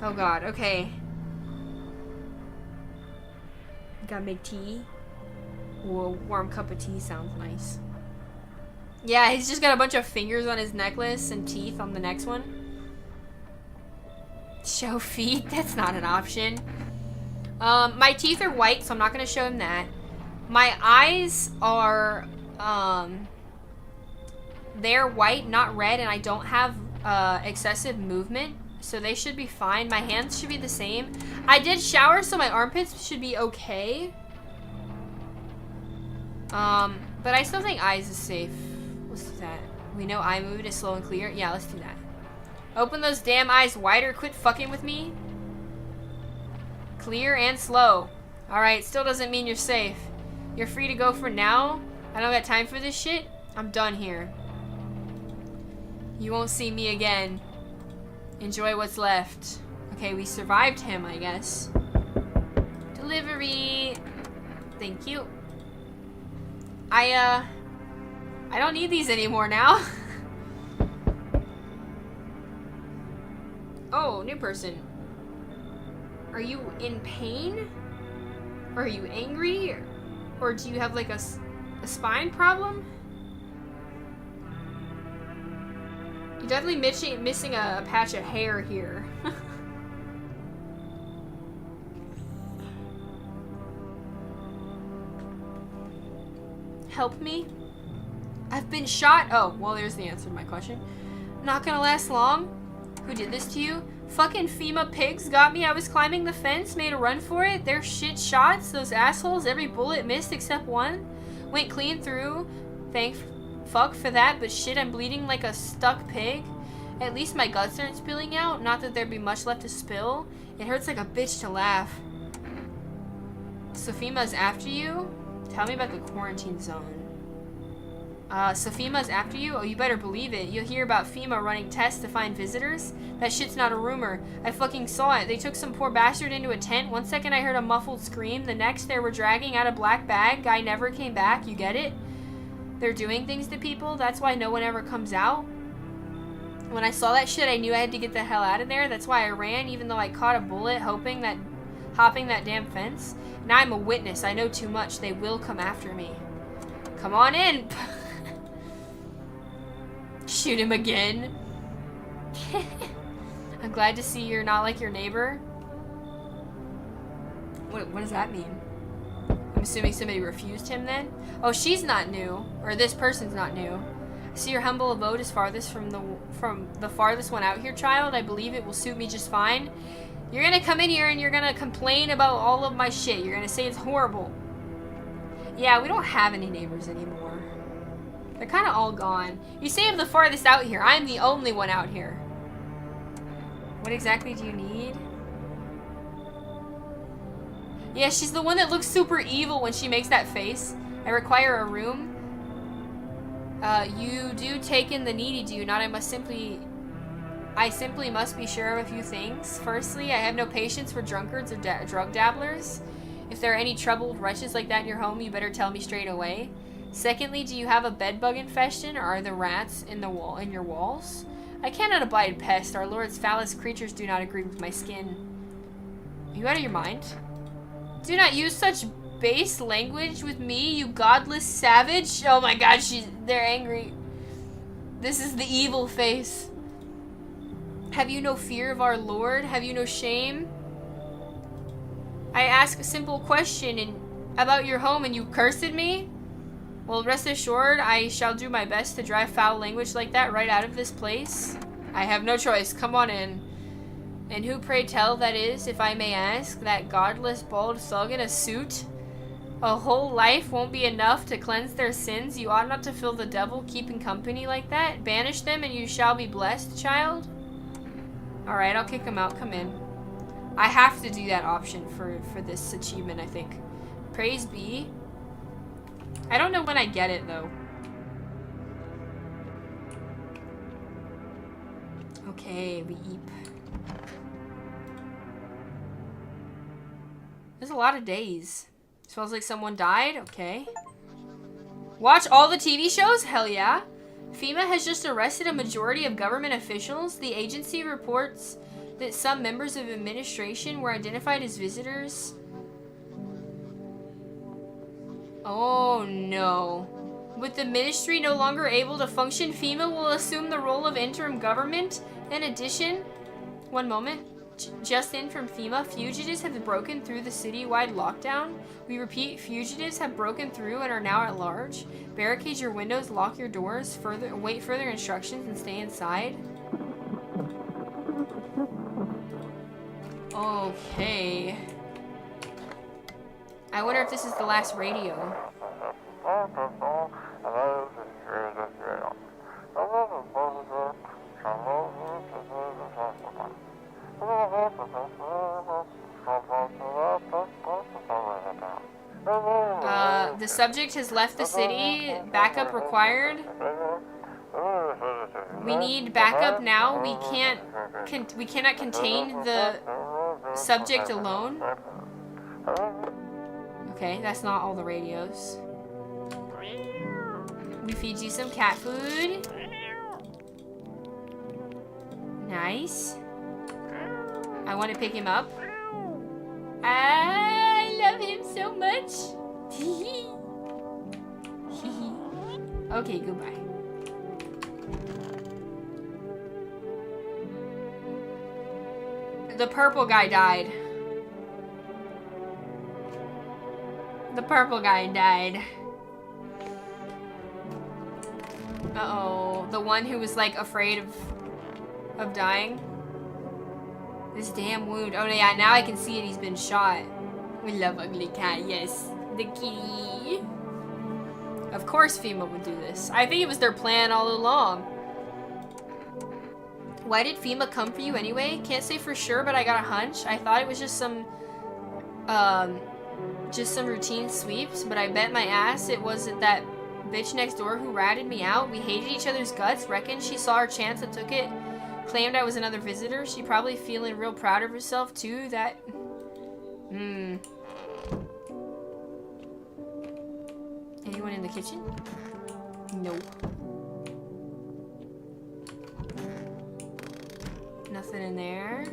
Speaker 1: Oh god, okay. Gotta make tea. Ooh, a warm cup of tea sounds nice. Yeah, he's just got a bunch of fingers on his necklace and teeth on the next one. Show feet? That's not an option. My teeth are white, so I'm not going to show him that. My eyes are, they're white, not red, and I don't have excessive movement, so they should be fine. My hands should be the same. I did shower, so my armpits should be okay. But I still think eyes is safe. Let's do that. We know eye movement is slow and clear. Yeah, let's do that. Open those damn eyes wider. Quit fucking with me. Clear and slow. Alright, still doesn't mean you're safe. You're free to go for now. I don't got time for this shit. I'm done here. You won't see me again. Enjoy what's left. Okay, we survived him, I guess. Delivery. Thank you. I don't need these anymore now. Oh, new person. Are you in pain? Or are you angry? Or do you have like a spine problem? You're definitely missing a patch of hair here. Help me? I've been shot. Oh, well, there's the answer to my question. Not gonna last long. Who did this to you? Fucking FEMA pigs got me. I was climbing the fence, made a run for it. They're shit shots, those assholes. Every bullet missed except one. Went clean through. Fuck for that, but shit, I'm bleeding like a stuck pig. At least my guts aren't spilling out. Not that there'd be much left to spill. It hurts like a bitch to laugh. So FEMA's after you? Tell me about the quarantine zone. So FEMA's after you? Oh, you better believe it. You'll hear about FEMA running tests to find visitors. That shit's not a rumor. I fucking saw it. They took some poor bastard into a tent. One second I heard a muffled scream. The next they were dragging out a black bag. Guy never came back. You get it? They're doing things to people. That's why no one ever comes out. When I saw that shit, I knew I had to get the hell out of there. That's why I ran, even though I caught a bullet, hopping that damn fence. Now I'm a witness. I know too much. They will come after me. Come on in. Shoot him again. I'm glad to see you're not like your neighbor. What does that mean? I'm assuming somebody refused him then? Oh, she's not new. Or this person's not new. I see your humble abode is farthest from the farthest one out here, child. I believe it will suit me just fine. You're gonna come in here and you're gonna complain about all of my shit. You're gonna say it's horrible. Yeah, we don't have any neighbors anymore. They're kind of all gone. You say I'm the farthest out here. I'm the only one out here. What exactly do you need? Yeah, she's the one that looks super evil when she makes that face. I require a room. You do take in the needy, do you not? I simply must be sure of a few things. Firstly, I have no patience for drunkards or drug dabblers. If there are any troubled wretches like that in your home, you better tell me straight away. Secondly, do you have a bedbug infestation, or are the rats in your walls? I cannot abide pests. Our Lord's foulest creatures do not agree with my skin. Are you out of your mind? Do not use such base language with me, you godless savage. Oh my god, they're angry. This is the evil face. Have you no fear of our Lord? Have you no shame? I ask a simple question about your home and you cursed at me? Well, rest assured, I shall do my best to drive foul language like that right out of this place. I have no choice. Come on in. And who, pray tell, that is, if I may ask, that godless bald thug in a suit? A whole life won't be enough to cleanse their sins. You ought not to feel the devil keeping company like that. Banish them and you shall be blessed, child. Alright, I'll kick him out. Come in. I have to do that option for this achievement, I think. Praise be. I don't know when I get it, though. Okay, we eat. There's a lot of days. Smells like someone died? Okay. Watch all the TV shows? Hell yeah. FEMA has just arrested a majority of government officials. The agency reports that some members of administration were identified as visitors. Oh no. With the ministry no longer able to function, FEMA will assume the role of interim government. In addition, one moment. Just in from FEMA, fugitives have broken through the citywide lockdown. We repeat, fugitives have broken through and are now at large. Barricade your windows, lock your doors, wait further instructions, and stay inside. Okay. I wonder if this is the last radio. The subject has left the city. Backup required. We need backup now. We cannot contain the subject alone. Okay, that's not all the radios. We feed you some cat food. Nice. I want to pick him up. I love him so much. Okay, goodbye. The purple guy died. The purple guy died. Uh-oh. The one who was, like, afraid of dying. This damn wound. Oh, yeah, now I can see it. He's been shot. We love ugly cat, yes. The kitty. Of course FEMA would do this. I think it was their plan all along. Why did FEMA come for you anyway? Can't say for sure, but I got a hunch. I thought it was just some routine sweeps, but I bet my ass it wasn't that bitch next door who ratted me out. We hated each other's guts. Reckoned she saw her chance and took it. Claimed I was another visitor. She probably feeling real proud of herself too. That. Anyone in the kitchen? Nope. Nothing in there.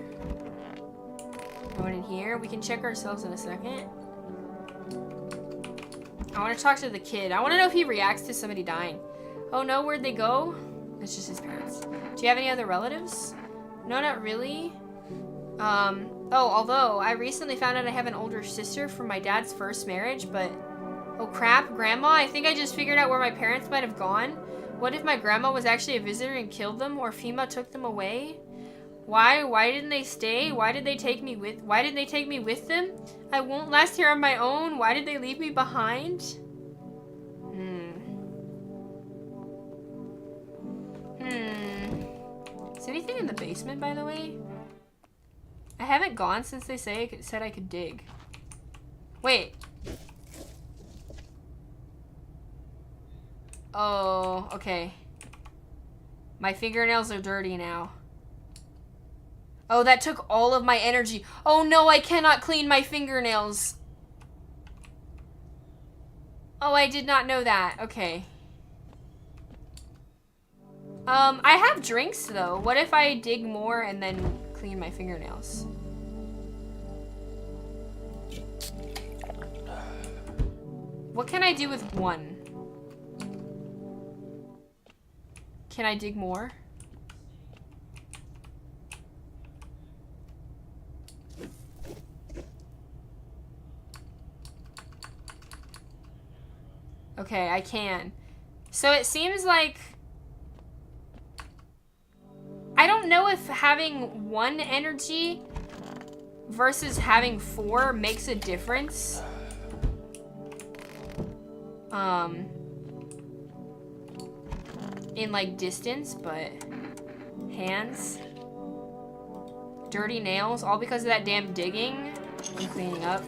Speaker 1: No one in here. We can check ourselves in a second. I want to talk to the kid. I want to know if he reacts to somebody dying. Oh no, where'd they go? It's just his parents. Do you have any other relatives? No, not really. Oh, although I recently found out I have an older sister from my dad's first marriage, but oh crap, grandma, I think I just figured out where my parents might have gone. What if my grandma was actually a visitor and killed them, or FEMA took them away? Why didn't they stay? Why didn't they take me with them? I won't last here on my own. Why did they leave me behind? Is there anything in the basement, by the way? I haven't gone since they said I could dig. Wait. Oh, okay. My fingernails are dirty now. Oh, that took all of my energy. Oh no, I cannot clean my fingernails. Oh, I did not know that. Okay. I have drinks though. What if I dig more and then clean my fingernails? What can I do with one? Can I dig more? Okay, I can. So it seems like... I don't know if having one energy versus having 4 makes a difference. In like distance, but hands. Dirty nails, all because of that damn digging and cleaning up.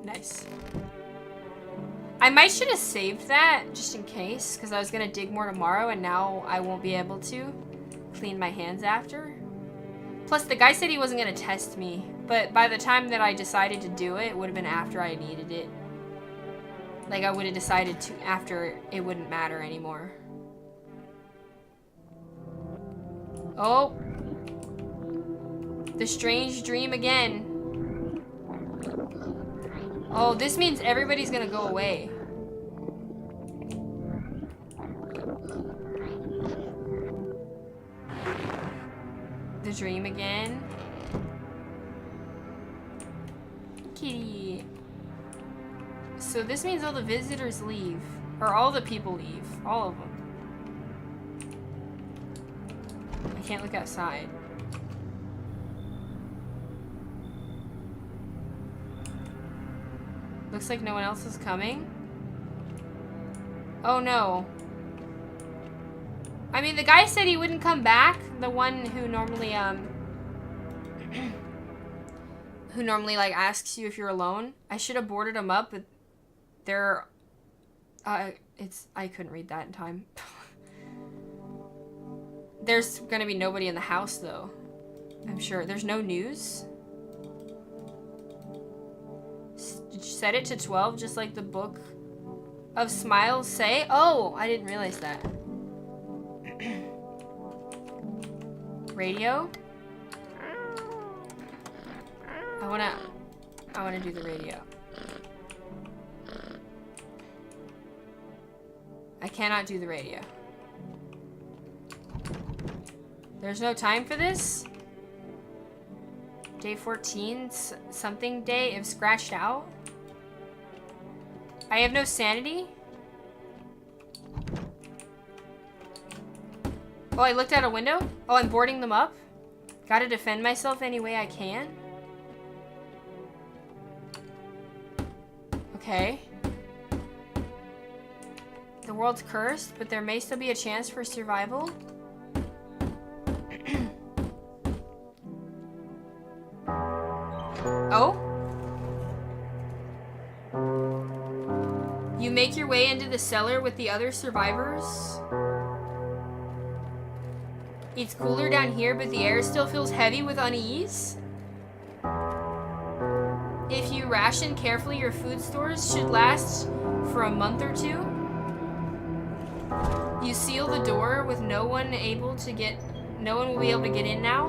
Speaker 1: Nice. I might should have saved that just in case, because I was gonna dig more tomorrow and now I won't be able to clean my hands after. Plus the guy said he wasn't gonna test me, but by the time that I decided to do it, it would have been after I needed it. Like I would have decided to after it wouldn't matter anymore. Oh. The strange dream again. Oh, this means everybody's gonna go away. The dream again. Kitty. So this means all the visitors leave. Or all the people leave. All of them. I can't look outside. Looks like no one else is coming. Oh no. I mean, the guy said he wouldn't come back. The one who normally, who normally, like, asks you if you're alone. I should have boarded him up, but there, I couldn't read that in time. There's gonna be nobody in the house, though. I'm sure. There's no news. Did you set it to 12, just like the book of smiles say? Oh, I didn't realize that. Radio? I wanna do the radio. I cannot do the radio. There's no time for this? Day 14, something day if scratched out. I have no sanity. Oh, I looked out a window? Oh, I'm boarding them up? Gotta defend myself any way I can. Okay. The world's cursed, but there may still be a chance for survival. Oh? You make your way into the cellar with the other survivors. It's cooler down here, but the air still feels heavy with unease. If you ration carefully, your food stores should last for a month or two. You seal the door with no one will be able to get in now.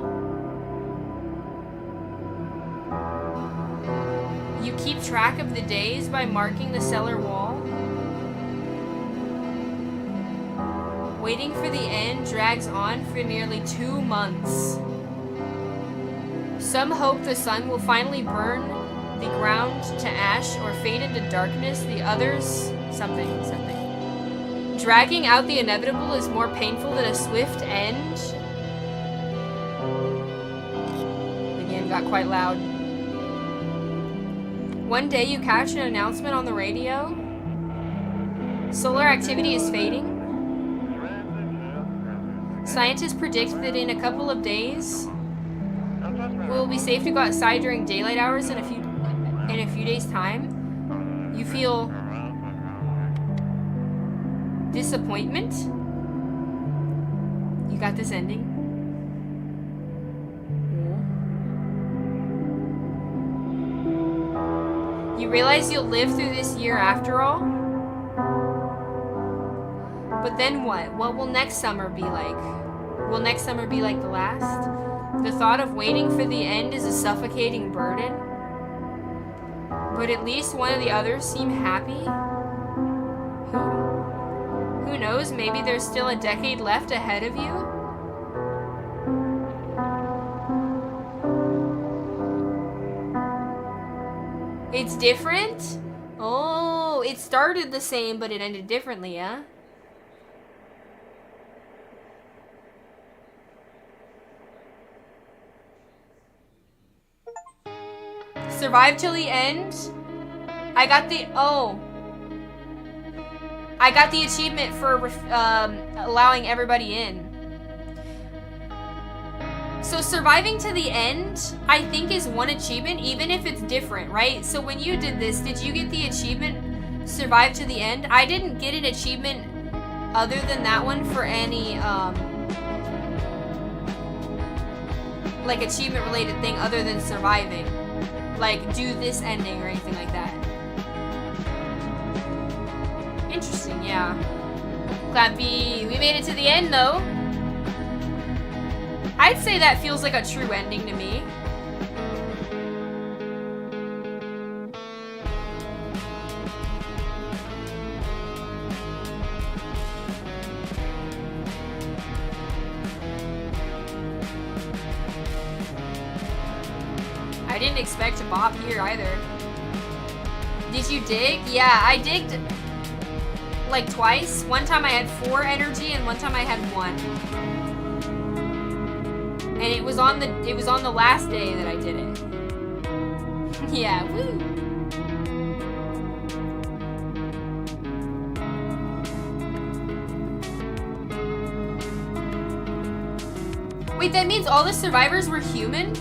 Speaker 1: You keep track of the days by marking the cellar wall. Waiting for the end drags on for nearly 2 months. Some hope the sun will finally burn the ground to ash or fade into darkness. The others, something. Dragging out the inevitable is more painful than a swift end. The game got quite loud. One day you catch an announcement on the radio. Solar activity is fading. Scientists predict that in a couple of days, it will be safe to go outside during daylight hours in a few days' time. You feel disappointment. You got this ending. You realize you'll live through this year after all. But then what? What will next summer be like? Will next summer be like the last? The thought of waiting for the end is a suffocating burden. But at least one of the others seem happy. Who knows? Maybe there's still a decade left ahead of you? It's different? Oh, it started the same, but it ended differently, yeah? Survive till the end? I got the achievement for allowing everybody in. So surviving to the end, I think, is one achievement, even if it's different, right? So when you did this, did you get the achievement survive to the end? I didn't get an achievement other than that one for any like achievement related thing other than surviving. Like do this ending or anything like that. Interesting, yeah. Glad we made it to the end though. I'd say that feels like a true ending to me. I didn't expect to bop here either. Did you dig? Yeah, I digged like twice. One time I had 4 energy and one time I had 1. And it was on the last day that I did it. Yeah, woo. Wait, that means all the survivors were human?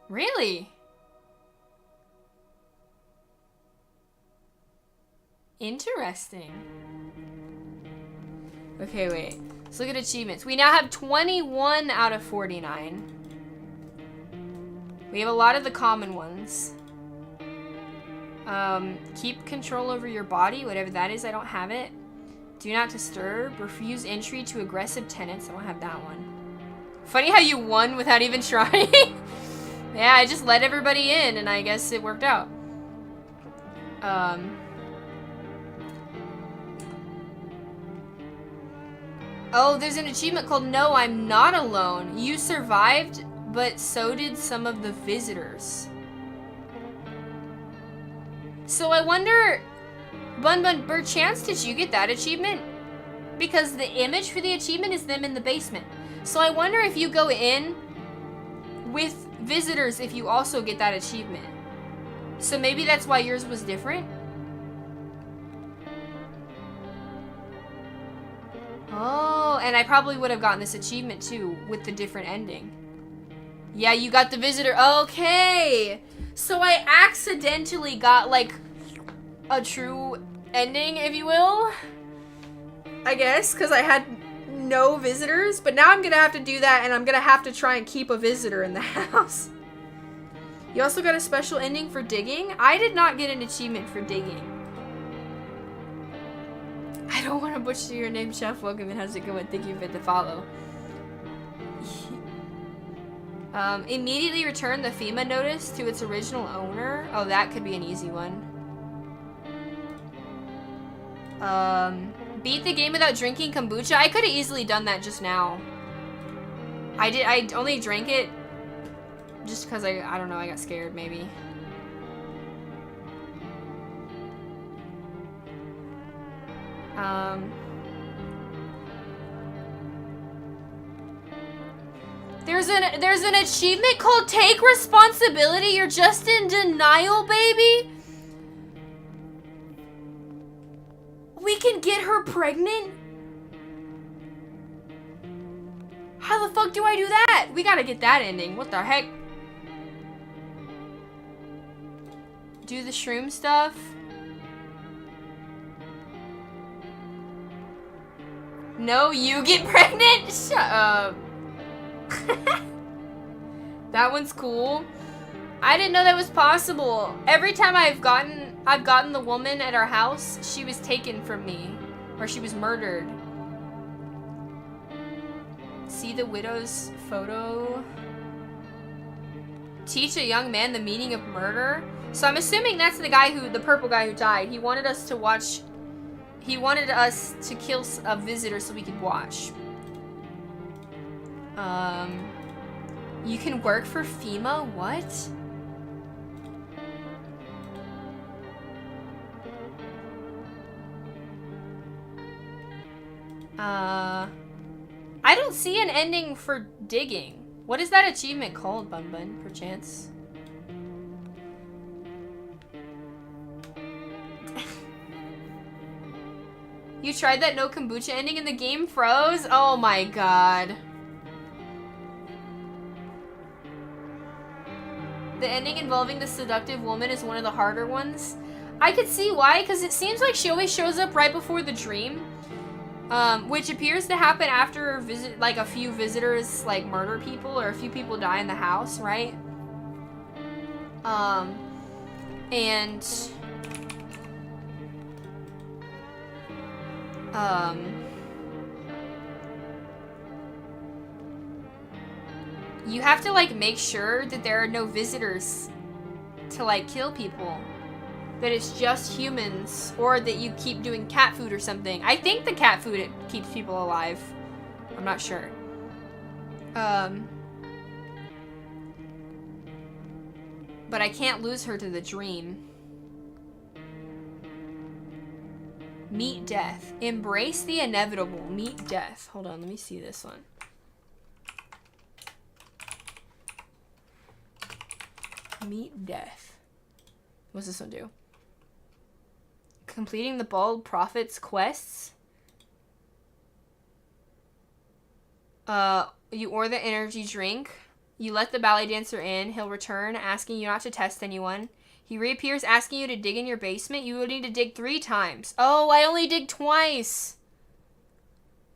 Speaker 1: Really? Interesting. Okay, wait. Let's look at achievements. We now have 21 out of 49. We have a lot of the common ones. Keep control over your body, whatever that is. I don't have it. Do not disturb. Refuse entry to aggressive tenants. I don't have that one. Funny how you won without even trying. Yeah, I just let everybody in, and I guess it worked out. Oh, there's an achievement called No, I'm Not Alone. You survived, but so did some of the visitors. So I wonder, Bun Bun, per chance, did you get that achievement? because the image for the achievement is them in the basement. So I wonder if you go in with visitors if you also get that achievement. So maybe that's why yours was different? Oh, and I probably would have gotten this achievement too with the different ending. Yeah, you got the visitor. Okay. So I accidentally got like a true ending, if you will. I guess, because I had no visitors. But now I'm going to have to do that, and I'm going to have to try and keep a visitor in the house. You also got a special ending for digging. I did not get an achievement for digging. I don't want to butcher your name, Chef. Welcome and how's it going? Thank you for the follow. Immediately return the FEMA notice to its original owner. Oh, that could be an easy one. Beat the game without drinking kombucha. I could have easily done that just now. I only drank it just because I don't know, I got scared maybe. There's an achievement called Take Responsibility. You're just in denial, baby. We can get her pregnant? How the fuck do I do that? We gotta get that ending. What the heck? Do the shroom stuff? No, you get pregnant? Shut up. That one's cool. I didn't know that was possible. Every time I've gotten the woman at our house, she was taken from me. Or she was murdered. See the widow's photo. Teach a young man the meaning of murder. So I'm assuming that's the purple guy who died. He wanted us to watch. He wanted us to kill a visitor so we could watch. You can work for FEMA? What? I don't see an ending for digging. What is that achievement called, Bun Bun, perchance? You tried that no kombucha ending and the game froze? Oh my god. The ending involving the seductive woman is one of the harder ones. I could see why, because it seems like she always shows up right before the dream. Which appears to happen after a few visitors like murder people or a few people die in the house, right? You have to like make sure that there are no visitors to like kill people. That it's just humans, or that you keep doing cat food or something. I think the cat food, it keeps people alive. I'm not sure. But I can't lose her to the dream. Meet death. Embrace the inevitable. Meet death. Hold on, let me see this one. Meet death. What's this one do? Completing the Bald Prophet's quests. You order the energy drink. You let the ballet dancer in. He'll return, asking you not to test anyone. He reappears, asking you to dig in your basement. You will need to dig 3 times. Oh, I only dig twice.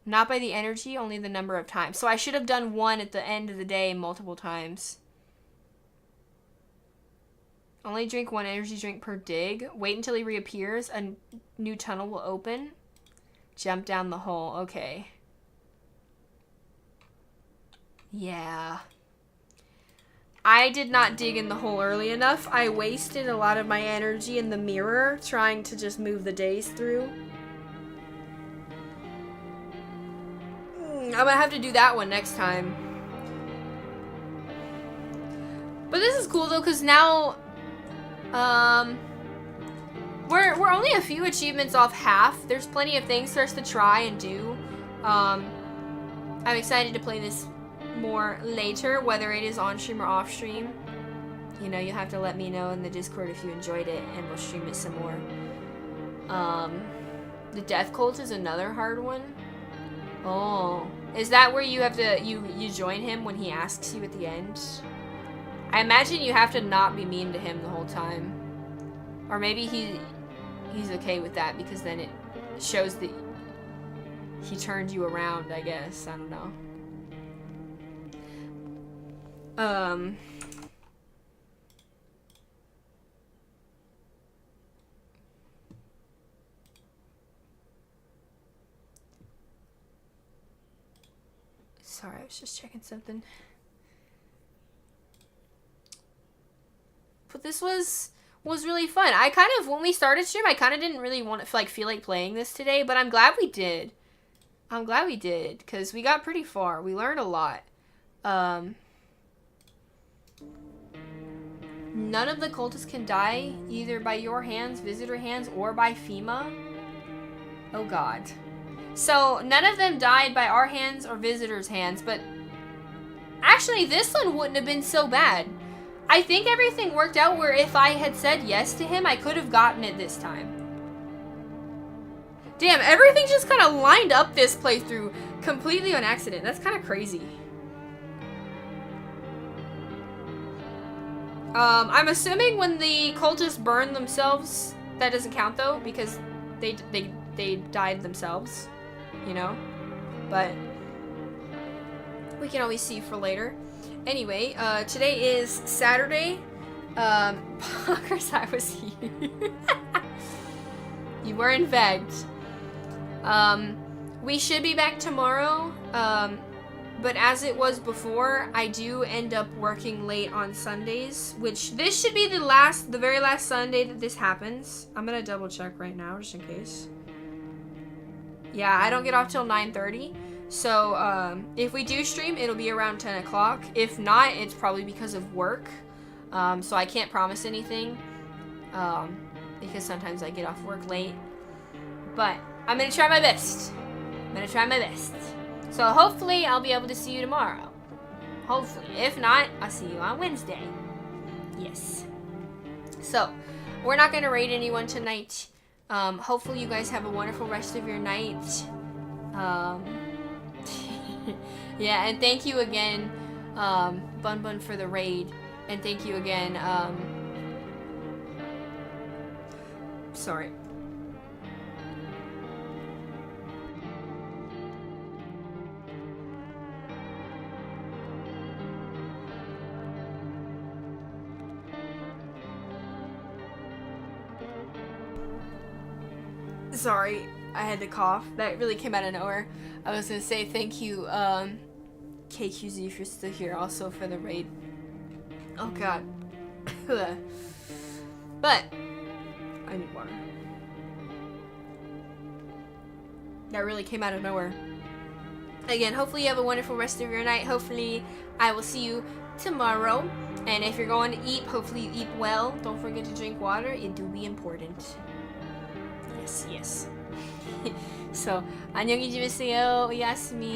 Speaker 1: Not by the energy, only the number of times. So I should have done 1 at the end of the day multiple times. Only drink 1 energy drink per dig. Wait until he reappears. A new tunnel will open. Jump down the hole. Okay. Yeah. I did not dig in the hole early enough. I wasted a lot of my energy in the mirror trying to just move the days through. I'm gonna have to do that one next time. But this is cool though, because now We're only a few achievements off half. There's plenty of things for us to try and do. I'm excited to play this more later, whether it is on stream or off stream. You know, you'll have to let me know in the Discord if you enjoyed it, and we'll stream it some more. The Death Cult is another hard one. Oh, is that where you have to you join him when he asks you at the end? I imagine you have to not be mean to him the whole time, or maybe he's okay with that because then it shows that he turned you around. I guess, I don't know. Sorry, I was just checking something. But this was really fun. I kind of, when we started stream, I kind of didn't really want to feel like playing this today, but I'm glad we did. I'm glad we did, because we got pretty far. We learned a lot. None of the cultists can die, either by your hands, visitor hands, or by FEMA. Oh god. So, none of them died by our hands or visitors' hands, but actually, this one wouldn't have been so bad. I think everything worked out where if I had said yes to him, I could have gotten it this time. Damn, everything just kind of lined up this playthrough completely on accident. That's kind of crazy. I'm assuming when the cultists burn themselves, that doesn't count though, because they died themselves, you know? But we can always see for later. Anyway, today is Saturday. Poggers, I was here. You were infected. We should be back tomorrow. But as it was before, I do end up working late on Sundays, which this should be the very last Sunday that this happens. I'm gonna double check right now, just in case. Yeah, I don't get off till 9:30. So, if we do stream, it'll be around 10 o'clock. If not, it's probably because of work. So I can't promise anything, because sometimes I get off work late. But I'm gonna try my best. So hopefully I'll be able to see you tomorrow. Hopefully. If not, I'll see you on Wednesday. Yes. So, we're not gonna raid anyone tonight. Hopefully you guys have a wonderful rest of your night. Yeah, and thank you again, Bun Bun, for the raid. And thank you again, sorry. Sorry, I had to cough. That really came out of nowhere. I was gonna say thank you, KQZ, if you're still here, also for the raid. Oh god. But I need water. That really came out of nowhere. Again, hopefully you have a wonderful rest of your night. Hopefully I will see you tomorrow. And if you're going to eat, hopefully you eat well. Don't forget to drink water. It do be important. Yes. So, 안녕히 주무세요. 오야스미.